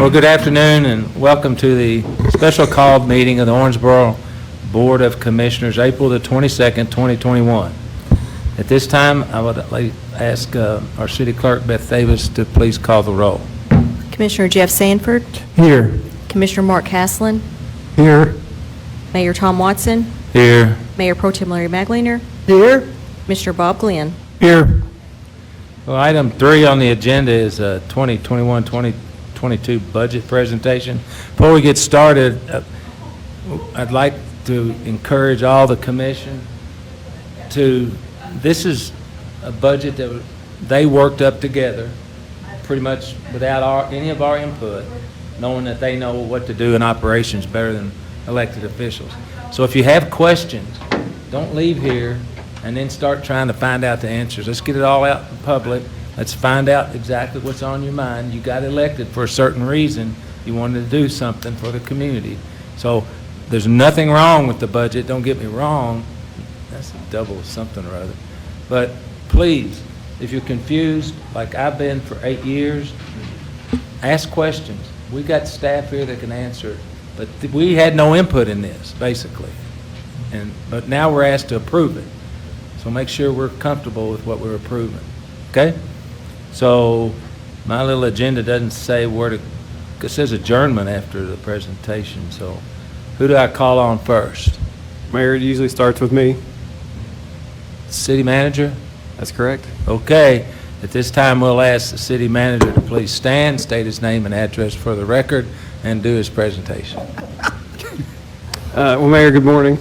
Well, good afternoon and welcome to the special called meeting of the Owensboro Board of Commissioners, April the 22nd, 2021. At this time, I would ask our City Clerk, Beth Davis, to please call the roll. Commissioner Jeff Sanford. Here. Commissioner Mark Haslin. Here. Mayor Tom Watson. Here. Mayor Pro Tem Larry Magliner. Here. Commissioner Bob Glenn. Here. Well, item 3 on the agenda is 2021-2022 budget presentation. Before we get started, I'd like to encourage all the commission this is a budget that they worked up together pretty much without any of our input, knowing that they know what to do in operations better than elected officials. So if you have questions, don't leave here and then start trying to find out the answers. Let's get it all out in public. Let's find out exactly what's on your mind. You got elected for a certain reason. You wanted to do something for the community. So there's nothing wrong with the budget. Don't get me wrong. That's a double something or other. But please, if you're confused, like I've been for 8 years, ask questions. We got staff here that can answer. But we had no input in this, basically. But now we're asked to approve it. So make sure we're comfortable with what we're approving. Okay? So my little agenda doesn't say where to, it says adjournment after the presentation. So who do I call on first? Mayor, it usually starts with me. City manager? That's correct. Okay. At this time, we'll ask the city manager to please stand, state his name and address for the record, and do his presentation. Well, Mayor, good morning.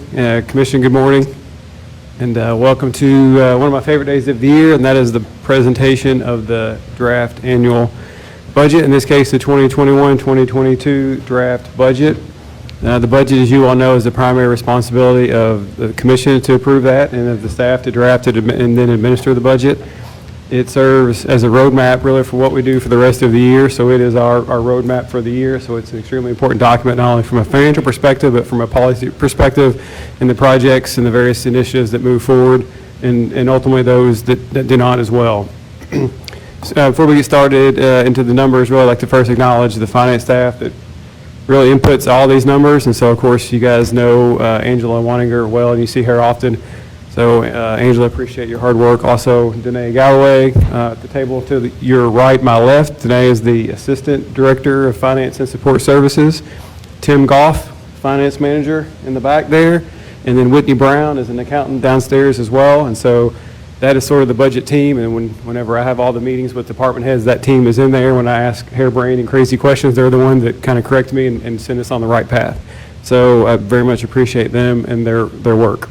Commission, good morning. And welcome to one of my favorite days of the year, and that is the presentation of the draft annual budget, in this case the 2021-2022 draft budget. The budget, as you all know, is the primary responsibility of the commission to approve that and of the staff to draft it and then administer the budget. It serves as a roadmap really for what we do for the rest of the year, so it is our roadmap for the year, so it's an extremely important document not only from a financial perspective but from a policy perspective in the projects and the various initiatives that move forward and ultimately those that do not as well. Before we get started into the numbers, really I'd like to first acknowledge the finance staff that really inputs all these numbers, and so of course you guys know Angela Wanninger well and you see her often. So Angela, appreciate your hard work. Also, Danae Galloway at the table to your right, my left. Danae is the Assistant Director of Finance and Support Services. Tim Goff, Finance Manager in the back there. And then Whitney Brown is an accountant downstairs as well. And so that is sort of the budget team. And whenever I have all the meetings with department heads, that team is in there. When I ask harebrained and crazy questions, they're the ones that kind of correct me and send us on the right path. So I very much appreciate them and their work.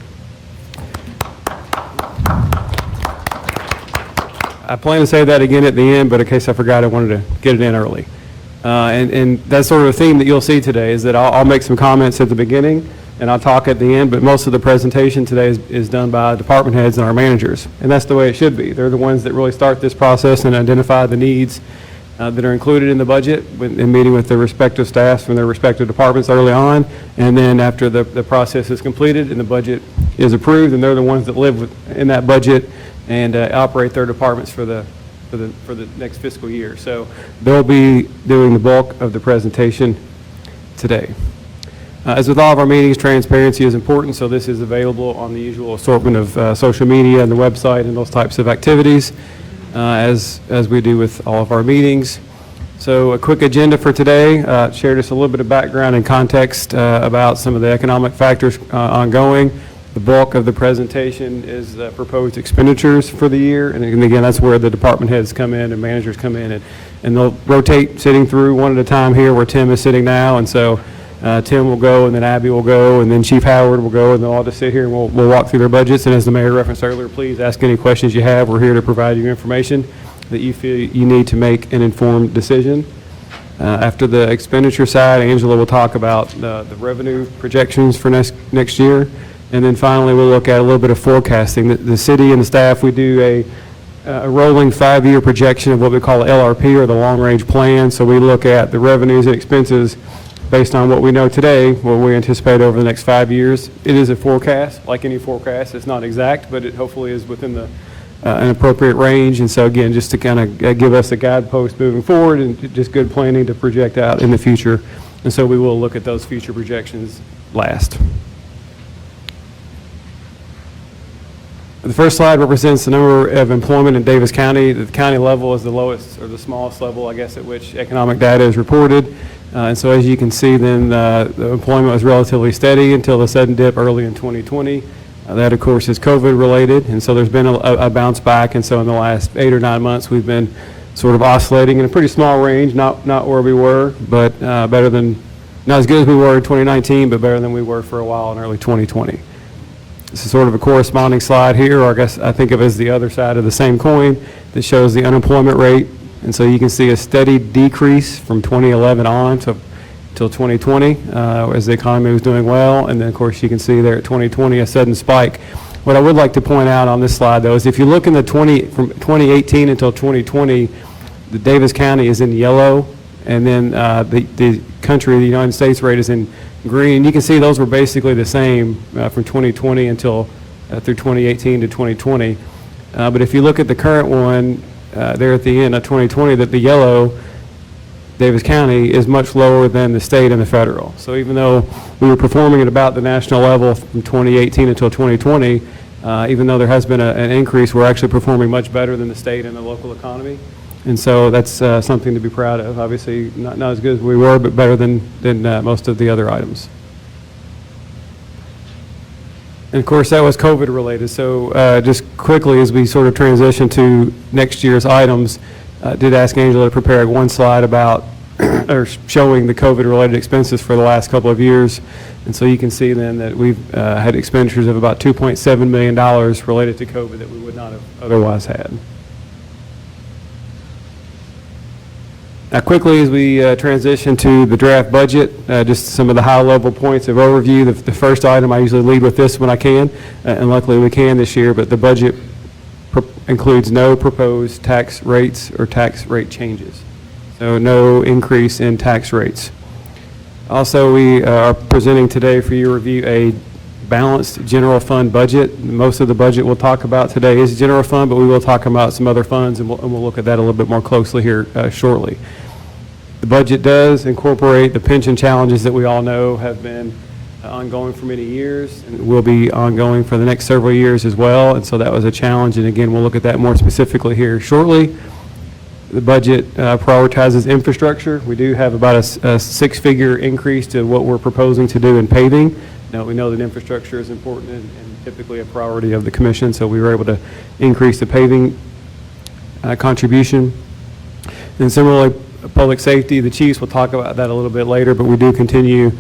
I plan to say that again at the end, but in case I forgot, I wanted to get it in early. And that's sort of a theme that you'll see today is that I'll make some comments at the beginning and I'll talk at the end, but most of the presentation today is done by department heads and our managers. And that's the way it should be. They're the ones that really start this process and identify the needs that are included in the budget in meeting with their respective staffs from their respective departments early on. And then after the process is completed and the budget is approved, and they're the ones that live in that budget and operate their departments for the next fiscal year. So they'll be doing the bulk of the presentation today. As with all of our meetings, transparency is important, so this is available on the usual assortment of social media and the website and those types of activities, as we do with all of our meetings. So a quick agenda for today, share just a little bit of background and context about some of the economic factors ongoing. The bulk of the presentation is proposed expenditures for the year, and again, that's where the department heads come in and managers come in, and they'll rotate sitting through one at a time here where Tim is sitting now, and so Tim will go, and then Abby will go, and then Chief Howard will go, and they'll all just sit here and we'll walk through their budgets. And as the mayor referenced earlier, please ask any questions you have. We're here to provide you information that you feel you need to make an informed decision. After the expenditure side, Angela will talk about the revenue projections for next year. And then finally, we'll look at a little bit of forecasting. The city and the staff, we do a rolling 5-year projection of what we call the LRP, or the long-range plan. So we look at the revenues and expenses based on what we know today, what we anticipate over the next 5 years. It is a forecast. Like any forecast, it's not exact, but it hopefully is within an appropriate range. And so again, just to kind of give us a guidepost moving forward and just good planning to project out in the future. And so we will look at those future projections last. The first slide represents the number of employment in Davis County. The county level is the lowest or the smallest level, I guess, at which economic data is reported. And so as you can see, then the employment was relatively steady until the sudden dip early in 2020. That, of course, is COVID related. And so there's been a bounce back. And so in the last 8 or 9 months, we've been sort of oscillating in a pretty small range, not where we were, but better than, not as good as we were in 2019, but better than we were for a while in early 2020. This is sort of a corresponding slide here, or I think of it as the other side of the same coin, that shows the unemployment rate. And so you can see a steady decrease from 2011 on till 2020 as the economy was doing well. And then, of course, you can see there at 2020 a sudden spike. What I would like to point out on this slide, though, is if you look in from 2018 until 2020, the Davis County is in yellow, and then the country, the United States rate, is in green. You can see those were basically the same from 2020 until through 2018 to 2020. But if you look at the current one there at the end of 2020, that the yellow, Davis County, is much lower than the state and the federal. So even though we were performing at about the national level from 2018 until 2020, even though there has been an increase, we're actually performing much better than the state and the local economy. And so that's something to be proud of. Obviously, not as good as we were, but better than most of the other items. And of course, that was COVID related. So just quickly, as we sort of transition to next year's items, did ask Angela to prepare one slide about or showing the COVID related expenses for the last couple of years. And so you can see then that we've had expenditures of about $2.7 million related to COVID that we would not have otherwise had. Now quickly, as we transition to the draft budget, just some of the high-level points of overview. The first item, I usually lead with this when I can, and luckily we can this year, but the budget includes no proposed tax rates or tax rate changes. So no increase in tax rates. Also, we are presenting today for your review a balanced general fund budget. Most of the budget we'll talk about today is general fund, but we will talk about some other funds, and we'll look at that a little bit more closely here shortly. The budget does incorporate the pension challenges that we all know have been ongoing for many years and will be ongoing for the next several years as well. And so that was a challenge. And again, we'll look at that more specifically here shortly. The budget prioritizes infrastructure. We do have about a six-figure increase to what we're proposing to do in paving. Now, we know that infrastructure is important and typically a priority of the commission, so we were able to increase the paving contribution. And similarly, public safety, the chiefs will talk about that a little bit later, but we do continue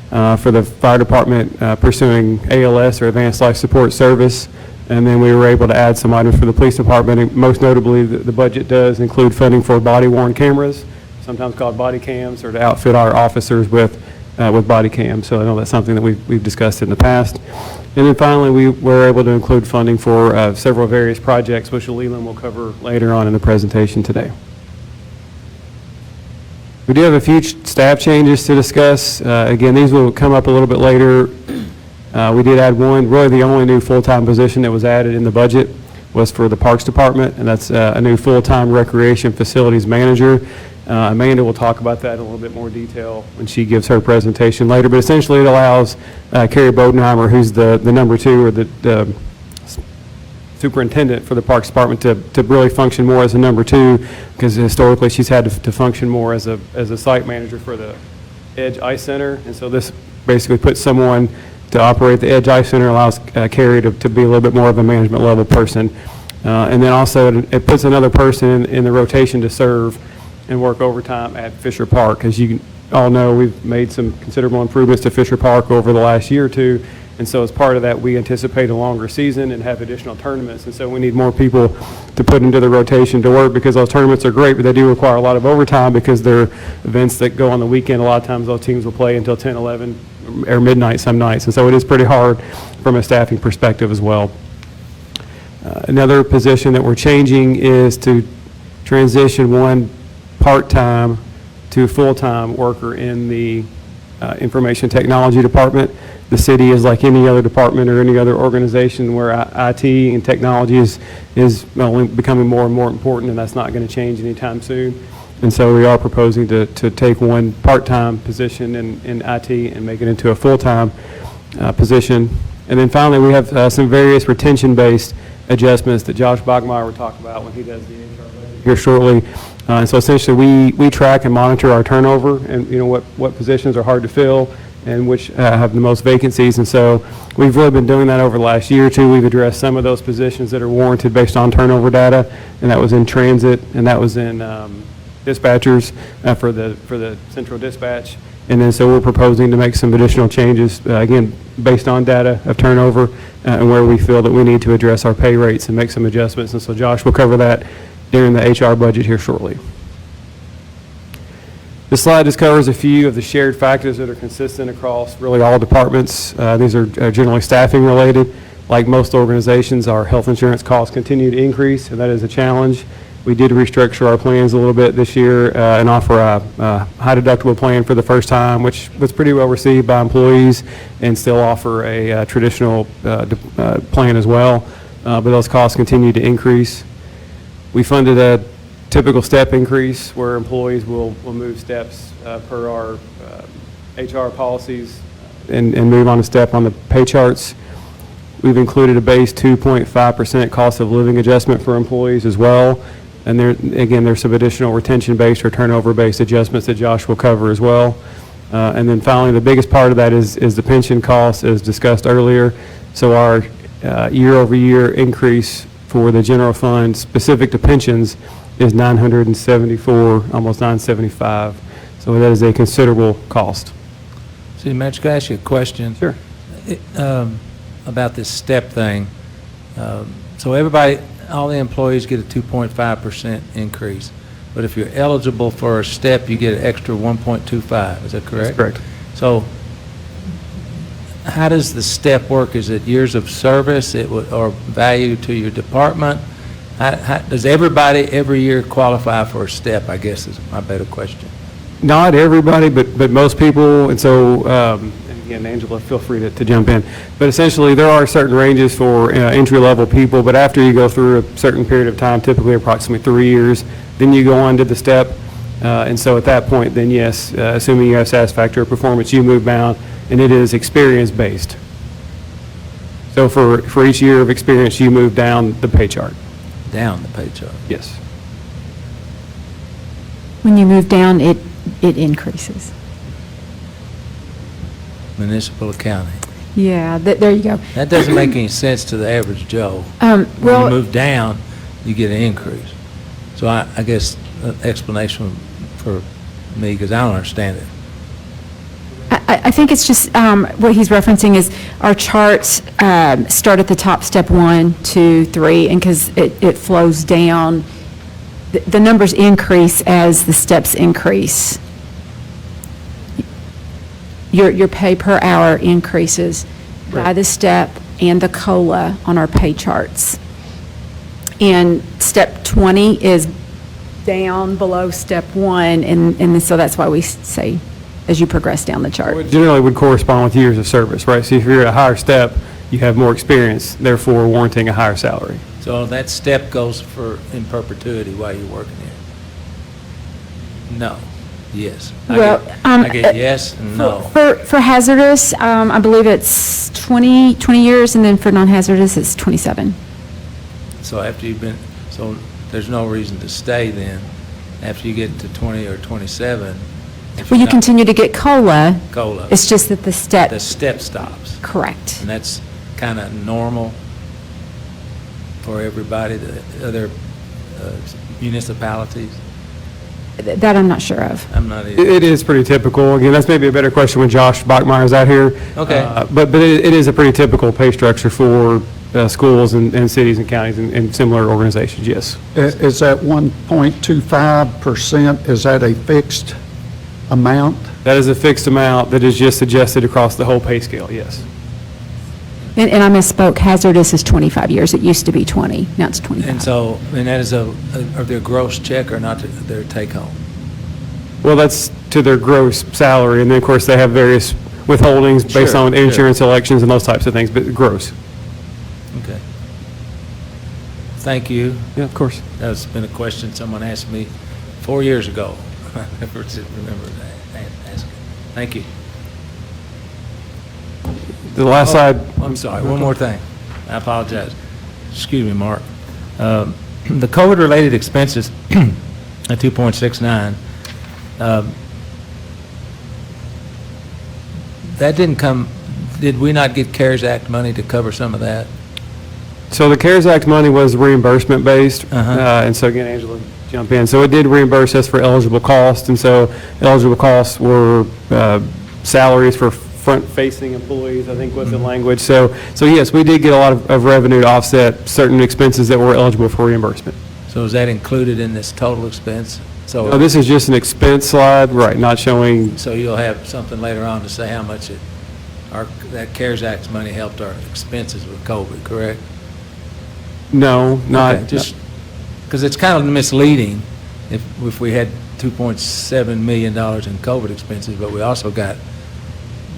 for the fire department pursuing ALS, or Advanced Life Support Service. And then we were able to add some items for the police department. And most notably, the budget does include funding for body-worn cameras, sometimes called body cams, or to outfit our officers with body cams. So I know that's something that we've discussed in the past. And then finally, we were able to include funding for several various projects, which Leland will cover later on in the presentation today. We do have a few staff changes to discuss. Again, these will come up a little bit later. We did add one, really the only new full-time position that was added in the budget was for the Parks Department, and that's a new full-time recreation facilities manager. Amanda will talk about that in a little bit more detail when she gives her presentation later, but essentially it allows Carrie Bodenheimer, who's the number two, or the superintendent for the Parks Department, to really function more as a number two, because historically she's had to function more as a site manager for the Edge Ice Center. And so this basically puts someone to operate the Edge Ice Center, allows Carrie to be a little bit more of a management level person. And then also it puts another person in the rotation to serve and work overtime at Fisher Park. As you all know, we've made some considerable improvements to Fisher Park over the last year or two. And so as part of that, we anticipate a longer season and have additional tournaments. And so we need more people to put into the rotation to work, because those tournaments are great, but they do require a lot of overtime because they're events that go on the weekend. A lot of times those teams will play until 10, 11, or midnight some nights. And so it is pretty hard from a staffing perspective as well. Another position that we're changing is to transition one part-time to full-time worker in the information technology department. The city is like any other department or any other organization where IT and technology is only becoming more and more important, and that's not going to change anytime soon. And so we are proposing to take one part-time position in IT and make it into a full-time position. And then finally, we have some various retention-based adjustments that Josh Bachmeyer will talk about when he does the HR budget here shortly. And so essentially, we track and monitor our turnover and, what positions are hard to fill and which have the most vacancies. And so we've really been doing that over the last year or two. We've addressed some of those positions that are warranted based on turnover data, and that was in transit, and that was in dispatchers for the central dispatch. And then so we're proposing to make some additional changes, again, based on data of turnover and where we feel that we need to address our pay rates and make some adjustments. And so Josh will cover that during the HR budget here shortly. This slide just covers a few of the shared factors that are consistent across really all departments. These are generally staffing related. Like most organizations, our health insurance costs continue to increase, and that is a challenge. We did restructure our plans a little bit this year and offer a high deductible plan for the first time, which was pretty well received by employees, and still offer a traditional plan as well. But those costs continue to increase. We funded a typical step increase where employees will move steps per our HR policies and move on a step on the pay charts. We've included a base 2.5% cost of living adjustment for employees as well. And there's some additional retention-based or turnover-based adjustments that Josh will cover as well. And then finally, the biggest part of that is the pension cost, as discussed earlier. So our year-over-year increase for the general fund specific to pensions is $974, almost $975. So that is a considerable cost. See, Matt, can I ask you a question? Sure. About this step thing. So everybody, all the employees get a 2.5% increase. But if you're eligible for a step, you get an extra 1.25. Is that correct? That's correct. So how does the step work? Is it years of service or value to your department? Does everybody every year qualify for a step, I guess is my better question. Not everybody, but most people. And so, and again, Angela, feel free to jump in. But essentially, there are certain ranges for entry-level people, but after you go through a certain period of time, typically approximately 3 years, then you go on to the step. And so at that point, then yes, assuming you have satisfactory performance, you move down, and it is experience-based. So for each year of experience, you move down the pay chart. Down the pay chart. Yes. When you move down, it increases. Municipal accounting. Yeah, there you go. That doesn't make any sense to the average Joe. When Well, you move down, you get an increase. So I guess an explanation for me, because I don't understand it. I think it's just, what he's referencing is our charts start at the top, step 1, 2, 3, and because it flows down, the numbers increase as the steps increase. Your pay per hour increases by the step and the COLA on our pay charts. And step 20 is down below step 1, and so that's why we say as you progress down the chart. It generally would correspond with years of service, right? So if you're at a higher step, you have more experience, therefore warranting a higher salary. So that step goes in perpetuity while you're working here? No. Yes. Well, I get yes and no. For hazardous, I believe it's 20 years, and then for non-hazardous, it's 27. So after so there's no reason to stay then, after you get to 20 or 27. if Well, you're you not continue to get COLA. COLA. It's just that the step, The step stops. correct. And that's kind of normal for everybody, the other municipalities? That I'm not sure of. I'm not either. It is pretty typical. Again, that's maybe a better question when Josh Bachmeyer's out here. Okay. But it is a pretty typical pay structure for schools and cities and counties and similar organizations, yes. Is that 1.25%, is that a fixed amount? That is a fixed amount that is just adjusted across the whole pay scale, yes. And I misspoke, hazardous is 25 years. It used to be 20, now it's 25. And so, and that is are their gross check or not their take home? Well, that's to their gross salary, and then, of course, they have various withholdings based Sure, on sure. insurance elections and those types of things, but gross. Okay. Thank you. Yeah, of course. That's been a question someone asked me 4 years ago. I never remember that asking. Thank you. The last slide. I'm sorry, one more thing. I apologize. Excuse me, Mark. The COVID-related expenses at 2.69, that didn't come, did we not get CARES Act money to cover some of that? So the CARES Act money was reimbursement based, Uh-huh. and so again, Angela, jump in. So it did reimburse us for eligible costs, and so eligible costs were salaries for front-facing employees, I think was the language. So yes, we did get a lot of revenue to offset certain expenses that were eligible for reimbursement. So is that included in this total expense? No, this is just an expense slide, right, not showing, So you'll have something later on to say how much that CARES Act money helped our expenses with COVID, correct? no, not. Okay, just, because it's kind of misleading if we had $2.7 million in COVID expenses, but we also got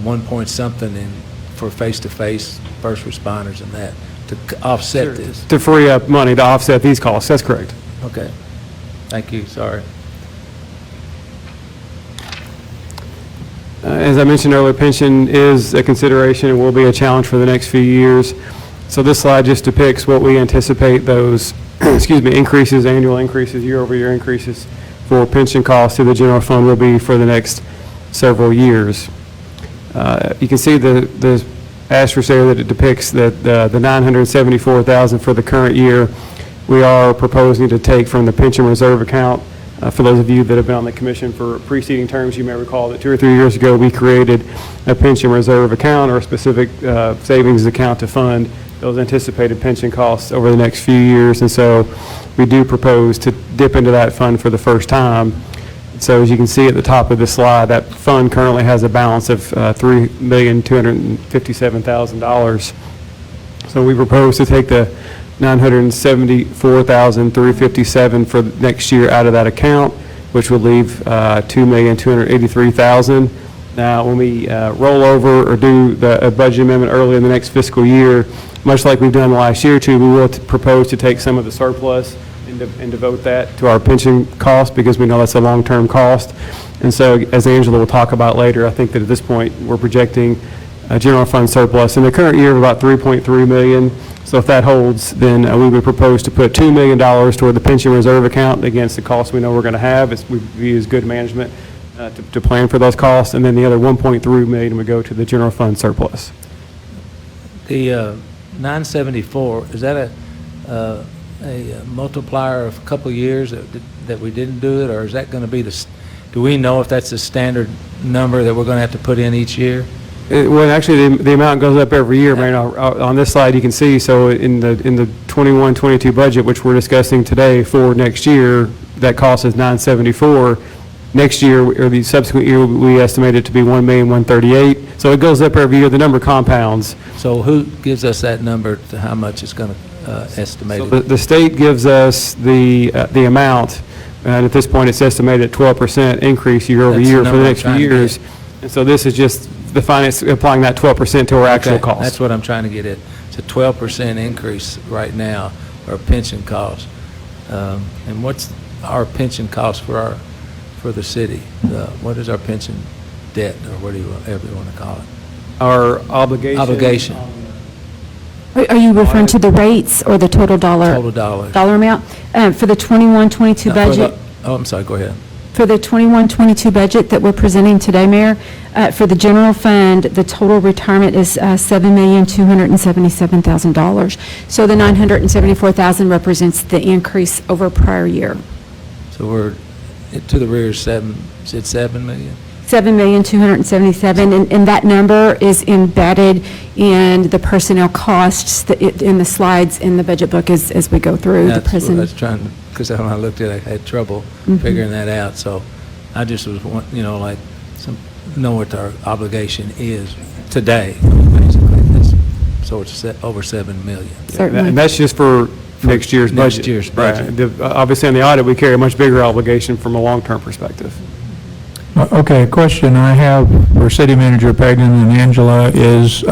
1 point something in for face-to-face first responders and that to offset this. To free up money to offset these costs, that's correct. Okay. Thank you, sorry. As I mentioned earlier, pension is a consideration and will be a challenge for the next few years. So this slide just depicts what we anticipate those, increases, annual increases, year-over-year increases for pension costs to the general fund will be for the next several years. You can see the asterisk there that it depicts that the $974,000 for the current year, we are proposing to take from the pension reserve account. For those of you that have been on the commission for preceding terms, you may recall that 2 or 3 years ago, we created a pension reserve account or a specific savings account to fund those anticipated pension costs over the next few years. And so we do propose to dip into that fund for the first time. So as you can see at the top of this slide, that fund currently has a balance of $3,257,000. So we propose to take the $974,357 for next year out of that account, which will leave $2,283,000. Now, when we roll over or do a budget amendment early in the next fiscal year, much like we've done the last year or two, we will propose to take some of the surplus and devote that to our pension cost because we know that's a long-term cost. And so, as Angela will talk about later, I think that at this point, we're projecting a general fund surplus in the current year of about $3.3 million. So if that holds, then we would propose to put $2 million toward the pension reserve account against the costs we know we're going to have. We view as good management to plan for those costs. And then the other $1.3 million would go to the general fund surplus. The 974, is that a multiplier of a couple of years that we didn't do it, or is that going to be do we know if that's the standard number that we're going to have to put in each year? Well, actually, the amount goes up every year, Mayor. On this slide, you can see, so in the 21-22 budget, which we're discussing today for next year, that cost is $974. Next year, or the subsequent year, we estimate it to be $1,138,000. So it goes up every year. The number compounds. So who gives us that number to how much it's going to estimate? So the state gives us the amount, and at this point, it's estimated at 12% increase year over That's the year for number the I'm next few trying to years. get. And so this is just the finance applying that 12% to our actual Okay, cost. that's what I'm trying to get at. It's a 12% increase right now, our pension cost. And what's our pension cost for the city? What is our pension debt, or whatever you want to call it? Our obligation. Obligation. Are you referring to the rates or the total dollar? Total dollars. Dollar amount? For the 21-22 No, budget? Oh, I'm sorry, go ahead. For the 21-22 budget that we're presenting today, Mayor, for the general fund, the total retirement is $7,277,000. So the $974,000 represents the increase over prior year. So we're to the rear, is it $7 million? $7,277,000, and that number is embedded in the personnel costs in the slides in the budget book as we go through the That's what I present. was trying to, because when I looked at it, I had trouble figuring that out. So I just was, know what our obligation is today, basically. So it's over $7 million. Certainly. And that's just for next year's budget. Next year's budget. Right. Obviously, on the audit, we carry a much bigger obligation from a long-term perspective. Okay, a question I have for City Manager Pagnon and Angela is,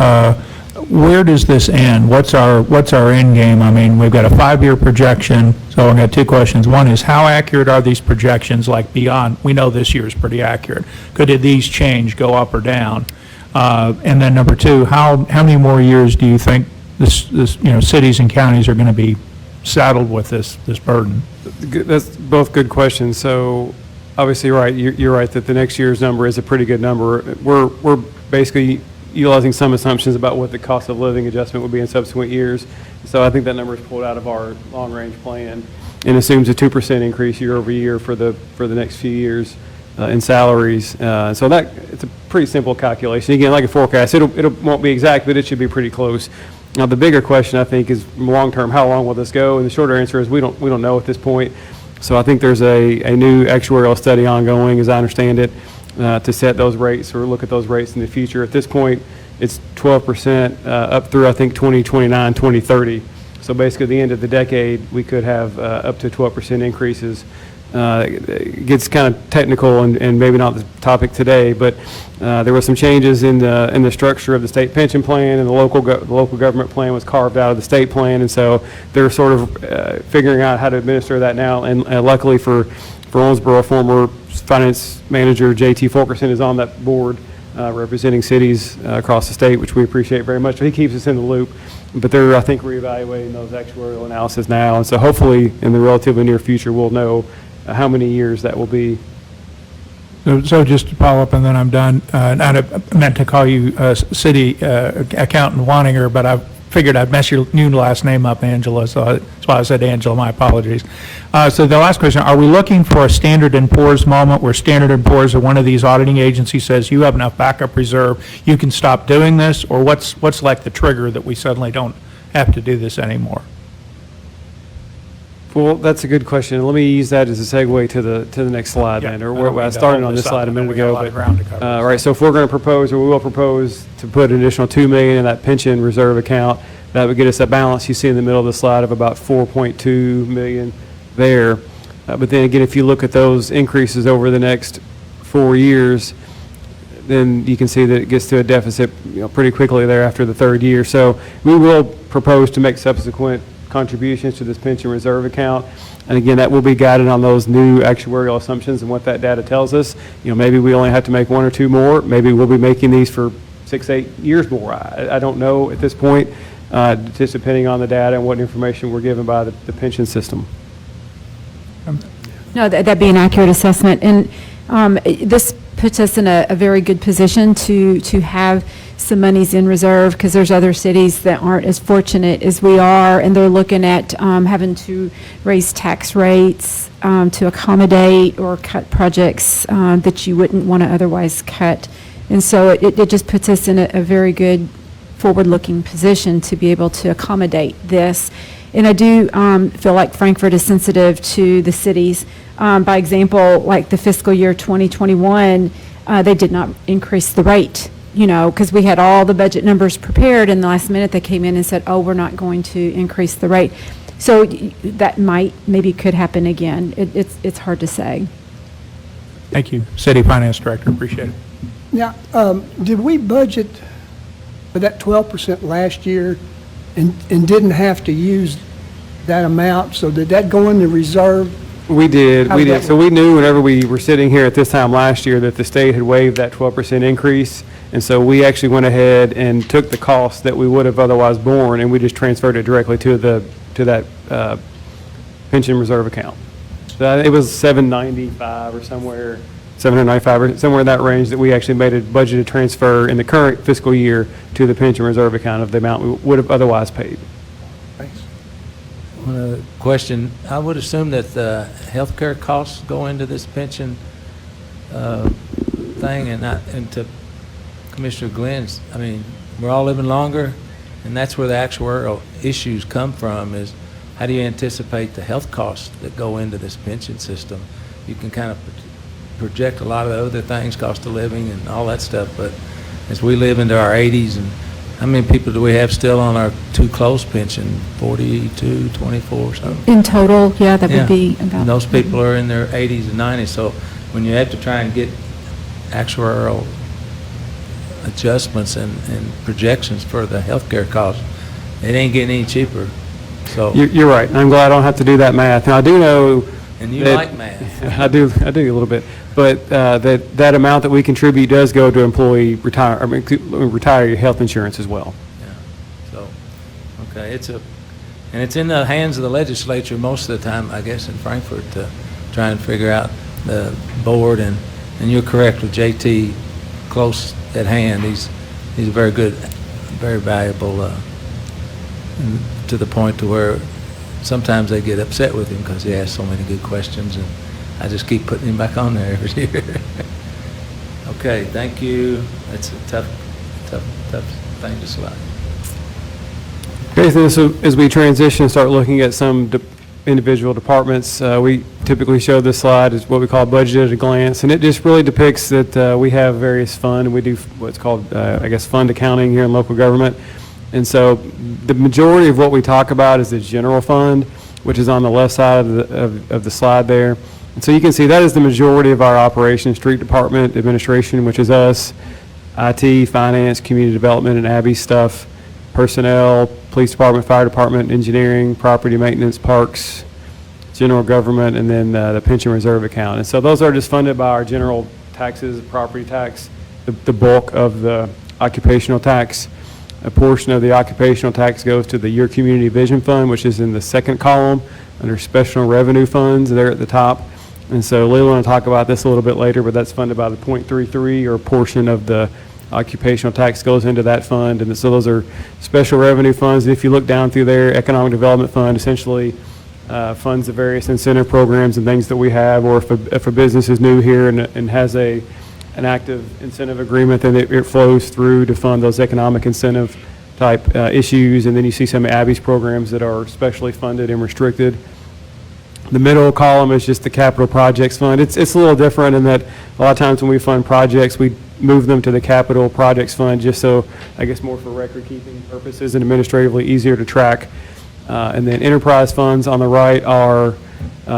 where does this end? What's our end game? I mean, we've got a 5-year projection, so I've got 2 questions. One is, how accurate are these projections, like beyond? We know this year is pretty accurate. Could these change, go up or down? And then number 2, how many more years do you think cities and counties are going to be saddled with this burden? That's both good questions. So obviously, right, you're right that the next year's number is a pretty good number. We're basically utilizing some assumptions about what the cost of living adjustment will be in subsequent years. So I think that number is pulled out of our long-range plan and assumes a 2% increase year over year for the next few years in salaries. So that it's a pretty simple calculation. Again, like a forecast, it won't be exact, but it should be pretty close. Now, the bigger question, I think, is long-term, how long will this go? And the shorter answer is we don't know at this point. So I think there's a new actuarial study ongoing, as I understand it, to set those rates or look at those rates in the future. At this point, it's 12% up through, I think, 2029, 2030. So basically, at the end of the decade, we could have up to 12% increases. It gets kind of technical and maybe not the topic today, but there were some changes in the structure of the state pension plan, and the local government plan was carved out of the state plan, and so they're sort of figuring out how to administer that now. And luckily for Owensboro, former finance manager J.T. Fulkerson is on that board representing cities across the state, which we appreciate very much. So he keeps us in the loop. But they're, I think, reevaluating those actuarial analysis now, and so hopefully in the relatively near future we'll know how many years that will be. So just to follow up, and then I'm done. And I meant to call you city accountant Wanninger, but I figured I'd mess your new last name up, Angela, so that's why I said Angela. My apologies. So the last question, are we looking for a Standard & Poor's moment where Standard & Poor's or one of these auditing agencies says you have enough backup reserve, you can stop doing this, or what's like the trigger that we suddenly don't have to do this anymore? Well, that's a good question. Let me use that as a segue to the next slide, Yeah, then, I or don't where mean I to started hold on this this slide up. a minute We got a ago. lot of ground to cover. Right, so if we're going to propose, or we will propose, to put an additional $2 million in that pension reserve account, that would get us a balance you see in the middle of the slide of about $4.2 million there. But then again, if you look at those increases over the next 4 years, then you can see that it gets to a deficit, pretty quickly there after the 3rd year. So we will propose to make subsequent contributions to this pension reserve account. And again, that will be guided on those new actuarial assumptions and what that data tells us. Maybe we only have to make 1 or 2 more. Maybe we'll be making these for 6, 8 years more. I don't know at this point, just depending on the data and what information we're given by the pension system. No, that'd be an accurate assessment. And this puts us in a very good position to have some monies in reserve, because there's other cities that aren't as fortunate as we are, and they're looking at having to raise tax rates to accommodate or cut projects that you wouldn't want to otherwise cut. And so it just puts us in a very good forward-looking position to be able to accommodate this. And I do feel like Frankfurt is sensitive to the cities. By example, like the fiscal year 2021, they did not increase the rate, because we had all the budget numbers prepared, and the last minute they came in and said, oh, we're not going to increase the rate. So that maybe could happen again. It's hard to say. Thank you. City Finance Director, appreciate it. Now, did we budget for that 12% last year and didn't have to use that amount? So did that go in the reserve? We did. How did that So we knew whenever we were sitting here at this time last year that the state had waived that 12% increase. And so we actually went ahead and took the cost that we would have otherwise borne, and we just transferred it directly to that pension reserve account. So it was $795 or somewhere, $795 or somewhere in that range, that we actually made a budgeted transfer in the current fiscal year to the pension reserve account of the amount we would have otherwise paid. Thanks. Question, I would assume that the healthcare costs go into this pension thing, and to Commissioner Glenn's, I mean, we're all living longer, and that's where the actuarial issues come from, is how do you anticipate the health costs that go into this pension system? You can kind of project a lot of other things, cost of living and all that stuff, but as we live into our 80s, and how many people do we have still on our too close pension? 42, 24, something? In total, yeah, that Yeah. would be about. And those people are in their 80s and 90s, so when you have to try and get actuarial adjustments and projections for the healthcare costs, it ain't getting any cheaper, so. You're right. I'm glad I don't have to do that math. And I do know. And you that- like math. I do a little bit. But that amount that we contribute does go to employee retiree health insurance as well. Yeah, so, okay, and it's in the hands of the legislature most of the time, I guess, in Frankfurt, to try and figure out the board, and you're correct with JT close at hand. He's a very good, very valuable, to the point to where sometimes they get upset with him because he asks so many good questions, and I just keep putting him back on there every year. Okay, thank you. That's a tough thing to select. Okay, so as we transition and start looking at some individual departments, we typically show this slide as what we call budget at a glance, and it just really depicts that we have various fund, and we do what's called, I guess, fund accounting here in local government. And so the majority of what we talk about is the general fund, which is on the left side of the slide there. And so you can see that is the majority of our operations, street department, administration, which is us, IT, finance, community development, and Abby stuff, personnel, police department, fire department, engineering, property maintenance, parks, general government, and then the pension reserve account. And so those are just funded by our general taxes, property tax, the bulk of the occupational tax. A portion of the occupational tax goes to the Your Community Vision Fund, which is in the second column under special revenue funds there at the top. And so Leland will talk about this a little bit later, but that's funded by the 0.33, or a portion of the occupational tax goes into that fund. And so those are special revenue funds. And if you look down through there, Economic Development Fund essentially funds the various incentive programs and things that we have, or if a business is new here and has an active incentive agreement, then it flows through to fund those economic incentive type issues. And then you see some of Abby's programs that are specially funded and restricted. The middle column is just the capital projects fund. It's a little different in that a lot of times when we fund projects, we move them to the capital projects fund just so, I guess, more for record keeping purposes and administratively easier to track. And then enterprise funds on the right are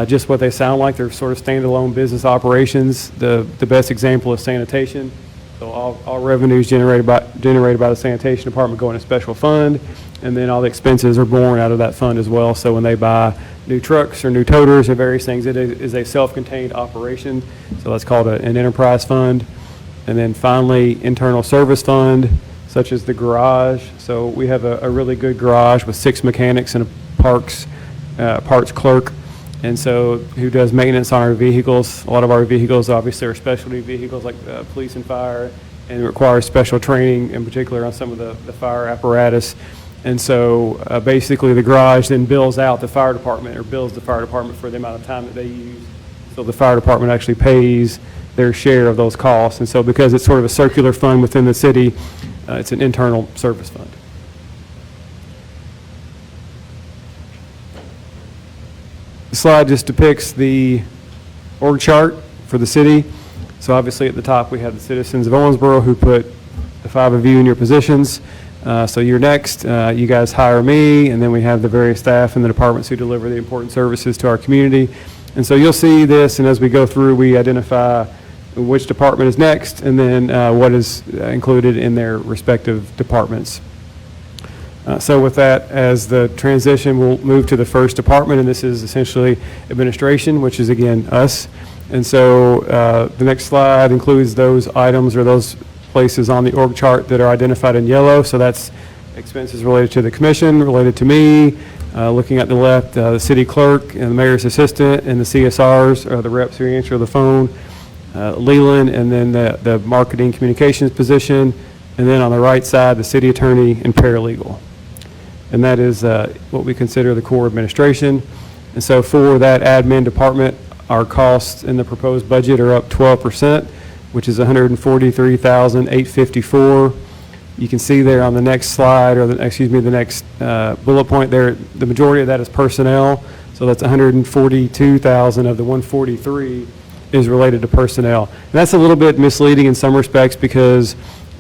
just what they sound like. They're sort of standalone business operations. The best example is sanitation. So all revenues generated by the sanitation department go in a special fund, and then all the expenses are borne out of that fund as well. So when they buy new trucks or new toters or various things, it is a self-contained operation. So that's called an enterprise fund. And then finally, internal service fund, such as the garage. So we have a really good garage with 6 mechanics and a parts clerk. And so who does maintenance on our vehicles. A lot of our vehicles obviously are specialty vehicles like police and fire, and require special training, in particular on some of the fire apparatus. And so basically the garage then bills out the fire department, or bills the fire department for the amount of time that they use. So the fire department actually pays their share of those costs. And so because it's sort of a circular fund within the city, it's an internal service fund. The slide just depicts the org chart for the city. So obviously at the top we have the citizens of Owensboro who put the 5 of you in your positions. So you're next, you guys hire me, and then we have the various staff and the departments who deliver the important services to our community. And so you'll see this, and as we go through, we identify which department is next, and then what is included in their respective departments. So with that, as the transition, we'll move to the first department, and this is essentially administration, which is, again, us. And so the next slide includes those items or those places on the org chart that are identified in yellow. So that's expenses related to the commission, related to me. Looking at the left, the city clerk and the mayor's assistant and the CSRs, or the reps who answer the phone. Leland, and then the marketing communications position. And then on the right side, the city attorney and paralegal. And that is what we consider the core administration. And so for that admin department, our costs in the proposed budget are up 12%, which is $143,854. You can see there on the next slide, or the next bullet point there, the majority of that is personnel. So that's 142,000 of the 143 is related to personnel. And that's a little bit misleading in some respects, because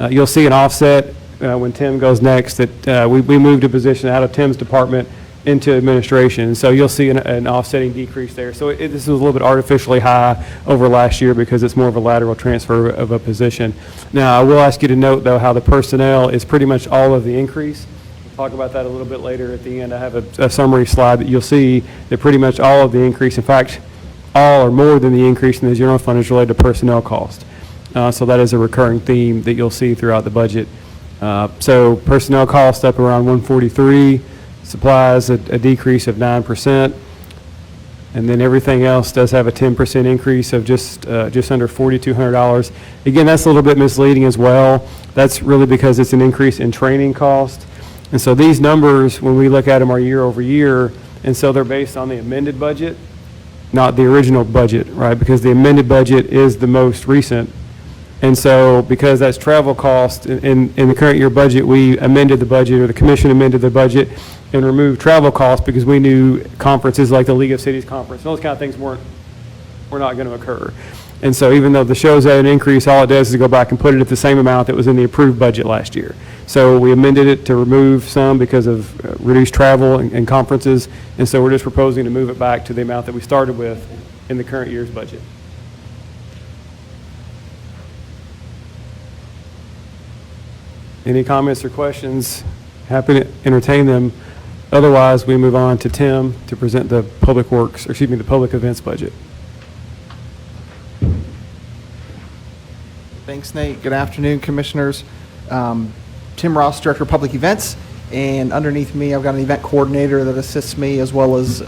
you'll see an offset when Tim goes next that we moved a position out of Tim's department into administration. So you'll see an offsetting decrease there. So this is a little bit artificially high over last year because it's more of a lateral transfer of a position. Now, I will ask you to note, though, how the personnel is pretty much all of the increase. We'll talk about that a little bit later at the end. I have a summary slide that you'll see that pretty much all of the increase, in fact, all or more than the increase in the general fund is related to personnel cost. So that is a recurring theme that you'll see throughout the budget. So personnel cost up around 143, supplies a decrease of 9%, and then everything else does have a 10% increase of just under $4,200. Again, that's a little bit misleading as well. That's really because it's an increase in training cost. And so these numbers, when we look at them, are year over year, and so they're based on the amended budget, not the original budget, right? Because the amended budget is the most recent. And so because that's travel cost, in the current year budget, we amended the budget, or the commission amended the budget and removed travel costs because we knew conferences like the League of Cities Conference, those kind of things were not going to occur. And so even though the show's at an increase, all it does is go back and put it at the same amount that was in the approved budget last year. So we amended it to remove some because of reduced travel and conferences, and so we're just proposing to move it back to the amount that we started with in the current year's budget. Any comments or questions? Happy to entertain them. Otherwise, we move on to Tim to present the public events budget. Thanks, Nate. Good afternoon, Commissioners. Tim Ross, Director of Public Events, and underneath me, I've got an event coordinator that assists me, as well as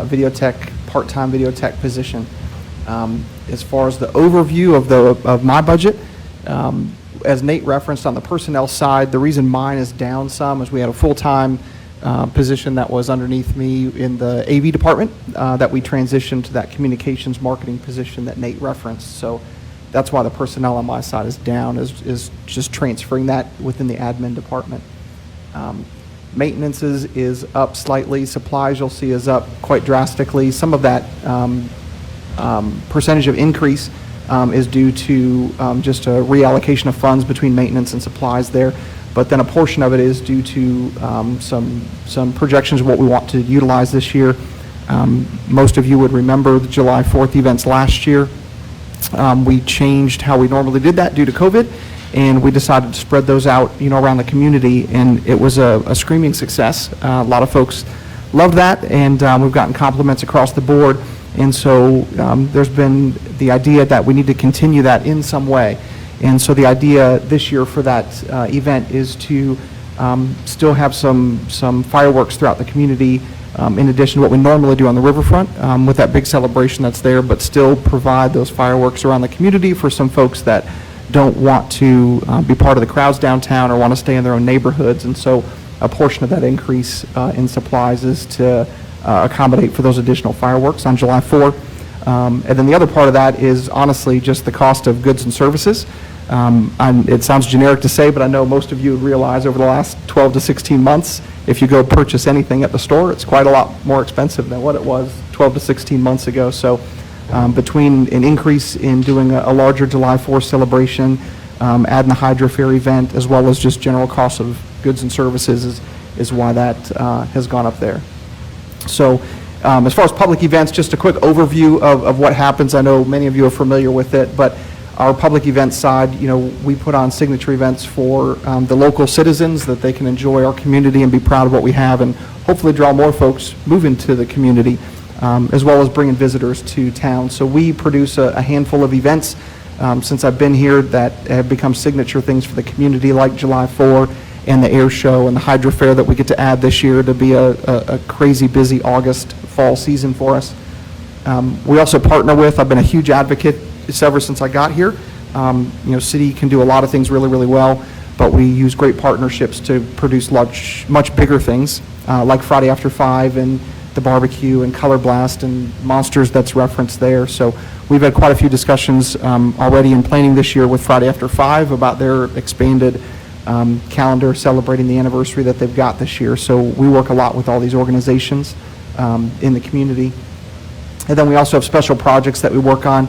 video tech, part-time video tech position. As far as the overview of my budget, as Nate referenced on the personnel side, the reason mine is down some is we had a full-time position that was underneath me in the AV department that we transitioned to that communications marketing position that Nate referenced. So that's why the personnel on my side is down, is just transferring that within the admin department. Maintenance is up slightly. Supplies, you'll see, is up quite drastically. Some of that percentage of increase is due to just a reallocation of funds between maintenance and supplies there. But then a portion of it is due to some projections of what we want to utilize this year. Most of you would remember the July 4th events last year. We changed how we normally did that due to COVID, and we decided to spread those out, around the community, and it was a screaming success. A lot of folks loved that, and we've gotten compliments across the board. And so there's been the idea that we need to continue that in some way. And so the idea this year for that event is to still have some fireworks throughout the community, in addition to what we normally do on the riverfront with that big celebration that's there, but still provide those fireworks around the community for some folks that don't want to be part of the crowds downtown or want to stay in their own neighborhoods. And so a portion of that increase in supplies is to accommodate for those additional fireworks on July 4th. And then the other part of that is honestly just the cost of goods and services. It sounds generic to say, but I know most of you would realize over the last 12 to 16 months, if you go purchase anything at the store, it's quite a lot more expensive than what it was 12 to 16 months ago. So between an increase in doing a larger July 4th celebration, adding the Hydro Fair event, as well as just general costs of goods and services is why that has gone up there. So as far as public events, just a quick overview of what happens. I know many of you are familiar with it, but our public events side, we put on signature events for the local citizens that they can enjoy our community and be proud of what we have, and hopefully draw more folks move into the community, as well as bringing visitors to town. So we produce a handful of events since I've been here that have become signature things for the community, like July 4 and the air show and the Hydro Fair that we get to add this year to be a crazy busy August fall season for us. We also partner with, I've been a huge advocate ever since I got here. City can do a lot of things really, really well, but we use great partnerships to produce much bigger things, like Friday After 5 and the barbecue and Color Blast and Monsters that's referenced there. So we've had quite a few discussions already in planning this year with Friday After 5 about their expanded calendar celebrating the anniversary that they've got this year. So we work a lot with all these organizations in the community. And then we also have special projects that we work on.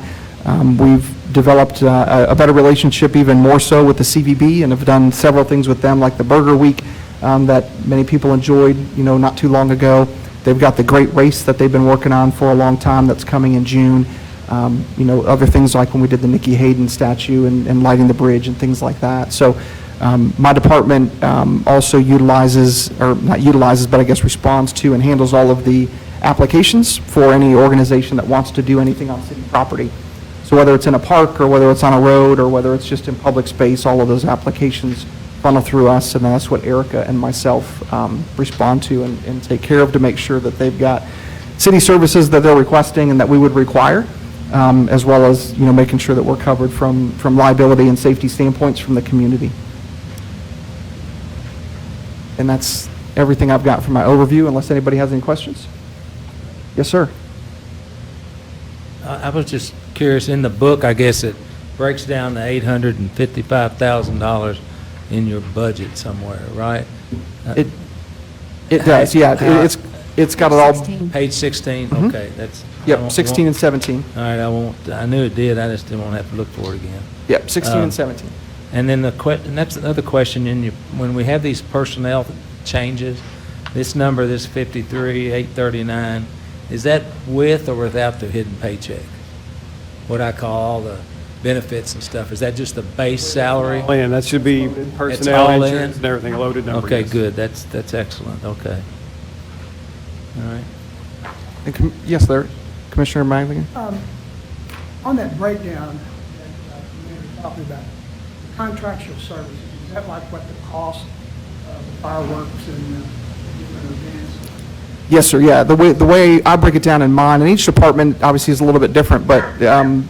We've developed a better relationship, even more so, with the CVB, and have done several things with them, like the Burger Week that many people enjoyed, not too long ago. They've got the great race that they've been working on for a long time that's coming in June. Other things like when we did the Nikki Hayden statue and lighting the bridge and things like that. So my department also utilizes, or not utilizes, but I guess responds to and handles all of the applications for any organization that wants to do anything on city property. So whether it's in a park or whether it's on a road or whether it's just in public space, all of those applications funnel through us, and that's what Erica and myself respond to and take care of to make sure that they've got city services that they're requesting and that we would require, as well as, making sure that we're covered from liability and safety standpoints from the community. And that's everything I've got for my overview, unless anybody has any questions. Yes, sir. I was just curious, in the book, I guess it breaks down to $855,000 in your budget somewhere, right? It does, yeah. It's got it all. Page 16, Mhm. okay, that's. I Yep, won't- 16 and 17. All right, I knew it did, I just didn't want to have to look for it again. Yep, 16 and 17. And then and that's another question, when we have these personnel changes, this number, this 53,839, is that with or without the hidden paycheck? What I call all the benefits and stuff, is that just the base salary? And that should be all personnel, in? insurance, and everything, a loaded number. Okay, yes. good, that's excellent, okay. All right. And yes, there, Commissioner Magligan? On that breakdown that you were talking about, contractual services, is that like what the cost of the fireworks and different events? Yes, sir, yeah. The way I break it down in mine, and each department obviously is a little bit different, but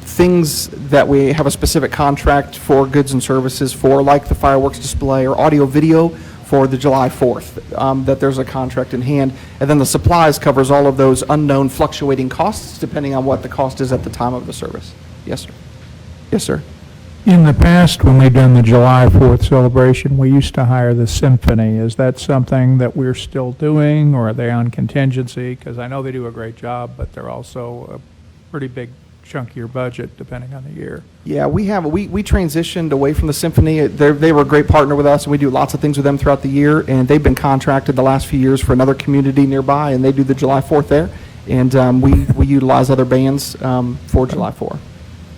things that we have a specific contract for goods and services for, like the fireworks display or audio video for the July 4th, that there's a contract in hand. And then the supplies covers all of those unknown fluctuating costs depending on what the cost is at the time of the service. Yes, sir. Yes, sir. In the past, when we've done the July 4th celebration, we used to hire the symphony. Is that something that we're still doing, or are they on contingency? Because I know they do a great job, but they're also a pretty big chunk of your budget, depending on the year. Yeah, we transitioned away from the symphony. They were a great partner with us, and we do lots of things with them throughout the year, and they've been contracted the last few years for another community nearby, and they do the July 4th there, and we utilize other bands for July 4th.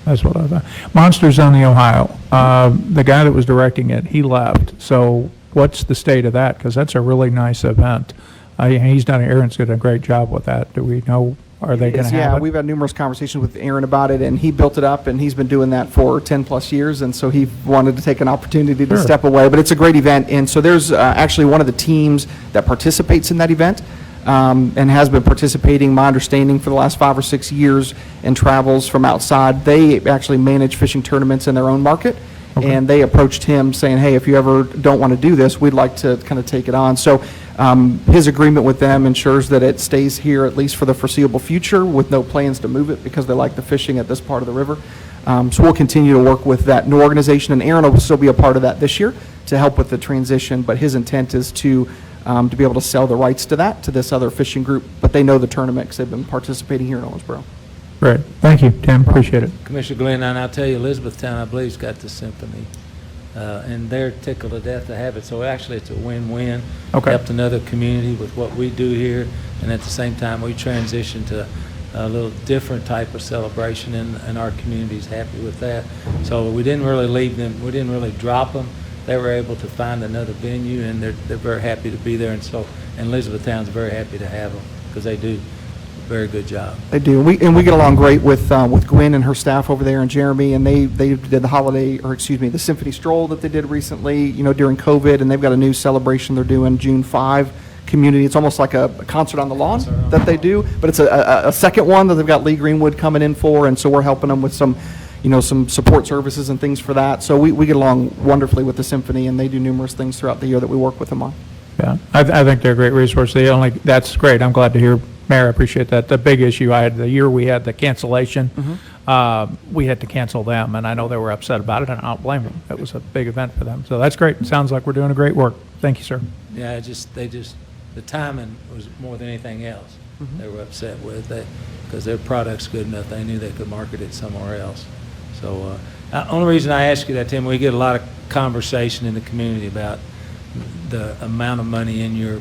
That's what I thought. Monsters on the Ohio, the guy that was directing it, he left. So what's the state of that? Because that's a really nice event. Aaron's done a great job with that. Do we know, are they going to have Yeah, it? we've had numerous conversations with Aaron about it, and he built it up, and he's been doing that for 10-plus years, and so he wanted to take an opportunity to Sure. step away. But it's a great event, and so there's actually one of the teams that participates in that event and has been participating, my understanding, for the last 5 or 6 years and travels from outside. They actually manage fishing tournaments in their own market, and they approached him saying, hey, if you ever don't want to do this, we'd like to kind of take it on. So his agreement with them ensures that it stays here at least for the foreseeable future with no plans to move it because they like the fishing at this part of the river. So we'll continue to work with that new organization, and Aaron will still be a part of that this year to help with the transition, but his intent is to be able to sell the rights to that to this other fishing group, but they know the tournament because they've been participating here in Owensboro. Great. Thank you, Tim. Appreciate it. Commissioner Glenn, and I'll tell you, Elizabethtown, I believe, has got the symphony, and they're tickled to death to have it. So actually, it's a win-win. Okay. Helped another community with what we do here, and at the same time, we transition to a little different type of celebration, and our community's happy with that. So we didn't really leave them. We didn't really drop them. They were able to find another venue, and they're very happy to be there. And Elizabethtown's very happy to have them because they do a very good job. They do, and we get along great with Gwen and her staff over there, and Jeremy, and they did the Symphony Stroll that they did recently, during COVID, and they've got a new celebration they're doing June 5. Community. It's almost like a concert on the lawn that they do, but it's a second one that they've got Lee Greenwood coming in for, and so we're helping them with some support services and things for that. So we get along wonderfully with the symphony, and they do numerous things throughout the year that we work with them on. Yeah, I think they're a great resource. That's great. I'm glad to hear, Mayor, I appreciate that. The big issue the year we had the cancellation, we had to cancel them, and I know they were upset about it, and I don't blame them. It was a big event for them. So that's great. It sounds like we're doing a great work. Thank you, sir. Yeah, the timing was more than anything else. They were upset with it because their product's good enough. They knew they could market it somewhere else. So only reason I ask you that, Tim, we get a lot of conversation in the community about the amount of money in your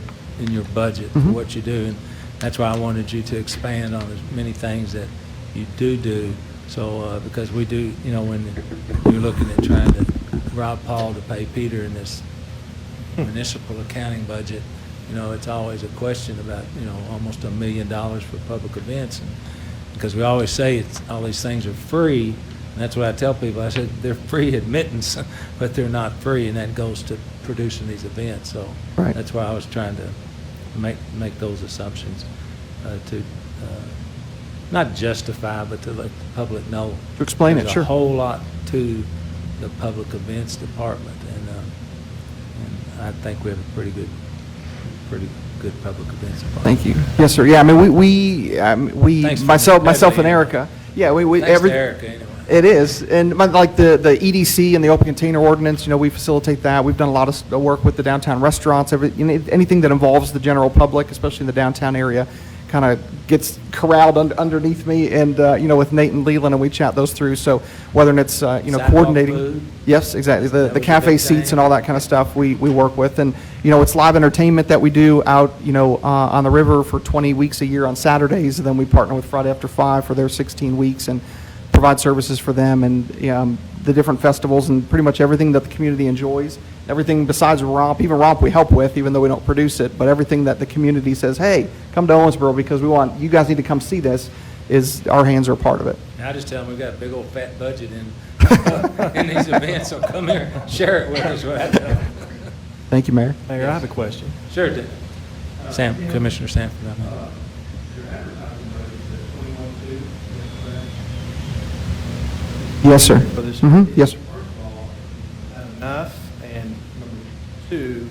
budget for what you do. And that's why I wanted you to expand on as many things that you do. So, because we do, when you're looking at trying to rob Paul to pay Peter in this municipal accounting budget, it's always a question about, almost $1 million for public events. And because we always say all these things are free, and that's what I tell people. I said they're free admittance, but they're not free, and that goes to producing these events. So Right. that's why I was trying to make those assumptions to not justify, but to let the public know. To explain it, There's sure. a whole lot to the public events department, and I think we have a pretty good public events department. Thank you. Yes, sir. Yeah, I mean, we Thanks for myself and that. Erica. Yeah, we Thanks every. to Erica, anyway. It is, and like the EDC and the open container ordinance, we facilitate that. We've done a lot of work with the downtown restaurants. Anything that involves the general public, especially in the downtown area, kind of gets corralled underneath me, and with Nate and Leland, and we chat those through. So whether it's Sidewalk coordinating, food. yes, exactly, That the was a cafe big seats thing. and all that kind of stuff we work with, and it's live entertainment that we do out on the river for 20 weeks a year on Saturdays, and then we partner with Friday After 5 for their 16 weeks and provide services for them, and the different festivals and pretty much everything that the community enjoys. Everything besides Romp, even Romp we help with, even though we don't produce it, but everything that the community says, hey, come to Owensboro because you guys need to come see this, is our hands are a part of it. I just tell them we've got a big old fat budget in these events, so come here, share it with us. What I tell them. Thank you, Mayor. Mayor, I have a question. Sure, Dick. Commissioner Sanford. I mean. Yes, sir. For this Yes, sir. First of all, enough, and number two,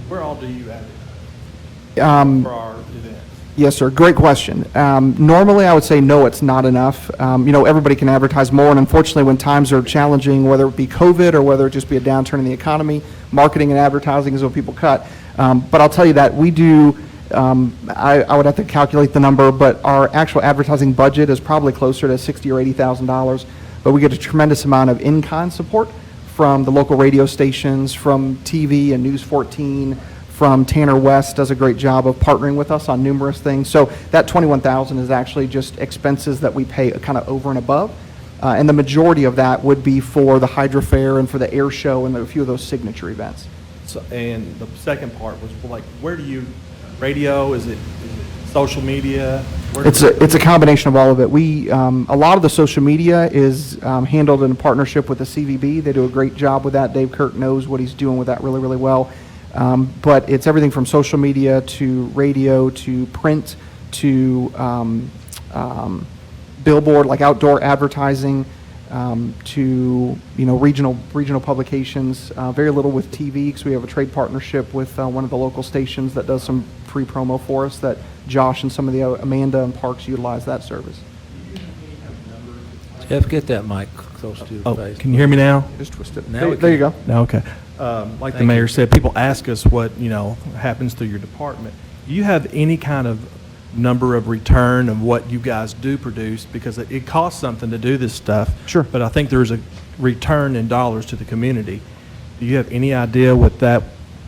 where all do you advertise for our events? Yes, sir. Great question. Normally, I would say no, it's not enough. Everybody can advertise more, and unfortunately, when times are challenging, whether it be COVID or whether it just be a downturn in the economy, marketing and advertising is what people cut. But I'll tell you that we do, I would have to calculate the number, but our actual advertising budget is probably closer to $60,000 or $80,000. But we get a tremendous amount of in-kind support from the local radio stations, from TV and News 14, from Tanner West does a great job of partnering with us on numerous things. So that $21,000 is actually just expenses that we pay kind of over and above. And the majority of that would be for the Hydro Fair and for the air show and a few of those signature events. So, and the second part was, like, where do you, radio, is it social media? Where It's a combination of all of it. We, a lot of the social media is handled in partnership with the CVB. They do a great job with that. Dave Kirk knows what he's doing with that really, really well. But it's everything from social media to radio to print to billboard, like outdoor advertising, to regional publications. Very little with TV because we have a trade partnership with one of the local stations that does some free promo for us. That Josh and some of the Amanda and Parks utilize that service. Jeff, get that mic close to your Oh, face. can you hear me now? Just twist it. Now we There you can. go. No, okay. Like the Thank mayor you. said, people ask us what, happens through your department. Do you have any kind of number of return of what you guys do produce? Because it costs something to do this stuff. Sure. But I think there's a return in dollars to the community. Do you have any idea what that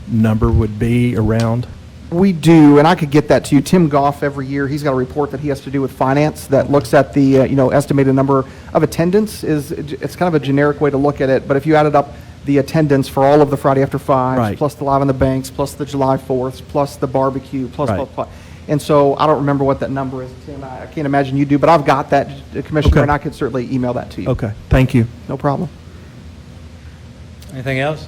number would be around? We do, and I could get that to you. Tim Goff, every year, he's got a report that he has to do with finance that looks at the, estimated number of attendance. It's kind of a generic way to look at it, but if you added up the attendance for all of the Friday After 5s, Right. plus the Live on the Banks, plus the July 4th, plus the barbecue, plus, Right. plus. And so I don't remember what that number is, Tim. I can't imagine you do, but I've got that, Commissioner, Okay. and I could certainly email that to you. Okay, thank you. No problem. Anything else?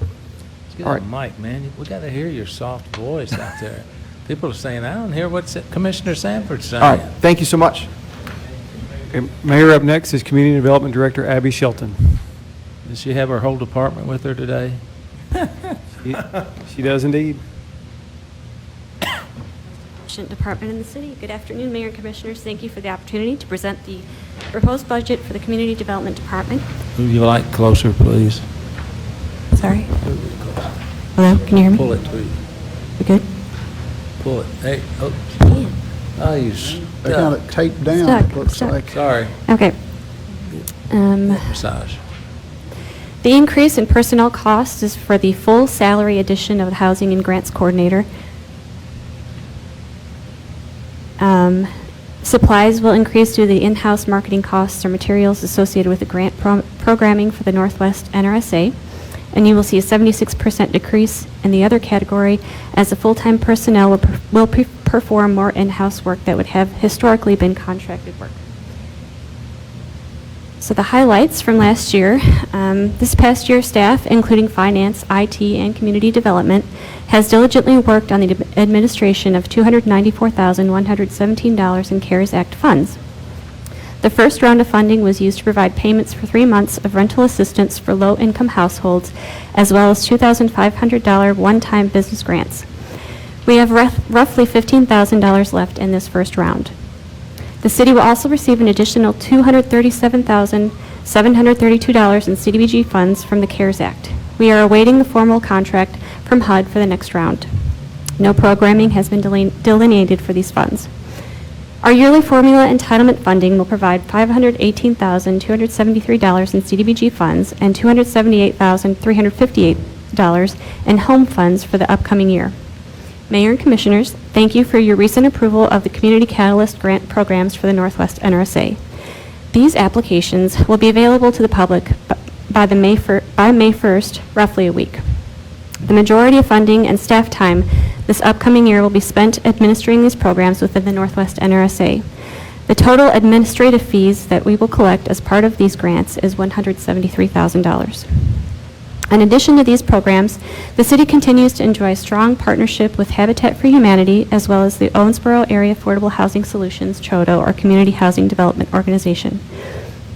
Let's get All on the mic, man. We got to hear your soft voice out there. People are saying, I don't hear what Commissioner Sanford's saying. All right, thank you so much. Okay, Mayor, up next is Community Development Director Abby Shelton. Does she have her whole department with her today? She does indeed. Department in the city. Good afternoon, Mayor and Commissioners. Thank you for the opportunity to present the proposed budget for the Community Development Department. Would you like closer, please? Sorry. Hello, can you hear me? Pull it to you. We good? Pull it. Hey, oh, Yeah. oh, you They got stuck. it taped down, Stuck, it looks stuck. like. Sorry. Okay. Massage. The increase in personnel costs is for the full salary addition of the Housing and Grants Coordinator. Supplies will increase due to the in-house marketing costs or materials associated with the grant programming for the Northwest NRSA. And you will see a 76% decrease in the other category as the full-time personnel will perform more in-house work that would have historically been contracted work. So the highlights from last year, this past year, staff, including finance, IT, and community development, has diligently worked on the administration of $294,117 in CARES Act funds. The first round of funding was used to provide payments for 3 months of rental assistance for low-income households, as well as $2,500 one-time business grants. We have roughly $15,000 left in this first round. The city will also receive an additional $237,732 in CDBG funds from the CARES Act. We are awaiting the formal contract from HUD for the next round. No programming has been delineated for these funds. Our yearly formula entitlement funding will provide $518,273 in CDBG funds and $278,358 in home funds for the upcoming year. Mayor and Commissioners, thank you for your recent approval of the Community Catalyst Grant programs for the Northwest NRSA. These applications will be available to the public by May 1st, roughly a week. The majority of funding and staff time this upcoming year will be spent administering these programs within the Northwest NRSA. The total administrative fees that we will collect as part of these grants is $173,000. In addition to these programs, the city continues to enjoy a strong partnership with Habitat for Humanity as well as the Owensboro Area Affordable Housing Solutions, CHODO, or Community Housing Development Organization.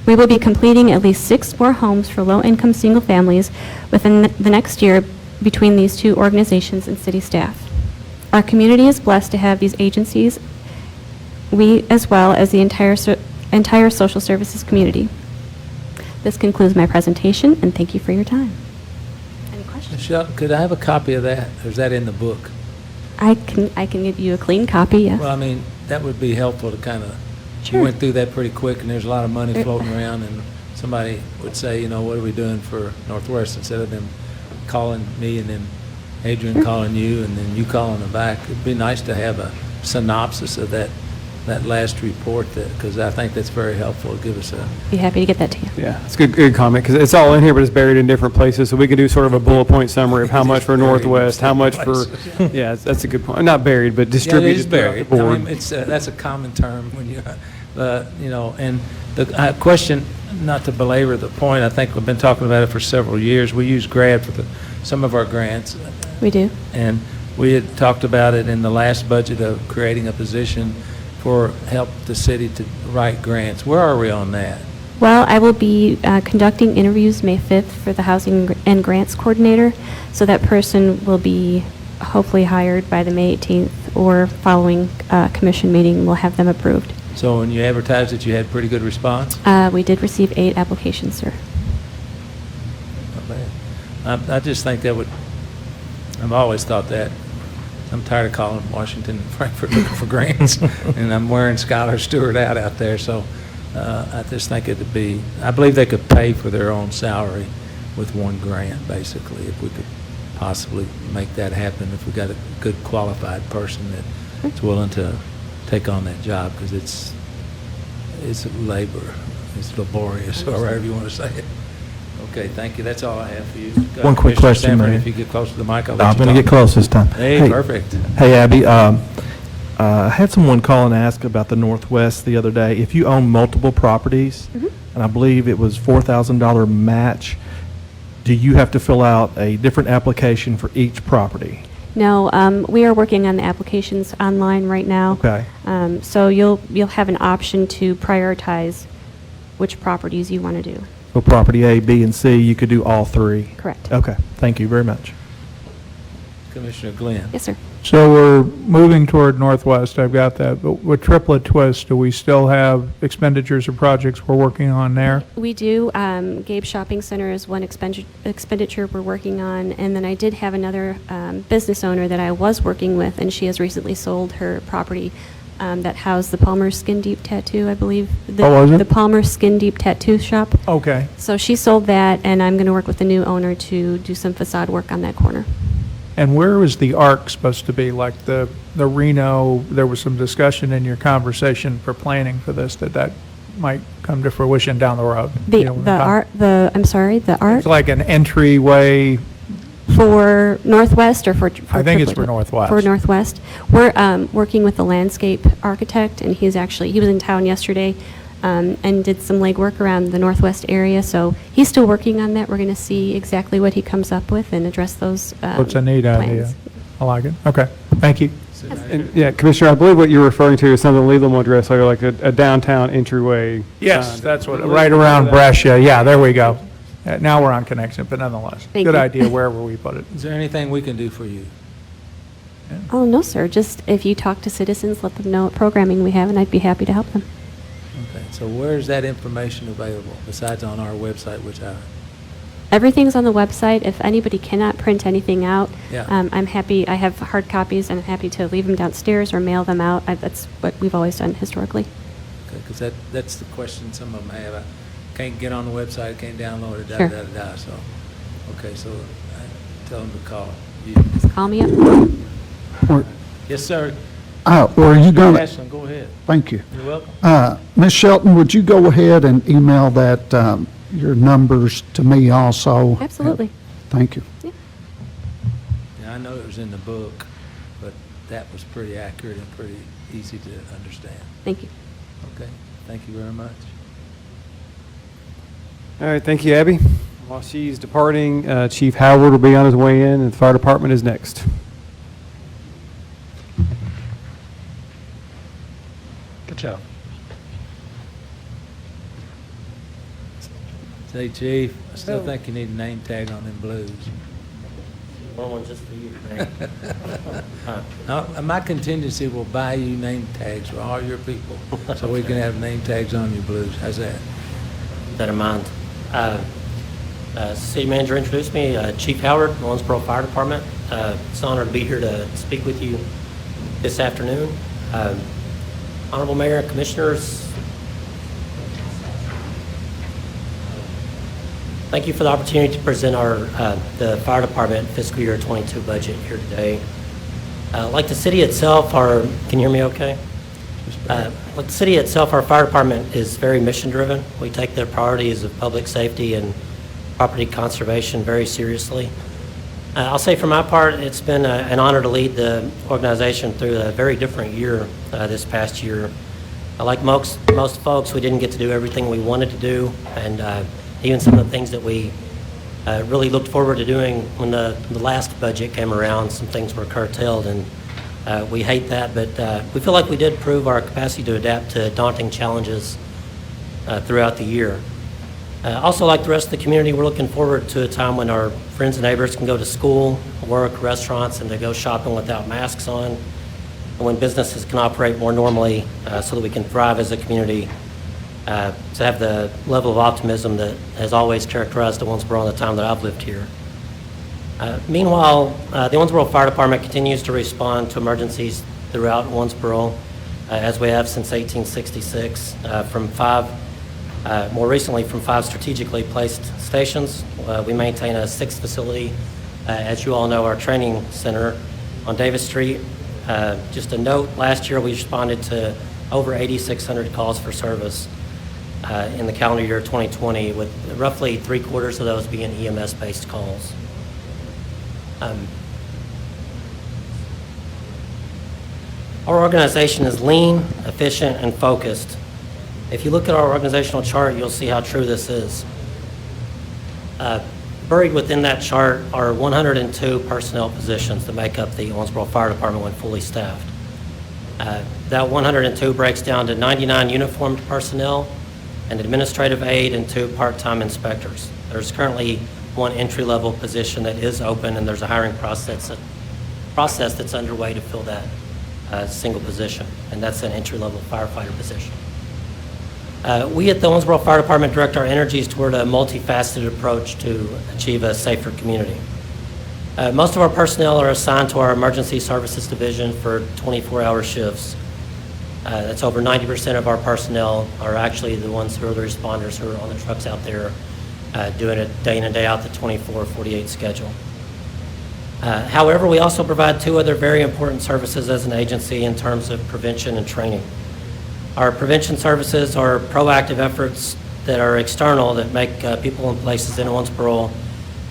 We will be completing at least 6 more homes for low-income single families within the next year between these two organizations and city staff. Our community is blessed to have these agencies, we as well as the entire social services community. This concludes my presentation, and thank you for your time. Any questions? Michelle, could I have a copy of that, or is that in the book? I can give you a clean copy, yes. Well, I mean, that would be helpful to kind of, Sure. you went through that pretty quick, and there's a lot of money floating around, and somebody would say, you know, what are we doing for Northwest, instead of them calling me and then Adrian calling you and then you calling them back. It'd be nice to have a synopsis of that last report, because I think that's very helpful to give us a... Be happy to get that to you. Yeah, it's a good comment, because it's all in here, but it's buried in different places, so we can do sort of a bullet point summary of how much for Northwest, how much for, yeah, that's a good point. Not buried, but Yeah, it distributed is throughout the buried. board. I mean, that's a common term when you, you know, and the question, not to belabor the point, I think we've been talking about it for several years. We use GRAD for some of our grants. We do. And we had talked about it in the last budget of creating a position for help the city to write grants. Where are we on that? Well, I will be conducting interviews May 5th for the Housing and Grants Coordinator, so that person will be hopefully hired by the May 18th or following commission meeting. We'll have them approved. So when you advertised it, you had pretty good response? We did receive 8 applications, sir. Not bad. I just think that would, I've always thought that. I'm tired of calling Washington and Frankfurt looking for grants, and I'm wearing Skylar Stewart out there, so I just think it'd be, I believe they could pay for their own salary with one grant, basically, if we could possibly make that happen, if we got a good qualified person that's willing to take on that job, because it's labor, it's laborious, or however you want to say it. Okay, thank you. That's all I have for you. One quick Commissioner question, Stanford, Mayor. if you get close to the mic, I'll let you I'm going to talk. get close this time. Hey, perfect. Hey, Abby, I had someone call and ask about the Northwest the other day. If you own multiple properties, and I believe it was $4,000 match, do you have to fill out a different application for each property? No, we are working on the applications online right now. Okay. So you'll have an option to prioritize which properties you want to do. So property A, B, and C, you could do all 3? Correct. Okay, thank you very much. Commissioner Glenn. Yes, sir. So we're moving toward Northwest, I've got that, but with Triplet Twist, do we still have expenditures or projects we're working on there? We do. Gabe Shopping Center is one expenditure we're working on, and then I did have another business owner that I was working with, and she has recently sold her property that housed the Palmer Skin Deep Tattoo, I believe. What was it? The Palmer Skin Deep Tattoo Shop. Okay. So she sold that, and I'm going to work with the new owner to do some facade work on that corner. And where is the arc supposed to be? Like the Reno, there was some discussion in your conversation for planning for this, that might come to fruition down the road. You know what I'm talking- I'm sorry, the art It's like an entryway. for Northwest or for I think it's Triplet? for Northwest. For Northwest. We're working with the landscape architect, and he was in town yesterday and did some legwork around the Northwest area, so he's still working on that. We're going to see exactly what he comes up with and address those What's a neat idea. plans. I like it. Okay, thank you. And, yeah, Commissioner, I believe what you're referring to is something Leland will address, like a downtown entryway. Yes, sign. that's what, right around Brescia. Yeah, there we go. Now we're on connection, but nonetheless, Thank good you. idea wherever we put it. Is there anything we can do for you? Oh, no, sir. Just if you talk to citizens, let them know what programming we have, and I'd be happy to help them. Okay, so where's that information available besides on our website, which Everything's on the website. If anybody cannot print anything out, Yeah. I'm happy. I have hard copies, and I'm happy to leave them downstairs or mail them out. That's what we've always done historically. okay, because that's the question some of them have. I can't get on the website, can't download it, Sure. da-da-da-da, so, okay, so I tell them to call you. Just call me up. Or Yes, sir. or are you going to, Ashland, go ahead. thank you. You're welcome. Ms. Shelton, would you go ahead and email that, your numbers to me also? Absolutely. Thank you. Yeah, I know it was in the book, but that was pretty accurate and pretty easy to understand. Thank you. Okay, thank you very much. All right, thank you, Abby. While she's departing, Chief Howard will be on his way in, and the fire department is next. Good job. Say, Chief, I still think you need a name tag on them blues. One just for you. My contingency will buy you name tags for all your people, so we can have name tags on your blues. How's that? That in mind. City manager introduced me, Chief Howard, Owensboro Fire Department. It's an honor to be here to speak with you this afternoon. Honorable Mayor and Commissioners, thank you for the opportunity to present the Fire Department fiscal year 22 budget here today. Like the city itself, can you hear me okay? Like the city itself, our fire department is very mission-driven. We take the priorities of public safety and property conservation very seriously. I'll say for my part, it's been an honor to lead the organization through a very different year this past year. Like most folks, we didn't get to do everything we wanted to do, and even some of the things that we really looked forward to doing when the last budget came around, some things were curtailed, and we hate that, but we feel like we did prove our capacity to adapt to daunting challenges throughout the year. Also, like the rest of the community, we're looking forward to a time when our friends and neighbors can go to school, work, restaurants, and to go shopping without masks on, and when businesses can operate more normally so that we can thrive as a community, to have the level of optimism that has always characterized Owensboro in the time that I've lived here. Meanwhile, the Owensboro Fire Department continues to respond to emergencies throughout Owensboro, as we have since 1866, more recently from 5 strategically placed stations. We maintain a 6th facility, as you all know, our training center on Davis Street. Just a note, last year we responded to over 8,600 calls for service in the calendar year 2020, with roughly 3/4 of those being EMS-based calls. Our organization is lean, efficient, and focused. If you look at our organizational chart, you'll see how true this is. Buried within that chart are 102 personnel positions that make up the Owensboro Fire Department when fully staffed. That 102 breaks down to 99 uniformed personnel, an administrative aide, and 2 part-time inspectors. There's currently 1 entry-level position that is open, and there's a hiring process that's underway to fill that single position, and that's an entry-level firefighter position. We at the Owensboro Fire Department direct our energies toward a multifaceted approach to achieve a safer community. Most of our personnel are assigned to our Emergency Services Division for 24-hour shifts. That's over 90% of our personnel are actually the ones who are the responders who are on the trucks out there doing it day in and day out, the 24/48 schedule. However, we also provide two other very important services as an agency in terms of prevention and training. Our prevention services are proactive efforts that are external that make people and places in Owensboro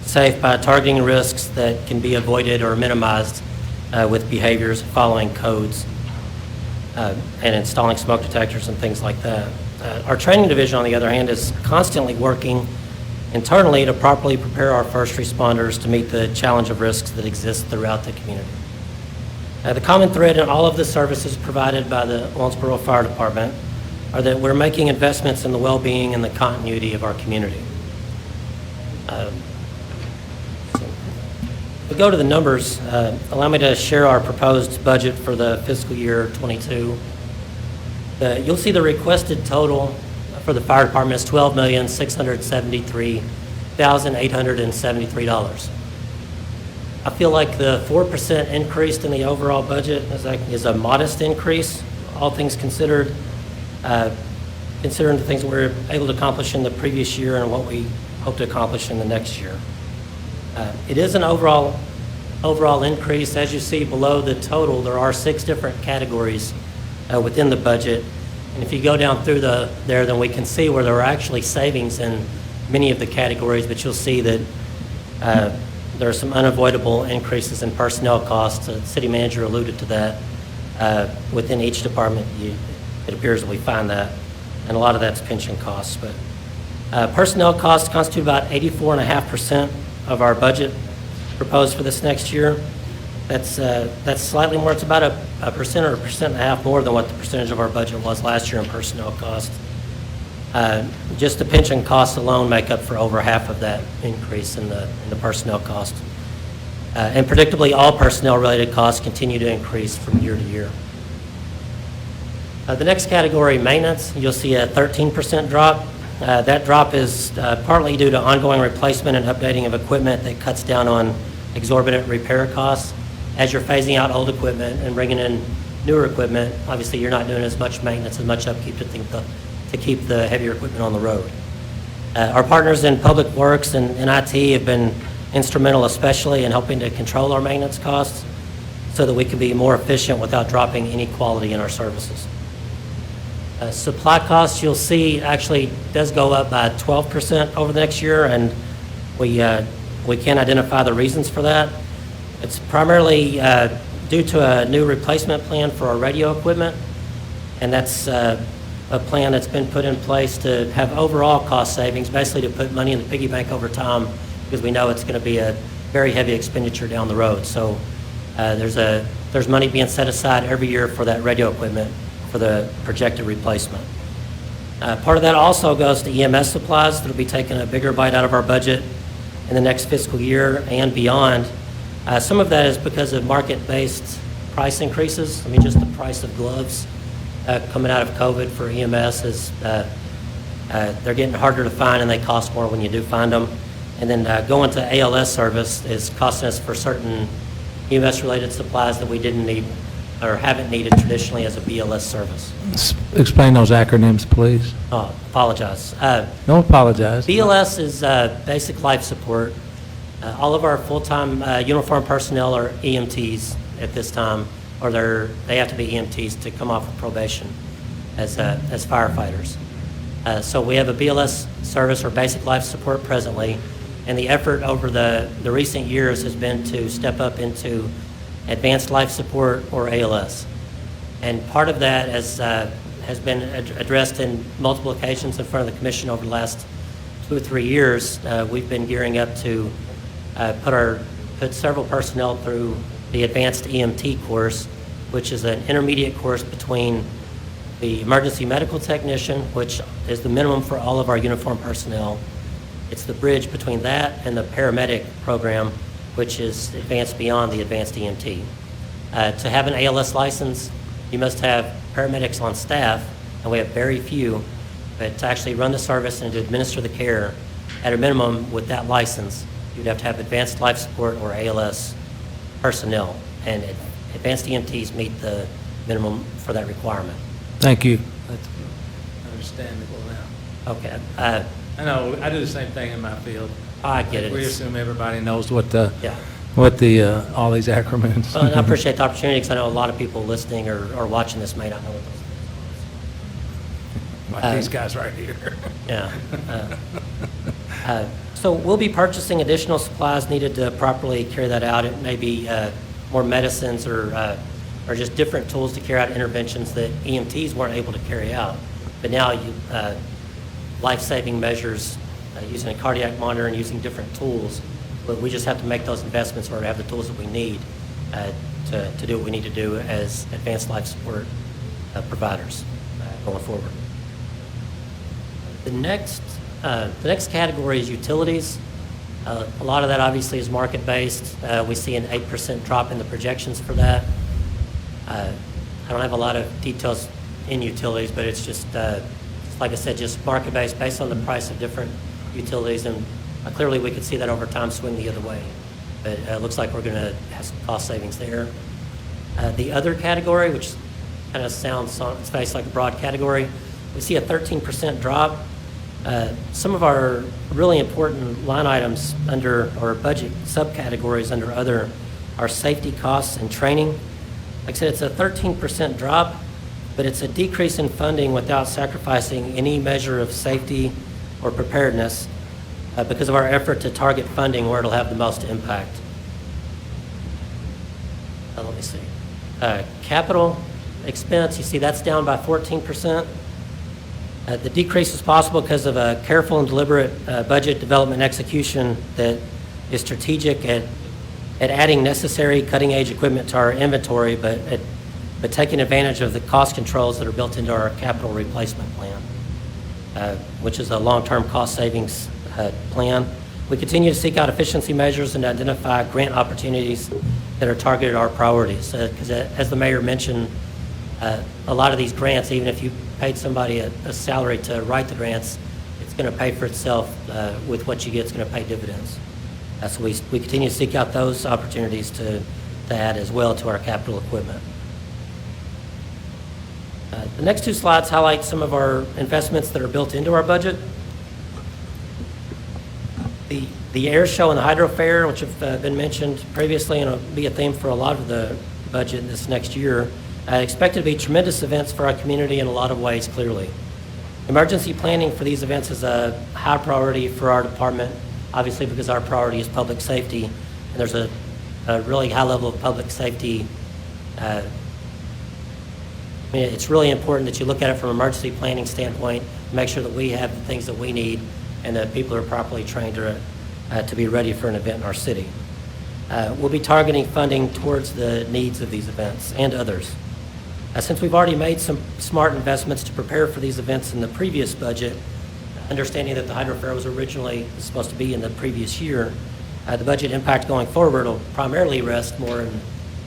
safe by targeting risks that can be avoided or minimized with behaviors, following codes, and installing smoke detectors and things like that. Our training division, on the other hand, is constantly working internally to properly prepare our first responders to meet the challenge of risks that exist throughout the community. The common thread in all of the services provided by the Owensboro Fire Department are that we're making investments in the well-being and the continuity of our community. We go to the numbers. Allow me to share our proposed budget for the fiscal year 22. You'll see the requested total for the fire department is $12,673,873. I feel like the 4% increase in the overall budget is a modest increase, all things considered, considering the things we were able to accomplish in the previous year and what we hope to accomplish in the next year. It is an overall increase. As you see below the total, there are 6 different categories within the budget. And if you go down through there, then we can see where there are actually savings in many of the categories, but you'll see that there are some unavoidable increases in personnel costs. The city manager alluded to that. Within each department, it appears that we find that, and a lot of that's pension costs. But personnel costs constitute about 84.5% of our budget proposed for this next year. That's slightly more. It's about a percent or 1.5% more than what the percentage of our budget was last year in personnel costs. Just the pension costs alone make up for over half of that increase in the personnel cost. And predictably, all personnel-related costs continue to increase from year to year. The next category, maintenance, you'll see a 13% drop. That drop is partly due to ongoing replacement and updating of equipment that cuts down on exorbitant repair costs. As you're phasing out old equipment and bringing in newer equipment, obviously you're not doing as much maintenance, as much upkeep to keep the heavier equipment on the road. Our partners in Public Works and IT have been instrumental, especially in helping to control our maintenance costs so that we can be more efficient without dropping any quality in our services. Supply costs, you'll see, actually does go up by 12% over the next year, and we can't identify the reasons for that. It's primarily due to a new replacement plan for our radio equipment, and that's a plan that's been put in place to have overall cost savings, basically to put money in the piggy bank over time, because we know it's going to be a very heavy expenditure down the road. So there's money being set aside every year for that radio equipment for the projected replacement. Part of that also goes to EMS supplies that will be taking a bigger bite out of our budget in the next fiscal year and beyond. Some of that is because of market-based price increases. I mean, just the price of gloves coming out of COVID for EMS is they're getting harder to find, and they cost more when you do find them. And then going to ALS service is costing us for certain EMS-related supplies that we didn't need or haven't needed traditionally as a BLS service. Explain those acronyms, please. Oh, apologize. Don't apologize. BLS is basic life support. All of our full-time uniformed personnel are EMTs at this time, or they have to be EMTs to come off of probation as firefighters. So we have a BLS service, or basic life support, presently, and the effort over the recent years has been to step up into advanced life support, or ALS. And part of that has been addressed in multiple occasions in front of the commission over the last 2 or 3 years. We've been gearing up to put several personnel through the advanced EMT course, which is an intermediate course between the emergency medical technician, which is the minimum for all of our uniformed personnel. It's the bridge between that and the paramedic program, which is advanced beyond the advanced EMT. To have an ALS license, you must have paramedics on staff, and we have very few, but to actually run the service and to administer the care, at a minimum with that license, you'd have to have advanced life support, or ALS personnel, and advanced EMTs meet the minimum for that requirement. Thank you. That's understandable now. Okay. I know, I do the same thing in my field. I get it. We It's- assume everybody knows what Yeah. all these acronyms. Well, and I appreciate the opportunity because I know a lot of people listening or watching this may not know what those Like these guys right here. Yeah. So we'll be purchasing additional supplies needed to properly carry that out. It may be more medicines or just different tools to carry out interventions that EMTs weren't able to carry out. But now life-saving measures using a cardiac monitor and using different tools. But we just have to make those investments in order to have the tools that we need to do what we need to do as advanced life support providers going forward. The next category is utilities. A lot of that obviously is market-based. We see an 8% drop in the projections for that. I don't have a lot of details in utilities, but it's just, like I said, just market-based based on the price of different utilities. And clearly we could see that over time swing the other way. But it looks like we're going to have some cost savings there. The other category, which kind of sounds on its face like a broad category, we see a 13% drop. Some of our really important line items under, or budget subcategories under other, are safety costs and training. Like I said, it's a 13% drop, but it's a decrease in funding without sacrificing any measure of safety or preparedness because of our effort to target funding where it'll have the most impact. Let me see. Capital expense, you see that's down by 14%. The decrease is possible because of a careful and deliberate budget development execution that is strategic at adding necessary cutting-edge equipment to our inventory, but taking advantage of the cost controls that are built into our capital replacement plan, which is a long-term cost savings plan. We continue to seek out efficiency measures and identify grant opportunities that are targeted at our priorities. Because as the mayor mentioned, a lot of these grants, even if you paid somebody a salary to write the grants, it's going to pay for itself with what you get. It's going to pay dividends. So we continue to seek out those opportunities to add as well to our capital equipment. The next two slides highlight some of our investments that are built into our budget. The air show and the hydro fair, which have been mentioned previously and will be a theme for a lot of the budget this next year, expected to be tremendous events for our community in a lot of ways, clearly. Emergency planning for these events is a high priority for our department, obviously because our priority is public safety, and there's a really high level of public safety. I mean, it's really important that you look at it from an emergency planning standpoint, make sure that we have the things that we need and that people are properly trained to be ready for an event in our city. We'll be targeting funding towards the needs of these events and others. Since we've already made some smart investments to prepare for these events in the previous budget, understanding that the hydro fair was originally supposed to be in the previous year, the budget impact going forward will primarily rest more in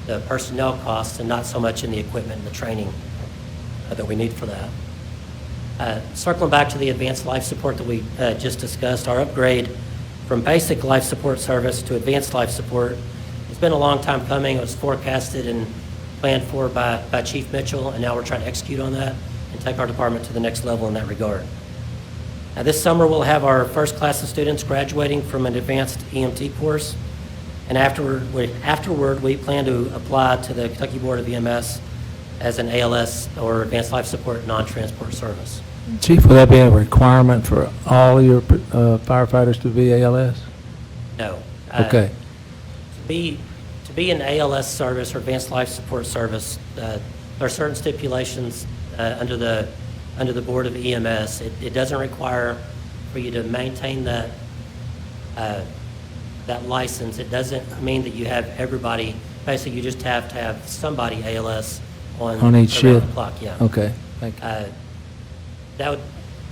the personnel costs and not so much in the equipment and the training that we need for that. Circling back to the advanced life support that we just discussed, our upgrade from basic life support service to advanced life support, it's been a long time coming. It was forecasted and planned for by Chief Mitchell, and now we're trying to execute on that and take our department to the next level in that regard. This summer we'll have our first class of students graduating from an advanced EMT course, and afterward we plan to apply to the Kentucky Board of EMS as an ALS or advanced life support non-transport service. Chief, will that be a requirement for all your firefighters to be ALS? No. Okay. To be an ALS service or advanced life support service, there are certain stipulations under the Board of EMS. It doesn't require for you to maintain that license. It doesn't mean that you have everybody. Basically, you just have to have somebody ALS on each around shift. the clock. Yeah. Okay, thank you. That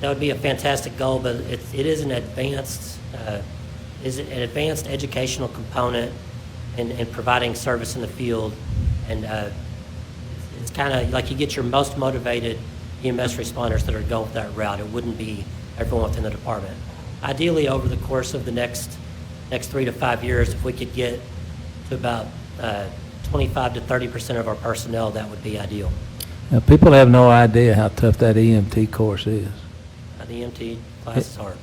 would be a fantastic goal, but it is an advanced educational component in providing service in the field, and it's kind of like you get your most motivated EMS responders that are going that route. It wouldn't be everyone within the department. Ideally, over the course of the next 3 to 5 years, if we could get to about 25 to 30% of our personnel, that would be ideal. Now, people have no idea how tough that EMT course is. The EMT class is hard.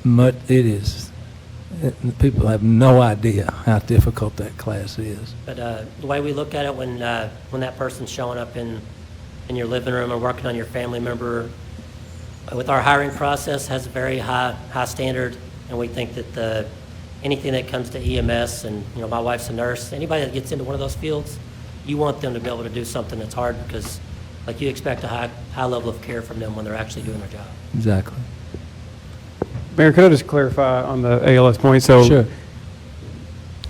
It is. People have no idea how difficult that class is. But the way we look at it, when that person's showing up in your living room or working on your family member, with our hiring process has a very high standard, and we think that anything that comes to EMS, and my wife's a nurse, anybody that gets into one of those fields, you want them to be able to do something that's hard, because like you expect a high level of care from them when they're actually doing their job. Exactly. Mayor, could I just clarify on the ALS point? So Sure.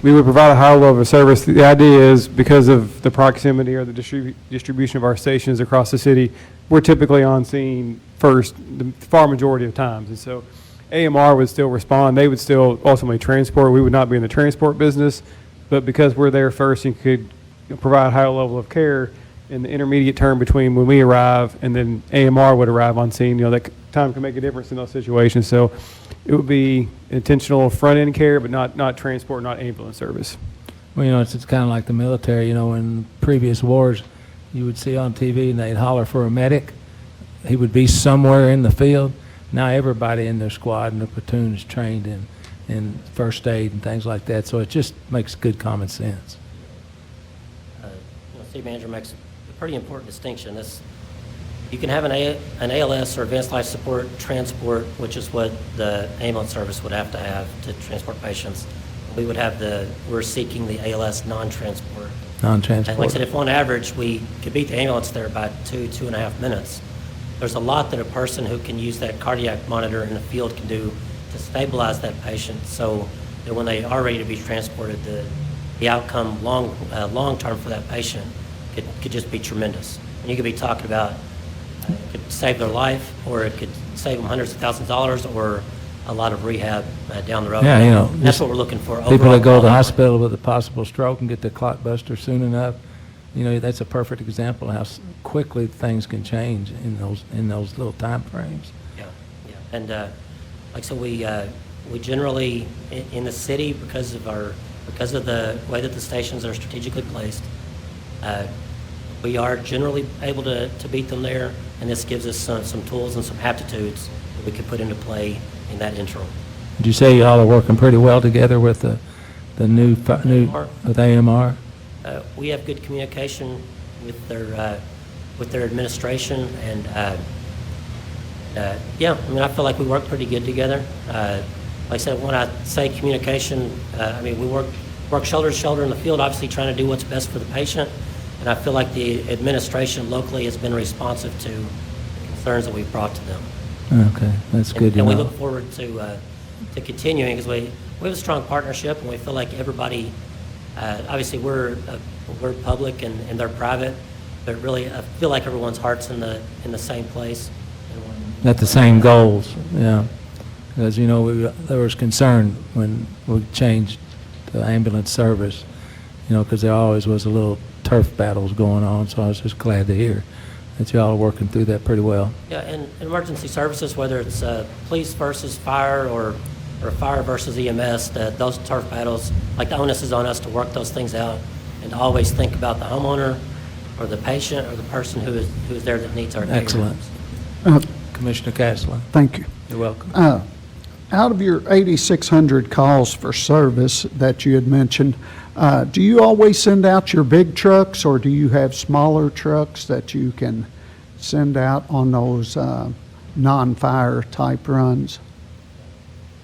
we would provide a higher level of service. The idea is because of the proximity or the distribution of our stations across the city, we're typically on scene first the far majority of times. And so AMR would still respond. They would still ultimately transport. We would not be in the transport business, but because we're there first and could provide a higher level of care in the intermediate term between when we arrive and then AMR would arrive on scene, that time can make a difference in those situations. So it would be intentional front-end care, but not transport, not ambulance service. Well, it's kind of like the military. In previous wars, you would see on TV and they'd holler for a medic. He would be somewhere in the field. Now everybody in their squad and their platoon is trained in first aid and things like that. So it just makes good common sense. City manager makes a pretty important distinction. You can have an ALS or advanced life support transport, which is what the ambulance service would have to transport patients. We're seeking the ALS non-transport. Non-transport. And like I said, if on average we could beat the ambulance there by 2.5 minutes, there's a lot that a person who can use that cardiac monitor in the field can do to stabilize that patient, so that when they are ready to be transported, the outcome long-term for that patient could just be tremendous. And you could be talking about it could save their life, or it could save them hundreds of thousands of dollars, or a lot of rehab down the road. Yeah, That's what we're looking for. People overall that go to the quality. hospital with a possible stroke and get the clot buster soon enough, that's a perfect example of how quickly things can change in those little time frames. Yeah. And like so, we generally in the city, because of the way that the stations are strategically placed, we are generally able to beat them there, and this gives us some tools and some aptitudes that we could put into play in that interim. Would you say y'all are working pretty well together with the new with AMR? We have good communication with their administration, and I feel like we work pretty good together. Like I said, when I say communication, we work shoulder to shoulder in the field, obviously trying to do what's best for the patient, and I feel like the administration locally has been responsive to the concerns that we've brought to them. Okay, that's good to And we know. look forward to continuing, because we have a strong partnership, and we feel like everybody, obviously we're public and they're private, but really I feel like everyone's heart's in the same place. At the same goals, yeah. Because, there was concern when we changed the ambulance service, because there always was a little turf battles going on, so I was just glad to hear that y'all are working through that pretty well. Yeah, and emergency services, whether it's police versus fire or fire versus EMS, those turf battles, like the onus is on us to work those things out and to always think about the homeowner or the patient or the person who is there that needs our care. Excellent. Commissioner Castlein. Thank you. You're welcome. Out of your 8,600 calls for service that you had mentioned, do you always send out your big trucks, or do you have smaller trucks that you can send out on those non-fire type runs?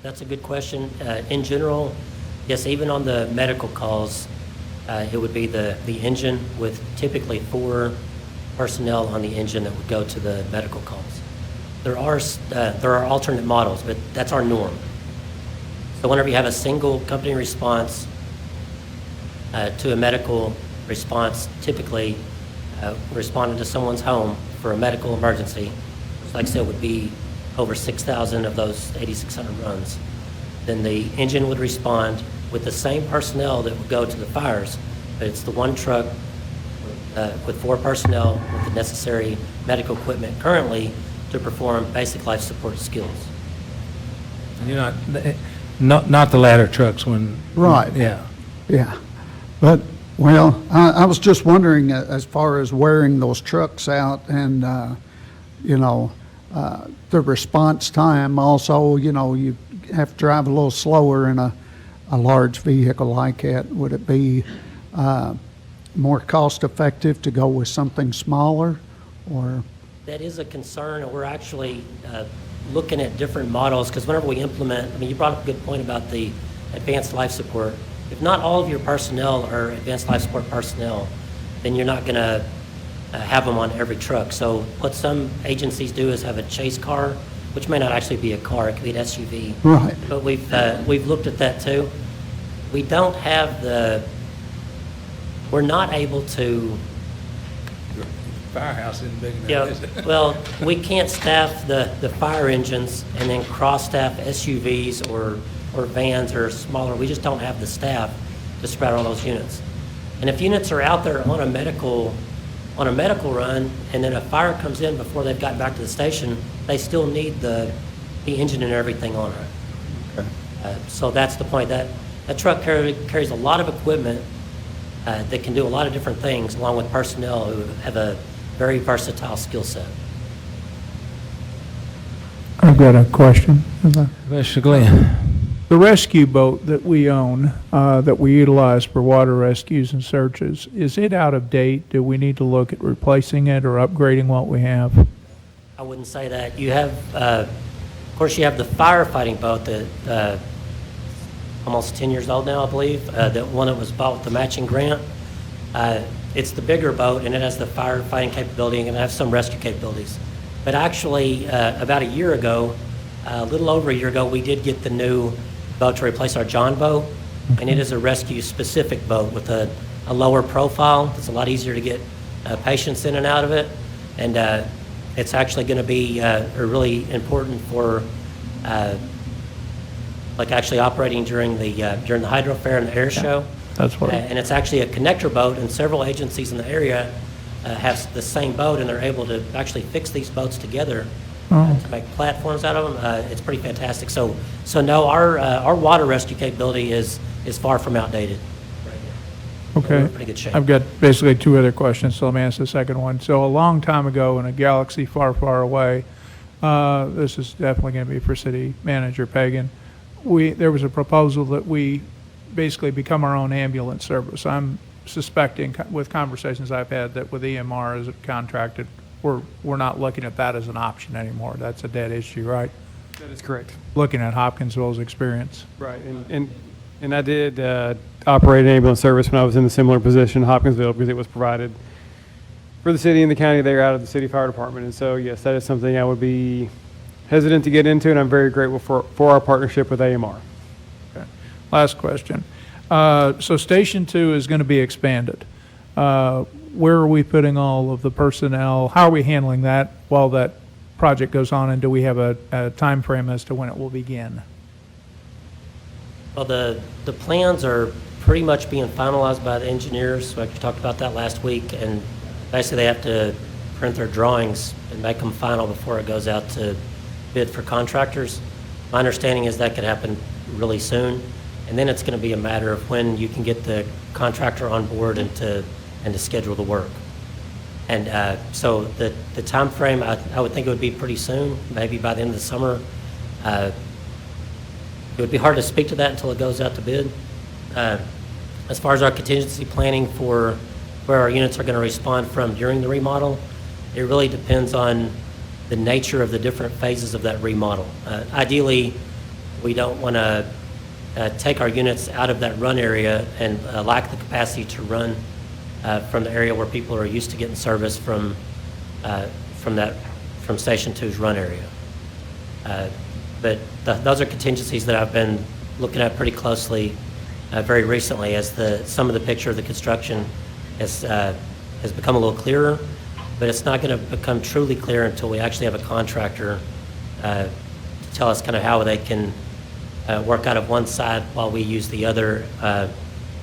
That's a good question. In general, yes, even on the medical calls, it would be the engine with typically 4 personnel on the engine that would go to the medical calls. There are alternate models, but that's our norm. So whenever you have a single company response to a medical response, typically responding to someone's home for a medical emergency, which like I said would be over 6,000 of those 8,600 runs, then the engine would respond with the same personnel that would go to the fires, but it's the one truck with 4 personnel with the necessary medical equipment currently to perform basic life support skills. And you're not the ladder trucks when... Right. Yeah. Yeah. But Well, I was just wondering, as far as wearing those trucks out and, the response time, also, you have to drive a little slower in a large vehicle like that. Would it be more cost-effective to go with something smaller, or? That is a concern, and we're actually looking at different models, because whenever we implement, I mean, you brought up a good point about the advanced life support. If not all of your personnel are advanced life support personnel, then you're not going to have them on every truck. So what some agencies do is have a chase car, which may not actually be a car, it could be an SUV. Right. But we've looked at that too. We don't have we're not able to, Firehouse isn't big enough, yeah, is it? well, we can't staff the fire engines and then cross-staff SUVs or vans or smaller. We just don't have the staff to spread all those units. And if units are out there on a medical run, and then a fire comes in before they've gotten back to the station, they still need the engine and everything on it. Okay. So that's the point. That truck carries a lot of equipment that can do a lot of different things, along with personnel who have a very versatile skill set. I've got a question. Mr. Glenn? The rescue boat that we own, that we utilize for water rescues and searches, is it out of date? Do we need to look at replacing it or upgrading what we have? I wouldn't say that. You have, of course, you have the firefighting boat that almost 10 years old now, I believe, the one that was bought with the matching grant. It's the bigger boat, and it has the firefighting capability and it has some rescue capabilities. But actually, about a year ago, a little over a year ago, we did get the new boat to replace our John boat, and it is a rescue-specific boat with a lower profile. It's a lot easier to get patients in and out of it, and it's actually going to be really important for like actually operating during the hydro fair and the air show. That's what. And it's actually a connector boat, and several agencies in the area have the same boat, and they're able to actually fix these boats together to make platforms out of them. It's pretty fantastic. So no, our water rescue capability is far from outdated. Okay. We're in pretty good shape. I've got basically two other questions, so let me ask the second one. So a long time ago in a galaxy far, far away, this is definitely going to be for City Manager Pagan, there was a proposal that we basically become our own ambulance service. I'm suspecting, with conversations I've had, that with EMR as contracted, we're not looking at that as an option anymore. That's a dead issue, right? That is correct. Looking at Hopkinsville's experience. Right, and I did operate an ambulance service when I was in a similar position in Hopkinsville, because it was provided for the city and the county there out of the city fire department. And so, yes, that is something I would be hesitant to get into, and I'm very grateful for our partnership with AMR. Okay. Last question. So Station 2 is going to be expanded. Where are we putting all of the personnel? How are we handling that while that project goes on, and do we have a time frame as to when it will begin? Well, the plans are pretty much being finalized by the engineers. We talked about that last week, and basically they have to print their drawings and make them final before it goes out to bid for contractors. My understanding is that could happen really soon, and then it's going to be a matter of when you can get the contractor on board and to schedule the work. And so the time frame, I would think it would be pretty soon, maybe by the end of the summer. It would be hard to speak to that until it goes out to bid. As far as our contingency planning for where our units are going to respond from during the remodel, it really depends on the nature of the different phases of that remodel. Ideally, we don't want to take our units out of that run area and lack the capacity to run from the area where people are used to getting service from Station 2's run area. But those are contingencies that I've been looking at pretty closely very recently, as some of the picture of the construction has become a little clearer, but it's not going to become truly clear until we actually have a contractor to tell us kind of how they can work out of one side while we use the other,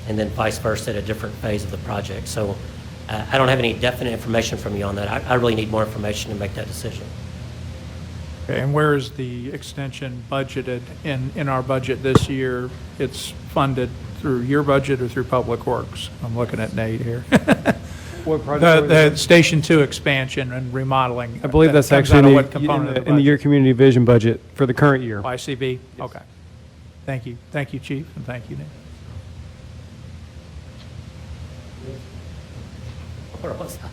and then vice versa at a different phase of the project. So I don't have any definite information from you on that. I really need more information to make that decision. Okay, and where is the extension budgeted in our budget this year? It's funded through your budget or through Public Works? I'm looking at Nate here. What project? The Station 2 expansion and remodeling. I believe that's comes actually out of what in component of the year budget? community vision budget for the current year. YCB? Okay. Thank you. Thank you, Chief, and thank you, Nate. Where was I?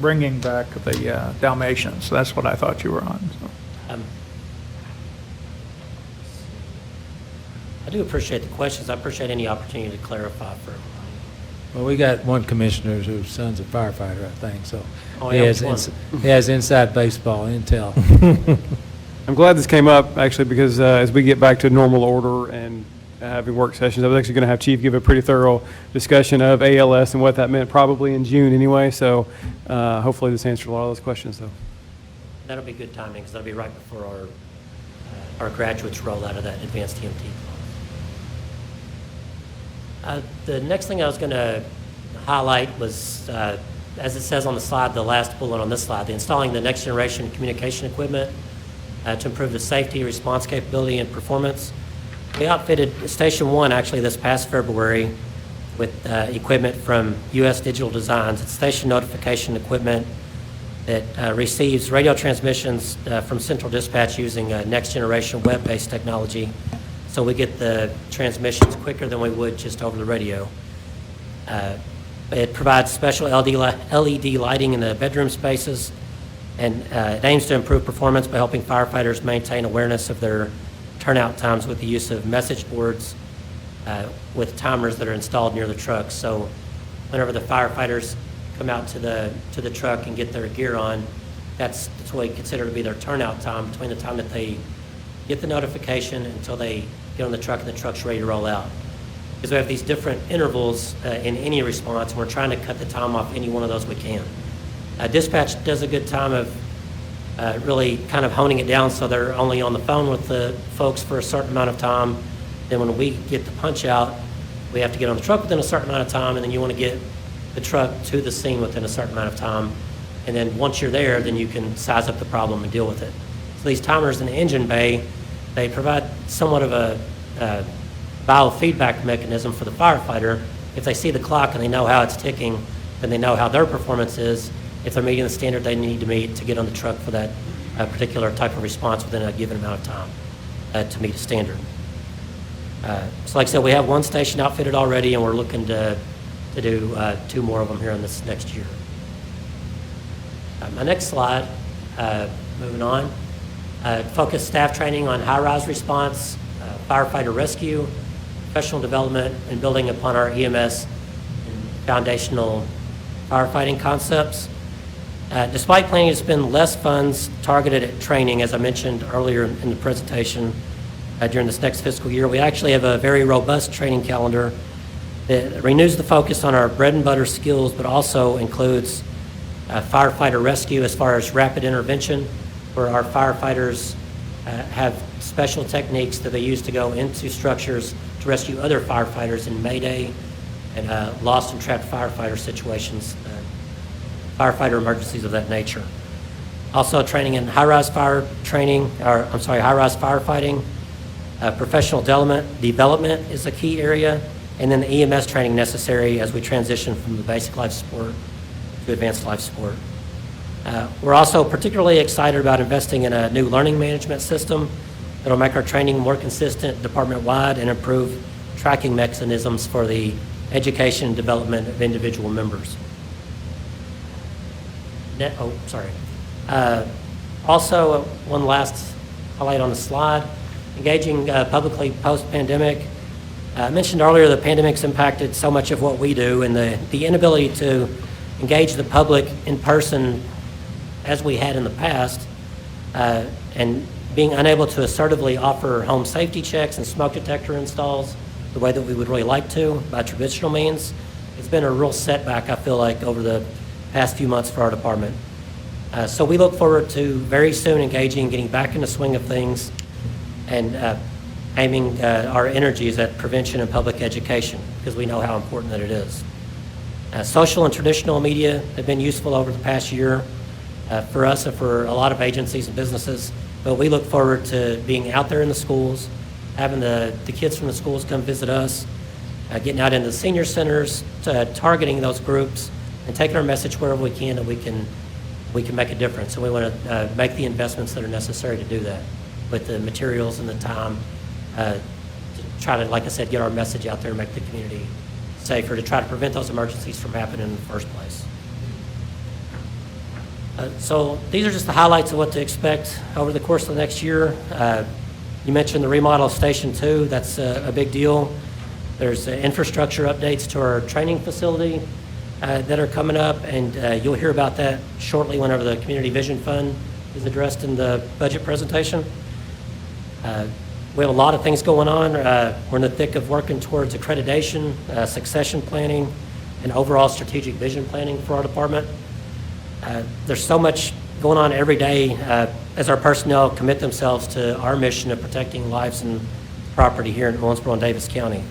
Bringing back the Dalmatians, that's what I thought you were on. So. I do appreciate the questions. I appreciate any opportunity to clarify for everybody. Well, we got one commissioner whose son's a firefighter, I think, so Oh, he yeah, has, which one? he has inside baseball intel. I'm glad this came up, actually, because as we get back to normal order and having work sessions, I was actually going to have Chief give a pretty thorough discussion of ALS and what that meant, probably in June anyway, so hopefully this answered a lot of those questions, though. That'll be good timing, because that'll be right before our graduates roll out of that advanced EMT class. The next thing I was going to highlight was, as it says on the slide, the last bullet on this slide, the installing the next generation communication equipment to improve the safety, response capability, and performance. We outfitted Station 1 actually this past February with equipment from U.S. Digital Designs. It's station notification equipment that receives radio transmissions from Central Dispatch using next generation web-based technology. So we get the transmissions quicker than we would just over the radio. It provides special LED lighting in the bedroom spaces, and it aims to improve performance by helping firefighters maintain awareness of their turnout times with the use of message boards with timers that are installed near the truck. So whenever the firefighters come out to the truck and get their gear on, that's what we consider to be their turnout time between the time that they get the notification until they get on the truck and the truck's ready to roll out. Because we have these different intervals in any response, and we're trying to cut the time off any one of those we can. Dispatch does a good time of really kind of honing it down so they're only on the phone with the folks for a certain amount of time. Then when we get the punch out, we have to get on the truck within a certain amount of time, and then you want to get the truck to the scene within a certain amount of time. And then once you're there, then you can size up the problem and deal with it. So these timers in the engine bay, they provide somewhat of a biofeedback mechanism for the firefighter. If they see the clock and they know how it's ticking, then they know how their performance is, if they're meeting the standard they need to meet to get on the truck for that particular type of response within a given amount of time to meet a standard. So like I said, we have one station outfitted already, and we're looking to do 2 more of them here in this next year. My next slide, moving on, focus staff training on high-rise response, firefighter rescue, professional development, and building upon our EMS and foundational firefighting concepts. Despite planning to spend less funds targeted at training, as I mentioned earlier in the presentation, during this next fiscal year, we actually have a very robust training calendar that renews the focus on our bread and butter skills, but also includes firefighter rescue as far as rapid intervention, where our firefighters have special techniques that they use to go into structures to rescue other firefighters in mayday and lost and trapped firefighter situations, firefighter emergencies of that nature. Also training in high-rise high-rise firefighting, professional development is a key area, and then the EMS training necessary as we transition from the basic life support to advanced life support. We're also particularly excited about investing in a new learning management system that'll make our training more consistent department-wide and improve tracking mechanisms for the education and development of individual members. Also, one last highlight on the slide, engaging publicly post-pandemic. I mentioned earlier the pandemic's impacted so much of what we do, and the inability to engage the public in person as we had in the past, and being unable to assertively offer home safety checks and smoke detector installs the way that we would really like to by traditional means. It's been a real setback, I feel like, over the past few months for our department. So we look forward to very soon engaging, getting back in the swing of things, and aiming our energies at prevention and public education, because we know how important that it is. Social and traditional media have been useful over the past year for us and for a lot of agencies and businesses, but we look forward to being out there in the schools, having the kids from the schools come visit us, getting out into the senior centers, targeting those groups, and taking our message wherever we can that we can make a difference. And we want to make the investments that are necessary to do that, with the materials and the time, to try to, like I said, get our message out there and make the community safer, to try to prevent those emergencies from happening in the first place. So these are just the highlights of what to expect over the course of the next year. You mentioned the remodel of Station 2. That's a big deal. There's infrastructure updates to our training facility that are coming up, and you'll hear about that shortly whenever the Community Vision Fund is addressed in the budget presentation. We have a lot of things going on. We're in the thick of working towards accreditation, succession planning, and overall strategic vision planning for our department. There's so much going on every day as our personnel commit themselves to our mission of protecting lives and property here in Owensboro and Davis County.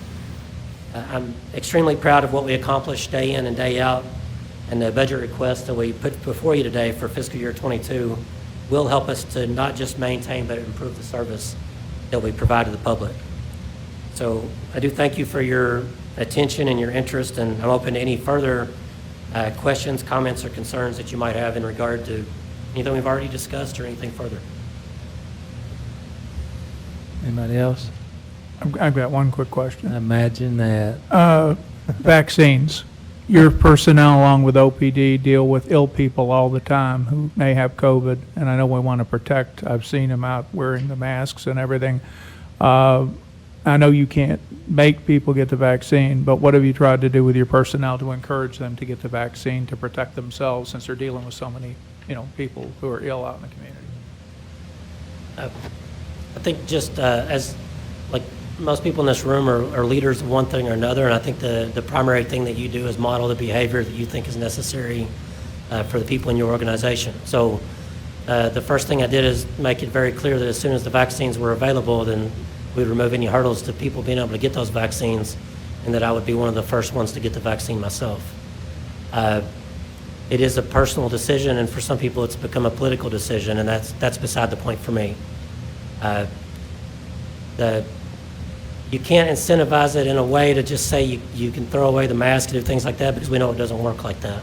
I'm extremely proud of what we accomplish day in and day out, and the budget request that we put before you today for fiscal year 22 will help us to not just maintain but improve the service that we provide to the public. So I do thank you for your attention and your interest, and I'm open to any further questions, comments, or concerns that you might have in regard to anything we've already discussed or anything further. Anybody else? I've got one quick question. Imagine that. Vaccines. Your personnel, along with OPD, deal with ill people all the time who may have COVID, and I know we want to protect. I've seen them out wearing the masks and everything. I know you can't make people get the vaccine, but what have you tried to do with your personnel to encourage them to get the vaccine to protect themselves, since they're dealing with so many, people who are ill out in the community? I think just as like most people in this room are leaders of one thing or another, and I think the primary thing that you do is model the behavior that you think is necessary for the people in your organization. So the first thing I did is make it very clear that as soon as the vaccines were available, then we'd remove any hurdles to people being able to get those vaccines, and that I would be one of the first ones to get the vaccine myself. It is a personal decision, and for some people it's become a political decision, and that's beside the point for me. You can't incentivize it in a way to just say you can throw away the mask and do things like that, because we know it doesn't work like that.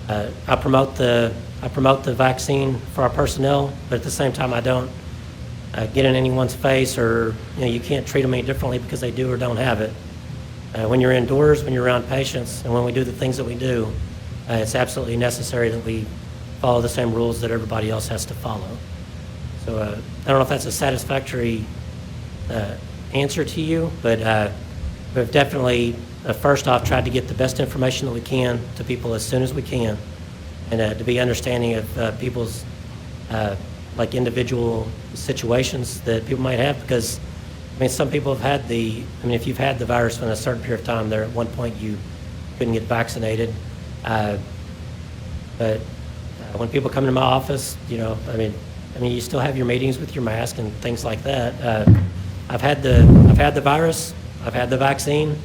I promote the vaccine for our personnel, but at the same time I don't get in anyone's face, or you can't treat them any differently because they do or don't have it. When you're indoors, when you're around patients, and when we do the things that we do, it's absolutely necessary that we follow the same rules that everybody else has to follow. So I don't know if that's a satisfactory answer to you, but we've definitely, first off, tried to get the best information that we can to people as soon as we can, and to be understanding of people's like individual situations that people might have, because some people have had if you've had the virus for a certain period of time, there at one point you couldn't get vaccinated, but when people come to my office, you still have your meetings with your mask and things like that. I've had the virus, I've had the vaccine,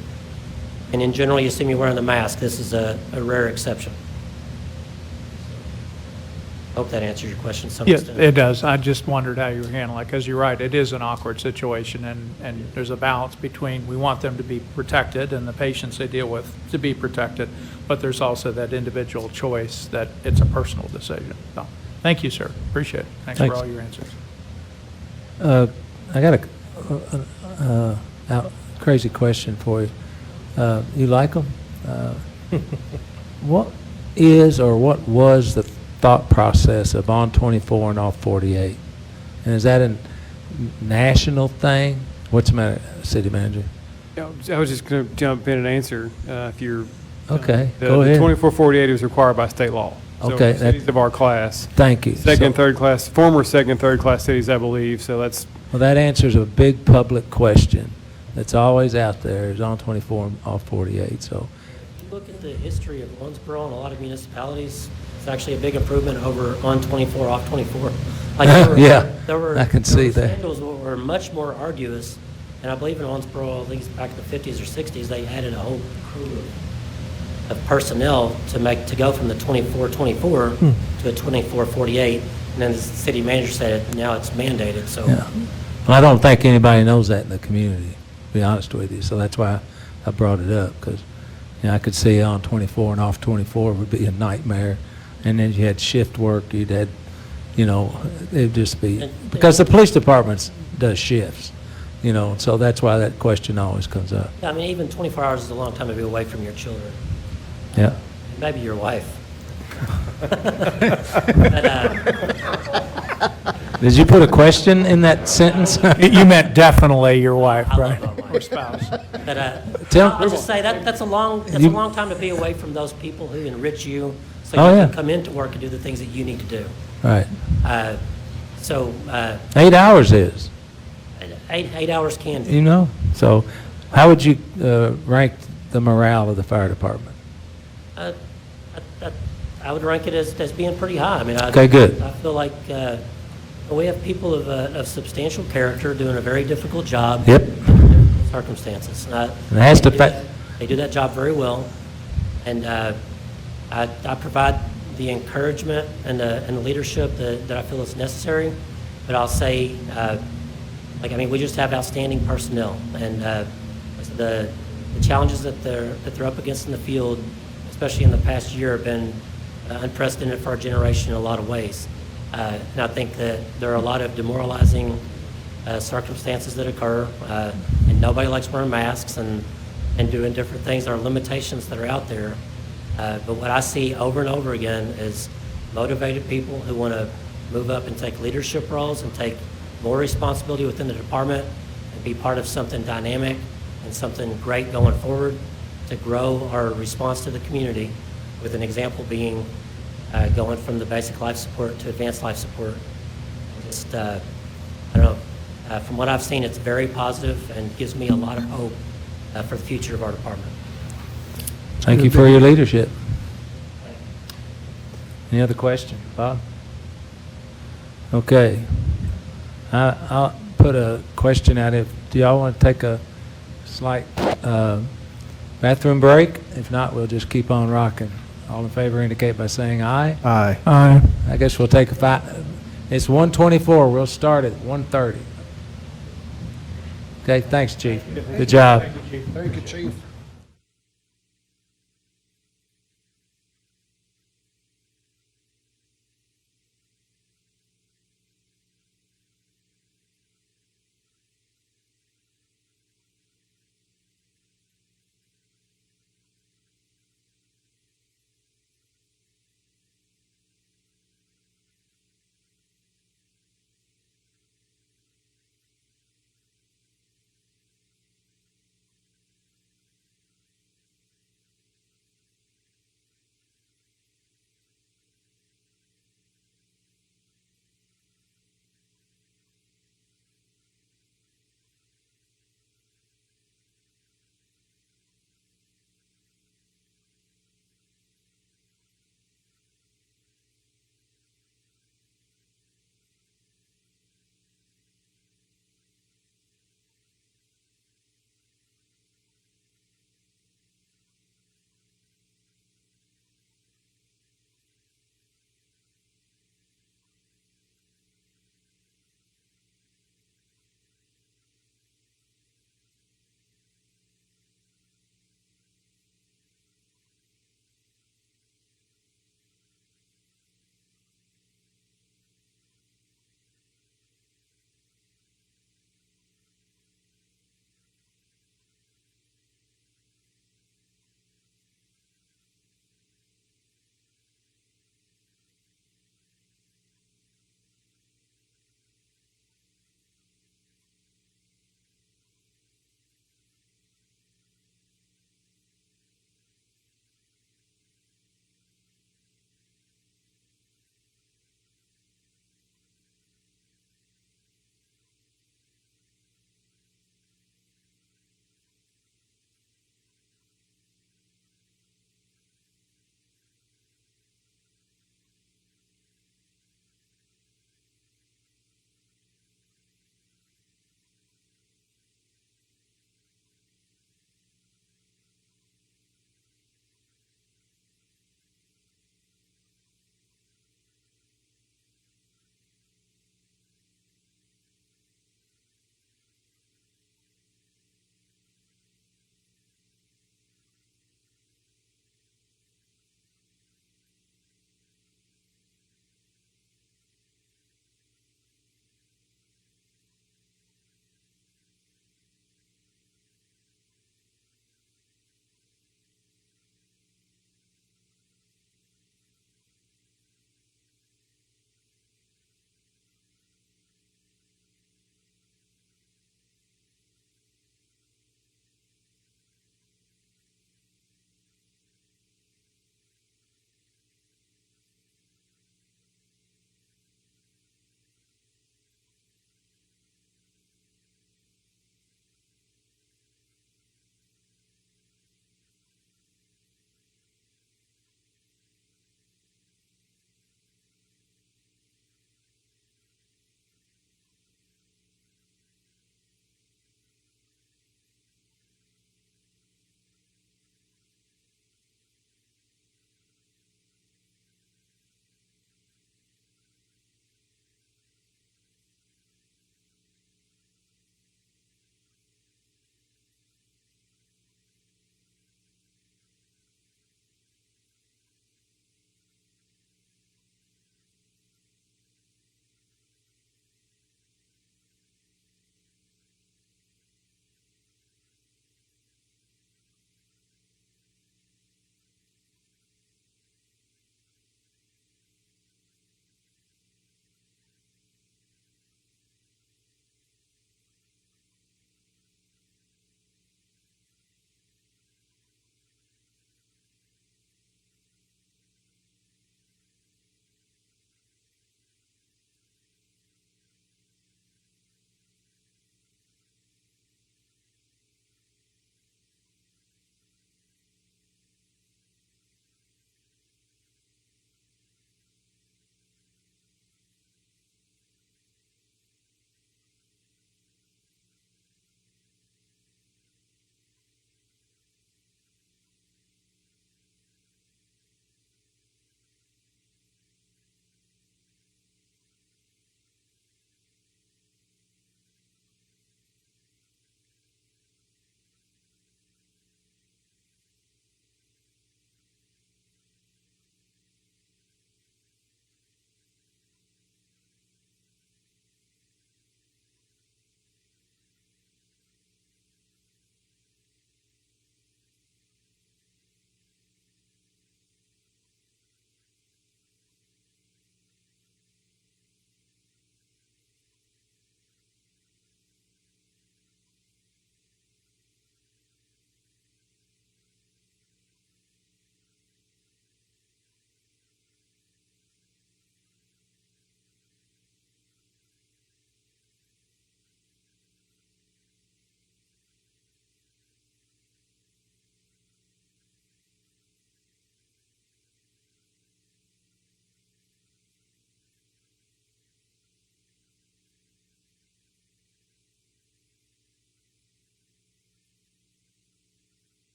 and in general, you see me wearing the mask. This is a rare exception. I hope that answers your question to some Yes, extent. it does. I just wondered how you were handling it, because you're right, it is an awkward situation, and there's a balance between, we want them to be protected and the patients they deal with to be protected, but there's also that individual choice that it's a personal decision. So, thank you, sir. Appreciate it. Thanks for Thanks. all your answers. I got a crazy question for you. You like them? What is or what was the thought process of on 24 and off 48? And is that a national thing? What's the matter, City Manager? I was just going to jump in and answer if you're. Okay, The go ahead. 2448 is required by state law. Okay, So cities of our class. Thank you. Second and So- third class, former second and third class cities, I believe, so that's. Well, that answers a big public question that's always out there, is on 24 and off 48, so. If you look at the history of Owensboro and a lot of municipalities, It's actually a big improvement over on 24, off 24. Like, there were- Yeah, there were- I can see there were that. schedules were much more arduous, and I believe in Owensboro, I think it's back in the 50s or 60s, they added a whole crew of personnel to go from the 24-24 to a 24-48, and then the city manager said now it's mandated, so. Yeah. Well, I don't think anybody knows that in the community, to be honest with you, so that's why I brought it up, because, you know, I could see on 24 and off 24 would be a nightmare, and then you had shift work, you'd had, you know, it'd just be, because the police department does shifts, you know, so that's why that question always comes up. I mean, even 24 hours is a long time to be away from your children, Yeah. maybe your wife. But, Did you put a question in that sentence? You meant definitely your wife, I right? love my wife. But Tell- I'll just say that's a long time to be away from those people who enrich you, so Oh, you yeah. can come into work and do the things that you need to do. Right. So 8 hours is, 8 hours can be. you know, so how would you rank the morale of the fire department? I would rank it as being pretty high. I mean, Okay, good. I feel like we have people of substantial character doing a very difficult job. Yep. In circumstances. And And it has to they do that job very well, and I provide the encouragement and the leadership that I feel is necessary. But I'll say, we just have outstanding personnel, and the challenges that they're up against in the field, especially in the past year, have been unprecedented for our generation in a lot of ways. And I think that there are a lot of demoralizing circumstances that occur, and nobody likes wearing masks and doing different things. There are limitations that are out there. But what I see over and over again is motivated people who want to move up and take leadership roles and take more responsibility within the department and be part of something dynamic and something great going forward to grow our response to the community, with an example being going from the basic life support to advanced life support. Just, I don't know, from what I've seen, it's very positive and gives me a lot of hope for the future of our department. Thank you for your leadership. Any other question, Bob? Okay. I'll put a question out. Do y'all want to take a slight bathroom break? If not, we'll just keep on rocking. All in favor indicate by saying aye. Aye. Aye. I guess we'll take it's 1:24. We'll start at 1:30. Okay, thanks, Chief. Good job. Thank you, Chief.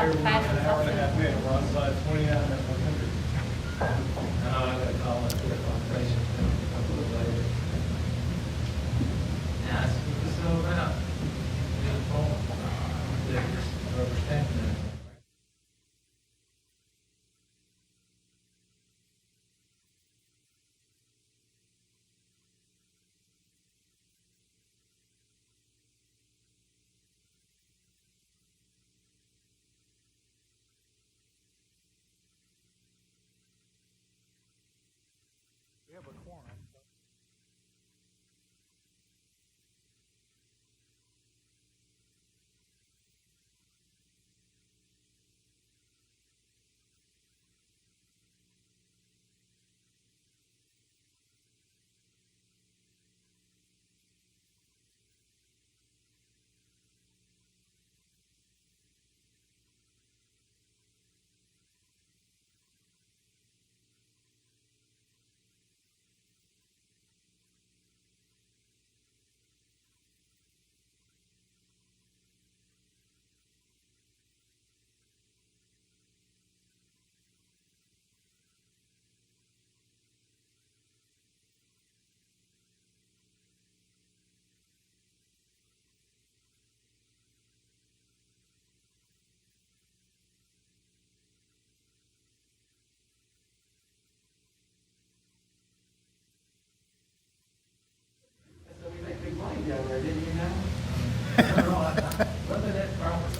about the fastest I've seen. We're on slide 29 and 100. I gotta call it for operation a little later. Yeah, it's moving slow around. Rubber stamping it.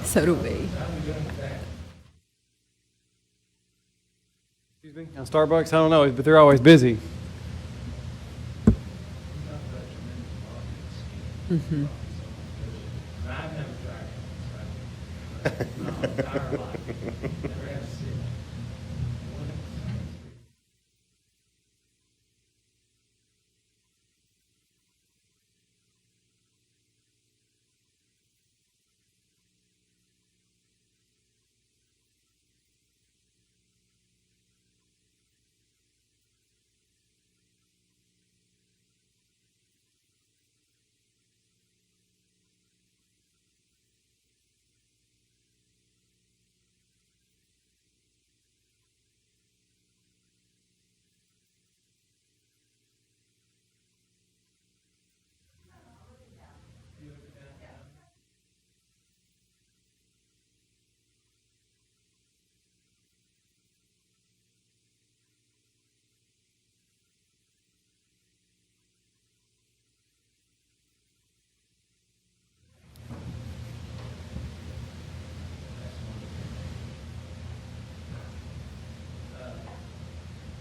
So do we. Excuse me? Now, Starbucks, I don't know, but they're always busy. Mm-hmm. I've never tried it. My entire life. Never had to see it.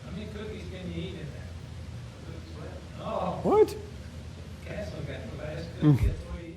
How many cookies can you eat in there? Oh, What? Castle got the last cookie. That's what he is.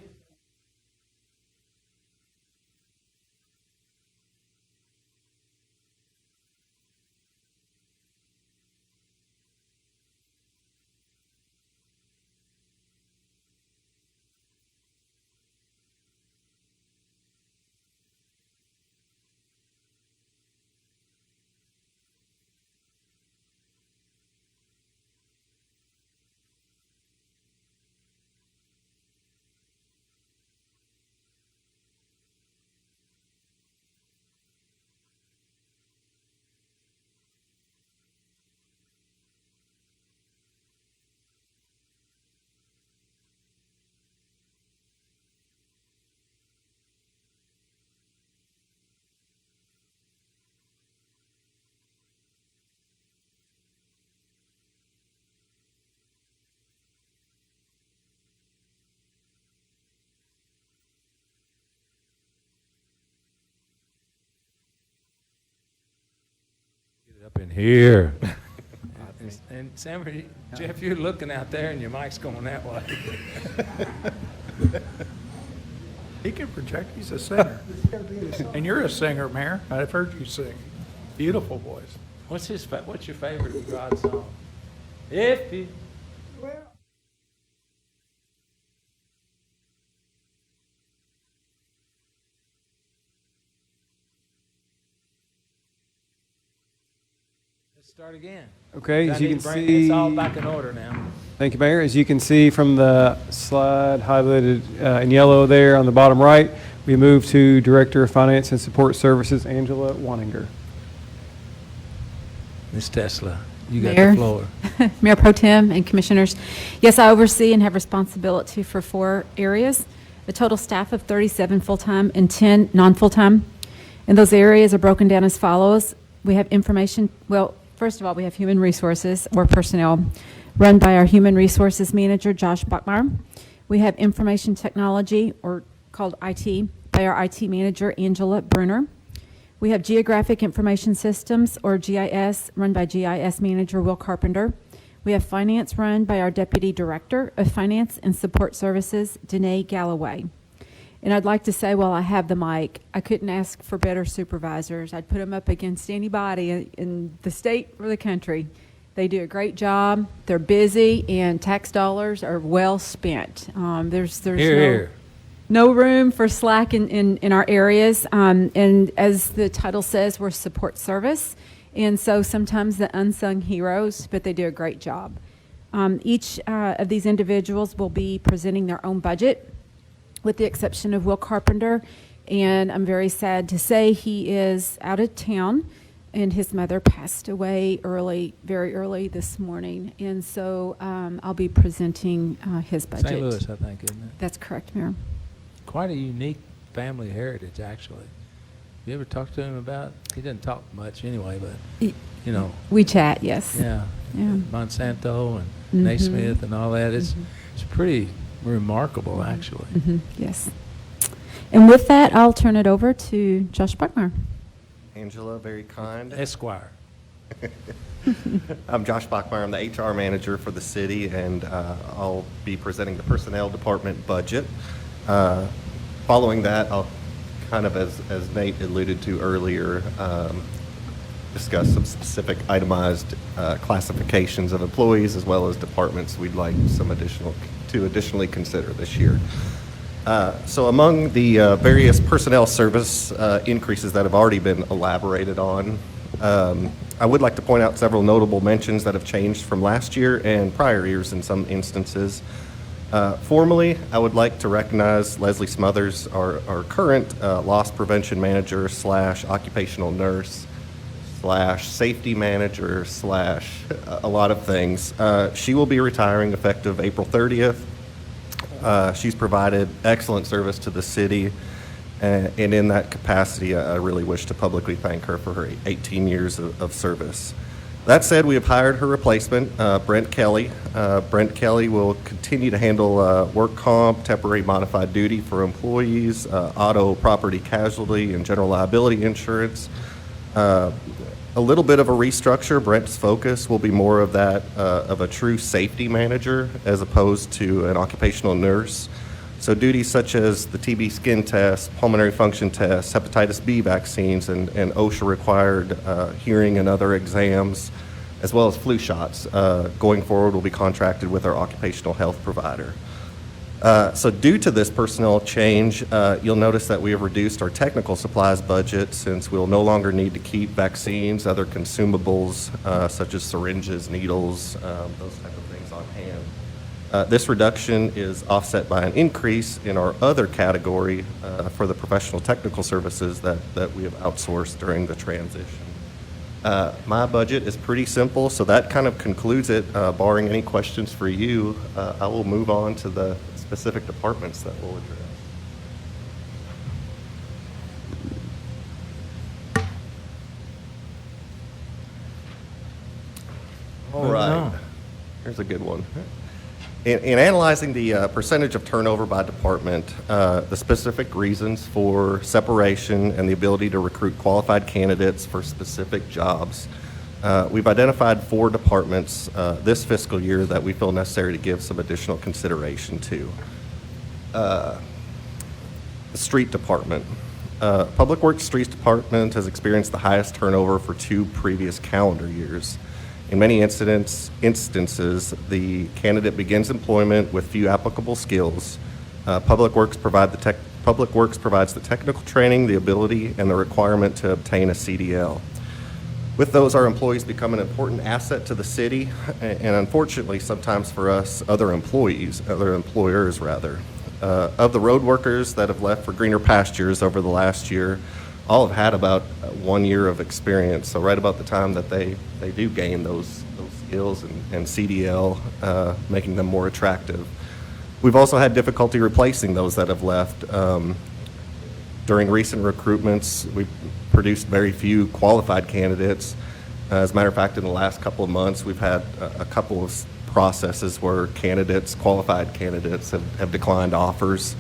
Up in here. And Sam, Jeff, you're looking out there and your mic's going that way. He can project, he's a singer. And you're a singer, Mayor. I've heard you sing. Beautiful voice. What's your favorite God song? If he. Let's start again. Okay, I as you need can to bring- see. It's all back in order now. Thank you, Mayor. As you can see from the slide highlighted in yellow there on the bottom right, We move to Director of Finance and Support Services, Angela Waninger. Ms. Tesla, you got Mayor. the floor. Mayor Pro Tem and Commissioners, yes, I oversee and have responsibility for 4 areas, a total staff of 37 full-time and 10 non-full-time. And those areas are broken down as follows. We have information, well, first of all, we have human resources or personnel run by our human resources manager, Josh Bachmeyer. We have information technology, or called IT, by our IT manager, Angela Bruner. We have Geographic Information Systems, or GIS, run by GIS Manager Will Carpenter. We have Finance, run by our Deputy Director of Finance and Support Services, Danae Galloway. And I'd like to say, while I have the mic, I couldn't ask for better supervisors. I'd put them up against anybody in the state or the country. They do a great job. They're busy, and tax dollars are well spent. There's Here. no room for slack in our areas. And as the title says, we're support service. And so sometimes the unsung heroes, but they do a great job. Each of these individuals will be presenting their own budget, with the exception of Will Carpenter. And I'm very sad to say he is out of town, and his mother passed away very early this morning. And so I'll be presenting his budget. St. Louis, I think, isn't it? That's correct, Mayor. Quite a unique family heritage, actually. You ever talk to him about? He doesn't talk much anyway, but you know. We chat, yes. Yeah. Yeah. Monsanto and Naismith and all that. It's pretty remarkable, actually. Yes. And with that, I'll turn it over to Josh Bachmeyer. Angela, very kind. Esquire. I'm Josh Bachmeyer. I'm the HR manager for the city, and I'll be presenting the personnel department budget. Following that, I'll kind of, as Nate alluded to earlier, discuss some specific itemized classifications of employees as well as departments we'd like to additionally consider this year. So among the various personnel service increases that have already been elaborated on, I would like to point out several notable mentions that have changed from last year and prior years in some instances. Formally, I would like to recognize Leslie Smothers, our current loss prevention manager / occupational nurse / safety manager / a lot of things. She will be retiring effective April 30th. She's provided excellent service to the city, and in that capacity, I really wish to publicly thank her for her 18 years of service. That said, we have hired her replacement, Brent Kelly. Brent Kelly will continue to handle work comp, temporary modified duty for employees, auto, property casualty, and general liability insurance. A little bit of a restructure. Brent's focus will be more of that of a true safety manager as opposed to an occupational nurse. So duties such as the TB skin test, pulmonary function tests, hepatitis B vaccines, and OSHA-required hearing and other exams, as well as flu shots, going forward will be contracted with our occupational health provider. So due to this personnel change, you'll notice that we have reduced our technical supplies budget since we'll no longer need to keep vaccines, other consumables, such as syringes, needles, those type of things on hand. This reduction is offset by an increase in our other category for the professional technical services that we have outsourced during the transition. My budget is pretty simple, so that kind of concludes it. Barring any questions for you, I will move on to the specific departments that we'll address. All Moving right. on. Here's a good one. In analyzing the percentage of turnover by department, the specific reasons for separation and the ability to recruit qualified candidates for specific jobs, we've identified 4 departments this fiscal year that we feel necessary to give some additional consideration to. The street department. Public Works Streets Department has experienced the highest turnover for 2 previous calendar years. In many instances, the candidate begins employment with few applicable skills. Public Works provides the technical training, the ability, and the requirement to obtain a CDL. With those, our employees become an important asset to the city, and unfortunately, sometimes for us, other employers rather. Of the road workers that have left for greener pastures over the last year, all have had about 1 year of experience. So right about the time that they do gain those skills and CDL, making them more attractive. We've also had difficulty replacing those that have left. During recent recruitments, we've produced very few qualified candidates. As a matter of fact, in the last couple of months, we've had a couple of processes where qualified candidates have declined offers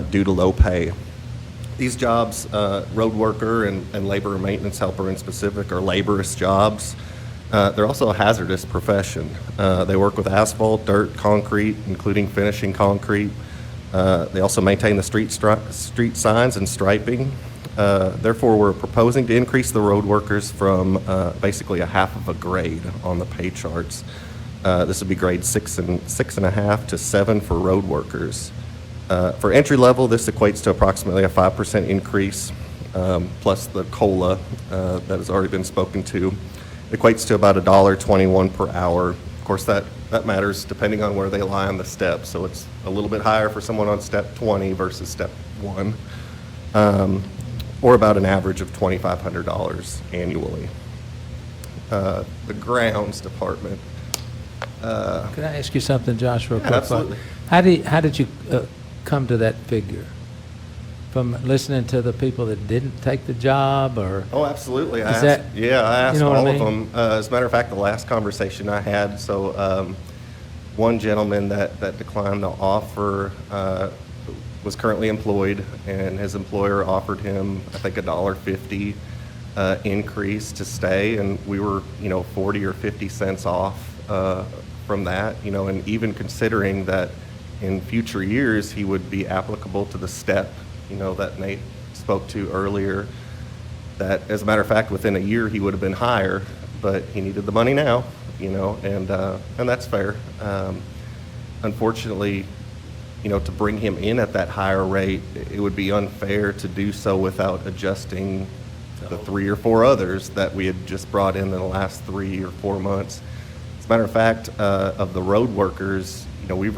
due to low pay. These jobs, road worker and labor and maintenance helper in specific, are laborious jobs. They're also a hazardous profession. They work with asphalt, dirt, concrete, including finishing concrete. They also maintain the street signs and striping. Therefore, we're proposing to increase the road workers from basically a half of a grade on the pay charts. This would be grade 6.5 to 7 for road workers. For entry level, this equates to approximately a 5% increase, plus the COLA that has already been spoken to. It equates to about $1.21 per hour. Of course, that matters depending on where they lie on the step. So it's a little bit higher for someone on step 20 versus step 1, or about an average of $2,500 annually. The grounds department. Can I ask you something, Josh, real Yeah, quick? absolutely. How did you come to that figure? From listening to the people that didn't take the job, or? Oh, absolutely. I Is asked, that- yeah, I asked you know what I all of mean? them. As a matter of fact, the last conversation I had, one gentleman that declined the offer was currently employed, and his employer offered him, I think, $1.50 increase to stay, and we were, 40 or 50 cents off from that, and even considering that in future years he would be applicable to the step, that Nate spoke to earlier, that as a matter of fact, within a year he would have been higher, but he needed the money now, and that's fair. Unfortunately, to bring him in at that higher rate, it would be unfair to do so without adjusting the 3 or 4 others that we had just brought in the last 3 or 4 months. As a matter of fact, of the road workers, we've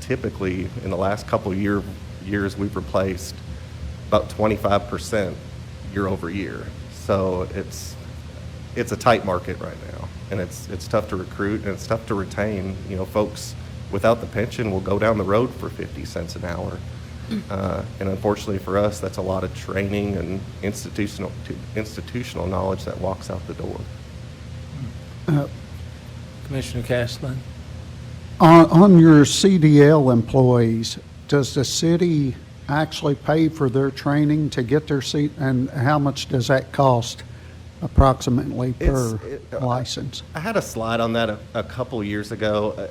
typically, in the last couple of years, we've replaced about 25% year over year. So it's a tight market right now, and it's tough to recruit, and it's tough to retain. Folks without the pension will go down the road for 50 cents an hour. And unfortunately for us, that's a lot of training and institutional knowledge that walks out the door. Commissioner Castlin? On your CDL employees, does the city actually pay for their training to get their seat, and how much does that cost approximately per license? I had a slide on that a couple years ago.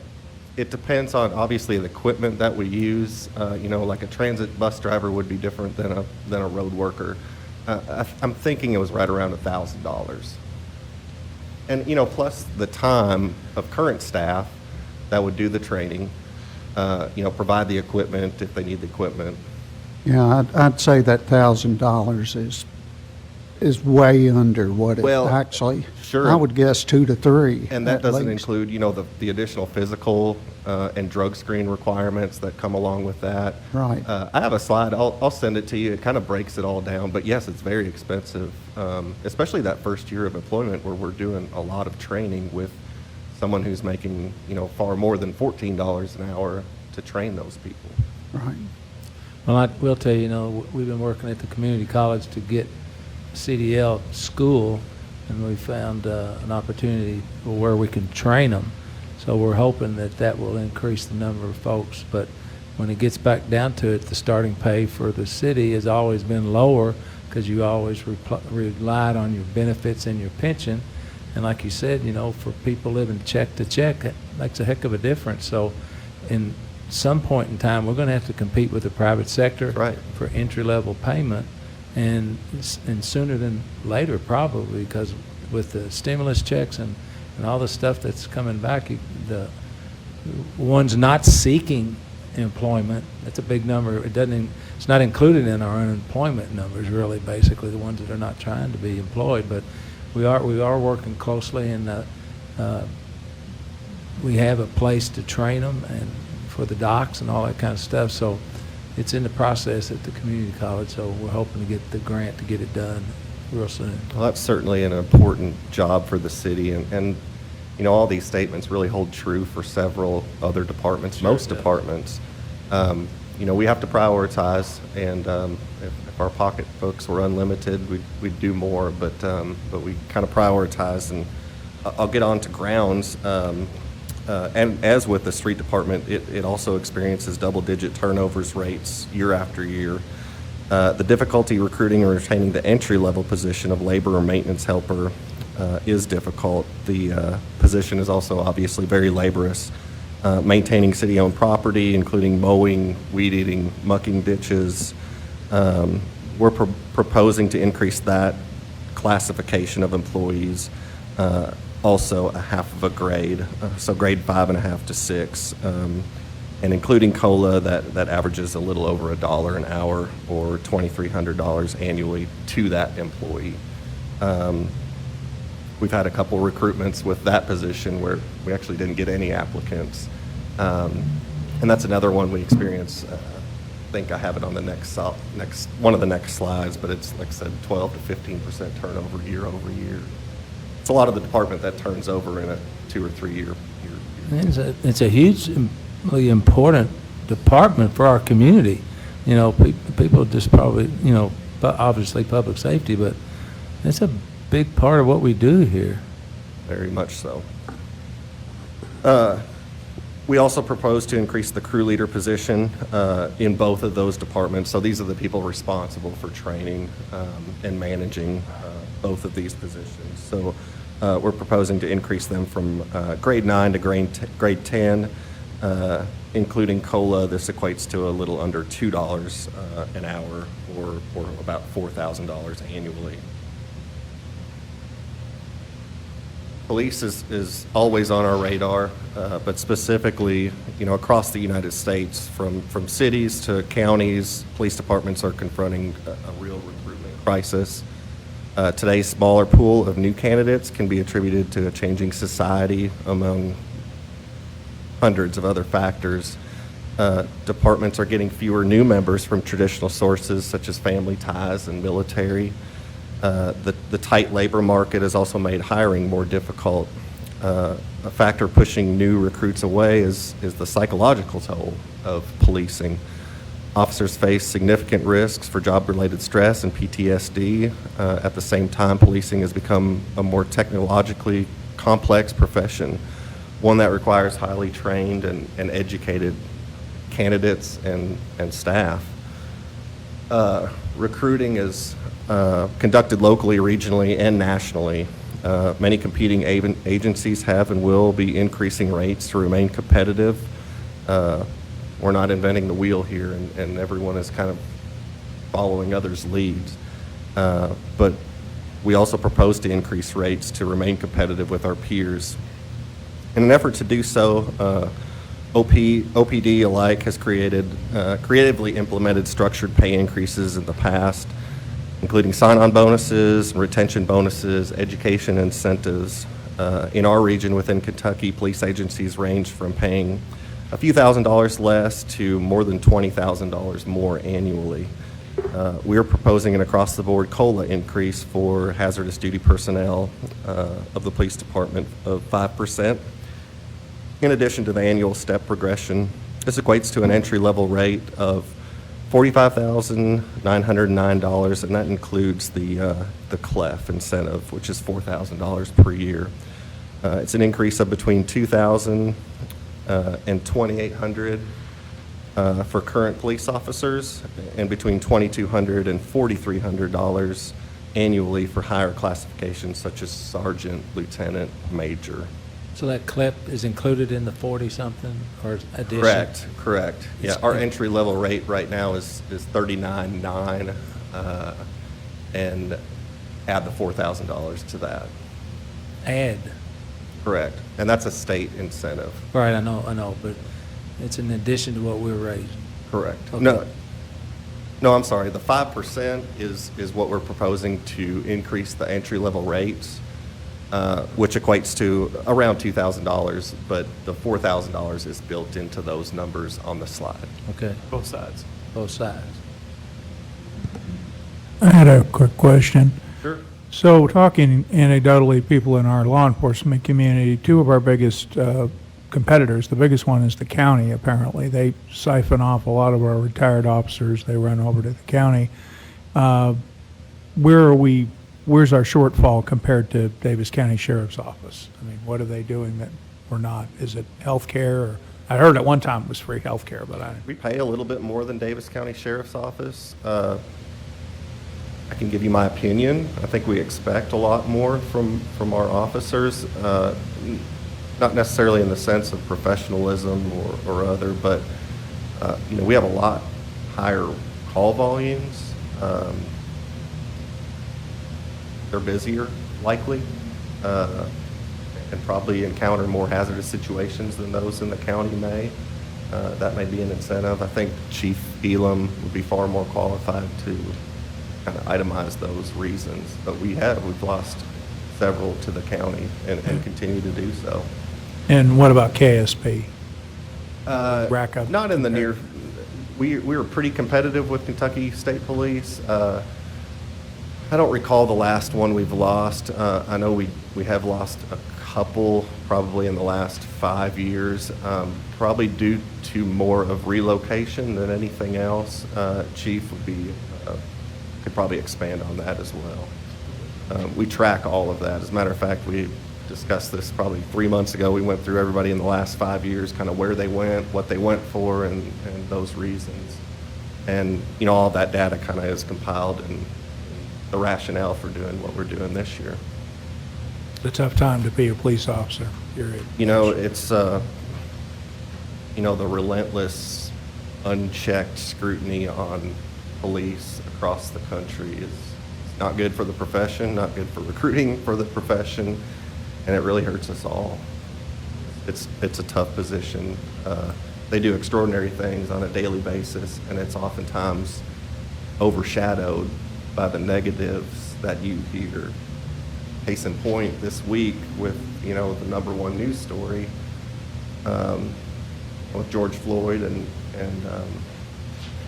It depends on, obviously, the equipment that we use. Like a transit bus driver would be different than a road worker. I'm thinking it was right around $1,000. And, plus the time of current staff that would do the training, provide the equipment if they need the equipment. Yeah, I'd say that $1,000 is way under what it Well, actually. sure. I would guess 2 to 3. And that at doesn't least. include, the additional physical and drug screen requirements that come along with that. Right. I have a slide. I'll send it to you. It kind of breaks it all down. But yes, it's very expensive, especially that first year of employment where we're doing a lot of training with someone who's making, far more than $14 an hour to train those people. Right. Well, I will tell you, we've been working at the community college to get CDL school, and we found an opportunity where we can train them. So we're hoping that will increase the number of folks. But when it gets back down to it, the starting pay for the city has always been lower because you always relied on your benefits and your pension. And like you said, for people living check to check, it makes a heck of a difference. So in some point in time, we're going to have to compete with the private sector for entry-level payment, and sooner than later probably, because with the stimulus checks and all the stuff that's coming back, the ones not seeking employment, that's a big number. It's not included in our unemployment numbers, really, basically, the ones that are not trying to be employed. But we are working closely, and we have a place to train them and for the docks and all that kind of stuff. So it's in the process at the community college, so we're hoping to get the grant to get it done real soon. Well, that's certainly an important job for the city, and all these statements really hold true for several other departments, most departments. We have to prioritize, and if our pocketbooks were unlimited, we'd do more, but we kind of prioritize, and I'll get on to grounds. And as with the street department, it also experiences double-digit turnovers rates year after year. The difficulty recruiting and retaining the entry-level position of labor or maintenance helper is difficult. The position is also obviously very laborious. Maintaining city-owned property, including mowing, weed eating, mucking ditches. We're proposing to increase that classification of employees also a half of a grade, so grade 5.5 to 6, and including COLA, that averages a little over $1 an hour or $2,300 annually to that employee. We've had a couple recruitments with that position where we actually didn't get any applicants, and that's another one we experience. I think I have it on the next one of the next slides, but it's like I said, 12 to 15% turnover year over year. It's a lot of the department that turns over in a 2 or 3 year. It's a hugely important department for our community. People just probably, obviously public safety, but it's a big part of what we do here. Very much so. We also propose to increase the crew leader position in both of those departments. So these are the people responsible for training and managing both of these positions. So we're proposing to increase them from grade 9 to grade 10, including COLA. This equates to a little under $2 an hour, or about $4,000 annually. Police is always on our radar, but specifically, across the United States, from cities to counties, police departments are confronting a real recruitment crisis. Today's smaller pool of new candidates can be attributed to a changing society, among hundreds of other factors. Departments are getting fewer new members from traditional sources such as family ties and military. The tight labor market has also made hiring more difficult. A factor pushing new recruits away is the psychological toll of policing. Officers face significant risks for job-related stress and PTSD. At the same time, policing has become a more technologically complex profession, one that requires highly trained and educated candidates and staff. Recruiting is conducted locally, regionally, and nationally. Many competing agencies have and will be increasing rates to remain competitive. We're not inventing the wheel here, and everyone is kind of following others' leads. But we also propose to increase rates to remain competitive with our peers. In an effort to do so, OPD alike has creatively implemented structured pay increases in the past, including sign-on bonuses, retention bonuses, education incentives. In our region within Kentucky, police agencies range from paying a few $1,000s less to more than $20,000 more annually. We are proposing an across-the-board COLA increase for hazardous duty personnel of the police department of 5%. In addition to the annual step progression, this equates to an entry-level rate of $45,909, and that includes the CLEF incentive, which is $4,000 per year. It's an increase of between $2,000 and $2,800 for current police officers, and between $2,200 and $4,300 annually for higher classifications such as sergeant, lieutenant, major. So that clip is included in the 40-something or addition? Correct. Yeah, our entry-level rate right now is $39,900, and add the $4,000 to that. Add? Correct, and that's a state incentive. Right, I know, but it's in addition to what we're raising. Correct. Okay. No, I'm sorry, the 5% is what we're proposing to increase the entry-level rates, which equates to around $2,000, but the $4,000 is built into those numbers on the slide. Okay. Both sides. both sides. I had a quick question. Sure. So talking anecdotally, people in our law enforcement community, two of our biggest competitors, the biggest one is the county, apparently. They siphon off a lot of our retired officers. They run over to the county. Where's our shortfall compared to Davis County Sheriff's Office? I mean, what are they doing that we're not? Is it health care? I heard at one time it was free health care, but I... We pay a little bit more than Davis County Sheriff's Office. I can give you my opinion. I think we expect a lot more from our officers, not necessarily in the sense of professionalism or other, but we have a lot higher call volumes. They're busier, likely, and probably encounter more hazardous situations than those in the county may. That may be an incentive. I think Chief Elam would be far more qualified to kind of itemize those reasons, but we've lost several to the county and continue to do so. And what about KSP? Rack up? Not in the near, we were pretty competitive with Kentucky State Police. I don't recall the last one we've lost. I know we have lost a couple probably in the last 5 years, probably due to more of relocation than anything else. Chief could probably expand on that as well. We track all of that. As a matter of fact, we discussed this probably 3 months ago. We went through everybody in the last 5 years, kind of where they went, what they went for, and those reasons. And, all that data kind of is compiled and the rationale for doing what we're doing this year. It's a tough time to be a police officer, period. It's, the relentless, unchecked scrutiny on police across the country is not good for the profession, not good for recruiting for the profession, and it really hurts us all. It's a tough position. They do extraordinary things on a daily basis, and it's oftentimes overshadowed by the negatives that you hear. Case in point, this week with, the #1 news story with George Floyd and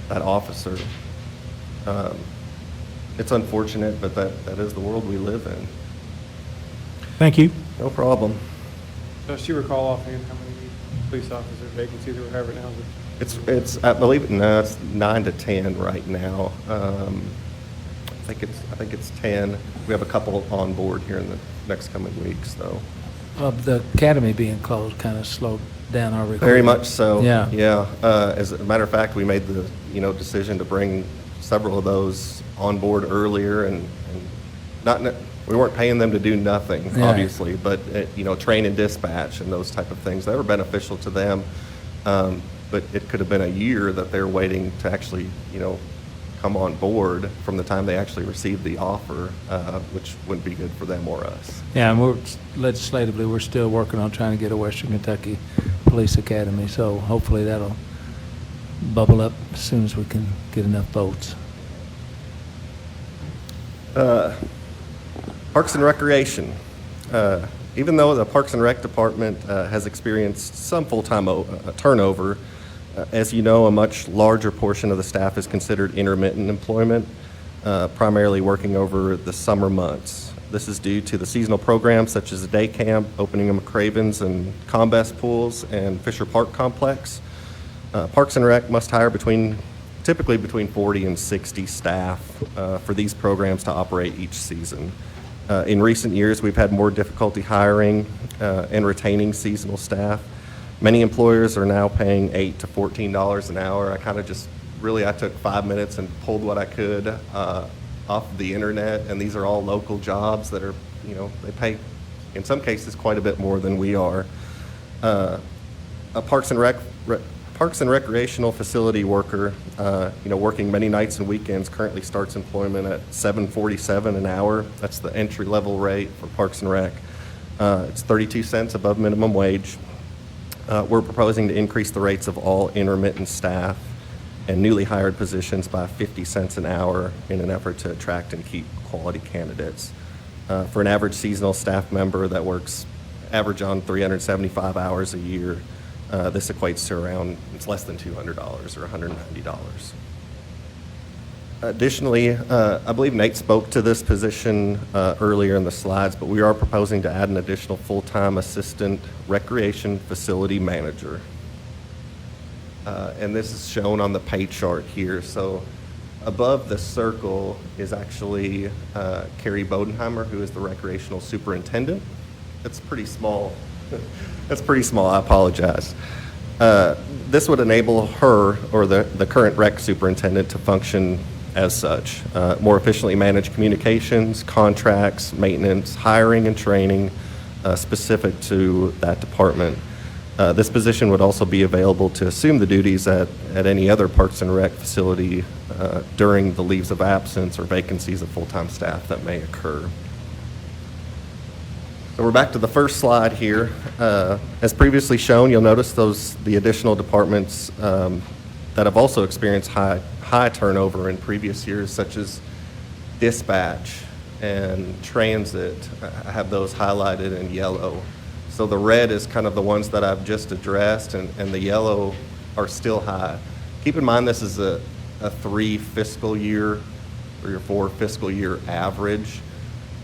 that officer. It's unfortunate, but that is the world we live in. Thank you. No problem. Does you recall offhand how many police officer vacancies there have right now? It's I believe it's 9 to 10 right now. I think it's 10. We have a couple on board here in the next coming weeks, though. The academy being closed kind of slowed down our recruiting. Very much so. Yeah. Yeah. As a matter of fact, we made the decision to bring several of those on board earlier, and we weren't paying them to do nothing, Yeah. obviously, but train and dispatch and those type of things that were beneficial to them. But it could have been a year that they're waiting to actually come on board from the time they actually receive the offer, which wouldn't be good for them or us. Yeah, and legislatively, we're still working on trying to get a Western Kentucky Police Academy, so hopefully that'll bubble up as soon as we can get enough votes. Parks and Recreation. Even though the Parks and Rec Department has experienced some full-time turnover, as you know, a much larger portion of the staff is considered intermittent employment, primarily working over the summer months. This is due to the seasonal programs such as the day camp, opening of McCraven's and Combest pools, and Fisher Park Complex. Parks and Rec must hire typically between 40 and 60 staff for these programs to operate each season. In recent years, we've had more difficulty hiring and retaining seasonal staff. Many employers are now paying $8 to $14 an hour. I took 5 minutes and pulled what I could off the internet, and these are all local jobs that are, they pay, in some cases, quite a bit more than we are. A Parks and Recreational facility worker, working many nights and weekends, currently starts employment at $7.47 an hour. That's the entry-level rate for Parks and Rec. It's 32 cents above minimum wage. We're proposing to increase the rates of all intermittent staff and newly hired positions by 50 cents an hour in an effort to attract and keep quality candidates. For an average seasonal staff member that works average on 375 hours a year, this equates to it's less than $200 or $190. Additionally, I believe Nate spoke to this position earlier in the slides, but we are proposing to add an additional full-time assistant recreation facility manager. And this is shown on the pay chart here. So above the circle is actually Carrie Bodenheimer, who is the recreational superintendent. That's pretty small. That's pretty small, I apologize. This would enable her, or the current rec superintendent, to function as such, more efficiently manage communications, contracts, maintenance, hiring, and training specific to that department. This position would also be available to assume the duties at any other Parks and Rec facility during the leaves of absence or vacancies of full-time staff that may occur. So we're back to the first slide here. As previously shown, you'll notice the additional departments that have also experienced high turnover in previous years, such as dispatch and transit. I have those highlighted in yellow. So the red is kind of the ones that I've just addressed, and the yellow are still high. Keep in mind this is a 3 or 4 fiscal year average.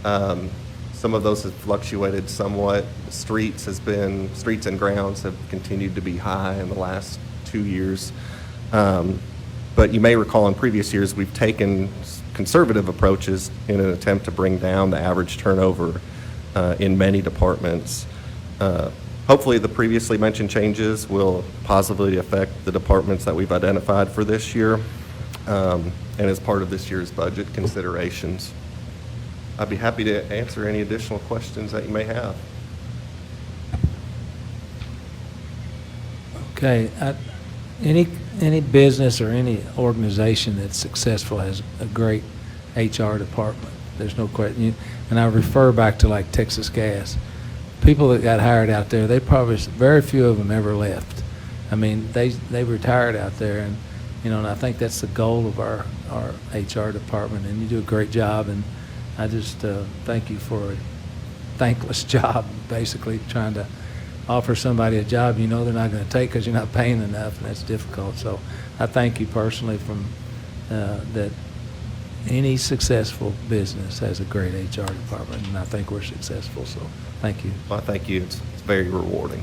Some of those have fluctuated somewhat. Streets and grounds have continued to be high in the last 2 years. But you may recall in previous years, we've taken conservative approaches in an attempt to bring down the average turnover in many departments. Hopefully, the previously mentioned changes will positively affect the departments that we've identified for this year and as part of this year's budget considerations. I'd be happy to answer any additional questions that you may have. Okay, any business or any organization that's successful has a great HR department. There's no question. And I refer back to like Texas Gas. People that got hired out there, very few of them ever left. I mean, they retired out there, and and I think that's the goal of our HR department. And you do a great job, and I just thank you for a thankless job, basically trying to offer somebody a job they're not going to take because you're not paying enough, and that's difficult. So I thank you personally from that. Any successful business has a great HR department, and I think we're successful, so thank you. Well, thank you. It's very rewarding.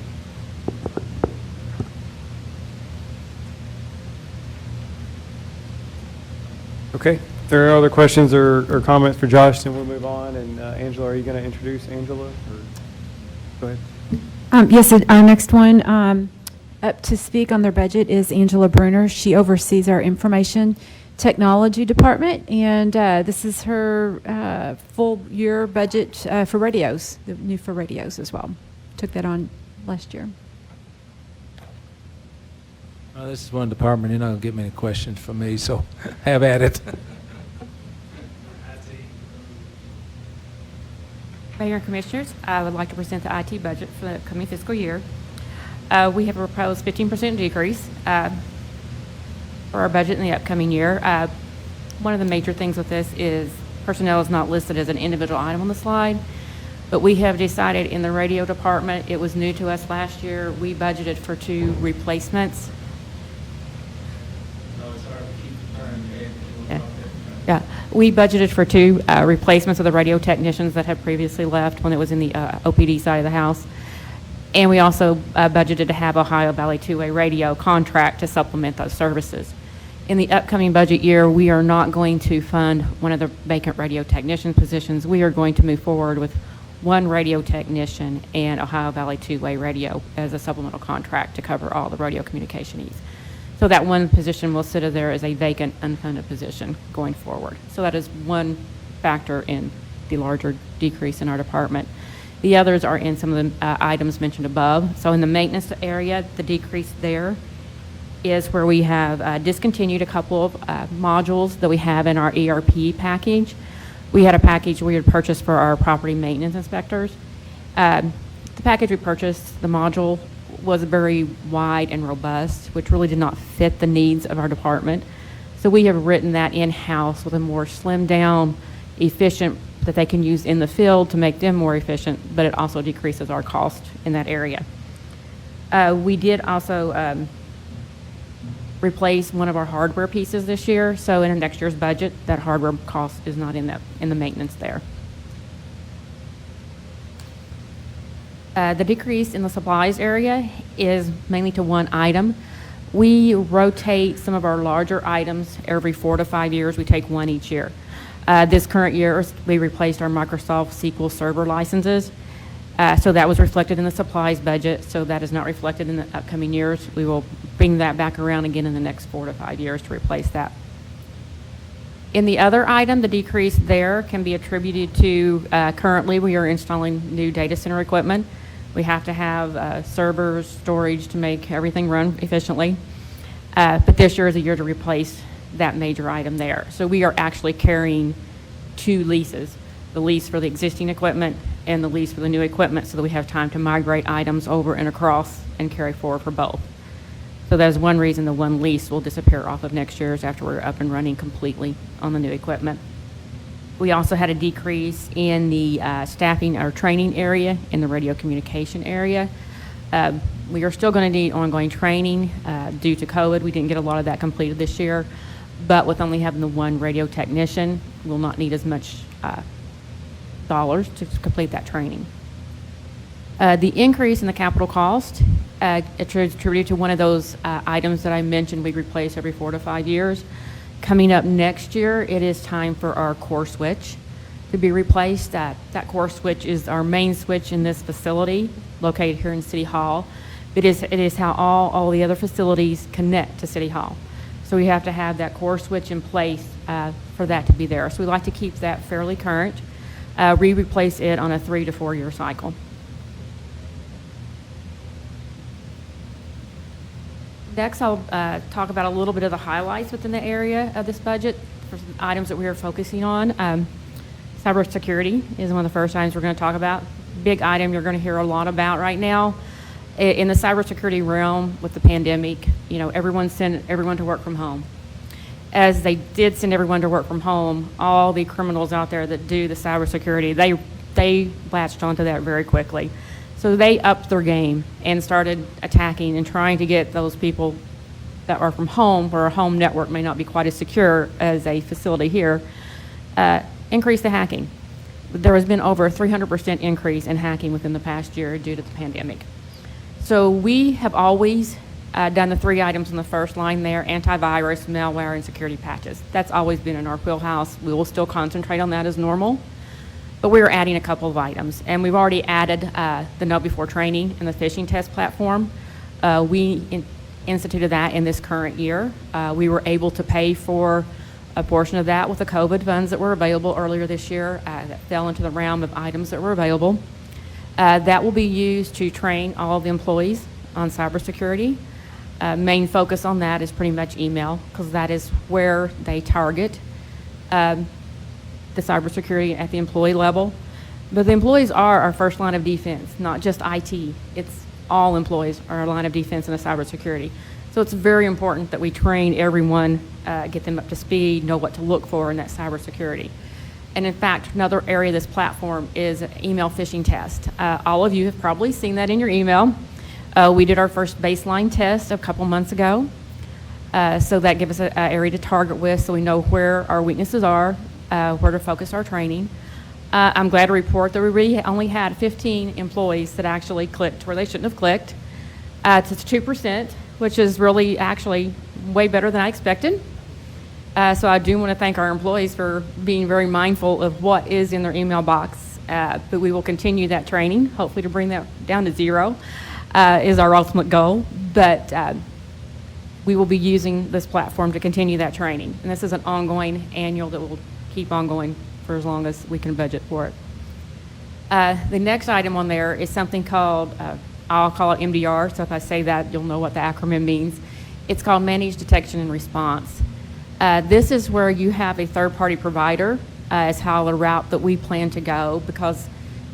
Okay, if there are other questions or comments for Josh, then we'll move on. And Angela, are you going to introduce Angela? Or go ahead. Yes, our next one up to speak on their budget is Angela Bruner. She oversees our information technology department, and this is her full year budget for radios, the new for radios as well. Took that on last year. Well, this is one department, you're not going to get many questions from me, so have at it. Mayor and Commissioners, I would like to present the IT budget for the coming fiscal year. We have a proposed 15% decrease for our budget in the upcoming year. One of the major things with this is personnel is not listed as an individual item on the slide, but we have decided in the radio department, it was new to us last year, we budgeted for 2 replacements. Yeah, we budgeted for 2 replacements of the radio technicians that had previously left when it was in the OPD side of the house. And we also budgeted to have Ohio Valley two-way radio contract to supplement those services. In the upcoming budget year, we are not going to fund one of the vacant radio technician positions. We are going to move forward with 1 radio technician and Ohio Valley two-way radio as a supplemental contract to cover all the radio communication needs. So that 1 position will sit there as a vacant, unfunded position going forward. So that is one factor in the larger decrease in our department. The others are in some of the items mentioned above. So in the maintenance area, the decrease there is where we have discontinued a couple of modules that we have in our ERP package. We had a package we had purchased for our property maintenance inspectors. The package we purchased, the module, was very wide and robust, which really did not fit the needs of our department. So we have written that in-house with a more slimmed down, efficient, that they can use in the field to make them more efficient, but it also decreases our cost in that area. We did also replace one of our hardware pieces this year, so in next year's budget, that hardware cost is not in the maintenance there. The decrease in the supplies area is mainly to one item. We rotate some of our larger items every 4 to 5 years. We take one each year. This current year, we replaced our Microsoft SQL Server licenses. So that was reflected in the supplies budget, so that is not reflected in the upcoming years. We will bring that back around again in the next 4 to 5 years to replace that. In the other item, the decrease there can be attributed to currently we are installing new data center equipment. We have to have servers, storage to make everything run efficiently. But this year is a year to replace that major item there. So we are actually carrying 2 leases, the lease for the existing equipment and the lease for the new equipment, so that we have time to migrate items over and across and carry forward for both. So that is one reason the one lease will disappear off of next year's after we're up and running completely on the new equipment. We also had a decrease in the staffing or training area in the radio communication area. We are still going to need ongoing training due to COVID. We didn't get a lot of that completed this year, but with only having the one radio technician, we'll not need as much dollars to complete that training. The increase in the capital cost attributed to one of those items that I mentioned we replace every 4 to 5 years. Coming up next year, it is time for our core switch to be replaced. That core switch is our main switch in this facility located here in City Hall. It is how all the other facilities connect to City Hall. So we have to have that core switch in place for that to be there. So we like to keep that fairly current. We replace it on a 3 to 4 year cycle. Next, I'll talk about a little bit of the highlights within the area of this budget for some items that we are focusing on. Cybersecurity is one of the first items we're going to talk about. Big item you're going to hear a lot about right now. In the cybersecurity realm with the pandemic, everyone sent everyone to work from home. As they did send everyone to work from home, all the criminals out there that do the cybersecurity, they latched onto that very quickly. So they upped their game and started attacking and trying to get those people that are from home, where a home network may not be quite as secure as a facility here, increase the hacking. There has been over a 300% increase in hacking within the past year due to the pandemic. So we have always done the 3 items on the first line there: antivirus, malware, and security patches. That's always been in our wheelhouse. We will still concentrate on that as normal. But we are adding a couple of items, and we've already added the Know Before training and the phishing test platform. We instituted that in this current year. We were able to pay for a portion of that with the COVID funds that were available earlier this year that fell into the realm of items that were available. That will be used to train all of the employees on cybersecurity. Main focus on that is pretty much email, because that is where they target the cybersecurity at the employee level. But the employees are our first line of defense, not just IT. It's all employees are our line of defense in the cybersecurity. So it's very important that we train everyone, get them up to speed, know what to look for in that cybersecurity. And in fact, another area of this platform is an email phishing test. All of you have probably seen that in your email. We did our first baseline test a couple months ago. So that gives us an area to target with, so we know where our weaknesses are, where to focus our training. I'm glad to report that we really only had 15 employees that actually clicked where they shouldn't have clicked. It's 2%, which is really actually way better than I expected. So I do want to thank our employees for being very mindful of what is in their email box. But we will continue that training, hopefully to bring that down to 0 is our ultimate goal. But we will be using this platform to continue that training. And this is an ongoing annual that will keep on going for as long as we can budget for it. The next item on there is something called, I'll call it MDR, so if I say that, you'll know what the acronym means. It's called Managed Detection and Response. This is where you have a third-party provider as how the route that we plan to go, because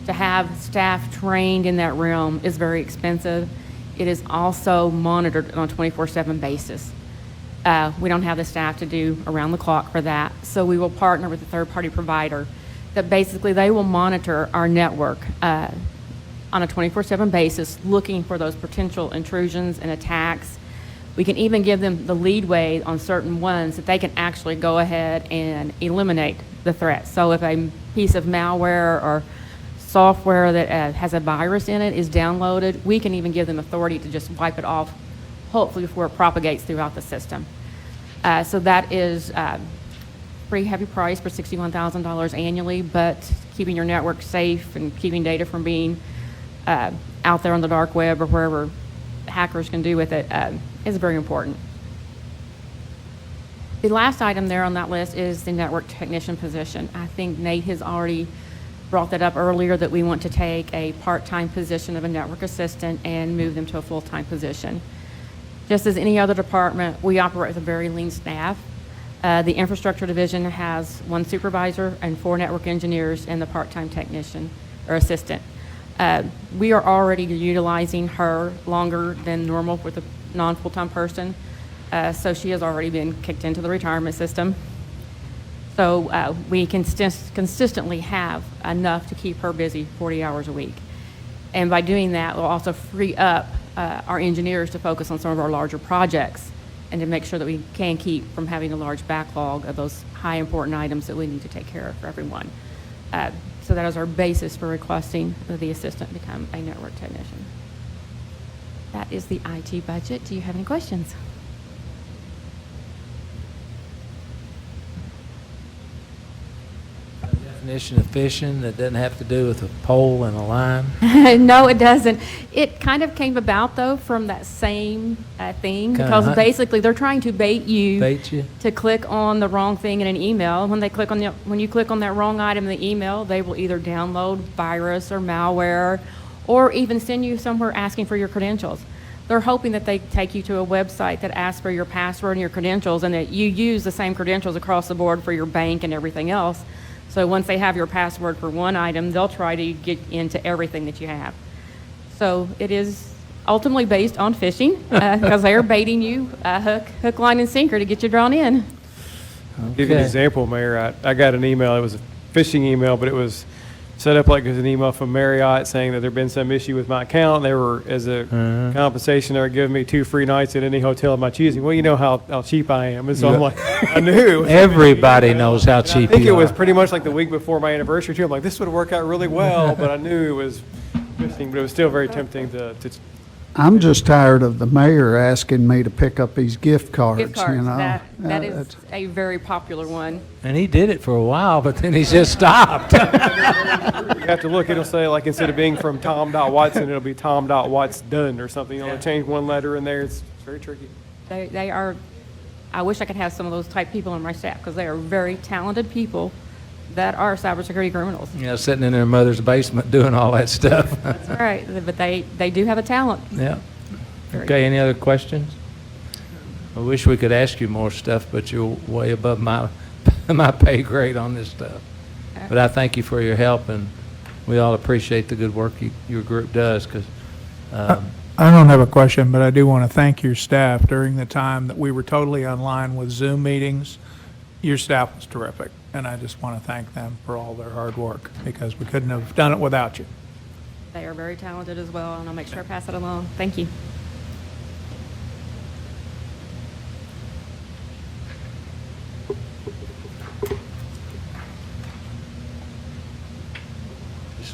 to have staff trained in that realm is very expensive. It is also monitored on a 24/7 basis. We don't have the staff to do around the clock for that, so we will partner with a third-party provider that basically they will monitor our network on a 24/7 basis, looking for those potential intrusions and attacks. We can even give them the leadway on certain ones that they can actually go ahead and eliminate the threat. So if a piece of malware or software that has a virus in it is downloaded, we can even give them authority to just wipe it off, hopefully before it propagates throughout the system. So that is pretty heavy price for $61,000 annually, but keeping your network safe and keeping data from being out there on the dark web or wherever hackers can do with it is very important. The last item there on that list is the network technician position. I think Nate has already brought that up earlier, that we want to take a part-time position of a network assistant and move them to a full-time position. Just as any other department, we operate with a very lean staff. The infrastructure division has 1 supervisor and 4 network engineers and the part-time technician or assistant. We are already utilizing her longer than normal with a non-full-time person, so she has already been kicked into the retirement system. So we can consistently have enough to keep her busy 40 hours a week. And by doing that, we'll also free up our engineers to focus on some of our larger projects and to make sure that we can keep from having a large backlog of those high important items that we need to take care of for everyone. So that is our basis for requesting that the assistant become a network technician. That is the IT budget. Do you have any questions? Definition of phishing that doesn't have to do with a pole and a line. No, it doesn't. It kind of came about, though, from that same thing, because basically they're trying to bait you to click on the wrong thing in an email. When you click on that wrong item in the email, they will either download virus or malware or even send you somewhere asking for your credentials. They're hoping that they take you to a website that asks for your password and your credentials, and that you use the same credentials across the board for your bank and everything else. So once they have your password for one item, they'll try to get into everything that you have. So it is ultimately based on phishing, because they are baiting you hook, line, and sinker to get you drawn in. I'll give you an example, Mayor. I got an email. It was a phishing email, but it was set up like it was an email from Marriott saying that there had been some issue with my account. They were, as a compensation, they were giving me 2 free nights at any hotel of my choosing. Well, you know how cheap I am. And so I'm like, I knew. Everybody knows how cheap you are. I think it was pretty much like the week before my anniversary, too. I'm like, this would work out really well, but I knew it was phishing, but it was still very tempting to I'm just tired of the mayor asking me to pick up these gift cards, Gift cards, you know. that is a very popular one. And he did it for a while, but then he just stopped. You have to look, it'll say, like, instead of being from Tom.Watson, it'll be Tom.Watson or something. You'll change one letter in there. It's very tricky. They are, I wish I could have some of those type people on my staff, because they are very talented people that are cybersecurity criminals. You know, sitting in their mother's basement doing all that stuff. That's right, but they do have a talent. Yeah. Okay, any other questions? I wish we could ask you more stuff, but you're way above my pay grade on this stuff. But I thank you for your help, and we all appreciate the good work your group does, because I don't have a question, but I do want to thank your staff. During the time that we were totally online with Zoom meetings, your staff was terrific, and I just want to thank them for all their hard work, because we couldn't have done it without you. They are very talented as well, and I'll make sure I pass it along. Thank you.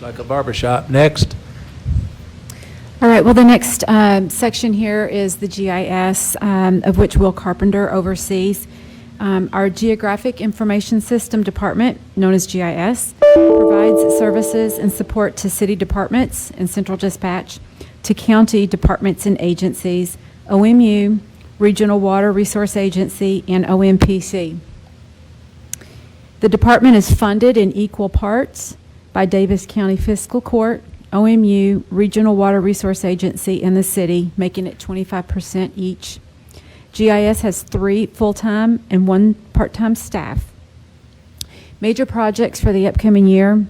just like a barber shop. Next. All right, well, the next section here is the GIS, of which Will Carpenter oversees. Our Geographic Information System Department, known as GIS, provides services and support to city departments and central dispatch, to county departments and agencies, OMU, Regional Water Resource Agency, and OMPC. The department is funded in equal parts by Davis County Fiscal Court, OMU, Regional Water Resource Agency, and the city, making it 25% each. GIS has 3 full-time and 1 part-time staff. Major projects for the upcoming year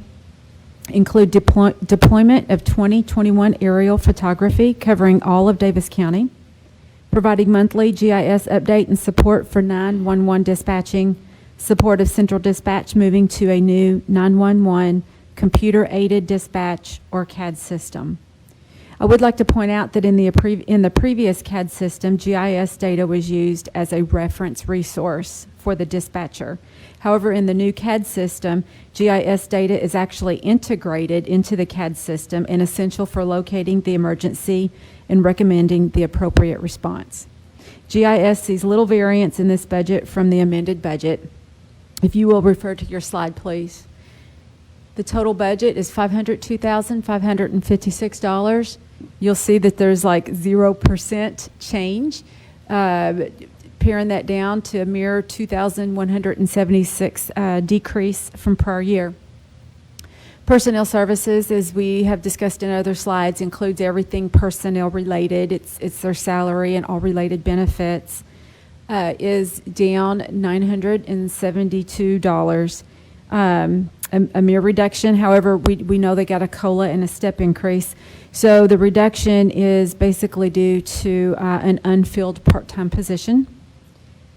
include deployment of 2021 aerial photography covering all of Davis County, providing monthly GIS update and support for 911 dispatching, support of central dispatch moving to a new 911 computer-aided dispatch or CAD system. I would like to point out that in the previous CAD system, GIS data was used as a reference resource for the dispatcher. However, in the new CAD system, GIS data is actually integrated into the CAD system and essential for locating the emergency and recommending the appropriate response. GIS sees little variance in this budget from the amended budget. If you will refer to your slide, please. The total budget is $502,556. You'll see that there's like 0% change, paring that down to a mere 2,176 decrease from prior year. Personnel services, as we have discussed in other slides, includes everything personnel related. It's their salary and all related benefits. Is down $972. A mere reduction. However, we know they got a COLA and a step increase. So the reduction is basically due to an unfilled part-time position.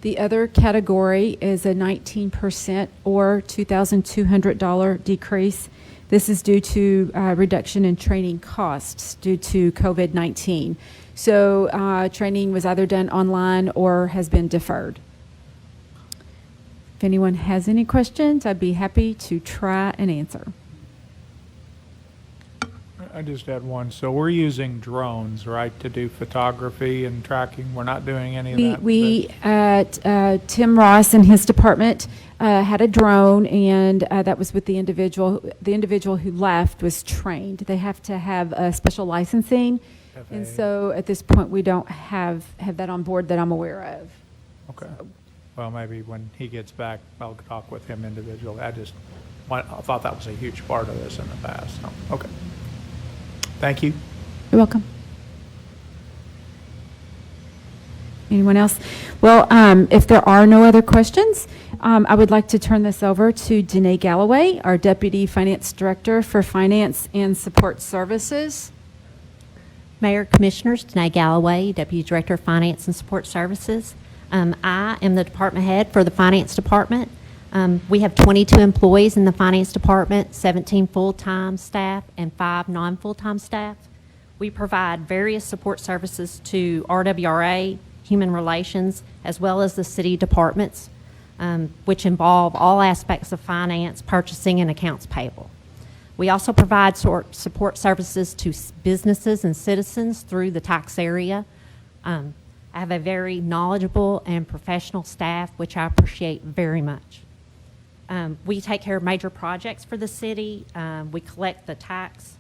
The other category is a 19% or $2,200 decrease. This is due to reduction in training costs due to COVID-19. So training was either done online or has been deferred. If anyone has any questions, I'd be happy to try and answer. I just had one. So we're using drones, right, to do photography and tracking? We're not doing any of that? Tim Ross and his department had a drone, and that was with the individual. The individual who left was trained. They have to have a special licensing, and so at this point we don't have that on board that I'm aware of. Okay. Well, maybe when he gets back, I'll talk with him individually. I thought that was a huge part of this in the past. So, okay. Thank you. You're welcome. Anyone else? Well, if there are no other questions, I would like to turn this over to Danae Galloway, our Deputy Finance Director for Finance and Support Services. Mayor, Commissioners, Danae Galloway, Deputy Director of Finance and Support Services. I am the department head for the Finance Department. We have 22 employees in the Finance Department, 17 full-time staff, and 5 non-full-time staff. We provide various support services to RWRA, Human Relations, as well as the city departments, which involve all aspects of finance, purchasing, and accounts payable. We also provide support services to businesses and citizens through the tax area. I have a very knowledgeable and professional staff, which I appreciate very much. We take care of major projects for the city. We collect the tax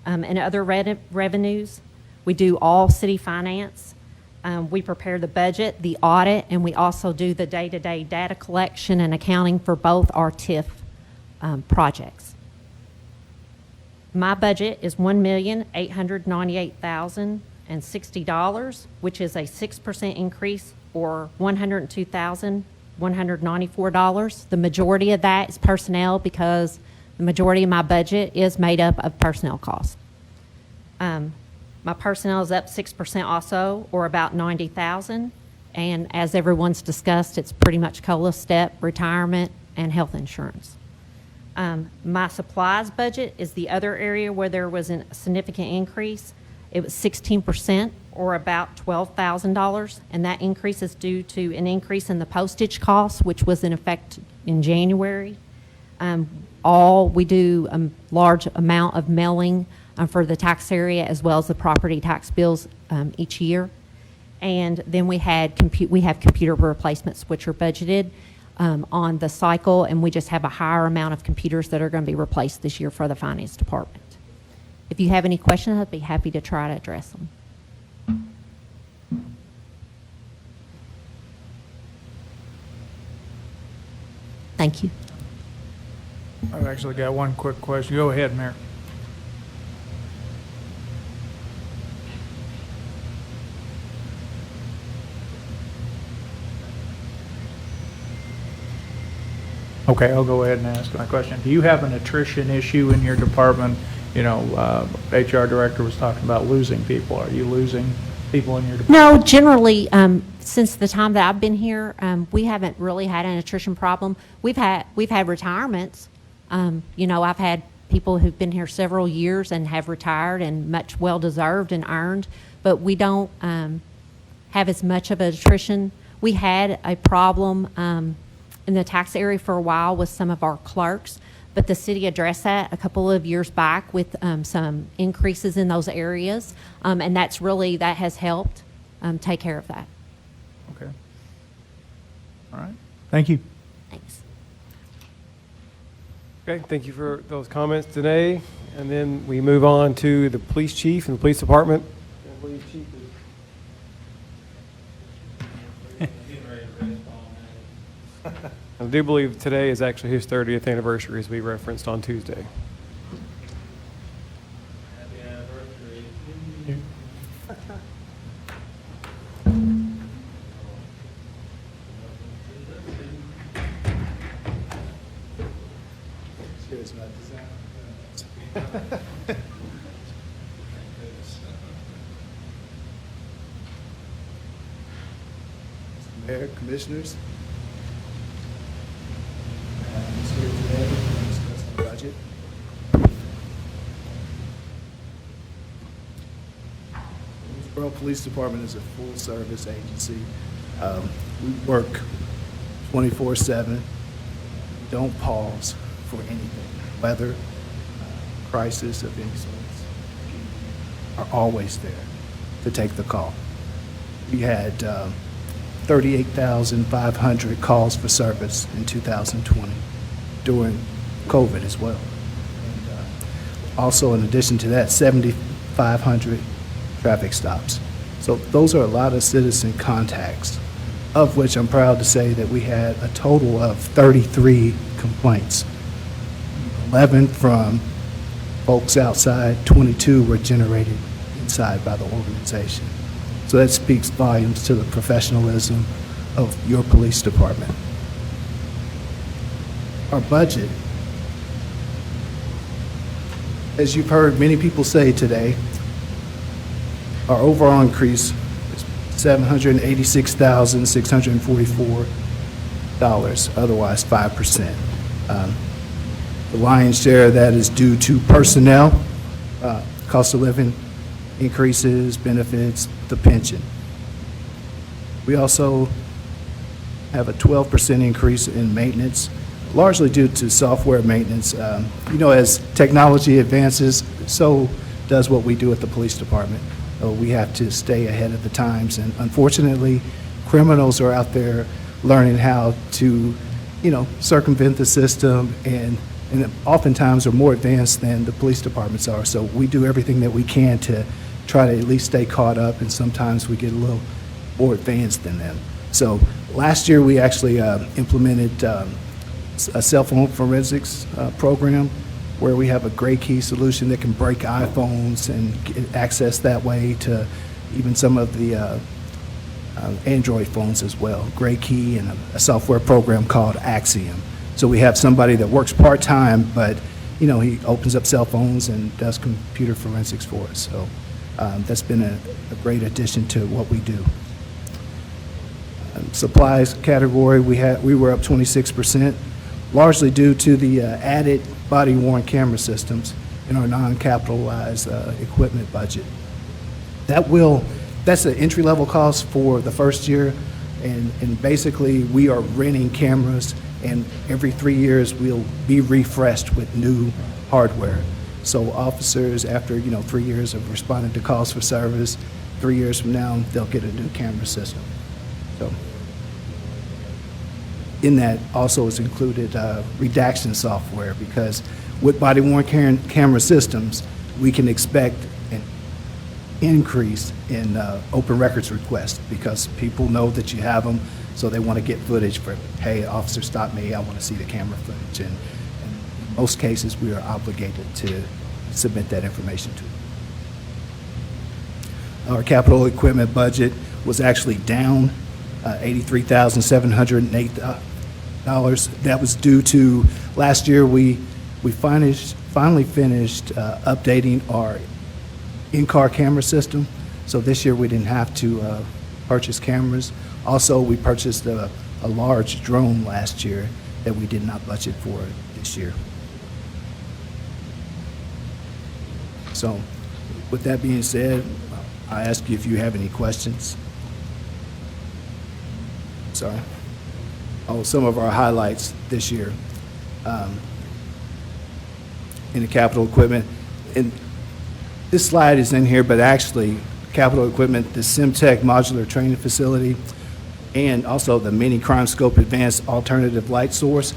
and other revenues. We do all city finance. We prepare the budget, the audit, and we also do the day-to-day data collection and accounting for both our TIF projects. My budget is $1,898,060, which is a 6% increase or $102,194. The majority of that is personnel because the majority of my budget is made up of personnel costs. My personnel is up 6% also, or about $90,000. And as everyone's discussed, it's pretty much COLA, step, retirement, and health insurance. My supplies budget is the other area where there was a significant increase. It was 16%, or about $12,000, and that increase is due to an increase in the postage costs, which was in effect in January. We do a large amount of mailing for the tax area as well as the property tax bills each year. And then we have computer replacements, which are budgeted on the cycle, and we just have a higher amount of computers that are going to be replaced this year for the finance department. If you have any questions, I'd be happy to try to address them. Thank you. I've actually got one quick question. Go ahead, Mayor. Okay, I'll go ahead and ask my question. Do you have an attrition issue in your department? You know, HR director was talking about losing people. Are you losing people in your department? No, generally, since the time that I've been here, we haven't really had an attrition problem. We've had retirements. You know, I've had people who've been here several years and have retired and much well-deserved and earned, but we don't have as much of an attrition. We had a problem in the tax area for a while with some of our clerks, but the city addressed that a couple of years back with some increases in those areas, and that has helped take care of that. Okay. All right. Thank you. Thanks. Okay, thank you for those comments today. And then we move on to the police chief and the police department. I believe Chief is- I do believe today is actually his 30th anniversary, as we referenced on Tuesday. Mayor, Commissioners, I'm here today to discuss the budget. Owensboro Police Department is a full-service agency. We work 24/7. We don't pause for anything. Weather, crisis of any sorts, are always there to take the call. We had 38,500 calls for service in 2020 during COVID as well. And also, in addition to that, 7,500 traffic stops. So those are a lot of citizen contacts, of which I'm proud to say that we had a total of 33 complaints. 11 from folks outside, 22 were generated inside by the organization. So that speaks volumes to the professionalism of your police department. Our budget, as you've heard many people say today, our overall increase is $786,644, otherwise 5%. The lion's share of that is due to personnel, cost of living increases, benefits, the pension. We also have a 12% increase in maintenance, largely due to software maintenance. As technology advances, so does what we do at the police department. We have to stay ahead of the times, and unfortunately, criminals are out there learning how to, circumvent the system, and oftentimes are more advanced than the police departments are. So we do everything that we can to try to at least stay caught up, and sometimes we get a little more advanced than them. So last year, we actually implemented a cell phone forensics program where we have a gray key solution that can break iPhones and get access that way to even some of the Android phones as well. Gray key and a software program called Axiom. So we have somebody that works part-time, but he opens up cell phones and does computer forensics for us. So that's been a great addition to what we do. Supplies category, we were up 26%, largely due to the added body-worn camera systems in our non-capitalized equipment budget. That's the entry-level cost for the first year, and basically we are renting cameras, and every 3 years we'll be refreshed with new hardware. So officers, after 3 years of responding to calls for service, 3 years from now they'll get a new camera system. So in that also is included redaction software, because with body-worn camera systems, we can expect an increase in open records requests, because people know that you have them, so they want to get footage for, hey, officer stopped me, I want to see the camera footage. And in most cases, we are obligated to submit that information to them. Our capital equipment budget was actually down $83,708. That was due to last year we finally finished updating our in-car camera system. So this year we didn't have to purchase cameras. Also, we purchased a large drone last year that we did not budget for this year. So with that being said, I ask you if you have any questions. Sorry. Oh, some of our highlights this year in the capital equipment. And this slide is in here, but actually, capital equipment, the SimTech modular training facility, and also the mini crime scope advanced alternative light source,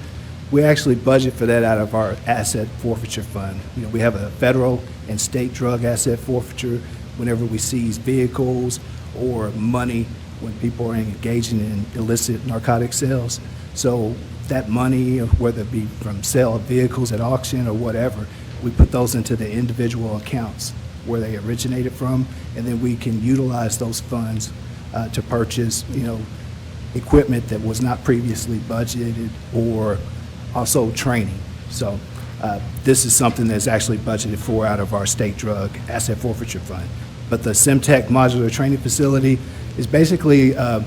we actually budget for that out of our asset forfeiture fund. You know, we have a federal and state drug asset forfeiture whenever we seize vehicles or money when people are engaging in illicit narcotic sales. So that money, whether it be from sale of vehicles at auction or whatever, we put those into the individual accounts where they originated from, and then we can utilize those funds to purchase, you know, equipment that was not previously budgeted, or also training. So this is something that's actually budgeted for out of our state drug asset forfeiture fund. But the SimTech modular training facility is basically a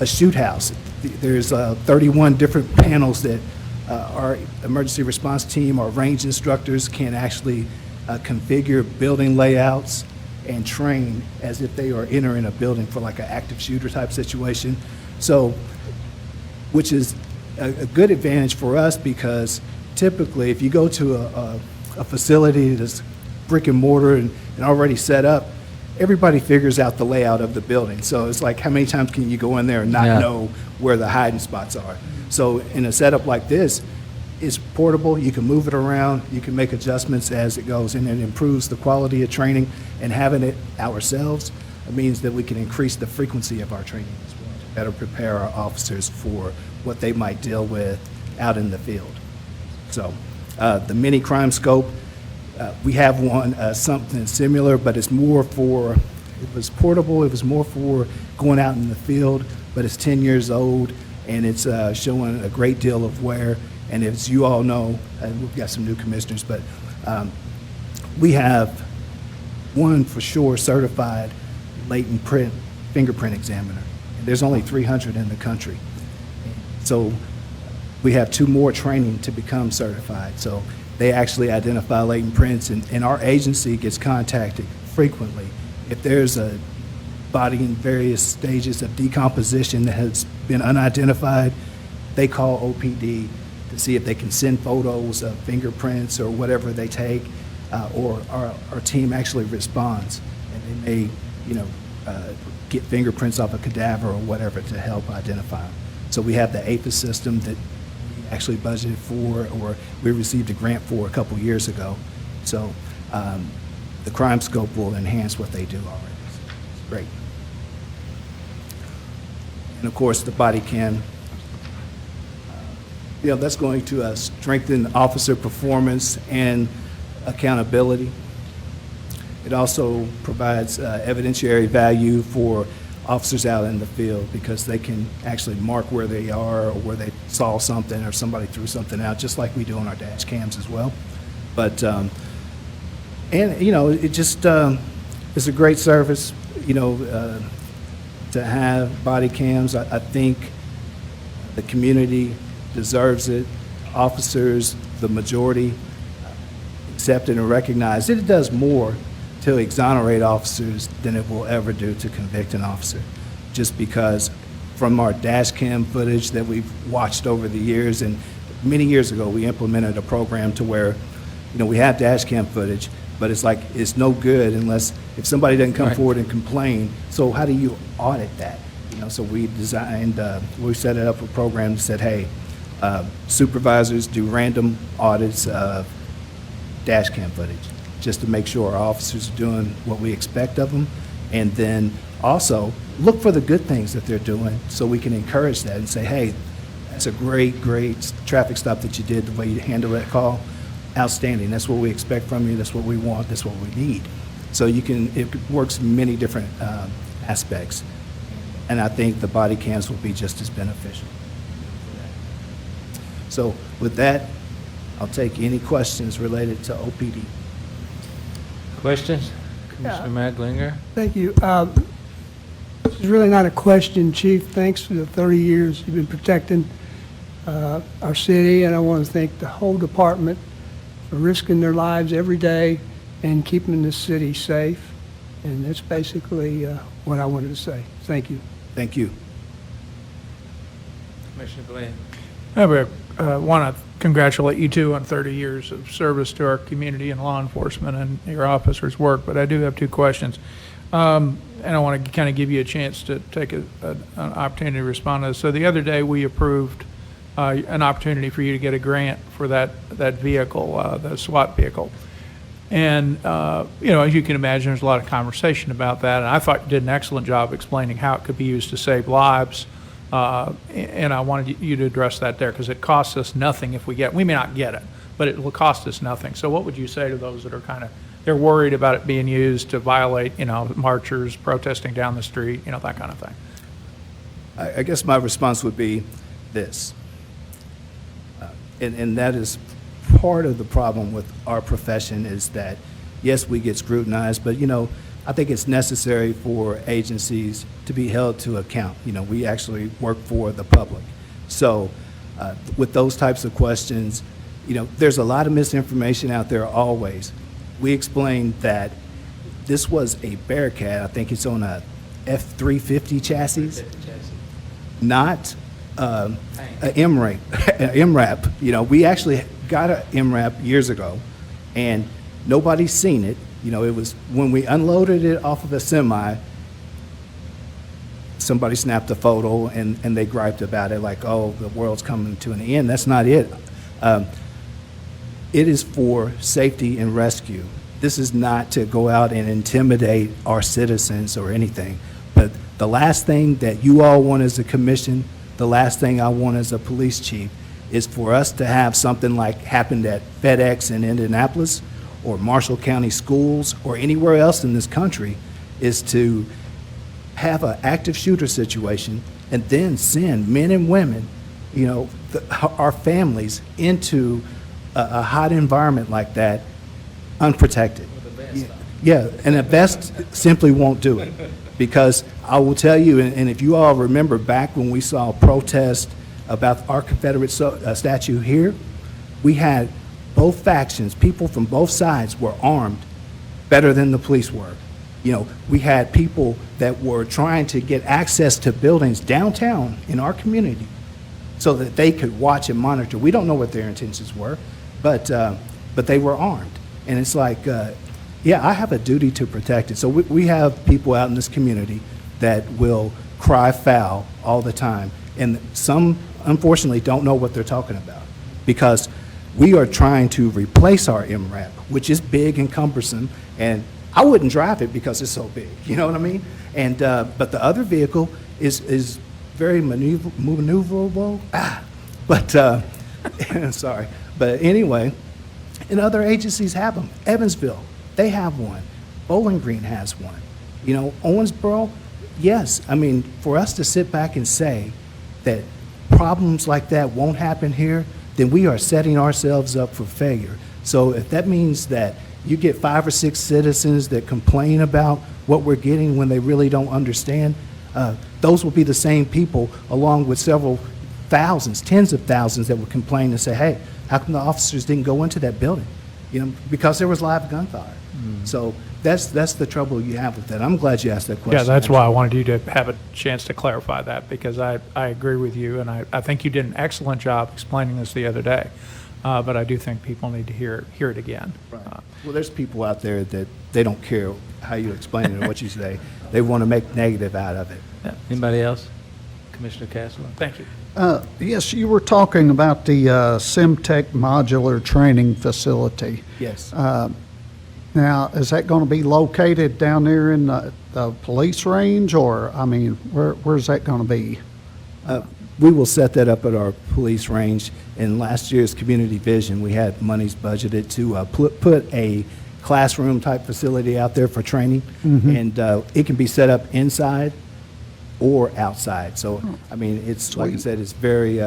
shoot house. There's 31 different panels that our emergency response team, our range instructors can actually configure building layouts and train as if they are entering a building for like an active shooter type situation. So, which is a good advantage for us, because typically if you go to a facility that's brick and mortar and already set up, everybody figures out the layout of the building. So it's like, how many times can you go in there and not know where the hiding spots are? So in a setup like this, it's portable, you can move it around, you can make adjustments as it goes, and it improves the quality of training. And having it ourselves means that we can increase the frequency of our training as well, to better prepare our officers for what they might deal with out in the field. So the mini crime scope, we have one, something similar, but it's more for, it was portable, it was more for going out in the field, but it's 10 years old, and it's showing a great deal of wear. And as you all know, we've got some new commissioners, but we have one for sure certified latent print fingerprint examiner. And there's only 300 in the country. So we have 2 more training to become certified. So they actually identify latent prints, and our agency gets contacted frequently. If there's a body in various stages of decomposition that has been unidentified, they call OPD to see if they can send photos of fingerprints or whatever they take, or our team actually responds, and they may, you know, get fingerprints off a cadaver or whatever to help identify them. So we have the APHIS system that we actually budgeted for, or we received a grant for a couple years ago. So the crime scope will enhance what they do already. So it's great. And of course, the body cam, you know, that's going to strengthen officer performance and accountability. It also provides evidentiary value for officers out in the field, because they can actually mark where they are or where they saw something or somebody threw something out, just like we do on our dash cams as well. But, and, you know, it just, it's a great service, you know, to have body cams. I think the community deserves it. Officers, the majority, accept it and recognize that it does more to exonerate officers than it will ever do to convict an officer. Just because from our dash cam footage that we've watched over the years, and many years ago we implemented a program to where, you know, we have dash cam footage, but it's like, it's no good unless, if somebody doesn't come forward and complain, so how do you audit that? You know, so we designed, we set up a program that said, hey, supervisors do random audits of dash cam footage, just to make sure our officers are doing what we expect of them, and then also look for the good things that they're doing so we can encourage that and say, hey, that's a great, great traffic stop that you did, the way you handled that call, outstanding, that's what we expect from you, that's what we want, that's what we need. So you can, it works in many different aspects, and I think the body cams will be just as beneficial. So with that, I'll take any questions related to OPD. Questions? Commissioner Maglinger? Thank you. This is really not a question, Chief. Thanks for the 30 years you've been protecting our city, and I want to thank the whole department for risking their lives every day and keeping the city safe. And that's basically what I wanted to say. Thank you. Thank you. Commissioner Glenn. I want to congratulate you two on 30 years of service to our community and law enforcement and your officers' work, but I do have two questions. And I want to kind of give you a chance to take an opportunity to respond to this. So the other day, we approved an opportunity for you to get a grant for that vehicle, the SWAT vehicle. And, as you can imagine, there's a lot of conversation about that. And I thought you did an excellent job explaining how it could be used to save lives. And I wanted you to address that there because it costs us nothing if we may not get it, but it will cost us nothing. So what would you say to those that are they're worried about it being used to violate, marchers protesting down the street, that kind of thing? I guess my response would be this. And that is part of the problem with our profession is that, yes, we get scrutinized, but, I think it's necessary for agencies to be held to account. We actually work for the public. So with those types of questions, there's a lot of misinformation out there always. We explained that this was a Bearcat. I think it's on a F-350 chassis, not an MRAP. We actually got an MRAP years ago, and nobody's seen it. It was when we unloaded it off of a semi, somebody snapped a photo, and they griped about it like, oh, the world's coming to an end. That's not it. It is for safety and rescue. This is not to go out and intimidate our citizens or anything. But the last thing that you all want as a commission, the last thing I want as a police chief, is for us to have something like happened at FedEx in Indianapolis or Marshall County Schools or anywhere else in this country, is to have an active shooter situation and then send men and women, our families into a hot environment like that unprotected. Yeah, and a vest simply won't do it. Because I will tell you, and if you all remember back when we saw protests about our Confederate statue here, we had both factions, people from both sides were armed better than the police were. We had people that were trying to get access to buildings downtown in our community so that they could watch and monitor. We don't know what their intentions were, but they were armed. And it's like, I have a duty to protect it. So we have people out in this community that will cry foul all the time. And some, unfortunately, don't know what they're talking about because we are trying to replace our MRAP, which is big and cumbersome. And I wouldn't drive it because it's so big. You know what I mean? And but the other vehicle is very maneuverable. But sorry. But anyway, and other agencies have them. Evansville, they have one. Bowling Green has one. Owensboro, yes. I mean, for us to sit back and say that problems like that won't happen here, then we are setting ourselves up for failure. So if that means that you get 5 or 6 citizens that complain about what we're getting when they really don't understand, those will be the same people along with several thousands, tens of thousands that would complain and say, hey, how come the officers didn't go into that building? Because there was live gunfire. So that's the trouble you have with that. I'm glad you asked that question. Yeah, that's why I wanted you to have a chance to clarify that, because I agree with you, and I think you did an excellent job explaining this the other day. But I do think people need to hear it again. Right. Well, there's people out there that they don't care how you explain it or what you say. They want to make negative out of it. Yeah. Anybody else? Commissioner Castleman? Thank you. Yes, you were talking about the SimTech modular training facility. Yes. Now, is that going to be located down there in the police range, or, where's that going to be? We will set that up at our police range. In last year's community vision, we had monies budgeted to put a classroom-type facility out there for training, and it can be set up inside or outside. So, it's, like I said, it's very,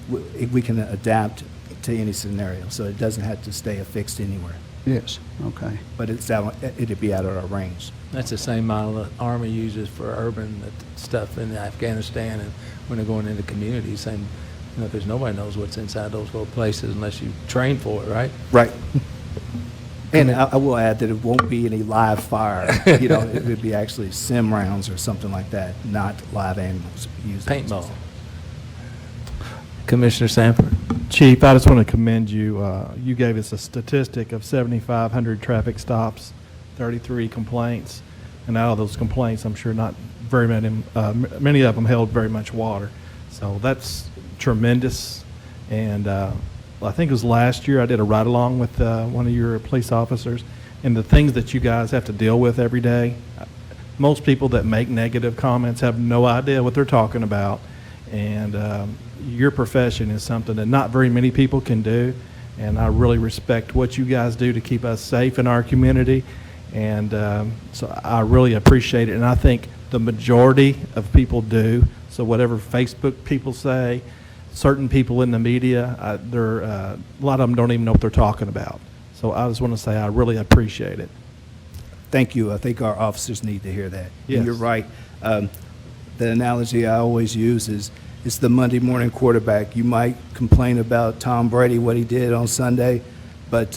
we can adapt to any scenario, so it doesn't have to stay affixed anywhere. Yes, okay. But it'd be out of our range. That's the same model the Army uses for urban stuff in Afghanistan, and when they're going into communities, saying, because nobody knows what's inside those little places unless you train for it, right? Right. And I will add that it won't be any live fire. You know, it would be actually sim rounds or something like that, not live animals used. Paintball. Commissioner Sanford. Chief, I just want to commend you. You gave us a statistic of 7,500 traffic stops, 33 complaints, and out of those complaints, I'm sure not very many of them held very much water. So that's tremendous. And I think it was last year I did a ride-along with one of your police officers, and the things that you guys have to deal with every day, most people that make negative comments have no idea what they're talking about. And your profession is something that not very many people can do, and I really respect what you guys do to keep us safe in our community, and so I really appreciate it, and I think the majority of people do. So whatever Facebook people say, certain people in the media, a lot of them don't even know what they're talking about. So I just want to say I really appreciate it. Thank you. I think our officers need to hear that. Yes. And you're right. The analogy I always use is it's the Monday morning quarterback. You might complain about Tom Brady, what he did on Sunday, but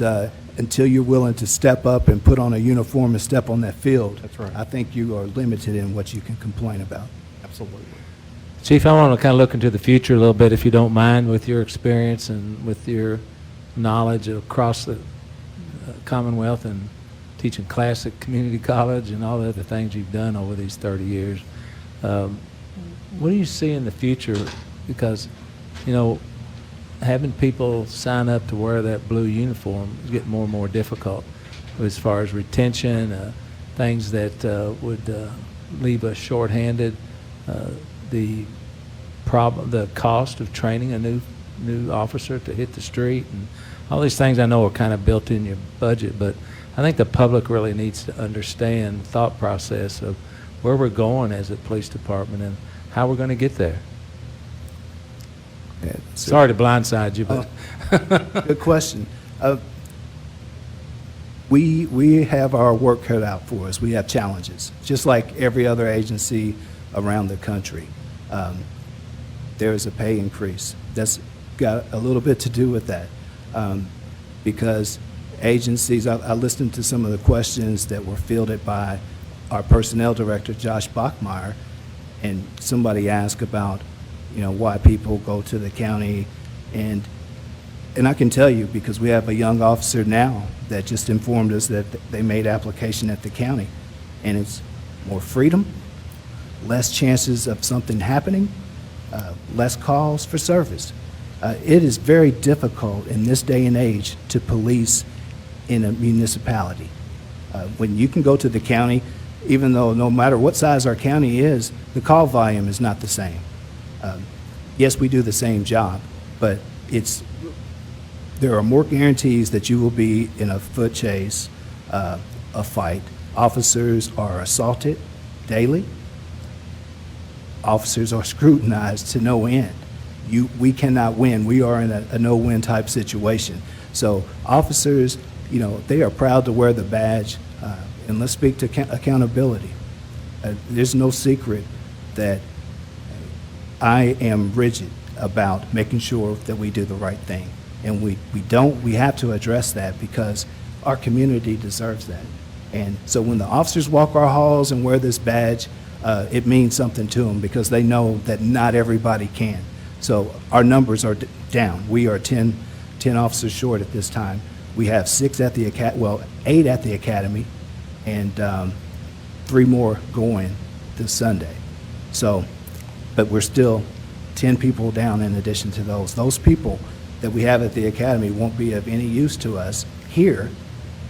until you're willing to step up and put on a uniform and step on that field, That's right. I think you are limited in what you can complain about. Absolutely. Chief, I want to kind of look into the future a little bit, if you don't mind, with your experience and with your knowledge across the Commonwealth and teaching classic community college and all the other things you've done over these 30 years. What do you see in the future? Because, you know, having people sign up to wear that blue uniform is getting more and more difficult as far as retention, things that would leave us shorthanded. The cost of training a new officer to hit the street, and all these things I know are kind of built in your budget, but I think the public really needs to understand the thought process of where we're going as a police department and how we're going to get there. Yeah, Sorry to blindside you, but Good question. We have our work cut out for us. We have challenges, just like every other agency around the country. There is a pay increase. That's got a little bit to do with that, because agencies, I listened to some of the questions that were fielded by our personnel director, Josh Bachmeyer, and somebody asked about, you know, why people go to the county, and I can tell you, because we have a young officer now that just informed us that they made application at the county, and it's more freedom, less chances of something happening, less calls for service. It is very difficult in this day and age to police in a municipality. When you can go to the county, even though no matter what size our county is, the call volume is not the same. Yes, we do the same job, but there are more guarantees that you will be in a foot chase, a fight. Officers are assaulted daily. Officers are scrutinized to no end. We cannot win. We are in a no-win type situation. So officers, you know, they are proud to wear the badge, and let's speak to accountability. There's no secret that I am rigid about making sure that we do the right thing. And we have to address that because our community deserves that. And so when the officers walk our halls and wear this badge, it means something to them because they know that not everybody can. So our numbers are down. We are 10 officers short at this time. We have 8 at the academy, and 3 more going this Sunday. So, but we're still 10 people down in addition to those. Those people that we have at the academy won't be of any use to us here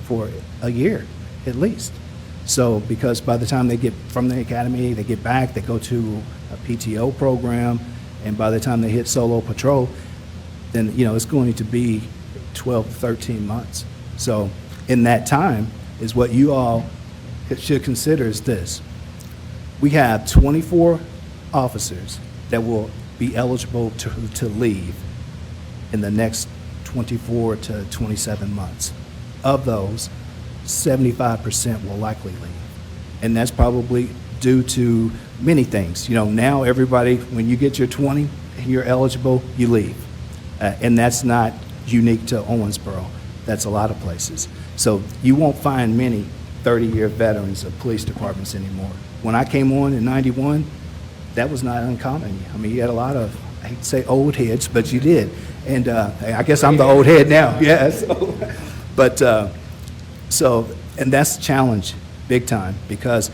for a year at least. So, because by the time they get from the academy, they get back, they go to a PTO program, and by the time they hit solo patrol, then, you know, it's going to be 12 to 13 months. So, in that time is what you all should consider is this. We have 24 officers that will be eligible to leave in the next 24 to 27 months. Of those, 75% will likely leave. And that's probably due to many things. You know, now everybody, when you get your 20 and you're eligible, you leave. And that's not unique to Owensboro. That's a lot of places. So you won't find many 30-year veterans of police departments anymore. When I came on in 91, that was not uncommon. I mean, you had a lot of, I hate to say old heads, but you did. And I guess I'm the old head now, yes. But, and that's a challenge, big time, because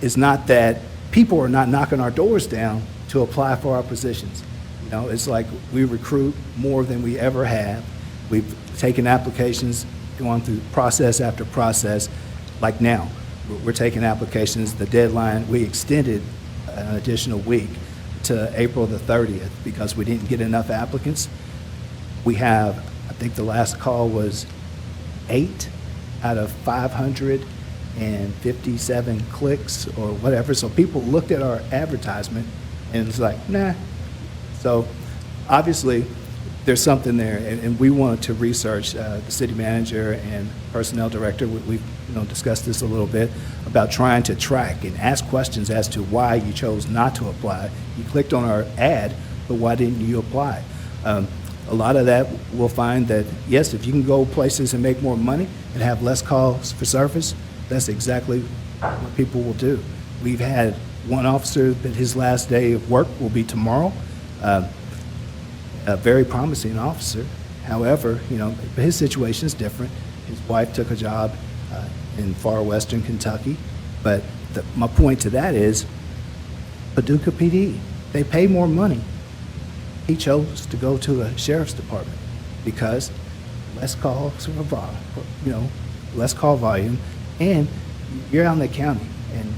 it's not that people are not knocking our doors down to apply for our positions. You know, it's like we recruit more than we ever have. We've taken applications, gone through process after process. Like now, we're taking applications. The deadline, we extended an additional week to April the 30th because we didn't get enough applicants. We have, I think the last call was 8 out of 557 clicks or whatever. So people looked at our advertisement and it's like, nah. So obviously, there's something there, and we wanted to research. The city manager and personnel director, we've discussed this a little bit about trying to track and ask questions as to why you chose not to apply. You clicked on our ad, but why didn't you apply? A lot of that, we'll find that, yes, if you can go places and make more money and have less calls for service, that's exactly what people will do. We've had one officer that his last day of work will be tomorrow. A very promising officer. However, his situation is different. His wife took a job in far western Kentucky. But my point to that is Paducah PD, they pay more money. He chose to go to a sheriff's department because less calls for less call volume, and you're out in the county. And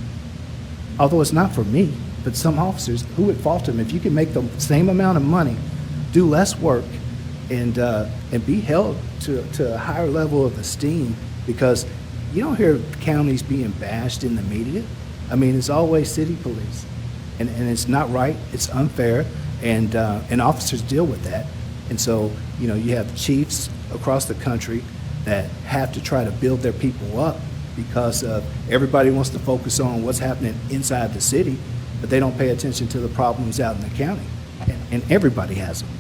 although it's not for me, but some officers, who would fault them if you can make the same amount of money, do less work, and be held to a higher level of esteem, because you don't hear counties being bashed in the media. I mean, it's always city police, and it's not right. It's unfair, and officers deal with that. And so, you have chiefs across the country that have to try to build their people up because everybody wants to focus on what's happening inside the city, but they don't pay attention to the problems out in the county, and everybody has them.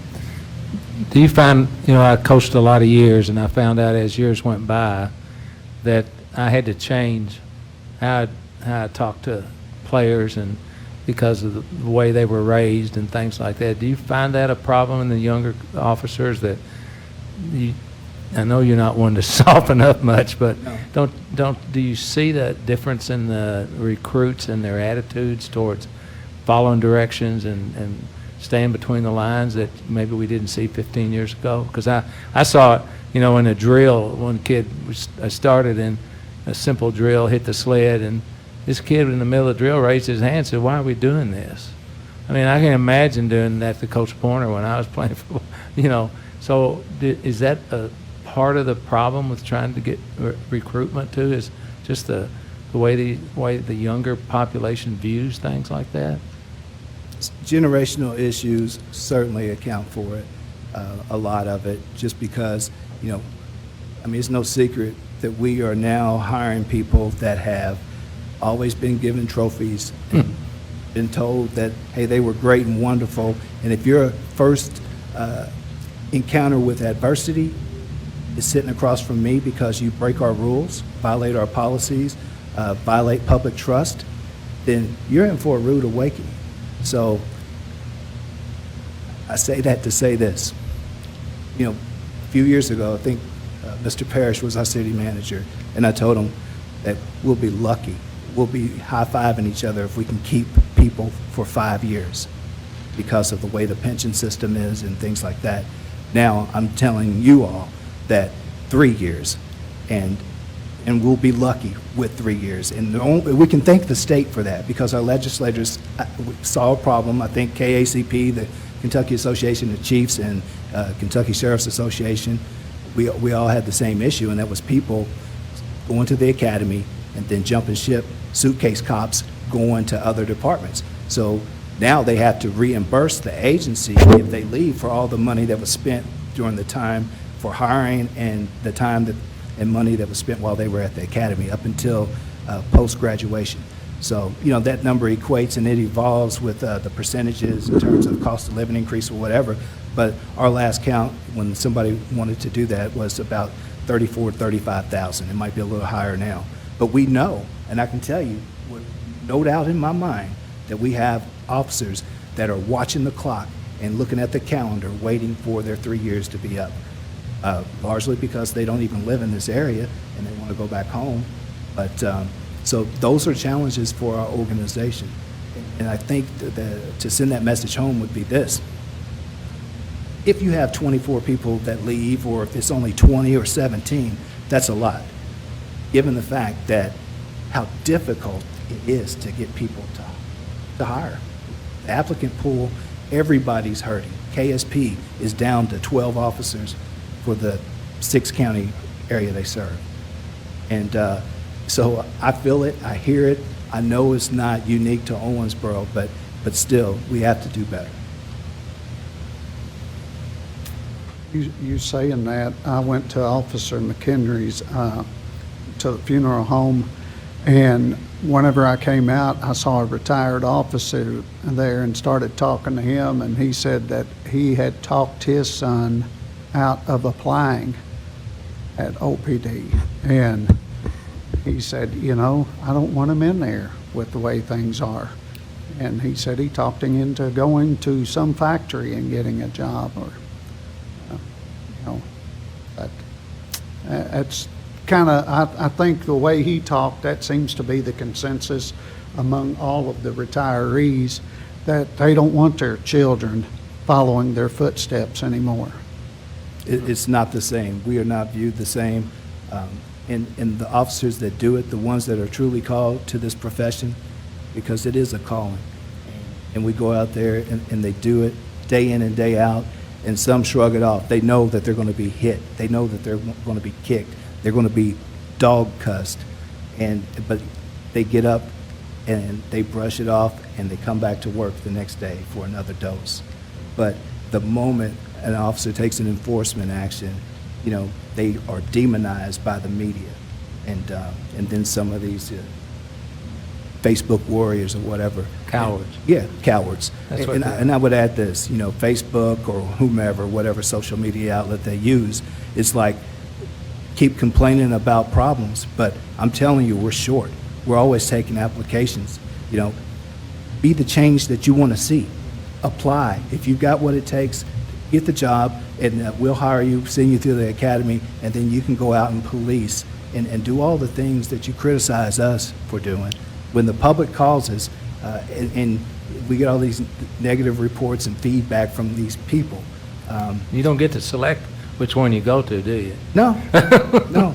Do you find, I coached a lot of years, and I found out as years went by that I had to change how I talked to players, and because of the way they were raised and things like that. Do you find that a problem in the younger officers that I know you're not one to soften up much, but No. do you see that difference in the recruits and their attitudes towards following directions and staying between the lines that maybe we didn't see 15 years ago? Because I saw it, in a drill. One kid started in a simple drill, hit the sled, and this kid in the middle of the drill raised his hand and said, "Why are we doing this?" I mean, I can imagine doing that to Coach Pointer when I was playing football, So is that a part of the problem with trying to get recruitment too, is just the way the younger population views things like that? Generational issues certainly account for it, a lot of it, just because, it's no secret that we are now hiring people that have always been given trophies and been told that, hey, they were great and wonderful. And if your first encounter with adversity is sitting across from me because you break our rules, violate our policies, violate public trust, then you're in for a rude awakening. So I say that to say this. A few years ago, I think Mr. Parrish was our city manager, and I told him that we'll be lucky. We'll be high-fiving each other if we can keep people for 5 years because of the way the pension system is and things like that. Now, I'm telling you all that 3 years, and we'll be lucky with 3 years. And we can thank the state for that because our legislators saw a problem. I think KACP, the Kentucky Association of Chiefs, and Kentucky Sheriff's Association, we all had the same issue, and that was people going to the academy and then jumping ship, suitcase cops going to other departments. So now they have to reimburse the agency if they leave for all the money that was spent during the time for hiring and the time and money that was spent while they were at the academy up until post-graduation. So, that number equates and it evolves with the percentages in terms of cost of living increase or whatever. But our last count, when somebody wanted to do that, was about 34, 35,000. It might be a little higher now. But we know, and I can tell you, with no doubt in my mind, that we have officers that are watching the clock and looking at the calendar, waiting for their 3 years to be up, largely because they don't even live in this area and they want to go back home. But so those are challenges for our organization. And I think that to send that message home would be this. If you have 24 people that leave, or if it's only 20 or 17, that's a lot, given the fact that how difficult it is to get people to hire. The applicant pool, everybody's hurting. KSP is down to 12 officers for the 6-county area they serve. And so I feel it, I hear it. I know it's not unique to Owensboro, but still, we have to do better. You saying that, I went to Officer McHenry's, to the funeral home, and whenever I came out, I saw a retired officer there and started talking to him, and he said that he had talked his son out of applying at OPD. And he said, you know, I don't want him in there with the way things are. And he said he talked him into going to some factory and getting a job, or, you know, but it's kind of, I think the way he talked, that seems to be the consensus among all of the retirees, that they don't want their children following their footsteps anymore. It's not the same. We are not viewed the same. And the officers that do it, the ones that are truly called to this profession, because it is a calling. And we go out there and they do it day in and day out, and some shrug it off. They know that they're going to be hit. They know that they're going to be kicked. They're going to be dog cussed. But they get up and they brush it off and they come back to work the next day for another dose. But the moment an officer takes an enforcement action, you know, they are demonized by the media, and then some of these Facebook warriors or whatever. Cowards. Cowards. That's what And I would add this, you know, Facebook or whomever, whatever social media outlet they use, it's like, keep complaining about problems, but I'm telling you, we're short. We're always taking applications. You know, be the change that you want to see. Apply. If you've got what it takes, get the job, and we'll hire you, send you through the academy, and then you can go out and police and do all the things that you criticize us for doing. When the public calls us, and we get all these negative reports and feedback from these people. You don't get to select which one you go to, do you? No, no.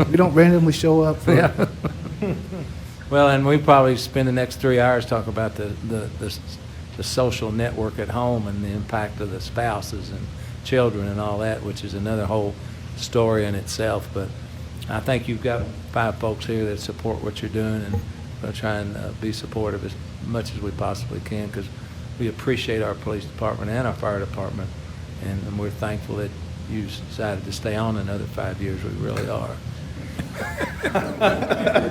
We don't randomly show up for. Yeah. Well, and we probably spend the next 3 hours talking about the social network at home and the impact of the spouses and children and all that, which is another whole story in itself. But I think you've got 5 folks here that support what you're doing, and we'll try and be supportive as much as we possibly can, because we appreciate our police department and our fire department, and we're thankful that you decided to stay on another 5 years. We really are.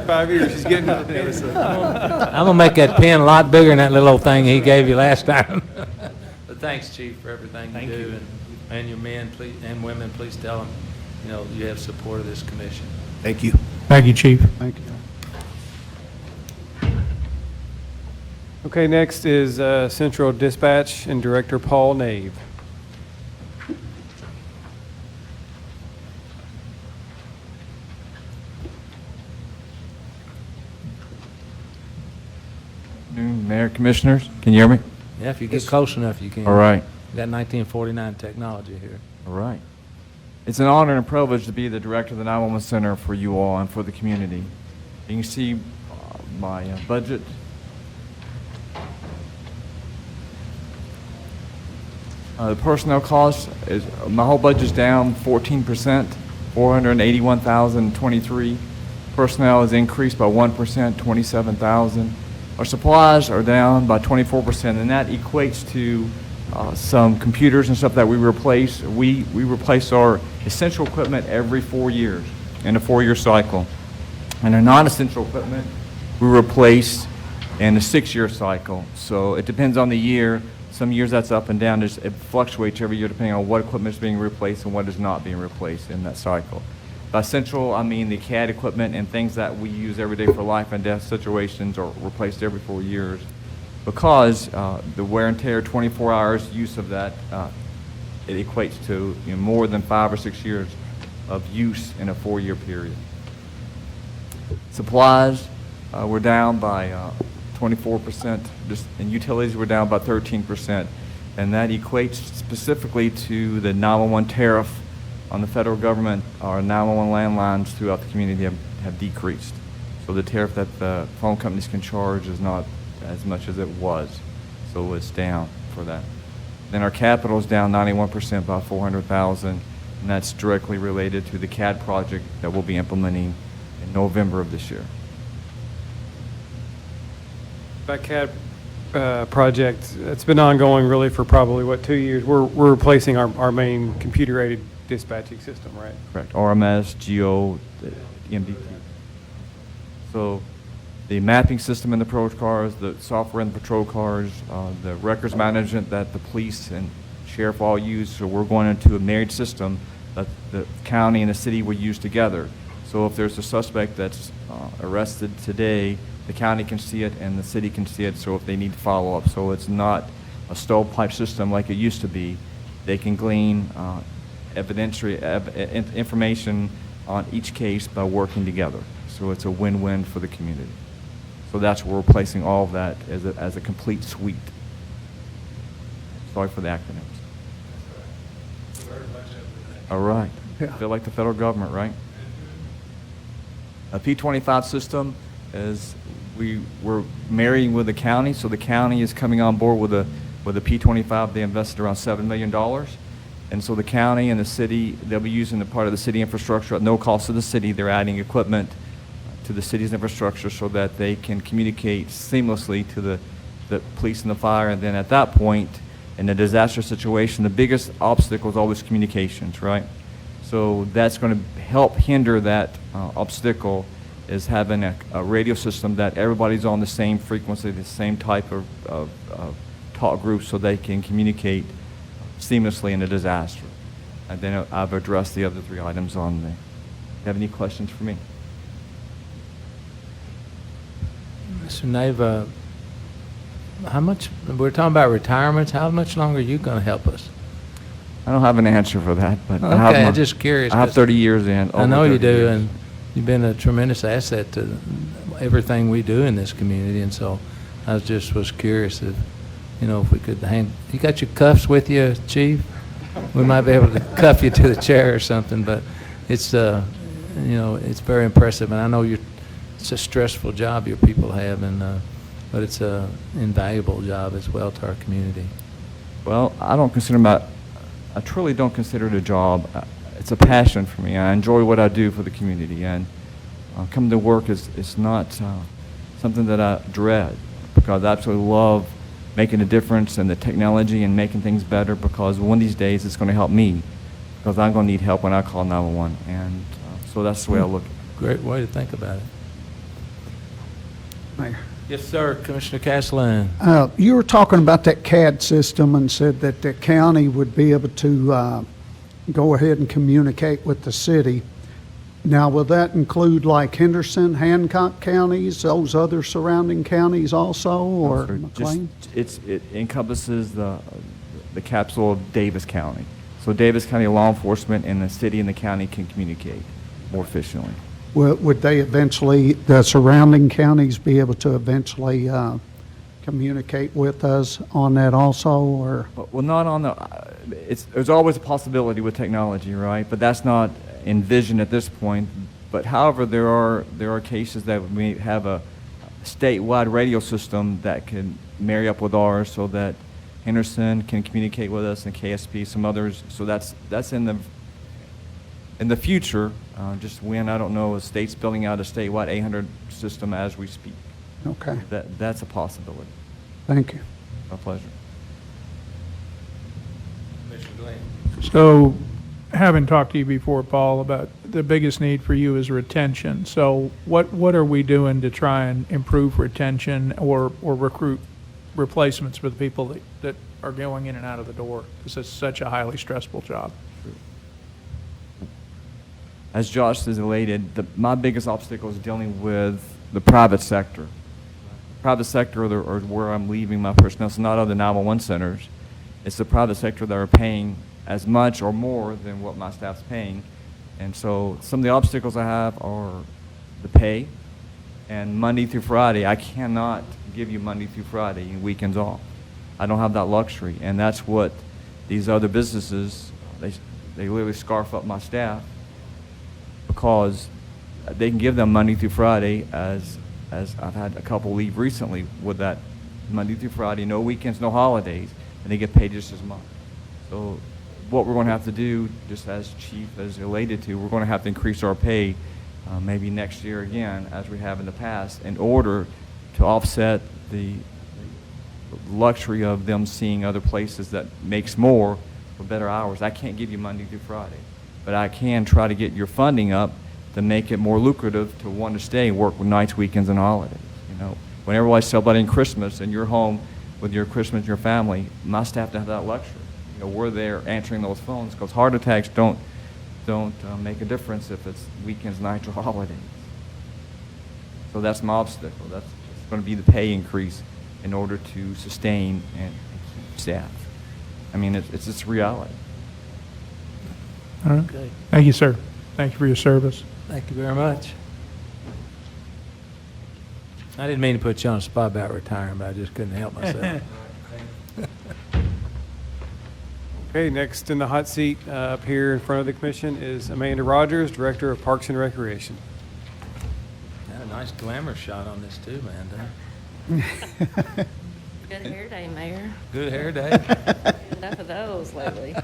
5 years, she's getting to the I'm gonna make that pen a lot bigger than that little old thing he gave you last time. But thanks, Chief, for everything you do, and your men, please, and women, please tell them, you know, you have support of this commission. Thank you. Thank you, Chief. Thank you. Okay, next is Central Dispatch and Director Paul Nave. Mayor, Commissioners, can you hear me? Yeah, if you get close enough, you can. All right. We got 1949 technology here. All right. It's an honor and a privilege to be the director of the 911 Center for you all and for the community. You can see my budget. The personnel cost is, my whole budget's down 14%, 481,023. Personnel is increased by 1%, 27,000. Our supplies are down by 24%, and that equates to some computers and stuff that we replace. We replace our essential equipment every 4 years in a 4-year cycle. And our non-essential equipment, we replace and a 6-year cycle. So it depends on the year. Some years that's up and down. It fluctuates every year depending on what equipment is being replaced and what is not being replaced in that cycle. By central, I mean the CAD equipment and things that we use every day for life and death situations are replaced every 4 years. Because the wear and tear, 24 hours use of that, it equates to more than 5 or 6 years of use in a 4-year period. Supplies were down by 24%, and utilities were down by 13%, and that equates specifically to the 911 tariff on the federal government. Our 911 landlines throughout the community have decreased. So the tariff that the phone companies can charge is not as much as it was, so it's down for that. Then our capital is down 91% by $400,000, and that's directly related to the CAD project that we'll be implementing in November of this year. That CAD project, it's been ongoing really for probably, 2 years? We're replacing our main computer-aided dispatching system, right? Correct. RMS, GEO, MDT. So the mapping system in the patrol cars, the software in the patrol cars, the records management that the police and sheriff all use. So we're going into a married system that the county and the city will use together. So if there's a suspect that's arrested today, the county can see it and the city can see it, so if they need to follow up. So it's not a stovepipe system like it used to be. They can glean information on each case by working together. So it's a win-win for the community. So that's where we're placing all of that as a complete suite. Sorry for the acronyms. All right. Yeah. Feel like the federal government, right? A P25 system is we're marrying with the county, so the county is coming on board with a P25. They invested around $7 million. And so the county and the city, they'll be using the part of the city infrastructure at no cost to the city. They're adding equipment to the city's infrastructure so that they can communicate seamlessly to the police and the fire. And then at that point, in a disaster situation, the biggest obstacle is always communications, right? So that's going to help hinder that obstacle, is having a radio system that everybody's on the same frequency, the same type of talk group, so they can communicate seamlessly in a disaster. And then I've addressed the other 3 items on there. Do you have any questions for me? Mr. Nave, how much, we're talking about retirements, how much longer are you going to help us? I don't have an answer for that, but Okay, I'm just curious. I have 30 years in. I know you do, years. and you've been a tremendous asset to everything we do in this community, and so I was curious if, if we could you got your cuffs with you, Chief? We might be able to cuff you to the chair or something, but it's, it's very impressive, and I know it's a stressful job your people have, but it's a invaluable job as well to our community. Well, I truly don't consider it a job. It's a passion for me. I enjoy what I do for the community, and coming to work is not something that I dread, because I absolutely love making a difference in the technology and making things better, because one of these days it's going to help me, because I'm going to need help when I call 911, and so that's the way I look at it. Great way to think about it. Mayor. Yes, sir, Commissioner Castellan. You were talking about that CAD system and said that the county would be able to go ahead and communicate with the city. Now, will that include like Henderson, Hancock counties, those other surrounding counties also, or McLean? It encompasses the capsule of Davis County. So Davis County law enforcement and the city and the county can communicate more efficiently. Would they eventually, the surrounding counties, be able to eventually communicate with us on that also, or? Well, not on there's always a possibility with technology, right? But that's not envisioned at this point. But however, there are cases that we have a statewide radio system that can marry up with ours, so that Henderson can communicate with us, and KSP, some others. So that's in the future. Just when, I don't know, a state's building out a statewide 800 system as we speak. Okay. That's a possibility. Thank you. My pleasure. Commissioner Glenn. So, having talked to you before, Paul, about the biggest need for you is retention. So what are we doing to try and improve retention or recruit replacements for the people that are going in and out of the door? Because it's such a highly stressful job. As Josh has elated, my biggest obstacle is dealing with the private sector. Private sector or where I'm leaving my personnel. It's not other 911 centers. It's the private sector that are paying as much or more than what my staff's paying. And so some of the obstacles I have are the pay and Monday through Friday. I cannot give you Monday through Friday and weekends off. I don't have that luxury. And that's what these other businesses, they literally scarf up my staff because they can give them Monday through Friday as I've had a couple leave recently with that Monday through Friday, no weekends, no holidays, and they get paid just as much. So what we're going to have to do, just as Chief has elated to, we're going to have to increase our pay maybe next year again, as we have in the past, in order to offset the luxury of them seeing other places that makes more for better hours. I can't give you Monday through Friday, but I can try to get your funding up to make it more lucrative to want to stay and work with nights, weekends, and holidays. You know, when everybody's celebrating Christmas and you're home with your Christmas and your family, my staff don't have that luxury. You know, we're there answering those phones because heart attacks don't make a difference if it's weekends, nights, or holidays. So that's my obstacle. That's going to be the pay increase in order to sustain and keep staff. I mean, it's just reality. All right. Okay. Thank you, sir. Thank you for your service. Thank you very much. I didn't mean to put you on the spot about retiring, but I just couldn't help myself. Okay, next in the hot seat up here in front of the commission is Amanda Rogers, Director of Parks and Recreation. Got a nice glamour shot on this too, Amanda. Good hair day, Mayor. Good hair day. Enough of those lately.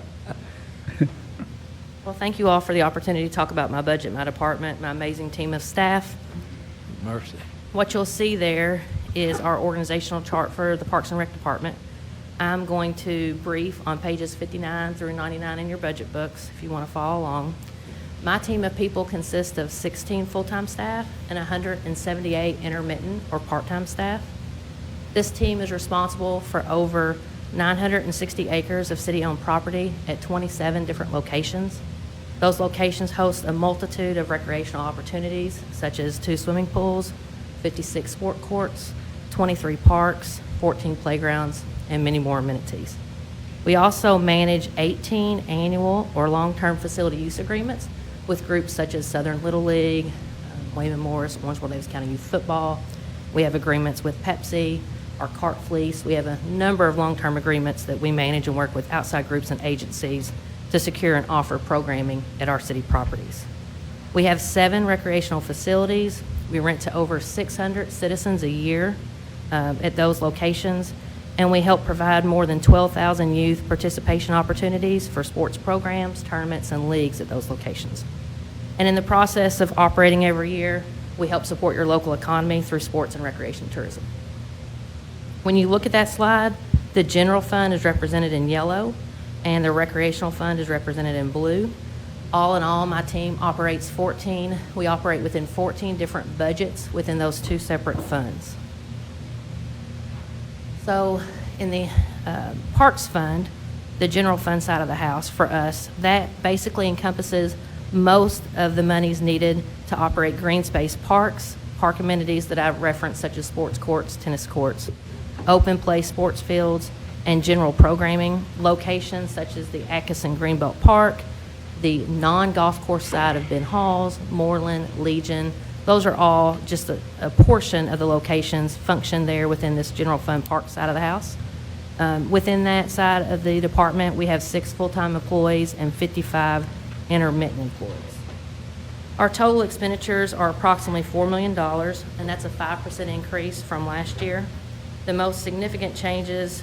Well, thank you all for the opportunity to talk about my budget, my department, my amazing team of staff. Mercy. What you'll see there is our organizational chart for the Parks and Rec Department. I'm going to brief on pages 59 through 99 in your budget books if you want to follow along. My team of people consists of 16 full-time staff and 178 intermittent or part-time staff. This team is responsible for over 960 acres of city-owned property at 27 different locations. Those locations host a multitude of recreational opportunities, such as 2 swimming pools, 56 sport courts, 23 parks, 14 playgrounds, and many more amenities. We also manage 18 annual or long-term facility use agreements with groups such as Southern Little League, Wayman Morris, Owensboro Davis County Youth Football. We have agreements with Pepsi, our cart fleece. We have a number of long-term agreements that we manage and work with outside groups and agencies to secure and offer programming at our city properties. We have 7 recreational facilities. We rent to over 600 citizens a year at those locations, and we help provide more than 12,000 youth participation opportunities for sports programs, tournaments, and leagues at those locations. And in the process of operating every year, we help support your local economy through sports and recreation tourism. When you look at that slide, the general fund is represented in yellow, and the recreational fund is represented in blue. All in all, my team operates we operate within 14 different budgets within those 2 separate funds. So in the Parks Fund, the general fund side of the house for us, that basically encompasses most of the monies needed to operate green space parks, park amenities that I've referenced such as sports courts, tennis courts, open play sports fields, and general programming locations such as the Atkinson Greenbelt Park, the non-golf course side of Ben Halls, Moreland, Legion. Those are all just a portion of the locations function there within this general fund park side of the house. Within that side of the department, we have 6 full-time employees and 55 intermittent employees. Our total expenditures are approximately $4 million, and that's a 5% increase from last year. The most significant changes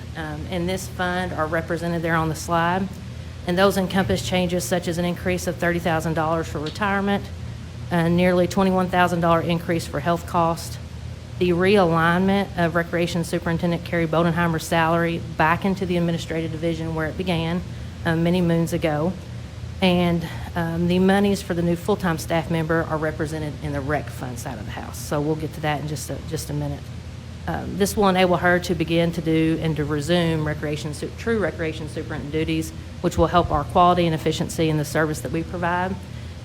in this fund are represented there on the slide, and those encompass changes such as an increase of $30,000 for retirement, a nearly $21,000 increase for health cost, the realignment of Recreation Superintendent Carrie Bodenheimer's salary back into the administrative division where it began many moons ago, And the monies for the new full-time staff member are represented in the rec fund side of the house. So we'll get to that in just a minute. This will enable her to begin to do and to resume true recreation superintendent duties, which will help our quality and efficiency in the service that we provide.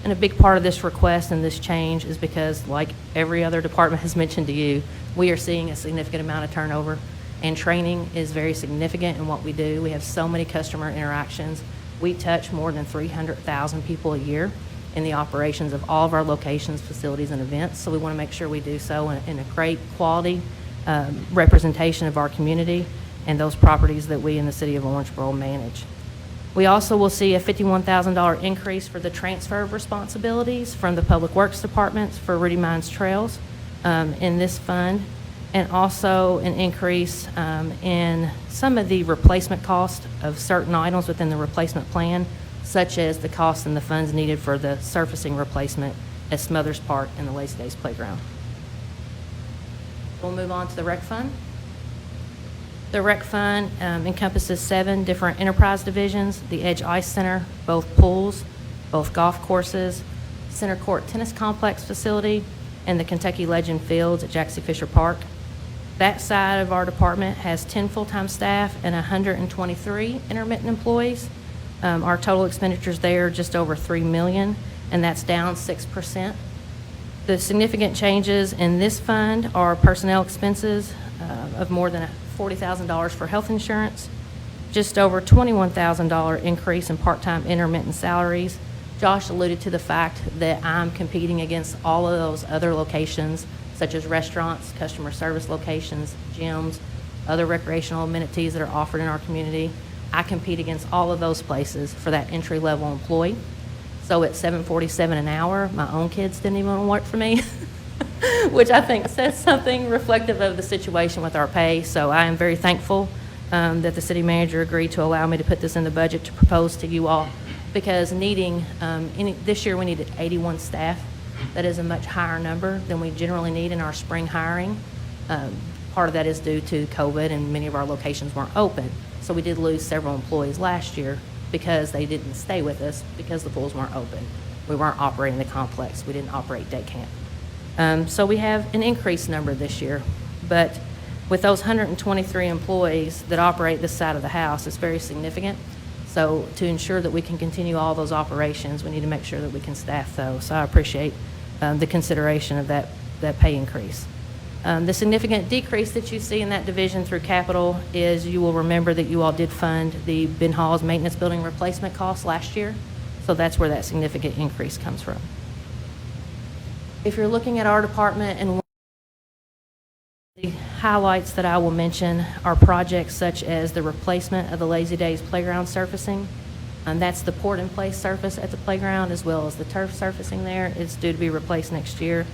And a big part of this request and this change is because, like every other department has mentioned to you, we are seeing a significant amount of turnover, and training is very significant in what we do. We have so many customer interactions. We touch more than 300,000 people a year in the operations of all of our locations, facilities, and events. So we want to make sure we do so in a great quality representation of our community and those properties that we in the city of Owensboro manage. We also will see a $51,000 increase for the transfer of responsibilities from the Public Works Department for Rudy Mines Trails in this fund, and also an increase in some of the replacement cost of certain items within the replacement plan, such as the costs and the funds needed for the surfacing replacement at Smothers Park and the Lazy Days Playground. We'll move on to the rec fund. The rec fund encompasses 7 different enterprise divisions: the Edge Ice Center, both pools, both golf courses, center court tennis complex facility, and the Kentucky Legend Fields at Jackson Fisher Park. That side of our department has 10 full-time staff and 123 intermittent employees. Our total expenditures there are just over $3 million, and that's down 6%. The significant changes in this fund are personnel expenses of more than $40,000 for health insurance, just over $21,000 increase in part-time intermittent salaries. Josh alluded to the fact that I'm competing against all of those other locations, such as restaurants, customer service locations, gyms, other recreational amenities that are offered in our community. I compete against all of those places for that entry-level employee. So at $7.47 an hour, my own kids didn't even want to work for me, which I think says something reflective of the situation with our pay. So I am very thankful that the city manager agreed to allow me to put this in the budget to propose to you all, because this year we needed 81 staff. That is a much higher number than we generally need in our spring hiring. Part of that is due to COVID, and many of our locations weren't open. So we did lose several employees last year because they didn't stay with us because the pools weren't open. We weren't operating the complex. We didn't operate day camp. So we have an increased number this year. But with those 123 employees that operate this side of the house, it's very significant. So to ensure that we can continue all those operations, we need to make sure that we can staff those. So I appreciate the consideration of that pay increase. The significant decrease that you see in that division through capital is, you will remember that you all did fund the Ben Hall's maintenance building replacement costs last year. So that's where that significant increase comes from. If you're looking at our department, and the highlights that I will mention are projects such as the replacement of the Lazy Days playground surfacing. That's the poured-in-place surface at the playground, as well as the turf surfacing there. It's due to be replaced next year.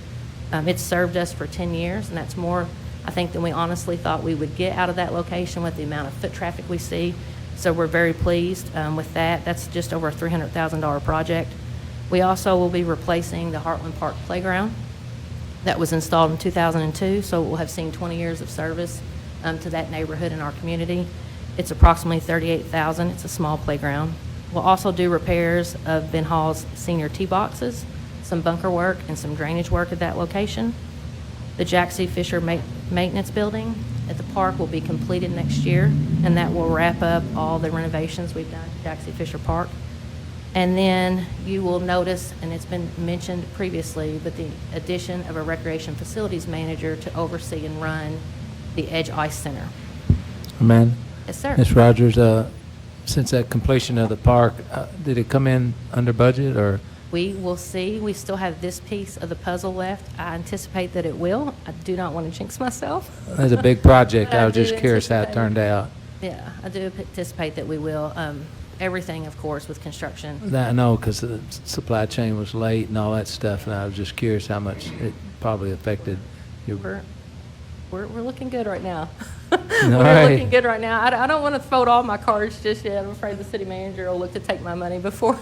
It's served us for 10 years, and that's more, I think, than we honestly thought we would get out of that location with the amount of foot traffic we see. So we're very pleased with that. That's just over a $300,000 project. We also will be replacing the Heartland Park Playground that was installed in 2002, so it will have seen 20 years of service to that neighborhood in our community. It's approximately $38,000. It's a small playground. We'll also do repairs of Ben Hall's senior tee boxes, some bunker work, and some drainage work at that location. The Jackson Fisher Maintenance Building at the park will be completed next year, and that will wrap up all the renovations we've done to Jackson Fisher Park. And then you will notice, and it's been mentioned previously, but the addition of a recreation facilities manager to oversee and run the Edge Ice Center. Amanda? Yes, sir. Ms. Rogers, since that completion of the park, did it come in under budget, or? We will see. We still have this piece of the puzzle left. I anticipate that it will. I do not want to jinx myself. That's a big project. But I was do just curious how it anticipate- turned out. Yeah, I do anticipate that we will. Everything, of course, with construction. That I know, because the supply chain was late and all that stuff, and I was just curious how much it probably affected your. We're looking good right now. All We're right. looking good right now. I don't want to fold all my cards just yet. I'm afraid the city manager will look to take my money before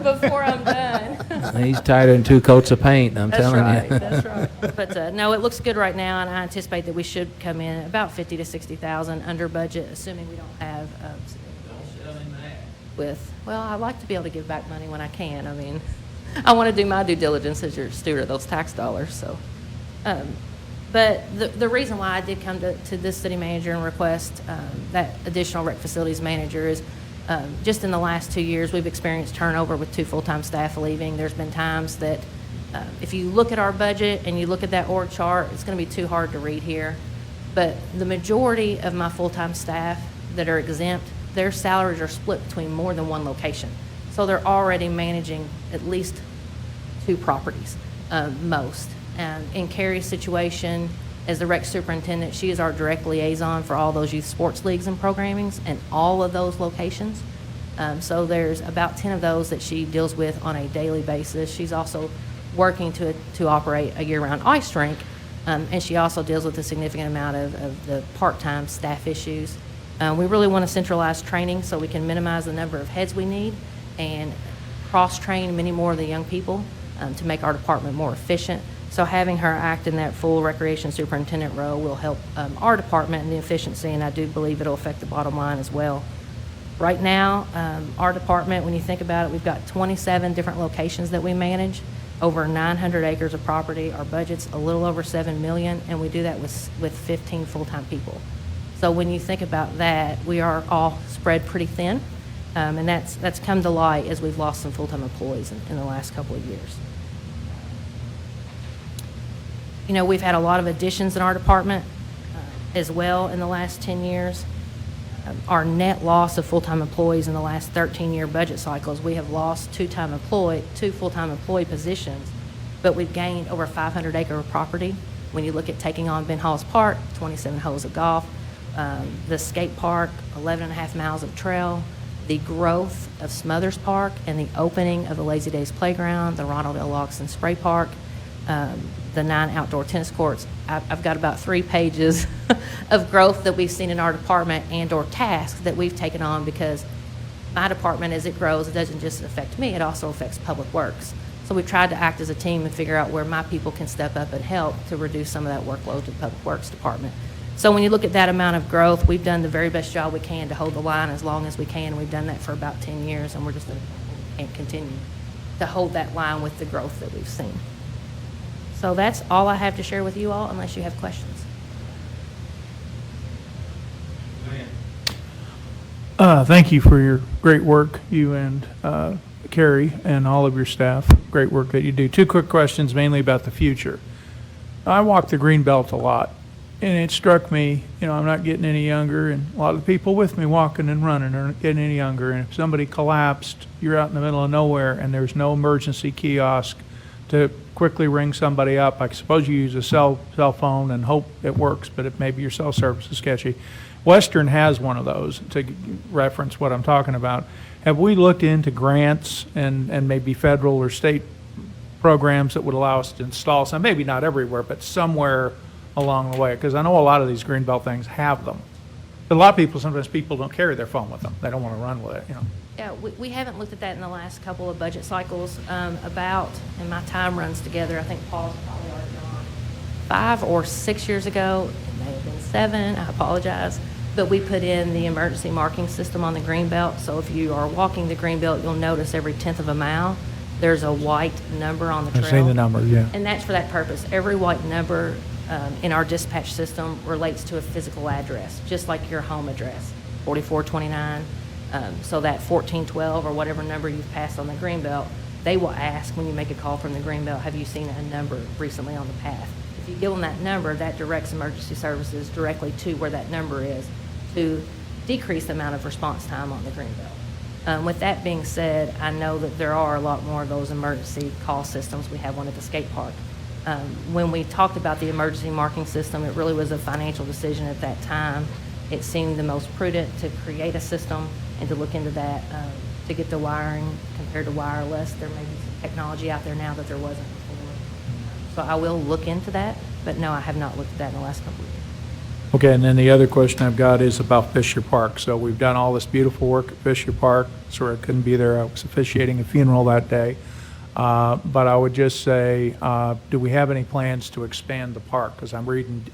before I'm done. He's tighter than 2 coats of paint, I'm telling you. That's right. But no, it looks good right now, and I anticipate that we should come in about $50,000 to $60,000 under budget, assuming we don't have. with, well, I like to be able to give back money when I can. I mean, I want to do my due diligence as your steward of those tax dollars, so. But the reason why I did come to this city manager and request that additional rec facilities manager is just in the last 2 years, we've experienced turnover with 2 full-time staff leaving. There's been times that if you look at our budget and you look at that org chart, it's going to be too hard to read here. But the majority of my full-time staff that are exempt, their salaries are split between more than one location. So they're already managing at least 2 properties, most. In Carrie's situation, as the rec superintendent, she is our direct liaison for all those youth sports leagues and programmings and all of those locations. So there's about 10 of those that she deals with on a daily basis. She's also working to operate a year-round ice rink, and she also deals with a significant amount of the part-time staff issues. We really want to centralize training so we can minimize the number of heads we need and cross-train many more of the young people to make our department more efficient. So having her act in that full recreation superintendent role will help our department and the efficiency, and I do believe it'll affect the bottom line as well. Right now, our department, when you think about it, we've got 27 different locations that we manage, over 900 acres of property. Our budget's a little over $7 million, and we do that with 15 full-time people. So when you think about that, we are all spread pretty thin, and that's come to light as we've lost some full-time employees in the last couple of years. You know, we've had a lot of additions in our department as well in the last 10 years. Our net loss of full-time employees in the last 13-year budget cycles, we have lost 2 full-time employee positions, but we've gained over 500 acre of property. When you look at taking on Ben Halls Park, 27 holes of golf, the skate park, 11.5 miles of trail, the growth of Smothers Park and the opening of the Lazy Days Playground, the Ronald L. Loxton Spray Park, the 9 outdoor tennis courts. I've got about 3 pages of growth that we've seen in our department and or tasks that we've taken on, because my department, as it grows, it doesn't just affect me, it also affects Public Works. So we've tried to act as a team and figure out where my people can step up and help to reduce some of that workload to the Public Works department. So when you look at that amount of growth, we've done the very best job we can to hold the line as long as we can. We've done that for about 10 years, and we're just can't continue to hold that line with the growth that we've seen. So that's all I have to share with you all, unless you have questions. Thank you for your great work, you and Carrie and all of your staff. Great work that you do. 2 quick questions, mainly about the future. I walk the Greenbelt a lot, and it struck me, I'm not getting any younger, and a lot of the people with me walking and running aren't getting any younger. And if somebody collapsed, you're out in the middle of nowhere, and there's no emergency kiosk to quickly ring somebody up. I suppose you use a cell phone and hope it works, but if maybe your cell service is sketchy. Western has one of those, to reference what I'm talking about. Have we looked into grants and maybe federal or state programs that would allow us to install some, maybe not everywhere, but somewhere along the way? Because I know a lot of these Greenbelt things have them. But a lot of people, sometimes people don't carry their phone with them. They don't want to run with it, Yeah, we haven't looked at that in the last couple of budget cycles. And my time runs together, I think Paul's probably already on 5 or 6 years ago, it may have been 7, I apologize, but we put in the emergency marking system on the Greenbelt. So if you are walking the Greenbelt, you'll notice every 1/10 of a mile, there's a white number on the trail. I've seen the number, yeah. And that's for that purpose. Every white number in our dispatch system relates to a physical address, just like your home address, 4429. So that 1412 or whatever number you've passed on the Greenbelt, they will ask when you make a call from the Greenbelt, have you seen a number recently on the path? If you give them that number, that directs emergency services directly to where that number is to decrease the amount of response time on the Greenbelt. With that being said, I know that there are a lot more of those emergency call systems. We have one at the skate park. When we talked about the emergency marking system, it really was a financial decision at that time. It seemed the most prudent to create a system and to look into that, to get the wiring compared to wireless. There may be some technology out there now that there wasn't before. So I will look into that, but no, I have not looked at that in the last couple of years. Okay, and then the other question I've got is about Fisher Park. So we've done all this beautiful work at Fisher Park. Sorry I couldn't be there. I was officiating a funeral that day. But I would just say, do we have any plans to expand the park? Because I'm reading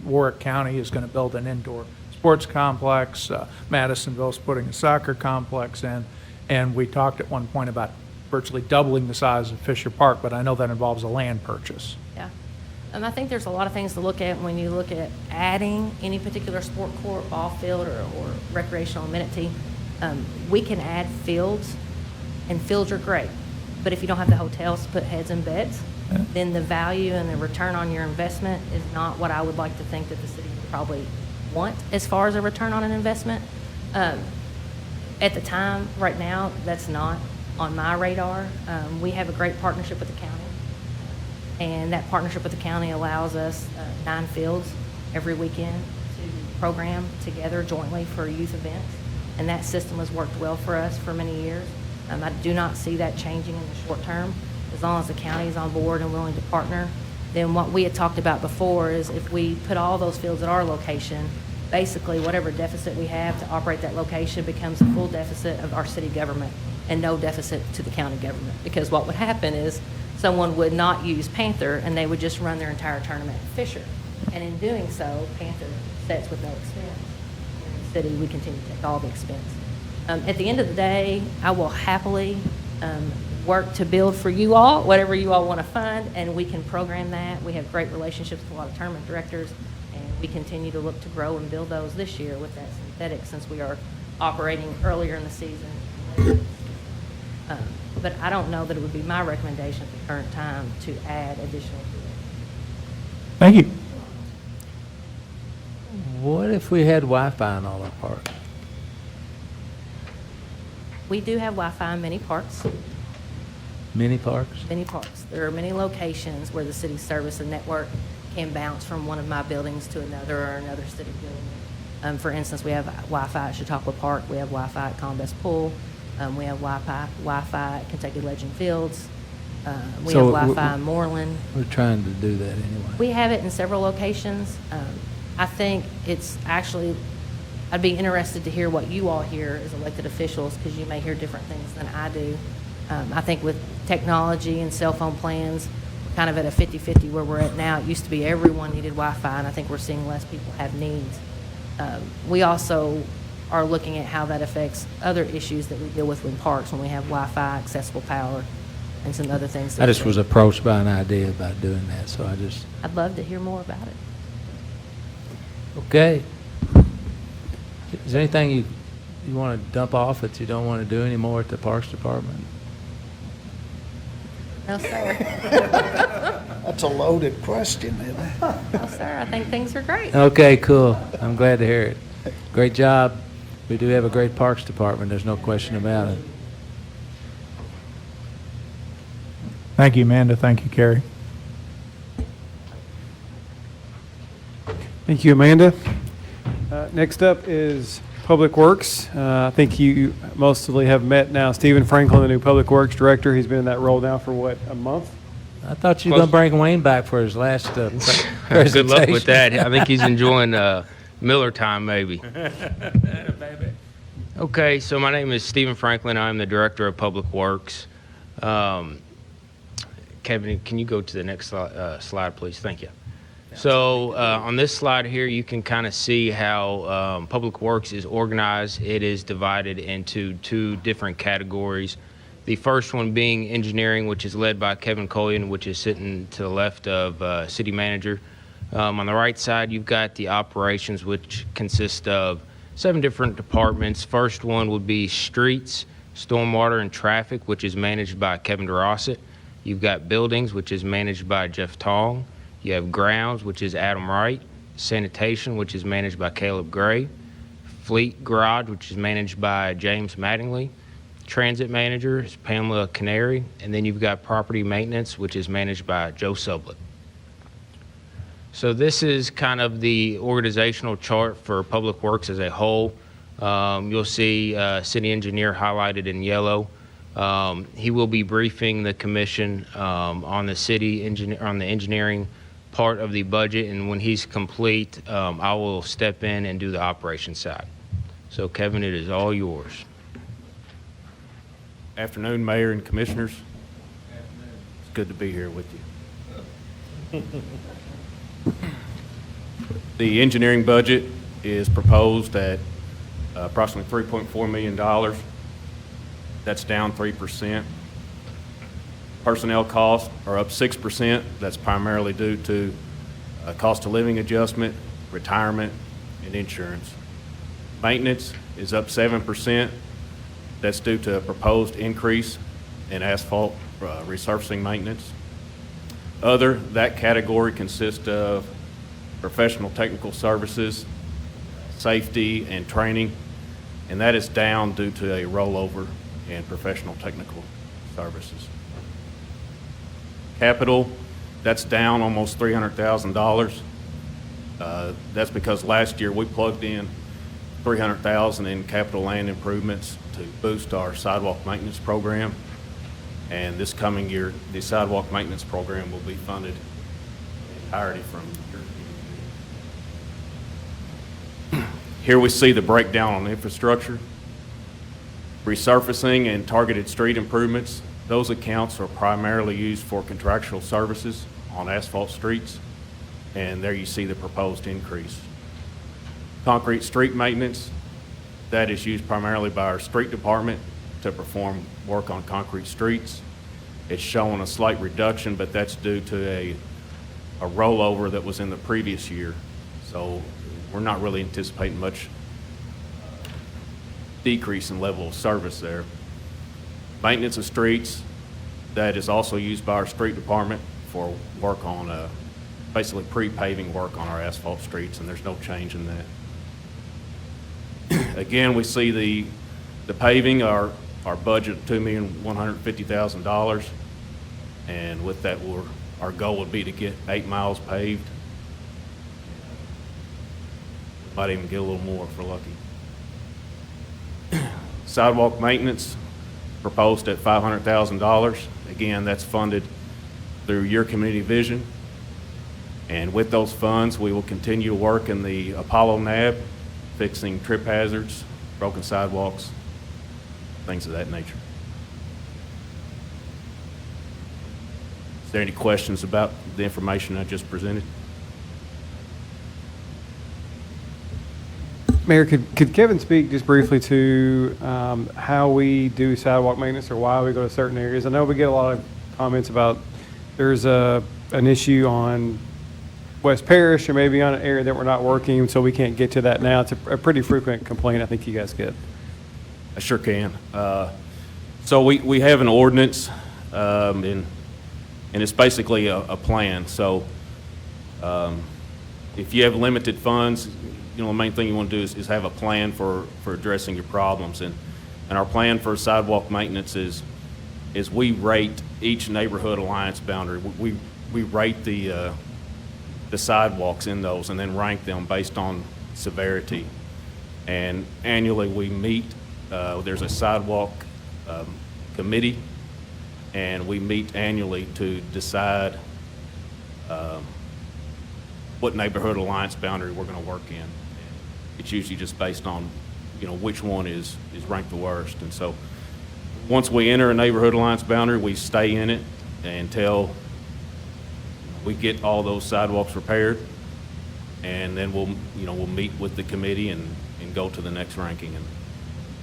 Warwick County is going to build an indoor sports complex. Madisonville's putting a soccer complex in. And we talked at one point about virtually doubling the size of Fisher Park, but I know that involves a land purchase. Yeah. I think there's a lot of things to look at when you look at adding any particular sport court, ball field, or recreational amenity. We can add fields, and fields are great. But if you don't have the hotels to put heads and beds, then the value and the return on your investment is not what I would like to think that the city would probably want as far as a return on an investment. At the time, right now, that's not on my radar. We have a great partnership with the county. And that partnership with the county allows us 9 fields every weekend to program together jointly for youth events. And that system has worked well for us for many years. I do not see that changing in the short term. As long as the county is on board and willing to partner, then what we had talked about before is if we put all those fields at our location, basically whatever deficit we have to operate that location becomes a full deficit of our city government and no deficit to the county government. Because what would happen is someone would not use Panther and they would just run their entire tournament at Fisher. And in doing so, Panther sets with no expense. In the city, we continue to take all the expense. At the end of the day, I will happily work to build for you all, whatever you all want to fund, and we can program that. We have great relationships with a lot of tournament directors, and we continue to look to grow and build those this year with that synthetic since we are operating earlier in the season. But I don't know that it would be my recommendation at the current time to add additional fields. Thank you. What if we had Wi-Fi in all our parks? We do have Wi-Fi in many parks. Mini parks? Many parks. There are many locations where the city service and network can bounce from one of my buildings to another or another city building. For instance, we have Wi-Fi at Chautauqua Park. We have Wi-Fi at Combest Pool. We have Wi-Fi at Kentucky Legend Fields. We have Wi-Fi in Moreland. We're trying to do that anyway. We have it in several locations. I think it's actually, I'd be interested to hear what you all hear as elected officials because you may hear different things than I do. I think with technology and cell phone plans, we're kind of at a 50-50 where we're at now. It used to be everyone needed Wi-Fi, and I think we're seeing less people have needs. We also are looking at how that affects other issues that we deal with in parks when we have Wi-Fi, accessible power, and some other things. I just was approached by an idea about doing that, so I'd love to hear more about it. Okay. Is there anything you want to dump off that you don't want to do anymore at the Parks Department? No, sir. That's a loaded question, isn't it? No, sir. I think things are great. Okay, cool. I'm glad to hear it. Great job. We do have a great Parks Department. There's no question about it. Thank you, Amanda. Thank you, Carrie. Thank you, Amanda. Next up is Public Works. I think you mostly have met now Stephen Franklin, the new Public Works Director. He's been in that role now for, what, a month? I thought you were going to bring Wayne back for his last presentation. Good luck with that. I think he's enjoying Miller time, maybe. Okay, so my name is Stephen Franklin. I'm the Director of Public Works. Kevin, can you go to the next slide, please? Thank you. So on this slide here, you can kind of see how Public Works is organized. It is divided into 2 different categories. The first one being engineering, which is led by Kevin Collian, which is sitting to the left of City Manager. On the right side, you've got the operations, which consist of 7 different departments. First one would be streets, stormwater, and traffic, which is managed by Kevin DeRosset. You've got buildings, which is managed by Jeff Tong. You have grounds, which is Adam Wright. Sanitation, which is managed by Caleb Gray. Fleet Garage, which is managed by James Mattingly. Transit manager is Pamela Canary. And then you've got property maintenance, which is managed by Joe Sublett. So this is kind of the organizational chart for Public Works as a whole. You'll see city engineer highlighted in yellow. He will be briefing the commission on the engineering part of the budget, and when he's complete, I will step in and do the operations side. So Kevin, it is all yours. Afternoon, Mayor and Commissioners. It's good to be here with you. The engineering budget is proposed at approximately $3.4 million. That's down 3%. Personnel costs are up 6%. That's primarily due to cost of living adjustment, retirement, and insurance. Maintenance is up 7%. That's due to a proposed increase in asphalt resurfacing maintenance. Other, that category consists of professional technical services, safety, and training, and that is down due to a rollover in professional technical services. Capital, that's down almost $300,000. That's because last year we plugged in $300,000 in capital land improvements to boost our sidewalk maintenance program. And this coming year, the sidewalk maintenance program will be funded entirely from your. Here we see the breakdown on infrastructure. Resurfacing and targeted street improvements, those accounts are primarily used for contractual services on asphalt streets. And there you see the proposed increase. Concrete street maintenance, that is used primarily by our street department to perform work on concrete streets. It's showing a slight reduction, but that's due to a rollover that was in the previous year. So we're not really anticipating much decrease in level of service there. Maintenance of streets, that is also used by our street department for work on basically pre-paving work on our asphalt streets, and there's no change in that. Again, we see the paving, our budget of $2,150,000, and with that, our goal would be to get 8 miles paved. Might even get a little more if we're lucky. Sidewalk maintenance, proposed at $500,000. Again, that's funded through your community vision. And with those funds, we will continue to work in the Apollo NAB, fixing trip hazards, broken sidewalks, things of that nature. Is there any questions about the information I just presented? Mayor, could Kevin speak just briefly to how we do sidewalk maintenance or why we go to certain areas? I know we get a lot of comments about there's an issue on West Parish or maybe on an area that we're not working, so we can't get to that now. It's a pretty frequent complaint I think you guys get. I sure can. So we have an ordinance, and it's basically a plan. So if you have limited funds, the main thing you want to do is have a plan for addressing your problems. And our plan for sidewalk maintenance is we rate each neighborhood alliance boundary. We rate the sidewalks in those and then rank them based on severity. And annually we meet, there's a sidewalk committee, and we meet annually to decide what neighborhood alliance boundary we're going to work in. It's usually just based on, which one is ranked the worst. And so once we enter a neighborhood alliance boundary, we stay in it until we get all those sidewalks repaired, and then we'll meet with the committee and go to the next ranking.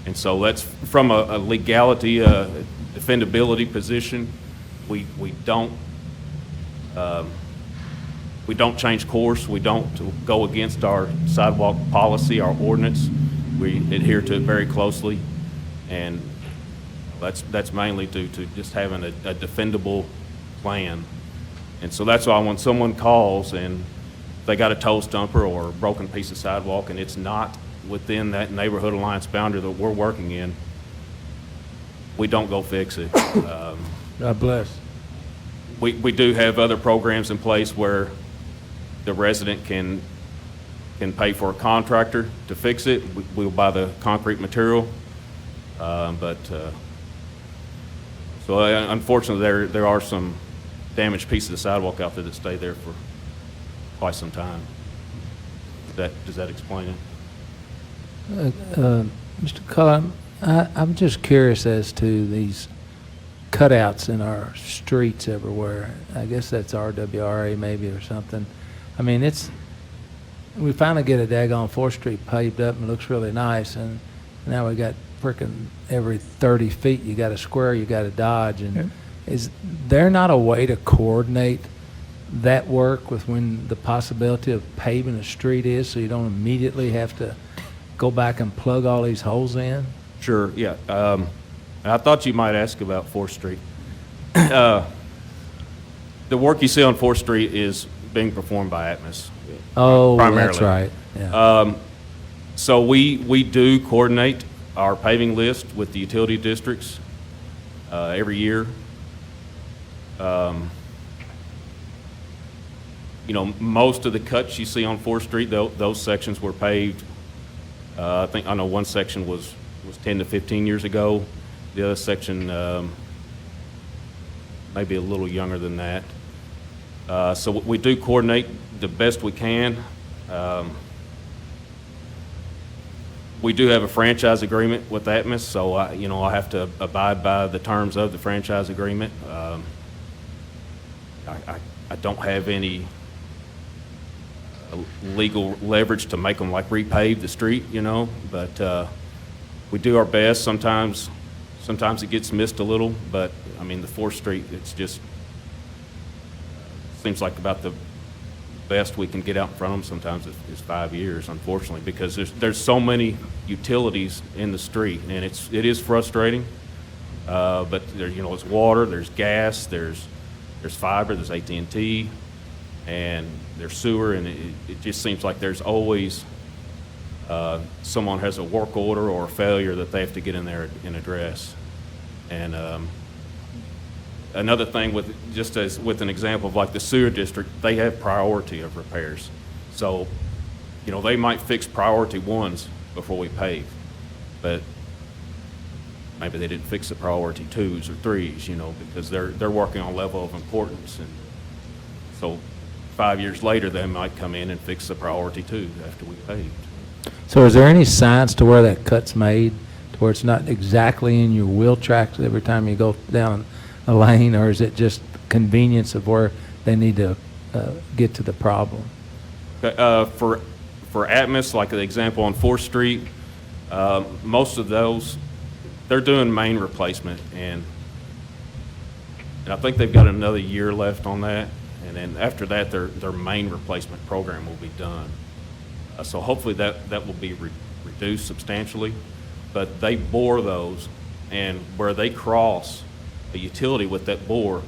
And so that's from a legality, defendability position. We don't change course. We don't go against our sidewalk policy, our ordinance. We adhere to it very closely, and that's mainly due to just having a defendable plan. And so that's why when someone calls and they got a toe stumper or a broken piece of sidewalk and it's not within that neighborhood alliance boundary that we're working in, we don't go fix it. God bless. We do have other programs in place where the resident can pay for a contractor to fix it. We'll buy the concrete material, so unfortunately there are some damaged pieces of sidewalk out there that stay there for quite some time. Does that explain it? Mr. Cullen, I'm just curious as to these cutouts in our streets everywhere. I guess that's RWRA maybe or something. I mean, we finally get a daggone 4th Street paved up and it looks really nice, and now we got frickin' every 30 feet, you got a square, you got a dodge, and is there not a way to coordinate that work with when the possibility of paving a street is, so you don't immediately have to go back and plug all these holes in? Sure, yeah. I thought you might ask about 4th Street. The work you see on 4th Street is being performed by Atmos. Oh, primarily. that's right, yeah. So we do coordinate our paving list with the utility districts every year. You know, most of the cuts you see on 4th Street, those sections were paved. I know one section was 10 to 15 years ago. The other section maybe a little younger than that. So we do coordinate the best we can. We do have a franchise agreement with Atmos, so I have to abide by the terms of the franchise agreement. I don't have any legal leverage to make them like repave the street, but we do our best. Sometimes it gets missed a little, but I mean the 4th Street, it's just seems like about the best we can get out in front of them. Sometimes is 5 years, unfortunately, because there's so many utilities in the street, and it is frustrating. But there's water, there's gas, there's fiber, there's AT&T, and there's sewer, and it just seems like there's always someone has a work order or a failure that they have to get in there and address. And another thing with an example of like the sewer district, they have priority of repairs. So, they might fix priority ones before we pave, but maybe they didn't fix the priority 2s or 3s, because they're working on level of importance. And so 5 years later, they might come in and fix the priority 2 after we paved. So is there any science to where that cut's made, to where it's not exactly in your wheel tracks every time you go down a lane, or is it just convenience of where they need to get to the problem? For Atmos, like the example on 4th Street, most of those, they're doing main replacement, and I think they've got another year left on that, and then after that, their main replacement program will be done. So hopefully that will be reduced substantially, but they bore those, and where they cross a utility with that bore,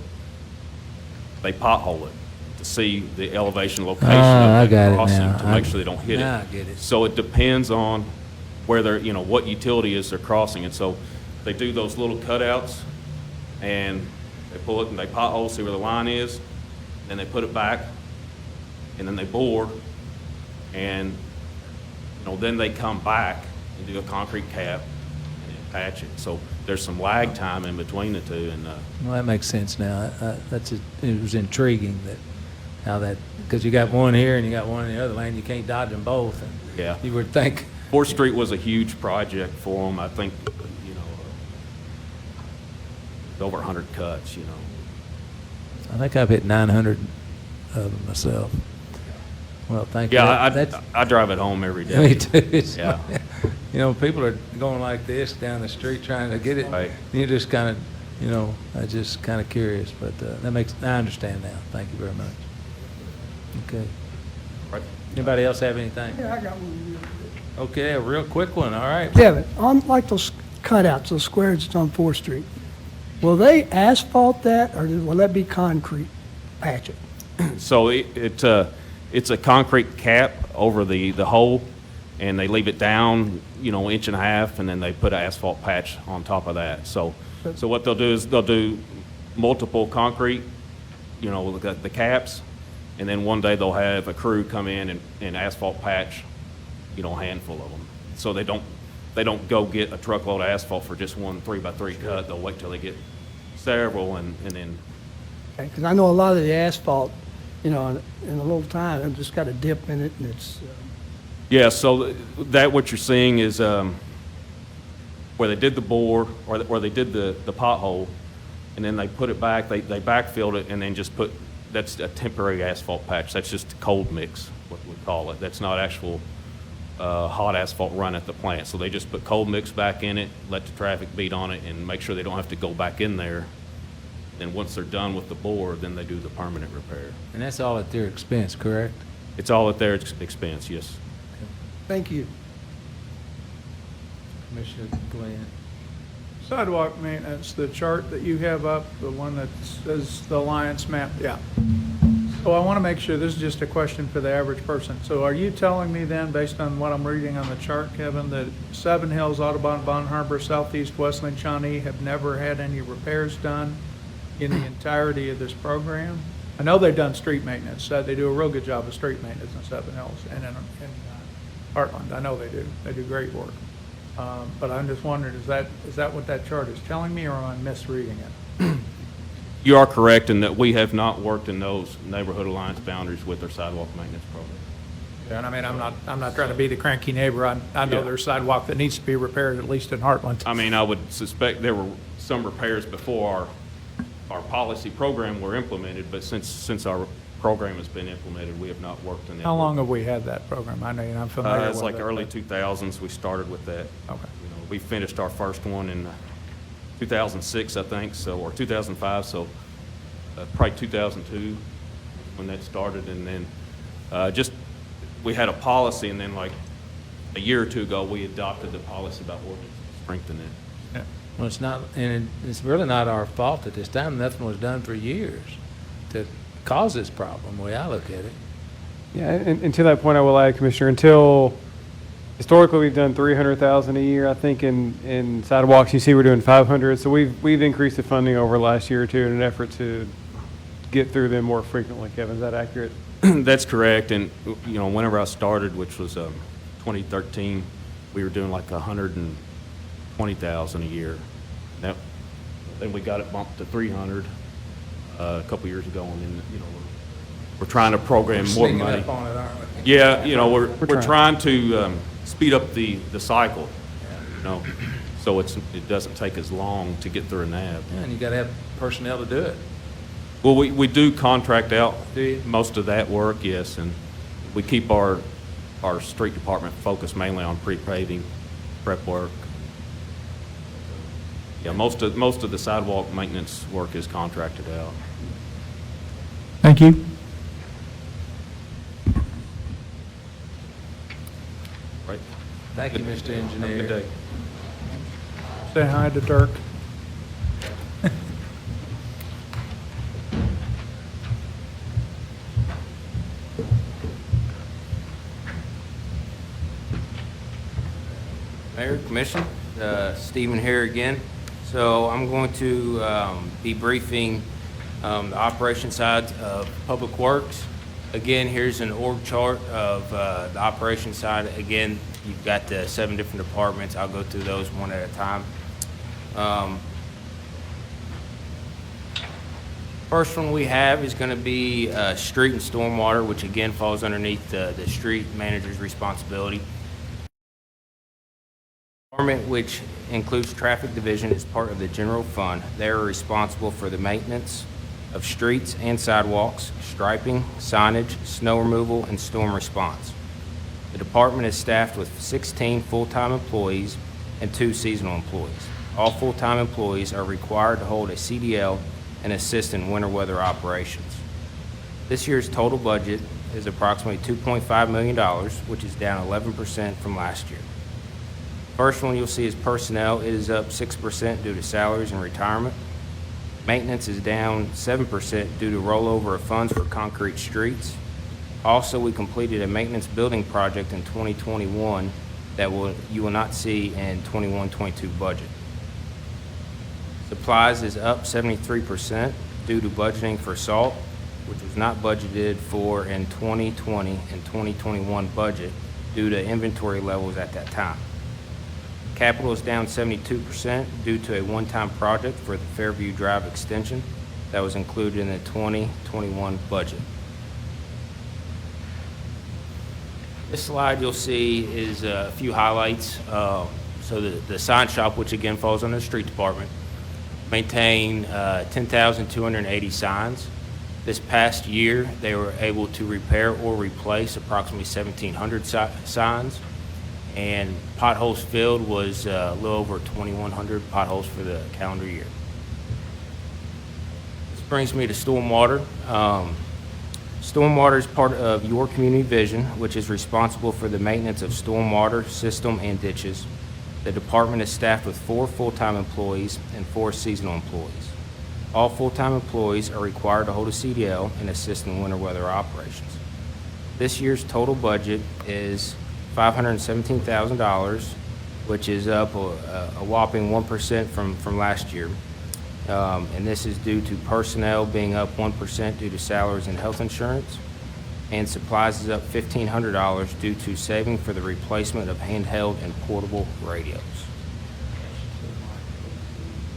they pothole it to see the elevation location of that crossing to make sure they don't hit it. I get it. So it depends on where they're, what utility is they're crossing. And so they do those little cutouts, and they pull it and they pothole, see where the line is, then they put it back, and then they bore, and then they come back and do a concrete cap and then patch it. So there's some lag time in between the two. And Well, that makes sense now. It was intriguing because you got one here and you got one in the other lane. You can't dodge them both. And yeah, you would think 4th Street was a huge project for them. I think over 100 cuts. I think I've hit 900 of them myself. Well, thank you. Yeah, I drive it home every day. Me too. Yeah. People are going like this down the street trying to get it. Right. You just kind of, I'm just kind of curious, but I understand now. Thank you very much. Okay. Right. Anybody else have anything? Yeah, I got one. Okay, a real quick one. All right. Kevin, on like those cutouts, those squares that's on 4th Street, will they asphalt that, or will that be concrete? Patch it? So it's a concrete cap over the hole, and they leave it down, inch and a half, and then they put an asphalt patch on top of that. So what they'll do is they'll do multiple concrete, the caps, and then one day they'll have a crew come in and asphalt patch, a handful of them. So they don't go get a truckload of asphalt for just one 3x3 cut. They'll wait till they get several, and then. Because I know a lot of the asphalt, in a little time, it's just got a dip in it, and it's. Yeah, so what you're seeing is where they did the bore, or they did the pothole, and then they put it back, they backfilled it, and then just that's a temporary asphalt patch. That's just a cold mix. what we call it. That's not actual hot asphalt run at the plant. So they just put cold mix back in it, let the traffic beat on it, and make sure they don't have to go back in there. And once they're done with the bore, then they do the permanent repair. And that's all at their expense, correct? It's all at their expense, yes. Thank you. Commissioner Glenn? Sidewalk maintenance, the chart that you have up, the one that says the alliance map, yeah. So I want to make sure, this is just a question for the average person. So are you telling me then, based on what I'm reading on the chart, Kevin, that Seven Hills, Audubon, Bon Harbor, Southeast, Westland, Shawnee have never had any repairs done in the entirety of this program? I know they've done street maintenance. They do a real good job of street maintenance in Seven Hills and in Heartland. I know they do. They do great work. But I'm just wondering, is that what that chart is telling me, or am I misreading it? You are correct in that we have not worked in those neighborhood alliance boundaries with their sidewalk maintenance program. Yeah, and I mean, I'm not trying to be the cranky neighbor. I know Yeah. there's sidewalk that needs to be repaired, at least in Heartland. I mean, I would suspect there were some repairs before our policy program were implemented, but since our program has been implemented, we have not worked in that. How long have we had that program? I know I'm familiar with it. It's like early but- 2000s, we started with that. Okay. You know, we finished our first one in 2006, I think, so, or 2005, so probably 2002 when that started. And then we had a policy, and then like a year or two ago, we adopted the policy about ordinance to strengthen it. Yeah. Well, it's not, and it's really not our fault at this time. Nothing was done for years to cause this problem, the way I look at it. Yeah, and to that point, I will add, Commissioner, until historically we've done 300,000 a year, I think, in sidewalks. You see, we're doing 500. So we've increased the funding over the last year or two in an effort to get through them more frequently. Kevin, is that accurate? That's correct. And you know, whenever I started, which was 2013, we were doing like 120,000 a year. Now, then we got it bumped to 300 a couple years ago, and then we're trying to program more Sneaking money. up on it, aren't we? Yeah, we're trying to speed up the cycle, so it doesn't take as long to get through a NAB. Yeah, and you got to have personnel to do it. Well, we do contract out Do you? most of that work, yes, and we keep our street department focused mainly on pre-paving, prep work. Yeah, most of the sidewalk maintenance work is contracted out. Thank you. Right. Thank you, Mr. Engineer. Have a good day. Say hi to Dirk. Mayor, Commission, Stephen here again. So I'm going to be briefing the operation side of Public Works. Again, here's an org chart of the operation side. Again, you've got the 7 different departments. I'll go through those one at a time. First one we have is going to be street and stormwater, which again falls underneath the street manager's responsibility. Department, which includes traffic division, is part of the general fund. They are responsible for the maintenance of streets and sidewalks, striping, signage, snow removal, and storm response. The department is staffed with 16 full-time employees and 2 seasonal employees. All full-time employees are required to hold a CDL and assist in winter weather operations. This year's total budget is approximately $2.5 million, which is down 11% from last year. First one you'll see is personnel. It is up 6% due to salaries and retirement. Maintenance is down 7% due to rollover of funds for concrete streets. Also, we completed a maintenance building project in 2021 that you will not see in 21-22 budget. Supplies is up 73% due to budgeting for salt, which was not budgeted for in 2020 and 2021 budget due to inventory levels at that time. Capital is down 72% due to a one-time project for the Fairview Drive extension that was included in the 2021 budget. This slide you'll see is a few highlights. So the sign shop, which again falls under the street department, maintain 10,280 signs. This past year, they were able to repair or replace approximately 1,700 signs, and potholes filled was a little over 2,100 potholes for the calendar year. This brings me to stormwater. Stormwater is part of your community vision, which is responsible for the maintenance of stormwater system and ditches. The department is staffed with 4 full-time employees and 4 seasonal employees. All full-time employees are required to hold a CDL and assist in winter weather operations. This year's total budget is $517,000, which is up a whopping 1% from last year. And this is due to personnel being up 1% due to salaries and health insurance, and supplies is up $1,500 due to saving for the replacement of handheld and portable radios.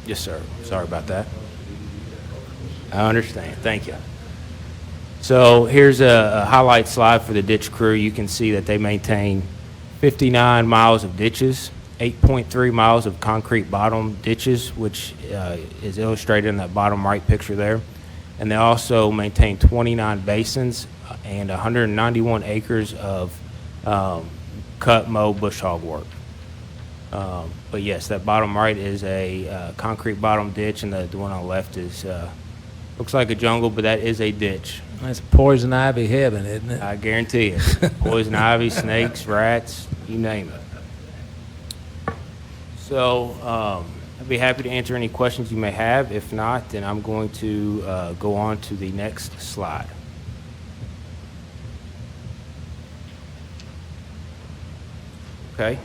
Yes, sir. Sorry about that. I understand. Thank you. So here's a highlight slide for the ditch crew. You can see that they maintain 59 miles of ditches, 8.3 miles of concrete bottom ditches, which is illustrated in that bottom right picture there. And they also maintain 29 basins and 191 acres of cut, mow, bush hog work. But yes, that bottom right is a concrete bottom ditch, and the one on the left is looks like a jungle, but that is a ditch. That's poison ivy heaven, isn't it? I guarantee you. Poison ivy, snakes, rats, you name it. So I'd be happy to answer any questions you may have. If not, then I'm going to go on to the next slide. Okay,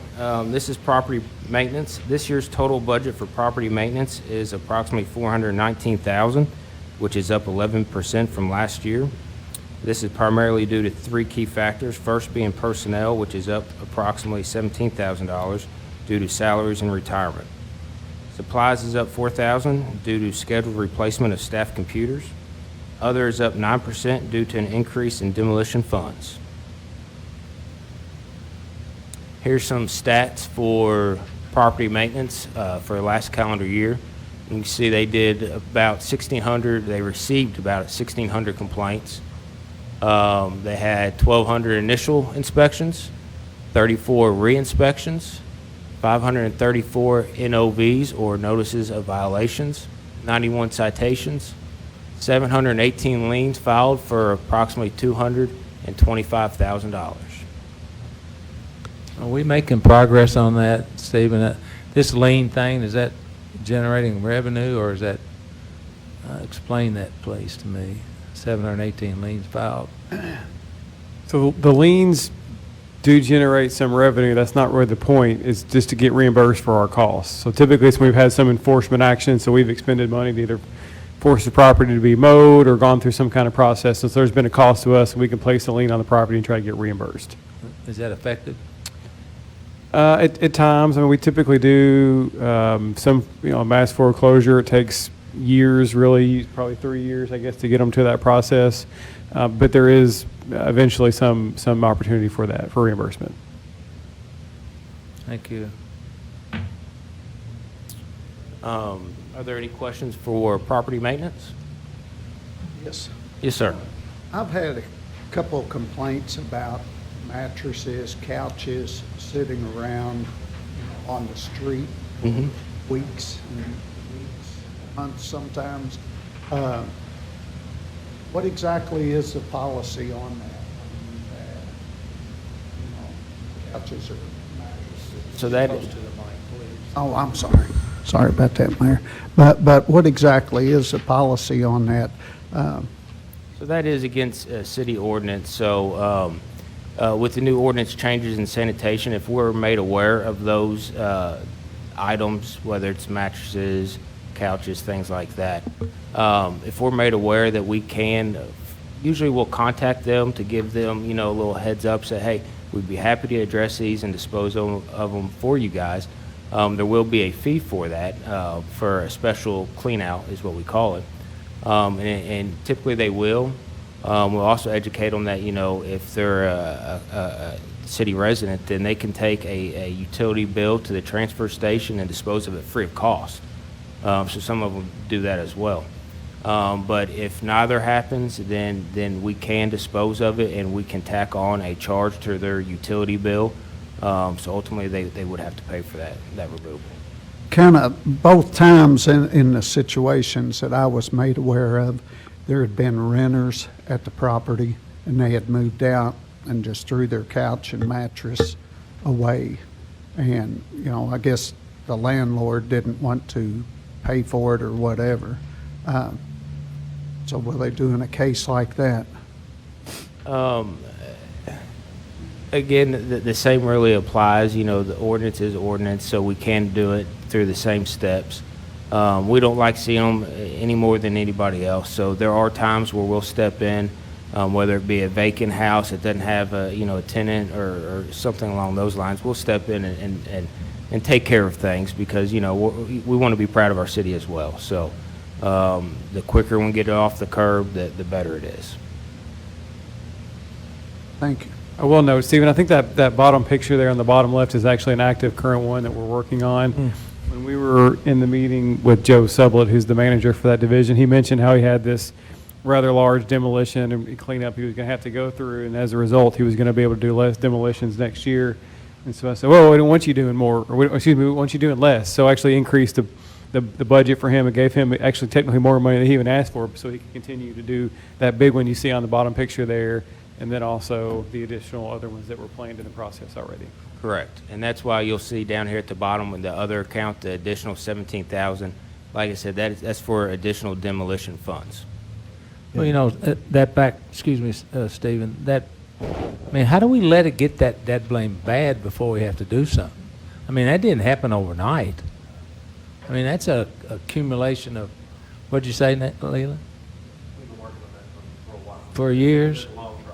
this is property maintenance. This year's total budget for property maintenance is approximately $419,000, which is up 11% from last year. This is primarily due to 3 key factors. First being personnel, which is up approximately $17,000 due to salaries and retirement. Supplies is up $4,000 due to scheduled replacement of staff computers. Other is up 9% due to an increase in demolition funds. Here's some stats for property maintenance for the last calendar year. You can see they did about 1,600, they received about 1,600 complaints. They had 1,200 initial inspections, 34 re-inspections, 534 NOVs or notices of violations, 91 citations, 718 liens filed for approximately $225,000. Are we making progress on that, Stephen? This lien thing, is that generating revenue, or is that, explain that please to me, 718 liens filed? So the liens do generate some revenue. That's not really the point. It's just to get reimbursed for our costs. So typically it's when we've had some enforcement action, so we've expended money to either force the property to be mowed or gone through some kind of process. So there's been a cost to us, and we can place a lien on the property and try to get reimbursed. Is that effective? At times, I mean, we typically do some, mass foreclosure. It takes years, really, probably 3 years, I guess, to get them to that process. But there is eventually some opportunity for that, for reimbursement. Thank you. Are there any questions for property maintenance? Yes. Yes, sir. I've had a couple of complaints about mattresses, couches sitting around on the street for weeks and weeks, months sometimes. What exactly is the policy on that? Couches or mattresses? So that Close to the mic, please. Oh, I'm sorry. Sorry about that, Mayor. But what exactly is the policy on that? So that is against city ordinance. So with the new ordinance changes in sanitation, if we're made aware of those items, whether it's mattresses, couches, things like that, if we're made aware that we can, usually we'll contact them to give them, a little heads up, say, hey, we'd be happy to address these and dispose of them for you guys. There will be a fee for that, for a special clean out is what we call it. And typically they will. We'll also educate them that, if they're a city resident, then they can take a utility bill to the transfer station and dispose of it free of cost. So some of them do that as well. But if neither happens, then we can dispose of it and we can tack on a charge to their utility bill. So ultimately, they would have to pay for that removal. Kind of both times in the situations that I was made aware of, there had been renters at the property and they had moved out and just threw their couch and mattress away. And, you know, I guess the landlord didn't want to pay for it or whatever. So will they do in a case like that? Again, the same really applies. You know, the ordinance is ordinance, so we can do it through the same steps. We don't like seeing them any more than anybody else. So there are times where we'll step in, whether it be a vacant house that doesn't have a tenant or something along those lines. We'll step in and take care of things because, you know, we want to be proud of our city as well. So the quicker we get it off the curb, the better it is. Thank you. I will note, Stephen, I think that bottom picture there on the bottom left is actually an active current one that we're working on. When we were in the meeting with Joe Sublett, who's the manager for that division, he mentioned how he had this rather large demolition and cleanup he was going to have to go through, and as a result, he was going to be able to do less demolitions next year. And so I said, well, we don't want you doing more, or we want you doing less. So actually increased the budget for him and gave him actually technically more money than he even asked for so he could continue to do that big one you see on the bottom picture there, and then also the additional other ones that were planned in the process already. Correct. And that's why you'll see down here at the bottom with the other account, the additional 17,000. Like I said, that's for additional demolition funds. Well, you know, that back, excuse me, Stephen, how do we let it get that blame bad before we have to do something? I mean, that didn't happen overnight. I mean, that's a accumulation of, what'd you say, Leland? We've been working on that for a while. For years?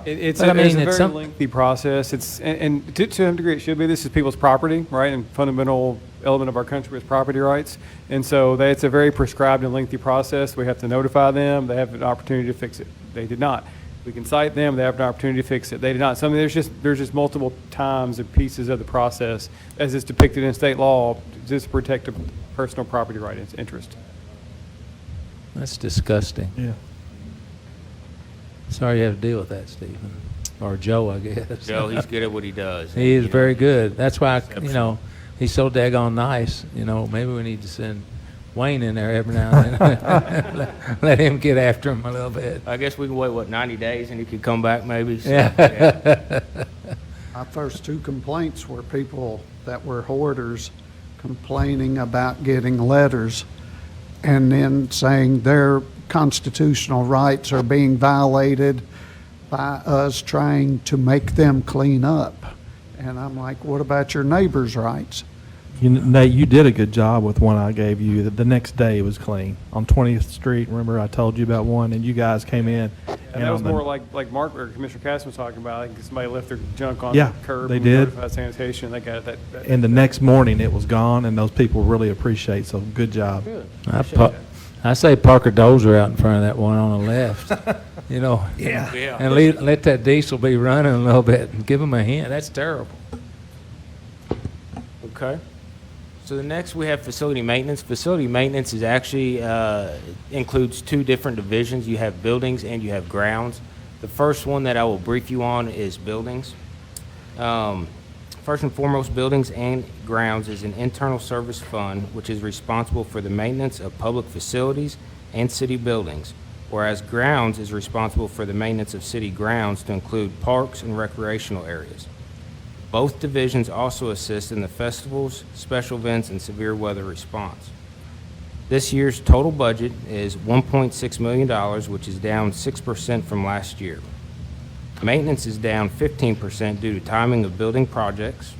It's a very lengthy process. It's and to some degree it should be. This is people's property, right? And fundamental element of our country is property rights. And so it's a very prescribed and lengthy process. We have to notify them. They have an opportunity to fix it. They did not. We can cite them. They have an opportunity to fix it. They did not. So I mean, there's just multiple times and pieces of the process as is depicted in state law just to protect a personal property right interest. That's disgusting. Yeah. Sorry you have to deal with that, Stephen. Or Joe, I guess. Joe, he's good at what he does. He is very good. That's why, he's so daggone nice. You know, maybe we need to send Wayne in there every now and then. let him get after him a little bit. I guess we can wait, 90 days and he could come back maybe? So, yeah. My first two complaints were people that were hoarders complaining about getting letters and then saying their constitutional rights are being violated by us trying to make them clean up. And I'm like, what about your neighbor's rights? Nate, you did a good job with one I gave you. The next day it was clean on 20th Street. Remember I told you about one, and you guys came in. And that was more like Mark or Commissioner Cass was talking about. Like somebody left their junk on the curb. They and did. Notified sanitation. They got that. And the next morning it was gone, and those people really appreciate. So good job. Good. I say park a dozer out in front of that one on the left. You know. Yeah. And let that diesel be running a little bit and give them a hint. That's terrible. Okay. So the next we have facility maintenance. Facility maintenance is actually includes two different divisions. You have buildings and you have grounds. The first one that I will brief you on is buildings. First and foremost, buildings and grounds is an internal service fund which is responsible for the maintenance of public facilities and city buildings, whereas grounds is responsible for the maintenance of city grounds to include parks and recreational areas. Both divisions also assist in the festivals, special events, and severe weather response. This year's total budget is $1.6 million, which is down 6% from last year. Maintenance is down 15% due to timing of building projects.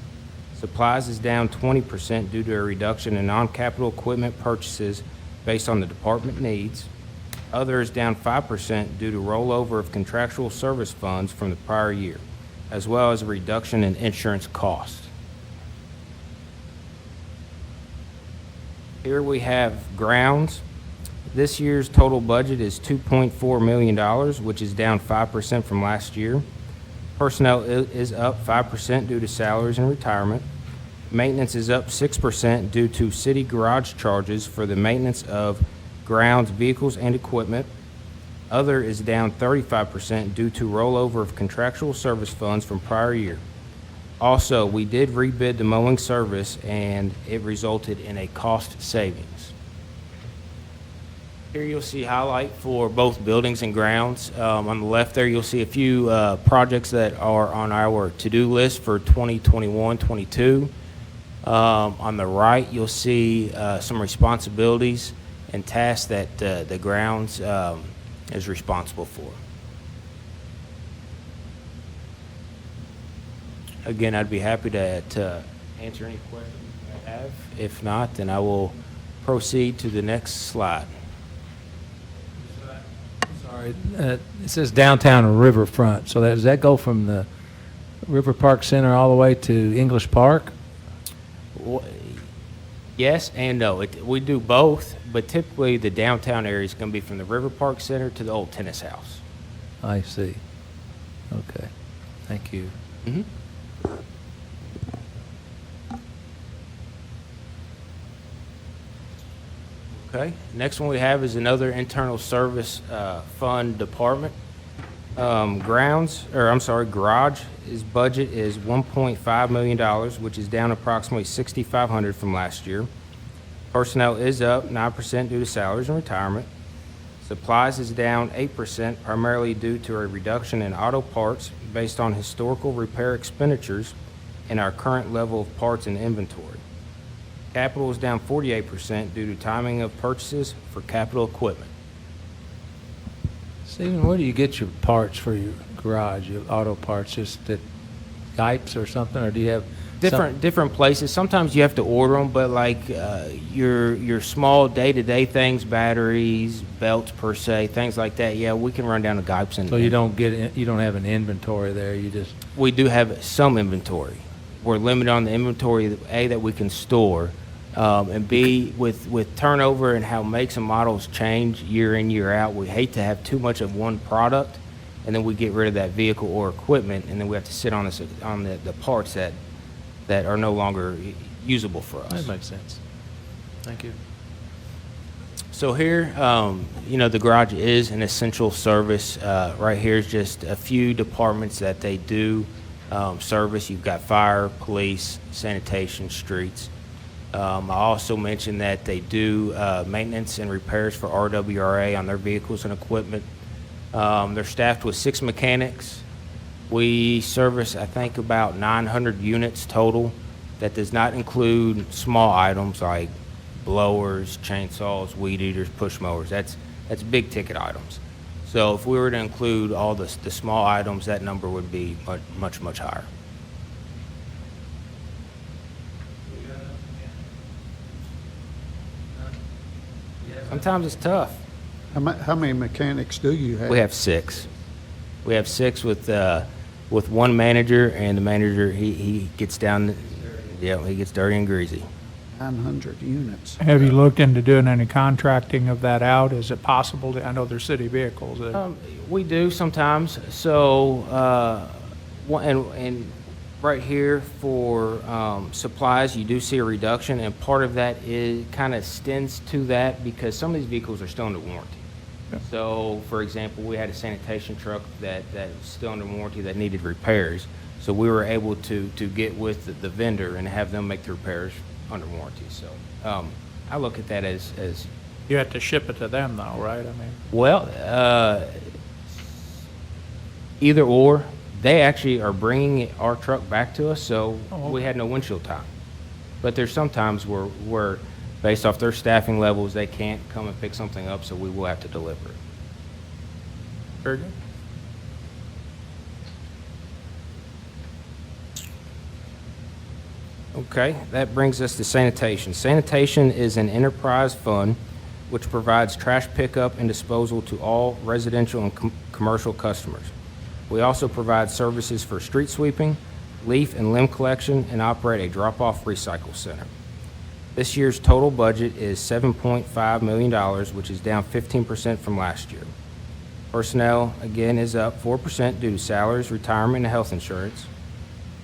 Supplies is down 20% due to a reduction in non-capital equipment purchases based on the department needs. Other is down 5% due to rollover of contractual service funds from the prior year, as well as a reduction in insurance costs. Here we have grounds. This year's total budget is $2.4 million, which is down 5% from last year. Personnel is up 5% due to salaries and retirement. Maintenance is up 6% due to city garage charges for the maintenance of grounds, vehicles, and equipment. Other is down 35% due to rollover of contractual service funds from prior year. Also, we did rebid the mowing service, and it resulted in a cost savings. Here you'll see highlight for both buildings and grounds. On the left there, you'll see a few projects that are on our to-do list for 2021-22. On the right, you'll see some responsibilities and tasks that the grounds is responsible for. Again, I'd be happy to answer any questions you may have. If not, then I will proceed to the next slide. Sorry, it says downtown and riverfront, so does that go from the River Park Center all the way to English Park? Yes and no. We do both, but typically the downtown area is going to be from the River Park Center to the old tennis house. I see. Okay, thank you. Mm-hmm. Okay, next one we have is another internal service fund department. Garage, his budget is $1.5 million, which is down approximately $6,500 from last year. Personnel is up 9% due to salaries and retirement. Supplies is down 8%, primarily due to a reduction in auto parts based on historical repair expenditures and our current level of parts in inventory. Capital is down 48% due to timing of purchases for capital equipment. Stephen, where do you get your parts for your garage, your auto parts? Just at Gipes or something, or do you have Different places. Sometimes you have to order them, but like your small day-to-day things, batteries, belts per se, things like that. Yeah, we can run down to Gipes and. So you don't have an inventory there. You just. We do have some inventory. We're limited on the inventory that we can store, and B with turnover and how makes and models change year in year out. We hate to have too much of one product, and then we get rid of that vehicle or equipment, and then we have to sit on the parts that are no longer usable for us. That makes sense. Thank you. So here, the garage is an essential service. Right here is just a few departments that they do service. You've got fire, police, sanitation, streets. I also mentioned that they do maintenance and repairs for RWRA on their vehicles and equipment. They're staffed with 6 mechanics. We service, I think, about 900 units total. That does not include small items like blowers, chainsaws, weed eaters, push mowers. That's big ticket items. So if we were to include all the small items, that number would be much, much higher. Sometimes it's tough. How many mechanics do you have? We have 6. We have 6 with one manager, and the manager, he gets down, he gets dirty and greasy. 900 units. Have you looked into doing any contracting of that out? Is it possible to, I know they're city vehicles. We do sometimes. So, and right here for supplies, you do see a reduction, and part of that is kind of extends to that because some of these vehicles are still under warranty. Yeah. So, for example, we had a sanitation truck that was still under warranty that needed repairs. So we were able to get with the vendor and have them make the repairs under warranty. So I look at that as You have to ship it to them though, right? I mean. Well, either or. They actually are bringing our truck back to us, so we had no windshield time. But there's sometimes where based off their staffing levels, they can't come and pick something up, so we will have to deliver it. Very good. Okay, that brings us to sanitation. Sanitation is an enterprise fund which provides trash pickup and disposal to all residential and commercial customers. We also provide services for street sweeping, leaf and limb collection, and operate a drop-off recycle center. This year's total budget is $7.5 million, which is down 15% from last year. Personnel, again, is up 4% due to salaries, retirement, and health insurance.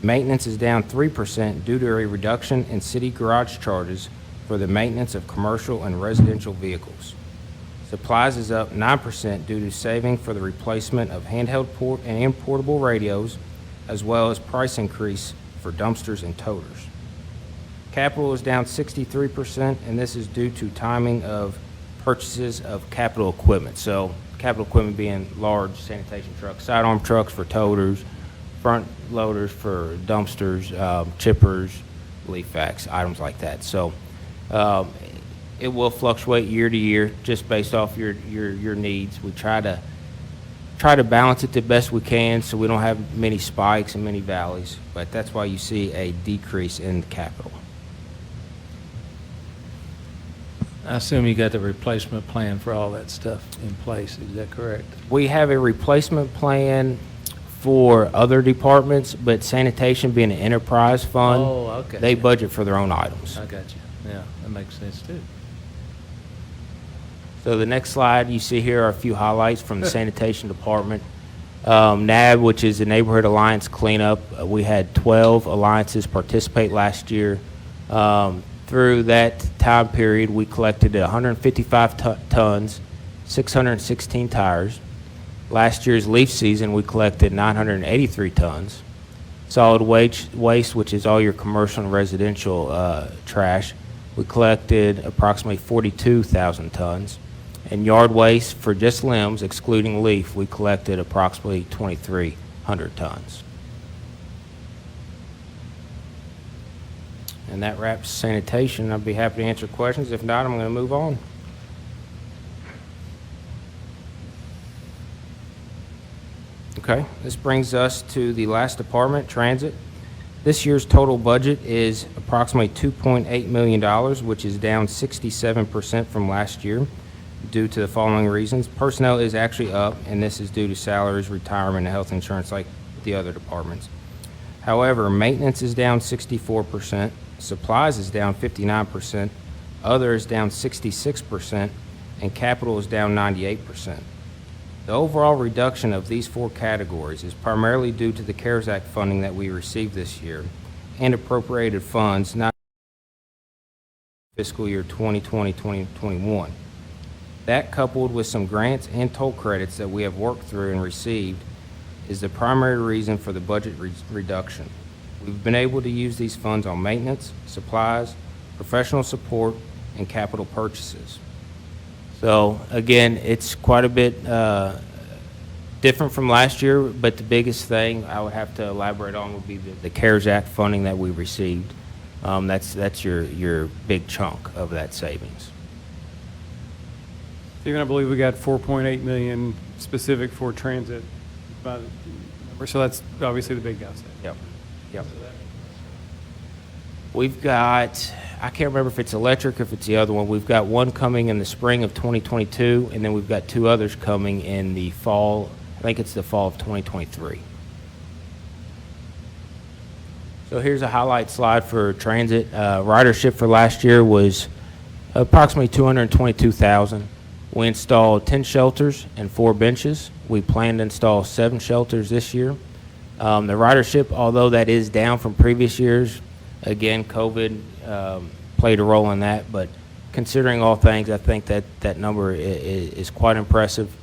Maintenance is down 3% due to a reduction in city garage charges for the maintenance of commercial and residential vehicles. Supplies is up 9% due to saving for the replacement of handheld and portable radios, as well as price increase for dumpsters and toters. Capital is down 63%, and this is due to timing of purchases of capital equipment. So capital equipment being large sanitation trucks, sidearm trucks for toters, front loaders for dumpsters, chippers, leaf vacs, items like that. So it will fluctuate year to year just based off your needs. We try to balance it the best we can so we don't have many spikes and many valleys, but that's why you see a decrease in the capital. I assume you got the replacement plan for all that stuff in place, is that correct? We have a replacement plan for other departments, but sanitation being an enterprise fund, Oh, okay. they budget for their own items. I got you. Yeah, that makes sense too. So the next slide you see here are a few highlights from the sanitation department. NAB, which is the Neighborhood Alliance Cleanup, we had 12 alliances participate last year. Through that time period, we collected 155 tons, 616 tires. Last year's leaf season, we collected 983 tons. Solid waste, which is all your commercial and residential trash, we collected approximately 42,000 tons. And yard waste for just limbs, excluding leaf, we collected approximately 2,300 tons. And that wraps sanitation. I'd be happy to answer questions. If not, I'm going to move on. Okay, this brings us to the last department, transit. This year's total budget is approximately $2.8 million, which is down 67% from last year due to the following reasons. Personnel is actually up, and this is due to salaries, retirement, and health insurance like the other departments. However, maintenance is down 64%, supplies is down 59%, other is down 66%, and capital is down 98%. The overall reduction of these four categories is primarily due to the CARES Act funding that we received this year and appropriated funds not fiscal year 2020-2021. That, coupled with some grants and toll credits that we have worked through and received, is the primary reason for the budget reduction. We've been able to use these funds on maintenance, supplies, professional support, and capital purchases. So again, it's quite a bit different from last year, but the biggest thing I would have to elaborate on would be the CARES Act funding that we received. That's your big chunk of that savings. Stephen, I believe we got 4.8 million specific for transit. So that's obviously the big guy. Yep. We've got, I can't remember if it's electric or if it's the other one. We've got one coming in the spring of 2022, and then we've got two others coming in the fall. I think it's the fall of 2023. So here's a highlight slide for transit. Ridership for last year was approximately 222,000. We installed 10 shelters and 4 benches. We plan to install 7 shelters this year. The ridership, although that is down from previous years, again, COVID played a role in that, but considering all things, I think that number is quite impressive.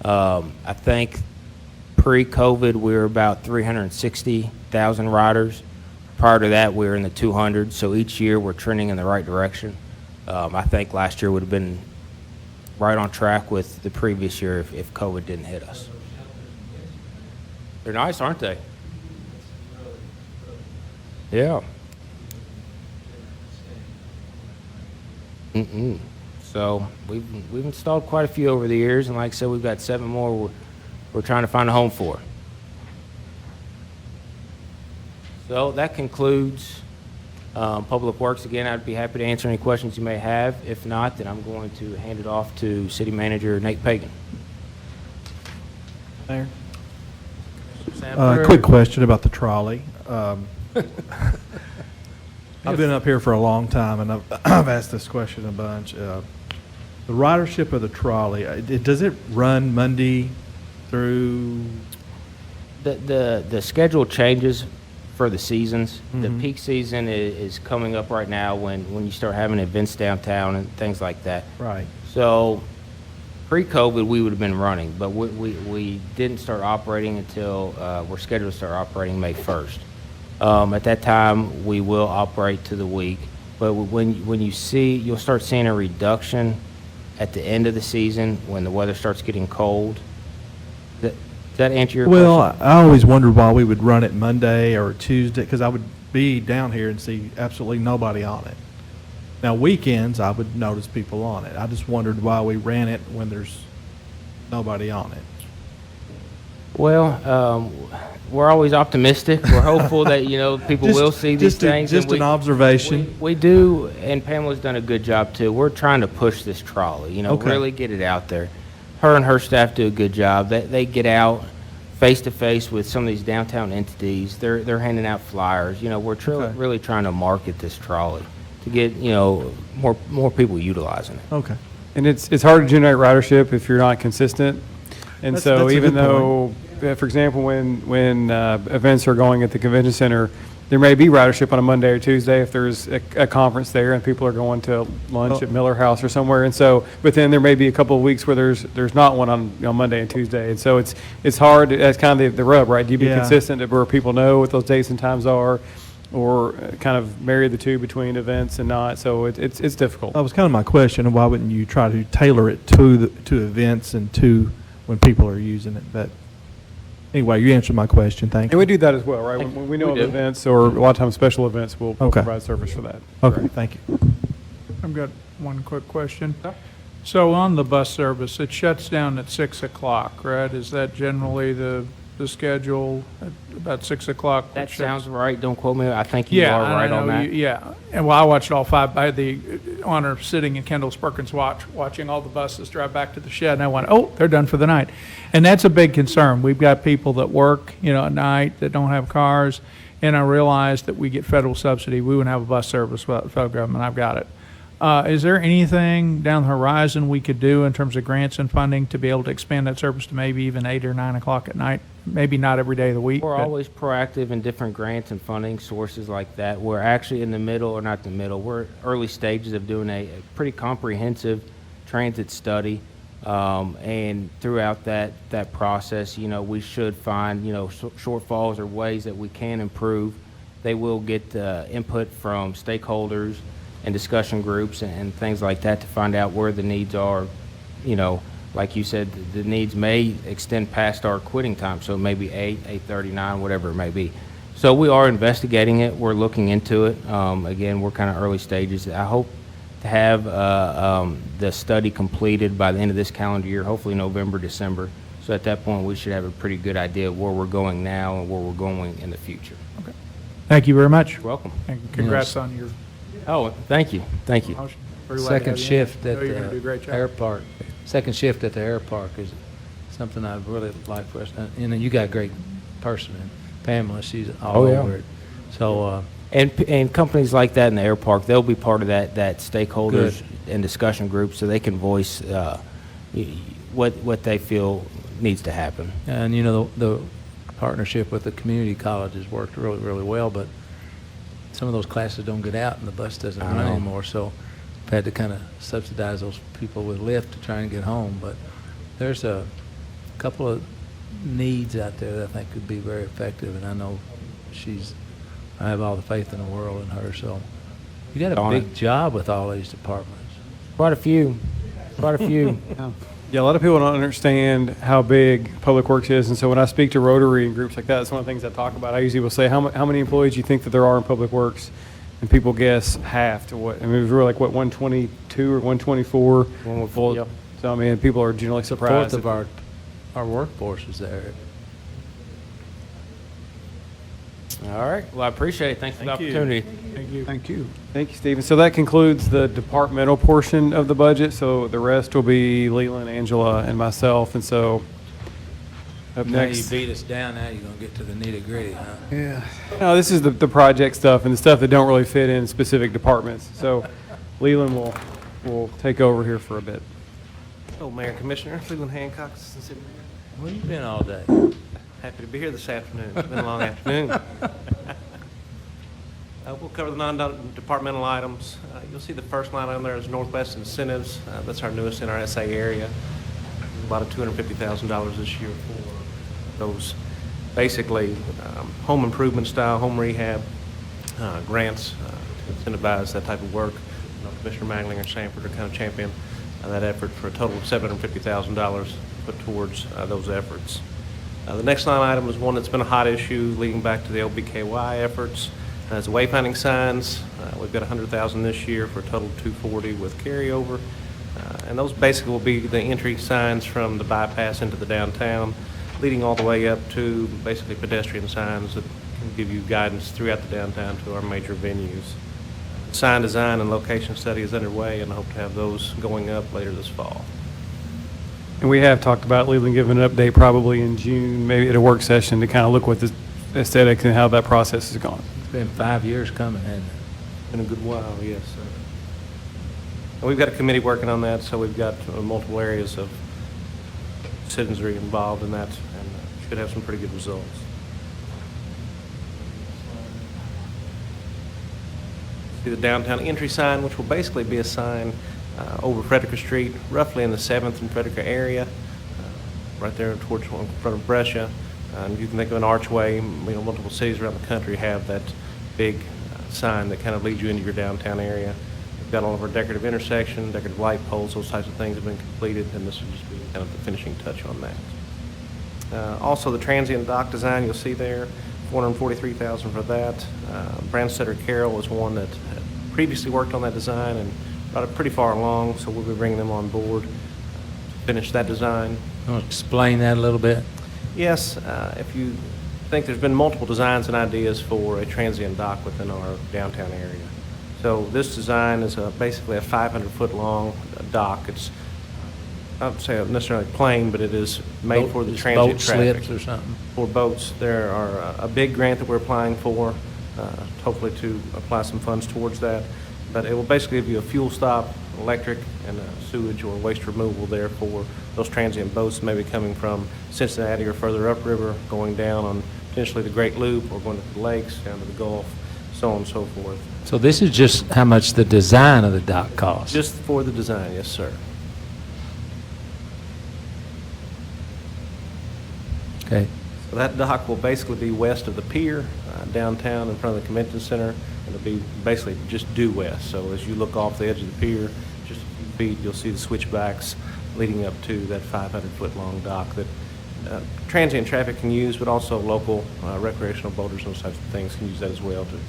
I think pre-COVID, we were about 360,000 riders. Prior to that, we were in the 200s, so each year we're trending in the right direction. I think last year would have been right on track with the previous year if COVID didn't hit us. They're nice, aren't they? Yeah. So we've installed quite a few over the years, and like I said, we've got 7 more we're trying to find a home for. So that concludes Public Works. Again, I'd be happy to answer any questions you may have. If not, then I'm going to hand it off to City Manager Nate Pagan. Mayor? Quick question about the trolley. I've been up here for a long time, and I've asked this question a bunch. The ridership of the trolley, does it run Monday through? The schedule changes for the seasons. The peak season is coming up right now when you start having events downtown and things like that. Right. So pre-COVID, we would have been running, but we didn't start operating until, we're scheduled to start operating May 1st. At that time, we will operate to the week, but when you see, you'll start seeing a reduction at the end of the season when the weather starts getting cold. Does that answer your question? Well, I always wondered why we would run it Monday or Tuesday, because I would be down here and see absolutely nobody on it. Now, weekends, I would notice people on it. I just wondered why we ran it when there's nobody on it. Well, we're always optimistic. We're hopeful that, people will see these things. Just an observation. We do, and Pamela's done a good job too. We're trying to push this trolley, Okay. really get it out there. Her and her staff do a good job. They get out face to face with some of these downtown entities. They're handing out flyers. We're really trying to market this trolley to get, more people utilizing it. Okay. And it's hard to generate ridership if you're not consistent. And That's so a even good though, for example, when events are going at the convention center, there may be ridership on a Monday or Tuesday if there's a conference there and people are going to lunch at Miller House or somewhere. And so, but then there may be a couple of weeks where there's not one on Monday and Tuesday. And so it's hard. That's kind of the rub, right? Do you be consistent where people know what those dates and times are, or kind of marry the two between events and not? So it's difficult. That was kind of my question, why wouldn't you try to tailor it to events and to when people are using it? But anyway, you answered my question. Thank you. And we do that as well, right? When we know of events or a lot of times special events, we'll provide service for that. Okay, thank you. I've got one quick question. So on the bus service, it shuts down at 6 o'clock, right? Is that generally the schedule, at about 6 o'clock? That sounds right. Don't quote me. I think you are right on that. Yeah, and well, I watched all five. I had the honor of sitting in Kendall's Perkins watching all the buses drive back to the shed, and I went, oh, they're done for the night. And that's a big concern. We've got people that work, at night that don't have cars, and I realized that we get federal subsidy. We wouldn't have a bus service without the federal government. I've got it. Is there anything down the horizon we could do in terms of grants and funding to be able to expand that service to maybe even 8 or 9 o'clock at night? Maybe not every day of the week. We're but always proactive in different grants and funding sources like that. We're actually in the middle, or not the middle, we're early stages of doing a pretty comprehensive transit study. And throughout that process, we should find, shortfalls or ways that we can improve. They will get input from stakeholders and discussion groups and things like that to find out where the needs are. Like you said, the needs may extend past our quitting time, so maybe 8:39, whatever it may be. So we are investigating it. We're looking into it. Again, we're kind of early stages. I hope to have the study completed by the end of this calendar year, hopefully November, December. So at that point, we should have a pretty good idea of where we're going now and where we're going in the future. Okay. Thank you very much. You're welcome. And congrats on your Oh, thank you. Thank you. motion. Very glad to Second have you. shift I at know you're gonna do a the great job. air park. Second shift at the air park is something I'd really like for us. And you got a great person, and Pamela, she's all over it. So, And companies like that in the air park, they'll be part of that stakeholders and discussion group, so they can voice what they feel needs to happen. and the partnership with the community colleges worked really, really well, but some of those classes don't get out and the bus doesn't I run know. anymore, so I've had to kind of subsidize those people with Lyft to try and get home. But there's a couple of needs out there that I think could be very effective, and I know I have all the faith in the world in her, so you got a On big it. job with all these departments. Quite a few. Yeah, a lot of people don't understand how big Public Works is, and so when I speak to Rotary and groups like that, that's one of the things I talk about. I usually will say, how many employees do you think that there are in Public Works? And people guess half to what, it was really like, 122 or 124? Yep. So, people are generally A surprised. fourth of our workforce is there. All right. Well, I appreciate it. Thanks for the Thank you. opportunity. Thank you. Thank you. Thank you, Stephen. So that concludes the departmental portion of the budget. So the rest will be Leland, Angela, and myself. And so up Now you next. beat us down, now you're going to get to the nitty-gritty, huh? Yeah. No, this is the project stuff and the stuff that don't really fit in specific departments. So Leland will take over here for a bit. Hello, Mayor and Commissioner. Leland Hancock, Assistant City Manager. Where you been all day? Happy to be here this afternoon. It's been a long afternoon. We'll cover the non-departmental items. You'll see the first line on there is Northwest Incentives. That's our newest NRSA area. about $250,000 this year for those basically home improvement style, home rehab grants to incentivize that type of work. Commissioner Maglinger and Sanford are kind of champion that effort for a total of $750,000 put towards those efforts. The next line item is one that's been a hot issue leading back to the LBKY efforts. It's the wayfinding signs. We've got $100,000 this year for a total of $240,000 with carryover. And those basically will be the entry signs from the bypass into the downtown, leading all the way up to basically pedestrian signs that can give you guidance throughout the downtown to our major venues. Sign design and location study is underway, and I hope to have those going up later this fall. And we have talked about Leland giving an update probably in June, maybe at a work session, to kind of look what the aesthetics and how that process has gone. It's been 5 years coming, hasn't it? Been a good while, yes. And we've got a committee working on that, so we've got multiple areas of citizenry involved in that, and should have some pretty good results. See the downtown entry sign, which will basically be a sign over Frederica Street, roughly in the 7th and Frederica area, right there towards in front of Brescia. And you can think of an archway. Multiple cities around the country have that big sign that kind of leads you into your downtown area. We've got all of our decorative intersection, decorative light poles, those types of things have been completed, and this will just be kind of the finishing touch on that. Also, the transient dock design you'll see there, $443,000 for that. Brandstetter Carroll was one that had previously worked on that design and got it pretty far along, so we'll be bringing them on board to finish that design. Want to explain that a little bit? Yes, if you think there's been multiple designs and ideas for a transient dock within our downtown area. So this design is basically a 500-foot long dock. It's, I don't say necessarily plain, but it is made for the transient traffic. Boat slips or something? For boats. There are a big grant that we're applying for, hopefully to apply some funds towards that. But it will basically give you a fuel stop, electric, and sewage or waste removal there for those transient boats maybe coming from Cincinnati or further upriver, going down on potentially the Great Loop or going to the lakes, down to the Gulf, so on and so forth. So this is just how much the design of the dock costs? Just for the design, yes, sir. Okay. So that dock will basically be west of the pier, downtown in front of the convention center. It'll be basically just due west. So as you look off the edge of the pier, just a few feet, you'll see the switchbacks leading up to that 500-foot long dock that transient traffic can use, but also local recreational boaters and those types of things can use that as well to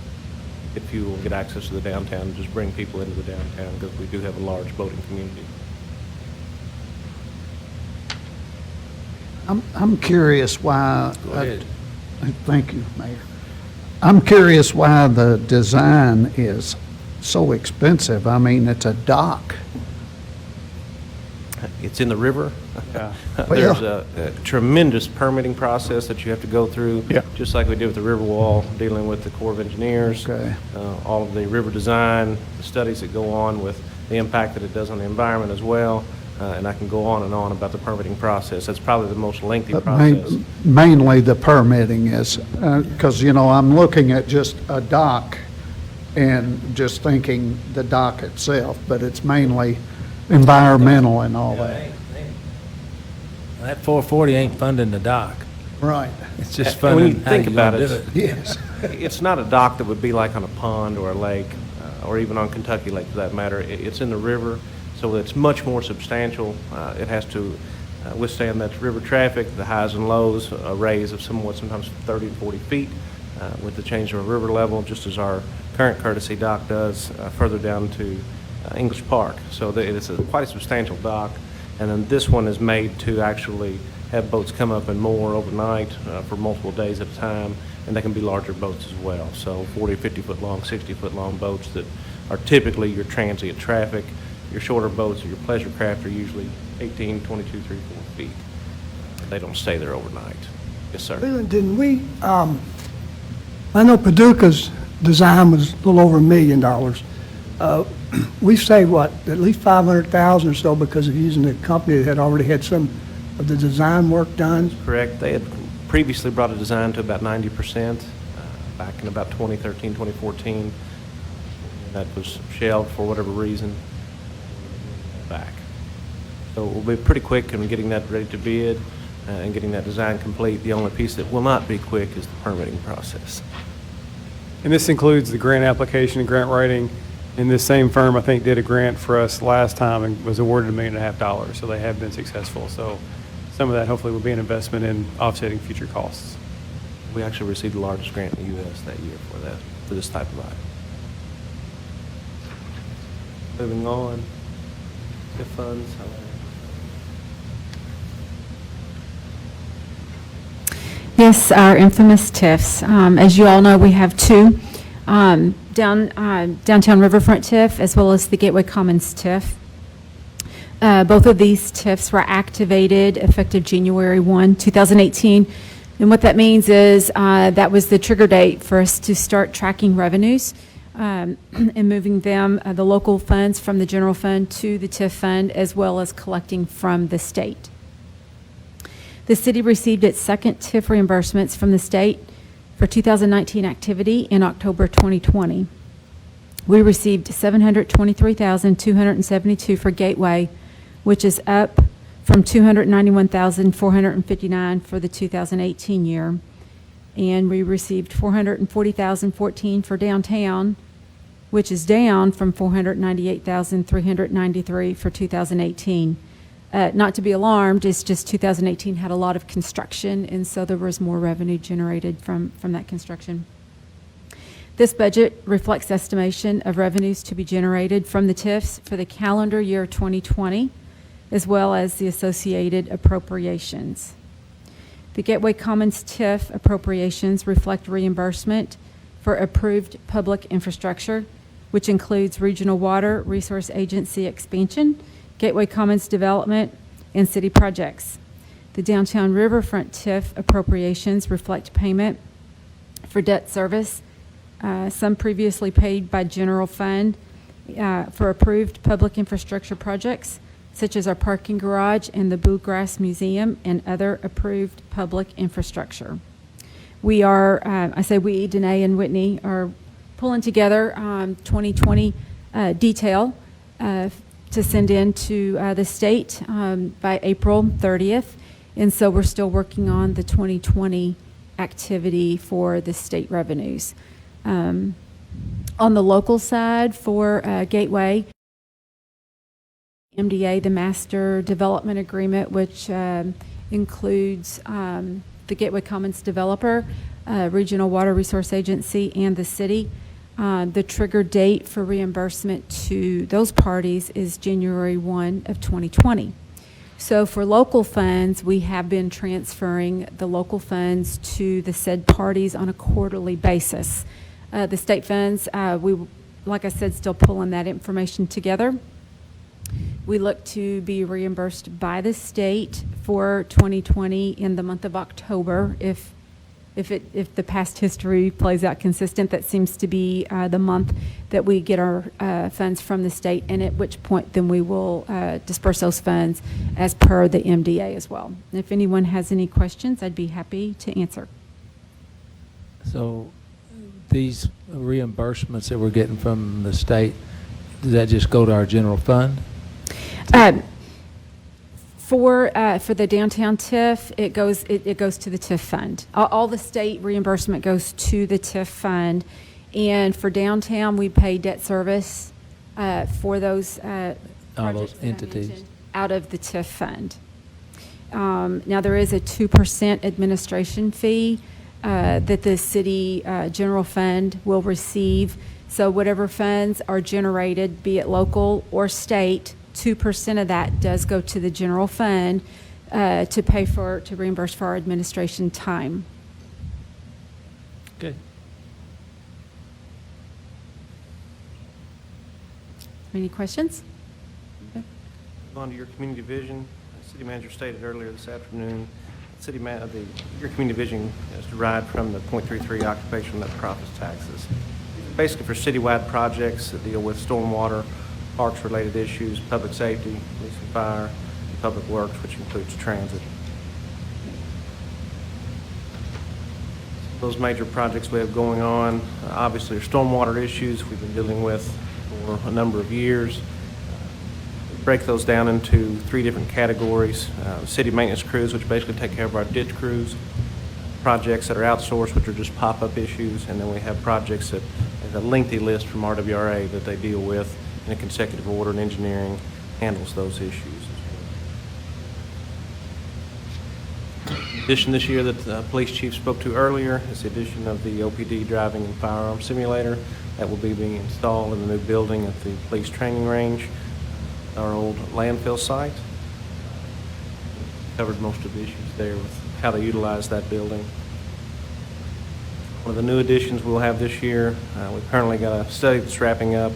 get fuel, get access to the downtown, and just bring people into the downtown because we do have a large boating community. I'm curious why. Go ahead. Thank you, Mayor. I'm curious why the design is so expensive. I mean, it's a dock. It's in the river. Yeah. There's a tremendous permitting process that you have to go through, just like we did with the river wall, dealing with the Corps of Engineers, all of the river design, the studies that go on with the impact that it does on the environment as well. And I can go on and on about the permitting process. That's probably the most lengthy process. Mainly the permitting is, because, I'm looking at just a dock and just thinking the dock itself, but it's mainly environmental and all that. That 440 ain't funding the dock. Right. It's just And when you funding how think you about gonna it, do it. Yes. It's not a dock that would be like on a pond or a lake, or even on Kentucky Lake for that matter. It's in the river, so it's much more substantial. It has to withstand that river traffic, the highs and lows, a raise of sometimes 30 and 40 feet with the change of a river level, just as our current courtesy dock does further down to English Park. So it's quite a substantial dock. And then this one is made to actually have boats come up and moor overnight for multiple days at a time, and they can be larger boats as well. So 40, 50-foot long, 60-foot long boats that are typically your transient traffic. Your shorter boats or your pleasure craft are usually 18, 22, 3, 4 feet. They don't stay there overnight. Yes, sir. Leland, didn't we, I know Paducah's design was a little over $1 million. We saved, what, at least $500,000 or so because of using a company that had already had some of the design work done? Correct. They had previously brought a design to about 90% back in about 2013, 2014. That was shelved for whatever reason. Back. So we'll be pretty quick in getting that ready to bid and getting that design complete. The only piece that will not be quick is the permitting process. And this includes the grant application and grant writing. And this same firm, I think, did a grant for us last time and was awarded $1.5 million. So they have been successful. So some of that hopefully will be an investment in offsetting future costs. We actually received the largest grant in the U.S. that year for this type of item. Moving on, TIF funds. Yes, our infamous TIFs. As you all know, we have two, Downtown Riverfront TIF as well as the Gateway Commons TIF. Both of these TIFs were activated effective January 1, 2018. And what that means is that was the trigger date for us to start tracking revenues and moving them, the local funds from the general fund to the TIF fund, as well as collecting from the state. The city received its second TIF reimbursements from the state for 2019 activity in October 2020. We received $723,272 for Gateway, which is up from $291,459 for the 2018 year. And we received $440,014 for Downtown, which is down from $498,393 for 2018. Not to be alarmed, it's just 2018 had a lot of construction, and so there was more revenue generated from that construction. This budget reflects estimation of revenues to be generated from the TIFs for the calendar year 2020, as well as the associated appropriations. The Gateway Commons TIF appropriations reflect reimbursement for approved public infrastructure, which includes regional water resource agency expansion, Gateway Commons development, and city projects. The Downtown Riverfront TIF appropriations reflect payment for debt service, some previously paid by general fund for approved public infrastructure projects, such as our parking garage and the Bluegrass Museum and other approved public infrastructure. We are, I say we, Danae and Whitney, are pulling together 2020 detail to send in to the state by April 30th. And so we're still working on the 2020 activity for the state revenues. On the local side for Gateway, MDA, the Master Development Agreement, which includes the Gateway Commons developer, Regional Water Resource Agency, and the city. The trigger date for reimbursement to those parties is January 1 of 2020. So for local funds, we have been transferring the local funds to the said parties on a quarterly basis. The state funds, we, like I said, still pulling that information together. We look to be reimbursed by the state for 2020 in the month of October. If the past history plays out consistent, that seems to be the month that we get our funds from the state, and at which point then we will disperse those funds as per the MDA as well. And if anyone has any questions, I'd be happy to answer. So these reimbursements that we're getting from the state, does that just go to our general fund? For the downtown TIF, it goes to the TIF fund. All the state reimbursement goes to the TIF fund, and for downtown, we pay debt service for those all those entities out of the TIF fund. Now there is a 2% administration fee that the city general fund will receive. So whatever funds are generated, be it local or state, 2% of that does go to the general fund to reimburse for our administration time. Good. Any questions? Move on to your community vision. The city manager stated earlier this afternoon, your community vision is derived from the 0.33 occupational net profits taxes. Basically for citywide projects that deal with stormwater, parks-related issues, public safety, police and fire, and public works, which includes transit. Those major projects we have going on, obviously, are stormwater issues we've been dealing with for a number of years. break those down into 3 different categories. City maintenance crews, which basically take care of our ditch crews, projects that are outsourced, which are just pop-up issues, and then we have projects that, there's a lengthy list from RWRA that they deal with in a consecutive order, and engineering handles those issues. Addition this year that the police chief spoke to earlier is the addition of the OPD driving and firearm simulator that will be being installed in the new building at the police training range, our old landfill site. Covered most of the issues there with how they utilize that building. One of the new additions we'll have this year, we've currently got a study that's wrapping up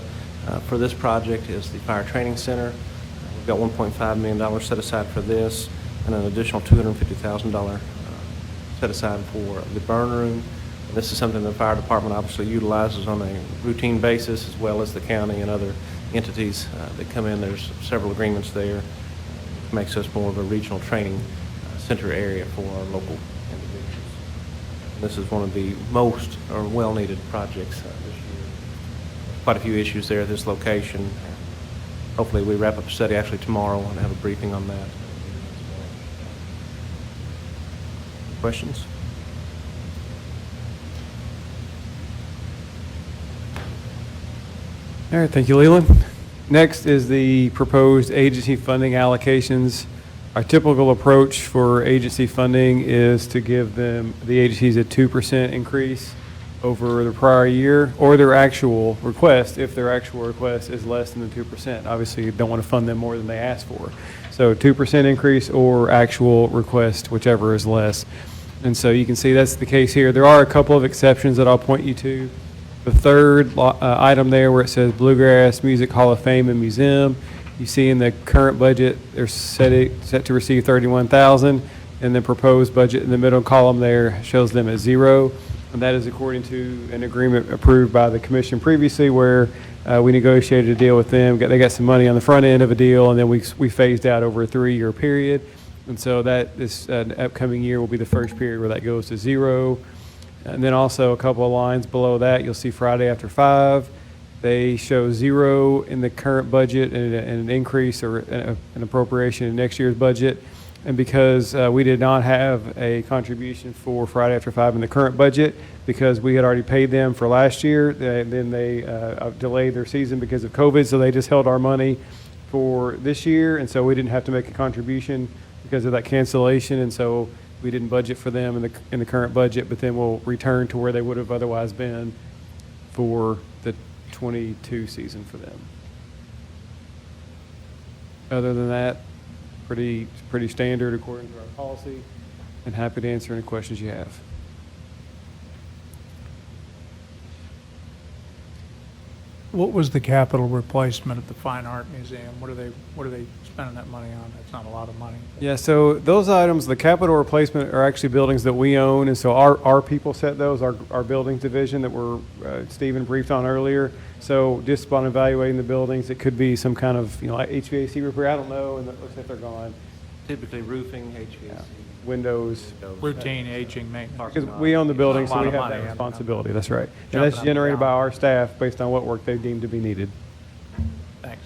for this project, is the fire training center. We've got $1.5 million set aside for this, and an additional $250,000 set aside for the burn room. And this is something the fire department obviously utilizes on a routine basis, as well as the county and other entities that come in. There's several agreements there. It makes us more of a regional training center area for our local individuals. And this is one of the most or well-needed projects this year. Quite a few issues there at this location. Hopefully we wrap up the study actually tomorrow and have a briefing on that. Questions? All right, thank you, Leland. Next is the proposed agency funding allocations. Our typical approach for agency funding is to give them, the agencies, a 2% increase over the prior year, or their actual request, if their actual request is less than the 2%. Obviously, you don't want to fund them more than they ask for. So 2% increase or actual request, whichever is less. And so you can see that's the case here. There are a couple of exceptions that I'll point you to. The third item there where it says Bluegrass Music Hall of Fame and Museum, you see in the current budget, they're set to receive $31,000, and the proposed budget in the middle column there shows them at 0. And that is according to an agreement approved by the commission previously, where we negotiated a deal with them. They got some money on the front end of a deal, and then we phased out over a 3-year period. And so that this upcoming year will be the first period where that goes to 0. And then also a couple of lines below that, you'll see Friday After 5. They show 0 in the current budget and an increase or an appropriation in next year's budget. And because we did not have a contribution for Friday After 5 in the current budget, because we had already paid them for last year, then they delayed their season because of COVID, so they just held our money for this year, and so we didn't have to make a contribution because of that cancellation, and so we didn't budget for them in the current budget, but then we'll return to where they would have otherwise been for the 22 season for them. Other than that, pretty standard according to our policy, and happy to answer any questions you have. What was the capital replacement at the Fine Art Museum? What are they spending that money on? That's not a lot of money. Yeah, so those items, the capital replacement, are actually buildings that we own, and so our people set those, our buildings division that were Stephen briefed on earlier. So just upon evaluating the buildings, it could be some kind of, like HVAC repair, I don't know, and it looks like they're gone. Typically roofing, HVAC. Yeah. Windows. Routine aging maintenance. Because we own the building, so we have money, that yeah. responsibility, that's right. And Jumping that's up and generated by down. our staff based on what work they've deemed to be needed. Thanks.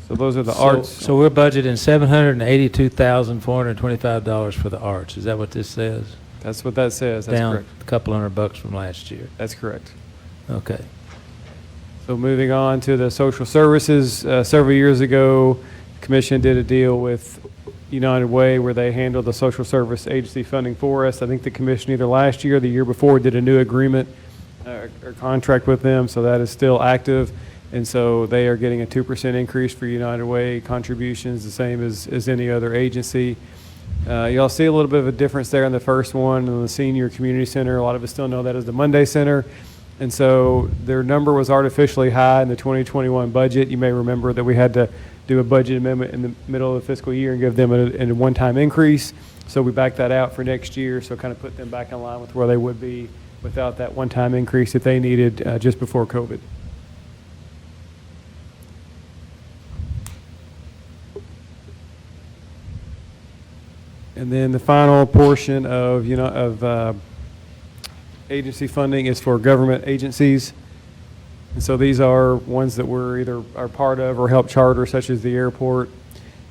So those are the arts. So we're budgeting $782,425 for the arts. Is that what this says? That's what that says, that's Down correct. a couple $100 from last year. That's correct. Okay. So moving on to the social services, several years ago, the commission did a deal with United Way where they handled the social service agency funding for us. I think the commission either last year or the year before did a new agreement or contract with them, so that is still active. And so they are getting a 2% increase for United Way contributions, the same as any other agency. Y'all see a little bit of a difference there in the first one, in the senior community center. A lot of us still know that as the Monday Center. And so their number was artificially high in the 2021 budget. You may remember that we had to do a budget amendment in the middle of the fiscal year and give them a one-time increase. So we backed that out for next year, so kind of put them back in line with where they would be without that one-time increase that they needed just before COVID. And then the final portion of agency funding is for government agencies. And so these are ones that we're either are part of or help charter, such as the airport.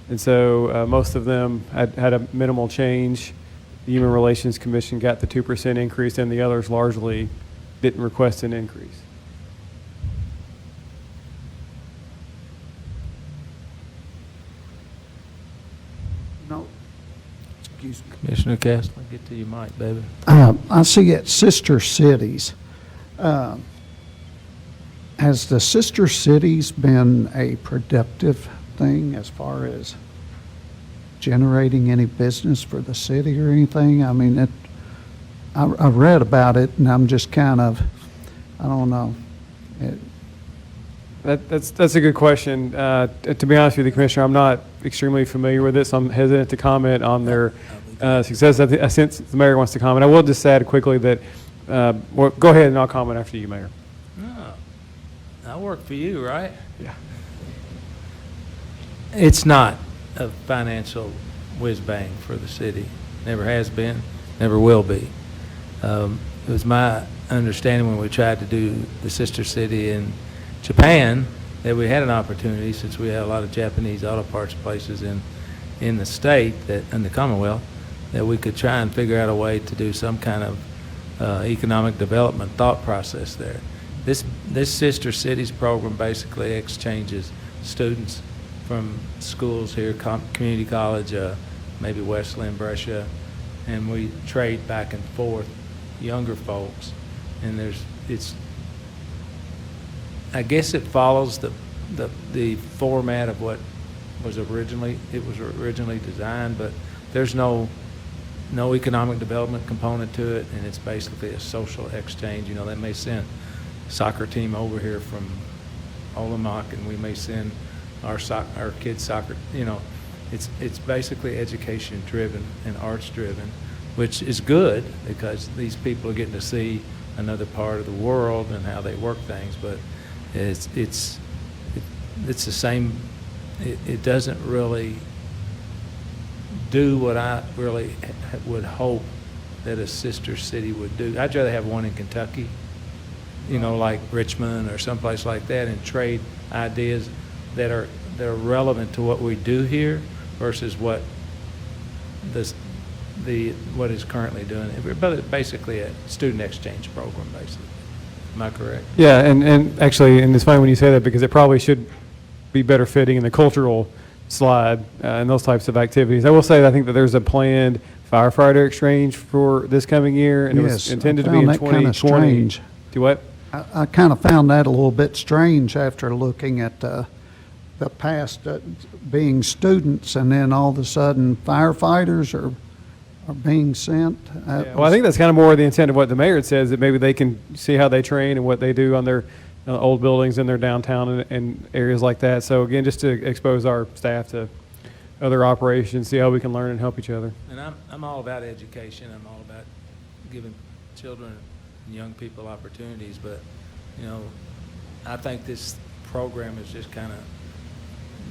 And so most of them had a minimal change. The Human Relations Commission got the 2% increase, and the others largely didn't request an increase. No. Excuse me. Commissioner Castle, get to your mic, baby. I see at Sister Cities, has the Sister Cities been a productive thing as far as generating any business for the city or anything? I mean, I read about it, and I'm just kind of, I don't know. That's a good question. To be honest with you, Commissioner, I'm not extremely familiar with it, so I'm hesitant to comment on their success. I sense the mayor wants to comment. I will just add quickly that, well, go ahead and I'll comment after you, Mayor. No, I work for you, right? Yeah. It's not a financial whiz-bang for the city. Never has been, never will be. It was my understanding when we tried to do the sister city in Japan that we had an opportunity, since we had a lot of Japanese auto parts places in the state, that in the Commonwealth, that we could try and figure out a way to do some kind of economic development thought process there. This Sister Cities program basically exchanges students from schools here, community college, maybe Wesley and Brescia, and we trade back and forth younger folks. And I guess it follows the format of what was originally designed, but there's no economic development component to it, and it's basically a social exchange. You know, they may send a soccer team over here from Olomouc, and we may send our kids soccer. You know, it's basically education driven and arts driven, which is good because these people are getting to see another part of the world and how they work things. But it's the same. It doesn't really do what I really would hope that a sister city would do. I'd rather have one in Kentucky, you know, like Richmond or someplace like that, and trade ideas that are relevant to what we do here versus what what is currently doing. But basically a student exchange program, basically. Am I correct? Yeah, and actually, and it's funny when you say that because it probably should be better fitting in the cultural slide and those types of activities. I will say that I think that there's a planned firefighter exchange for this coming year, and it was intended to be in 2020. Strange. Do what? I kind of found that a little bit strange after looking at the past being students, and then all of a sudden firefighters are being sent. Well, I think that's kind of more the intent of what the mayor had said, is that maybe they can see how they train and what they do on their old buildings in their downtown and areas like that. So again, just to expose our staff to other operations, see how we can learn and help each other. And I'm all about education. I'm all about giving children and young people opportunities. But, you know, I think this program has just kind of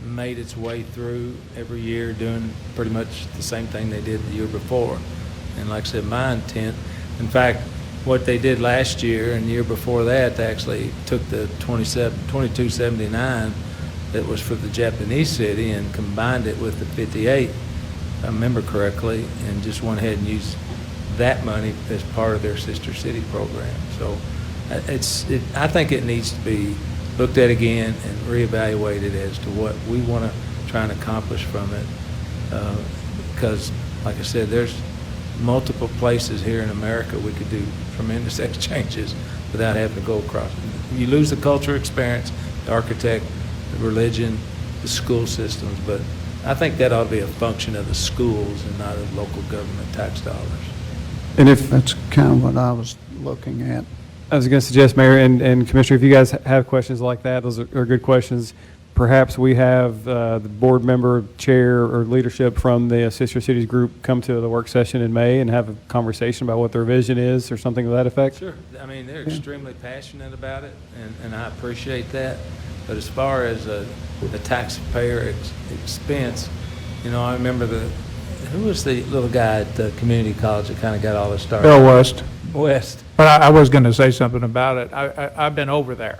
made its way through every year, doing pretty much the same thing they did the year before. And like I said, my intent, in fact, what they did last year and the year before that, they actually took the 2279 that was for the Japanese city and combined it with the 58, if I remember correctly, and just went ahead and used that money as part of their sister city program. So I think it needs to be looked at again and reevaluated as to what we want to try and accomplish from it. Because, like I said, there's multiple places here in America we could do tremendous exchanges without having to go across. You lose the cultural experience, the architect, the religion, the school systems, but I think that ought to be a function of the schools and not of local government tax dollars. And if That's kind of what I was looking at. I was going to suggest, Mayor and Commissioner, if you guys have questions like that, those are good questions. Perhaps we have the board member, chair, or leadership from the Sister Cities group come to the work session in May and have a conversation about what their vision is or something to that effect. Sure. I mean, they're extremely passionate about it, and I appreciate that. But as far as the taxpayer expense, you know, I remember who was the little guy at the community college that kind of got all this started? Bill West. West. But I was going to say something about it. I've been over there,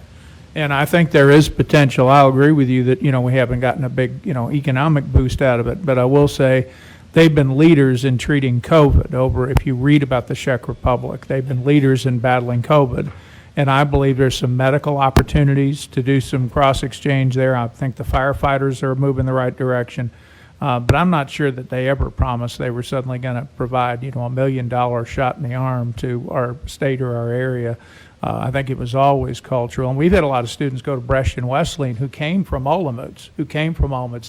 And I think there is potential. I'll agree with you that, we haven't gotten a big, economic boost out of it. But I will say, they've been leaders in treating COVID over, if you read about the Czech Republic, they've been leaders in battling COVID. And I believe there's some medical opportunities to do some cross-exchange there. I think the firefighters are moving the right direction. But I'm not sure that they ever promised they were suddenly going to provide, a $1 million shot in the arm to our state or our area. I think it was always cultural. And we've had a lot of students go to Bresch and Wesleyan who came from Olomouc,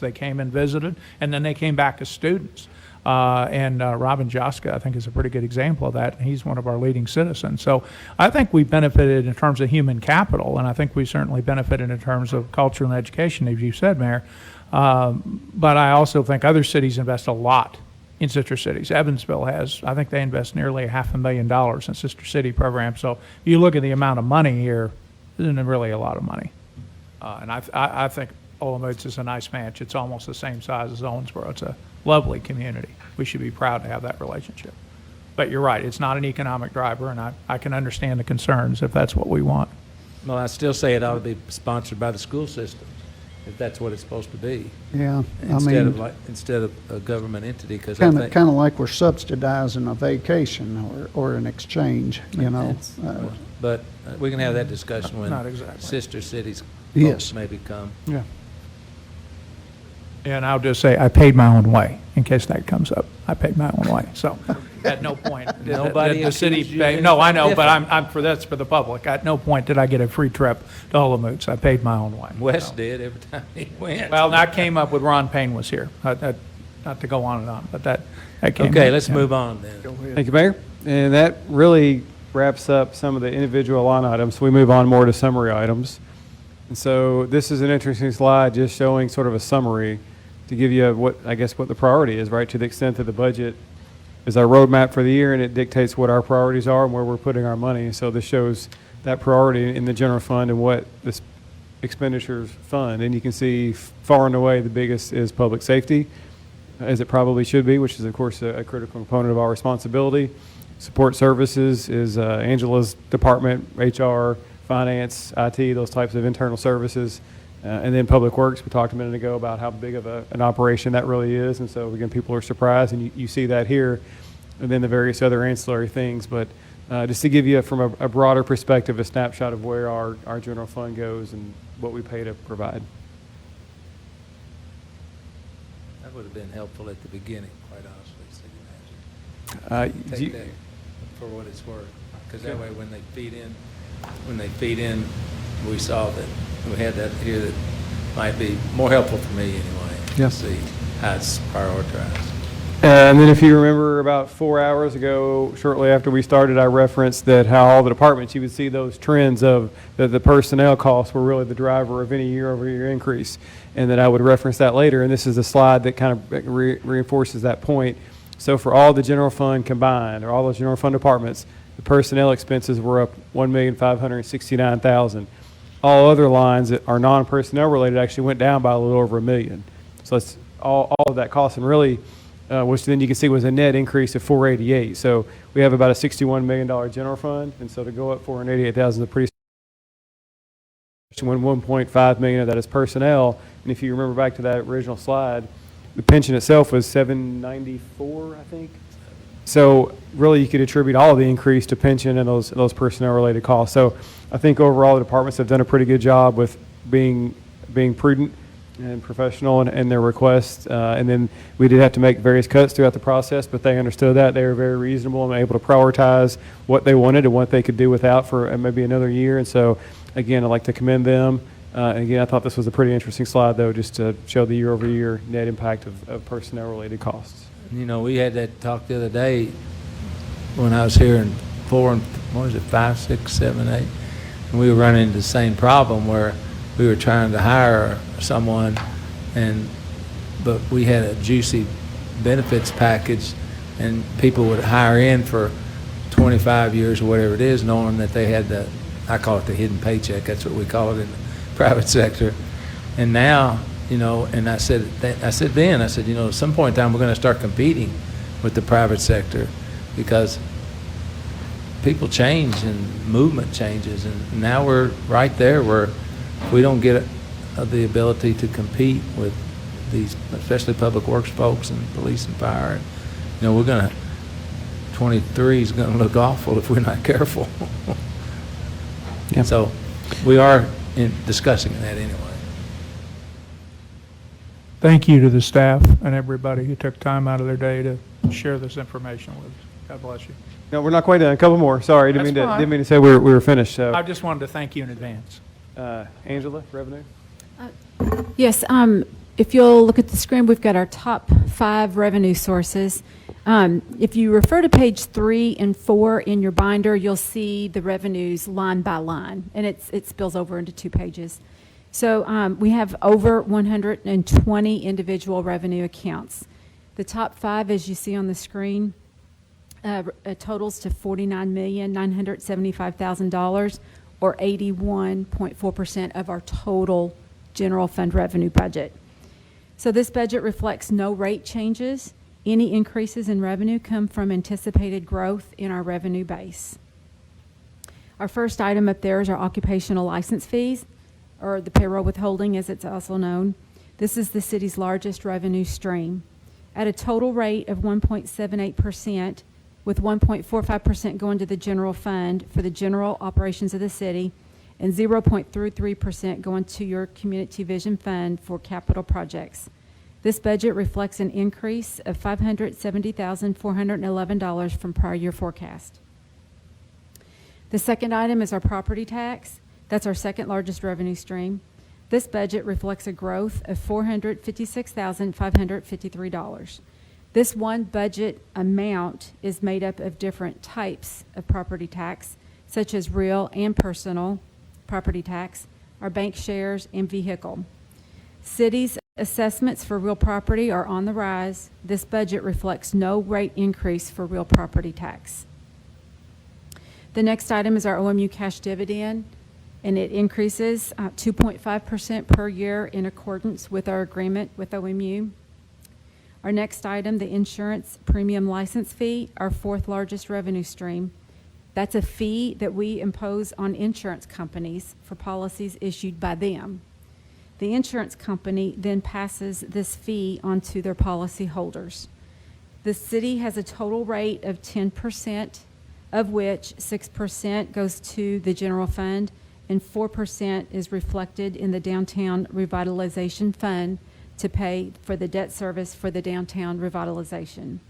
They came and visited, and then they came back as students. And Robin Joska, I think, is a pretty good example of that. He's one of our leading citizens. So I think we benefited in terms of human capital, and I think we certainly benefited in terms of culture and education, as you said, Mayor. But I also think other cities invest a lot in sister cities. Evansville has, I think they invest nearly $500,000 in sister city programs. So if you look at the amount of money here, isn't really a lot of money. And I think Olomouc is a nice match. It's almost the same size as Owensboro. It's a lovely community. We should be proud to have that relationship. But you're right, it's not an economic driver, and I can understand the concerns if that's what we want. Well, I still say it ought to be sponsored by the school system, if that's what it's supposed to be. Yeah, Instead of a government entity, because kind of like we're subsidizing a vacation or an exchange, But we can have that discussion when Not exactly. sister cities Yes. maybe come. Yeah. And I'll just say, I paid my own way, in case that comes up. I paid my own way, so at no point did Nobody the city accused you pay. of No, I know, but different. that's for the public. At no point did I get a free trip to Olomouc. I paid my own way. Wes So. did every time he went. Well, that came up with Ron Payne was here. Not to go on and on, but that came up. Okay, let's Yeah. move on then. Thank you, Mayor. And that really wraps up some of the individual line items. We move on more to summary items. And so this is an interesting slide just showing sort of a summary to give you what the priority is, right? To the extent that the budget is our roadmap for the year and it dictates what our priorities are and where we're putting our money. So this shows that priority in the general fund and what this expenditures fund. And you can see far and away the biggest is public safety, as it probably should be, which is of course a critical component of our responsibility. Support services is Angela's department, HR, finance, IT, those types of internal services. And then Public Works, we talked a minute ago about how big of an operation that really is. And so again, people are surprised, and you see that here. And then the various other ancillary things. But just to give you from a broader perspective, a snapshot of where our general fund goes and what we pay to provide. That would have been helpful at the beginning, quite honestly, city manager. Take that for what it's worth, because that way when they feed in, we saw that we had that here that might be more helpful for me anyway. Yes. To see how it's prioritized. And then if you remember about 4 hours ago, shortly after we started, I referenced that how all the departments, you would see those trends of that the personnel costs were really the driver of any year-over-year increase, and that I would reference that later. And this is a slide that kind of reinforces that point. So for all the general fund combined, or all the general fund departments, the personnel expenses were up $1,569,000. All other lines that are non-personnel related actually went down by a little over $1 million. So it's all of that cost, and really, which then you can see was a net increase of $488. So we have about a $61 million general fund, and so to go up $488,000 is a pretty when $1.5 million of that is personnel. And if you remember back to that original slide, the pension itself was $794, I think. So really, you could attribute all of the increase to pension and those personnel-related costs. So I think overall, the departments have done a pretty good job with being prudent and professional in their requests. And then we did have to make various cuts throughout the process, but they understood that. They were very reasonable and able to prioritize what they wanted and what they could do without for maybe another year. And so, again, I'd like to commend them. And again, I thought this was a pretty interesting slide, though, just to show the year-over-year net impact of personnel-related costs. You know, we had that talk the other day when I was here in 5, 6, 7, 8, and we were running into the same problem where we were trying to hire someone, but we had a juicy benefits package, and people would hire in for 25 years or whatever it is, knowing that they had I call it the hidden paycheck. That's what we call it in the private sector. And now, and I said, at some point in time, we're going to start competing with the private sector because people change and movement changes. And now we're right there where if we don't get the ability to compete with these, especially public works folks and police and fire, we're going to, 23 is going to look awful if we're not careful. Yeah. So we are discussing that anyway. Thank you to the staff and everybody who took time out of their day to share this information with us. God bless you. No, we're not quite done. A couple more. Sorry, That's fine. didn't mean to say we were finished. So, I just wanted to thank you in advance. Angela, revenue? Yes, if you'll look at the screen, we've got our top 5 revenue sources. If you refer to page 3 and 4 in your binder, you'll see the revenues line by line, and it spills over into 2 pages. So we have over 120 individual revenue accounts. The top 5, as you see on the screen, totals to $49,975,000, or 81.4% of our total general fund revenue budget. So this budget reflects no rate changes. Any increases in revenue come from anticipated growth in our revenue base. Our first item up there is our occupational license fees, or the payroll withholding as it's also known. This is the city's largest revenue stream. At a total rate of 1.78%, with 1.45% going to the general fund for the general operations of the city, and 0.33% going to your community vision fund for capital projects. This budget reflects an increase of $570,411 from prior year forecast. The second item is our property tax. That's our second largest revenue stream. This budget reflects a growth of $456,553. This one budget amount is made up of different types of property tax, such as real and personal property tax, our bank shares, and vehicle. Cities' assessments for real property are on the rise. This budget reflects no rate increase for real property tax. The next item is our OMU cash dividend, and it increases 2.5% per year in accordance with our agreement with OMU. Our next item, the insurance premium license fee, our 4th largest revenue stream. That's a fee that we impose on insurance companies for policies issued by them. The insurance company then passes this fee on to their policy holders. The city has a total rate of 10%, of which 6% goes to the general fund and 4% is reflected in the downtown revitalization fund to pay for the debt service for the downtown revitalization.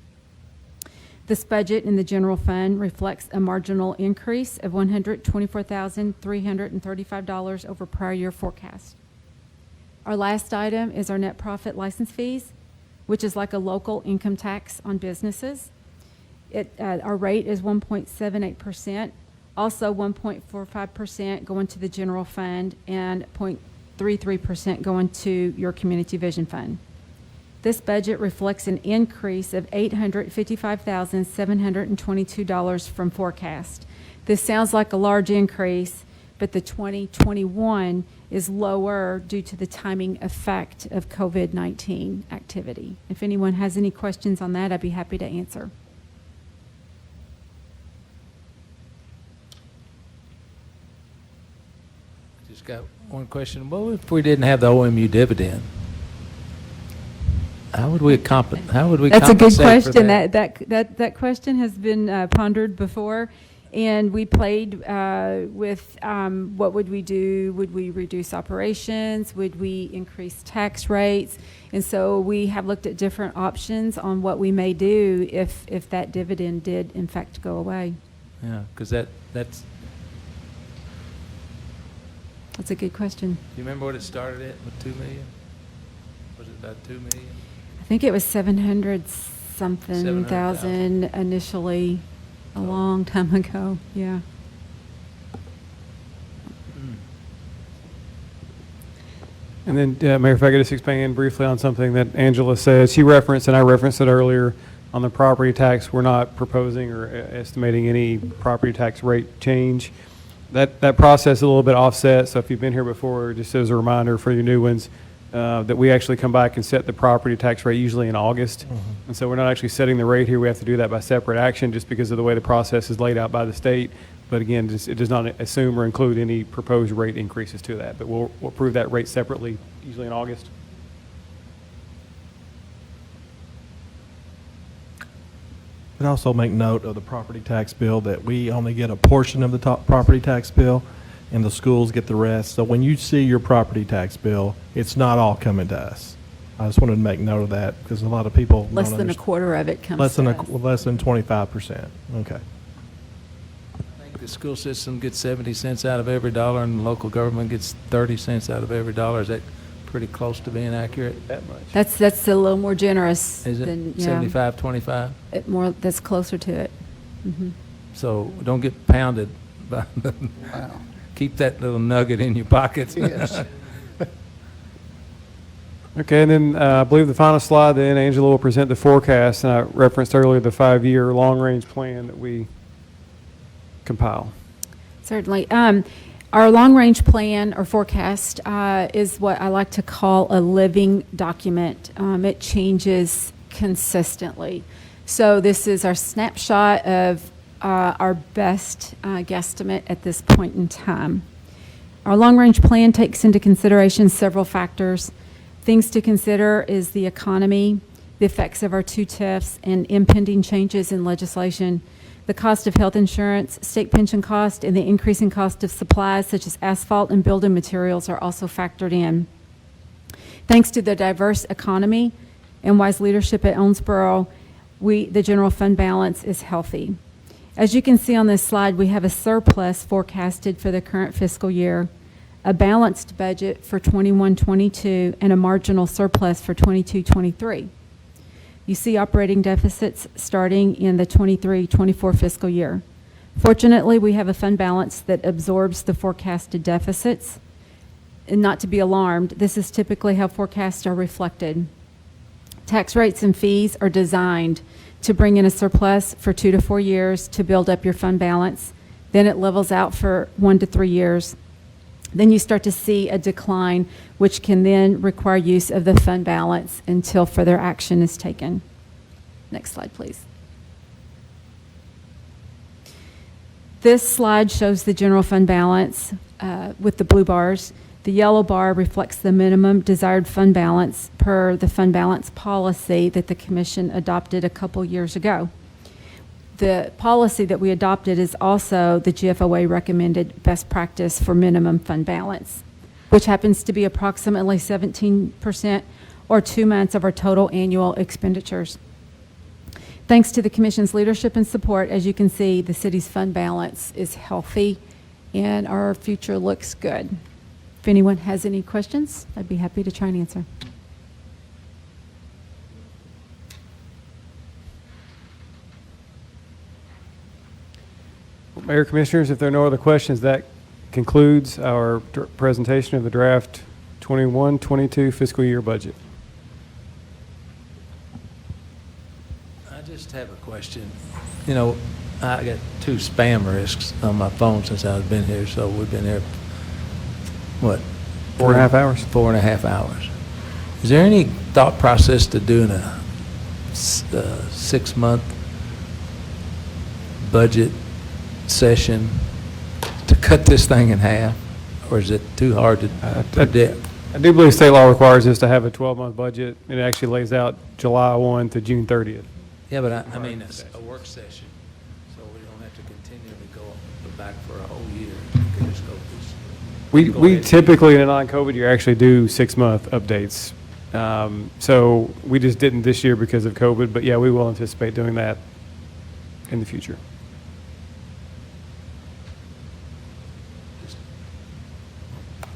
This budget in the general fund reflects a marginal increase of $124,335 over prior year forecast. Our last item is our net profit license fees, which is like a local income tax on businesses. Our rate is 1.78%, also 1.45% going to the general fund and 0.33% going to your community vision fund. This budget reflects an increase of $855,722 from forecast. This sounds like a large increase, but the 2021 is lower due to the timing effect of COVID-19 activity. If anyone has any questions on that, I'd be happy to answer. Just got one question. What if we didn't have the OMU dividend? How would we compensate? That's a good question. That question has been pondered before, and we played with what would we do? Would we reduce operations? Would we increase tax rates? And so we have looked at different options on what we may do if that dividend did in fact go away. Yeah, because that's. That's a good question. Do you remember what it started at with 2 million? Was it about 2 million? I think it was 700-something thousand initially, a long time ago. Yeah. And then, Mayor, if I could just expand briefly on something that Angela said. She referenced, and I referenced it earlier, on the property tax. We're not proposing or estimating any property tax rate change. That process is a little bit offset, so if you've been here before, just as a reminder for your new ones, that we actually come back and set the property tax rate usually in August. Mm-hmm. And so we're not actually setting the rate here. We have to do that by separate action just because of the way the process is laid out by the state. But again, it does not assume or include any proposed rate increases to that. But we'll approve that rate separately, usually in August. But also make note of the property tax bill that we only get a portion of the top property tax bill and the schools get the rest. So when you see your property tax bill, it's not all coming to us. I just wanted to make note of that because a lot of people don't Less than a understand. quarter of it comes Less than to us. less than 25%. Okay. I think the school system gets 70 cents out of every dollar and the local government gets 30 cents out of every dollar. Is that pretty close to being accurate? That much? That's a little more generous Is than, it yeah. 75, 25? That's closer to it. Mhm. So don't get pounded by, keep that little nugget in your pockets. Yes. Okay, and then I believe the final slide, then Angela will present the forecast, and I referenced earlier the 5-year long-range plan that we compile. Certainly. Our long-range plan or forecast is what I like to call a living document. It changes consistently. So this is our snapshot of our best guesstimate at this point in time. Our long-range plan takes into consideration several factors. Things to consider is the economy, the effects of our 2 TIFs, and impending changes in legislation. The cost of health insurance, state pension cost, and the increasing cost of supplies such as asphalt and building materials are also factored in. Thanks to the diverse economy and wise leadership at Owensboro, the general fund balance is healthy. As you can see on this slide, we have a surplus forecasted for the current fiscal year, a balanced budget for 21-22, and a marginal surplus for 22-23. You see operating deficits starting in the 23-24 fiscal year. Fortunately, we have a fund balance that absorbs the forecasted deficits. And not to be alarmed, this is typically how forecasts are reflected. Tax rates and fees are designed to bring in a surplus for 2 to 4 years to build up your fund balance. Then it levels out for 1 to 3 years. Then you start to see a decline, which can then require use of the fund balance until further action is taken. Next slide, please. This slide shows the general fund balance with the blue bars. The yellow bar reflects the minimum desired fund balance per the fund balance policy that the Commission adopted a couple years ago. The policy that we adopted is also the GFOA recommended best practice for minimum fund balance, which happens to be approximately 17% or 2 months of our total annual expenditures. Thanks to the Commission's leadership and support, as you can see, the city's fund balance is healthy and our future looks good. If anyone has any questions, I'd be happy to try and answer. Mayor, Commissioners, if there are no other questions, that concludes our presentation of the draft 21-22 fiscal year budget. I just have a question. You know, I got 2 spam risks on my phone since I've been here, so we've been here, what? 4.5 hours? 4.5 hours. Is there any thought process to doing a 6-month budget session to cut this thing in half? Or is it too hard to predict? I do believe state law requires us to have a 12-month budget. It actually lays out July 1 to June 30th. Yeah, but I mean, it's a work session, so we don't have to continually go back for a whole year. We can just go this. We typically, in a non-COVID year, actually do 6-month updates. So we just didn't this year because of COVID, but yeah, we will anticipate doing that in the future.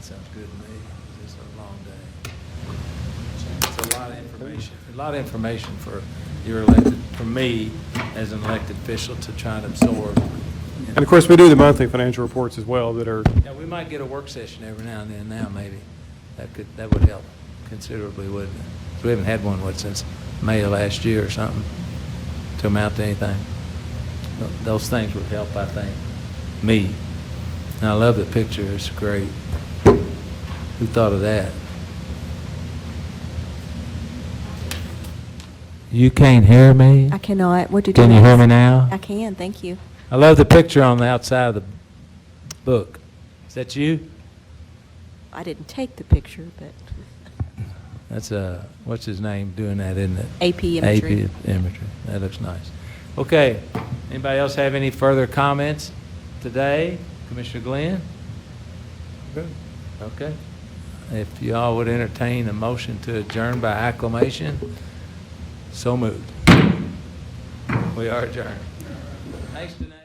Sounds good to me. It's a long day. It's a lot of information. A lot of information for your elected, for me as an elected official to try and absorb. And of course, we do the monthly financial reports as well that are. Yeah, we might get a work session every now and then now, maybe. That would help considerably, wouldn't it? We haven't had one, since May of last year or something to amount to anything. Those things would help, I think, me. And I love the picture. It's great. Who thought of that? You can't hear me? I cannot. What did Can you hear ask? me now? I can, thank you. I love the picture on the outside of the book. Is that you? I didn't take the picture, but That's what's his name doing that, isn't it? AP imagery. AP imagery. That looks nice. Okay. Anybody else have any further comments today? Commissioner Glenn? Good. Okay. If you all would entertain a motion to adjourn by acclamation, so moved. We are adjourned. Thanks, Danae.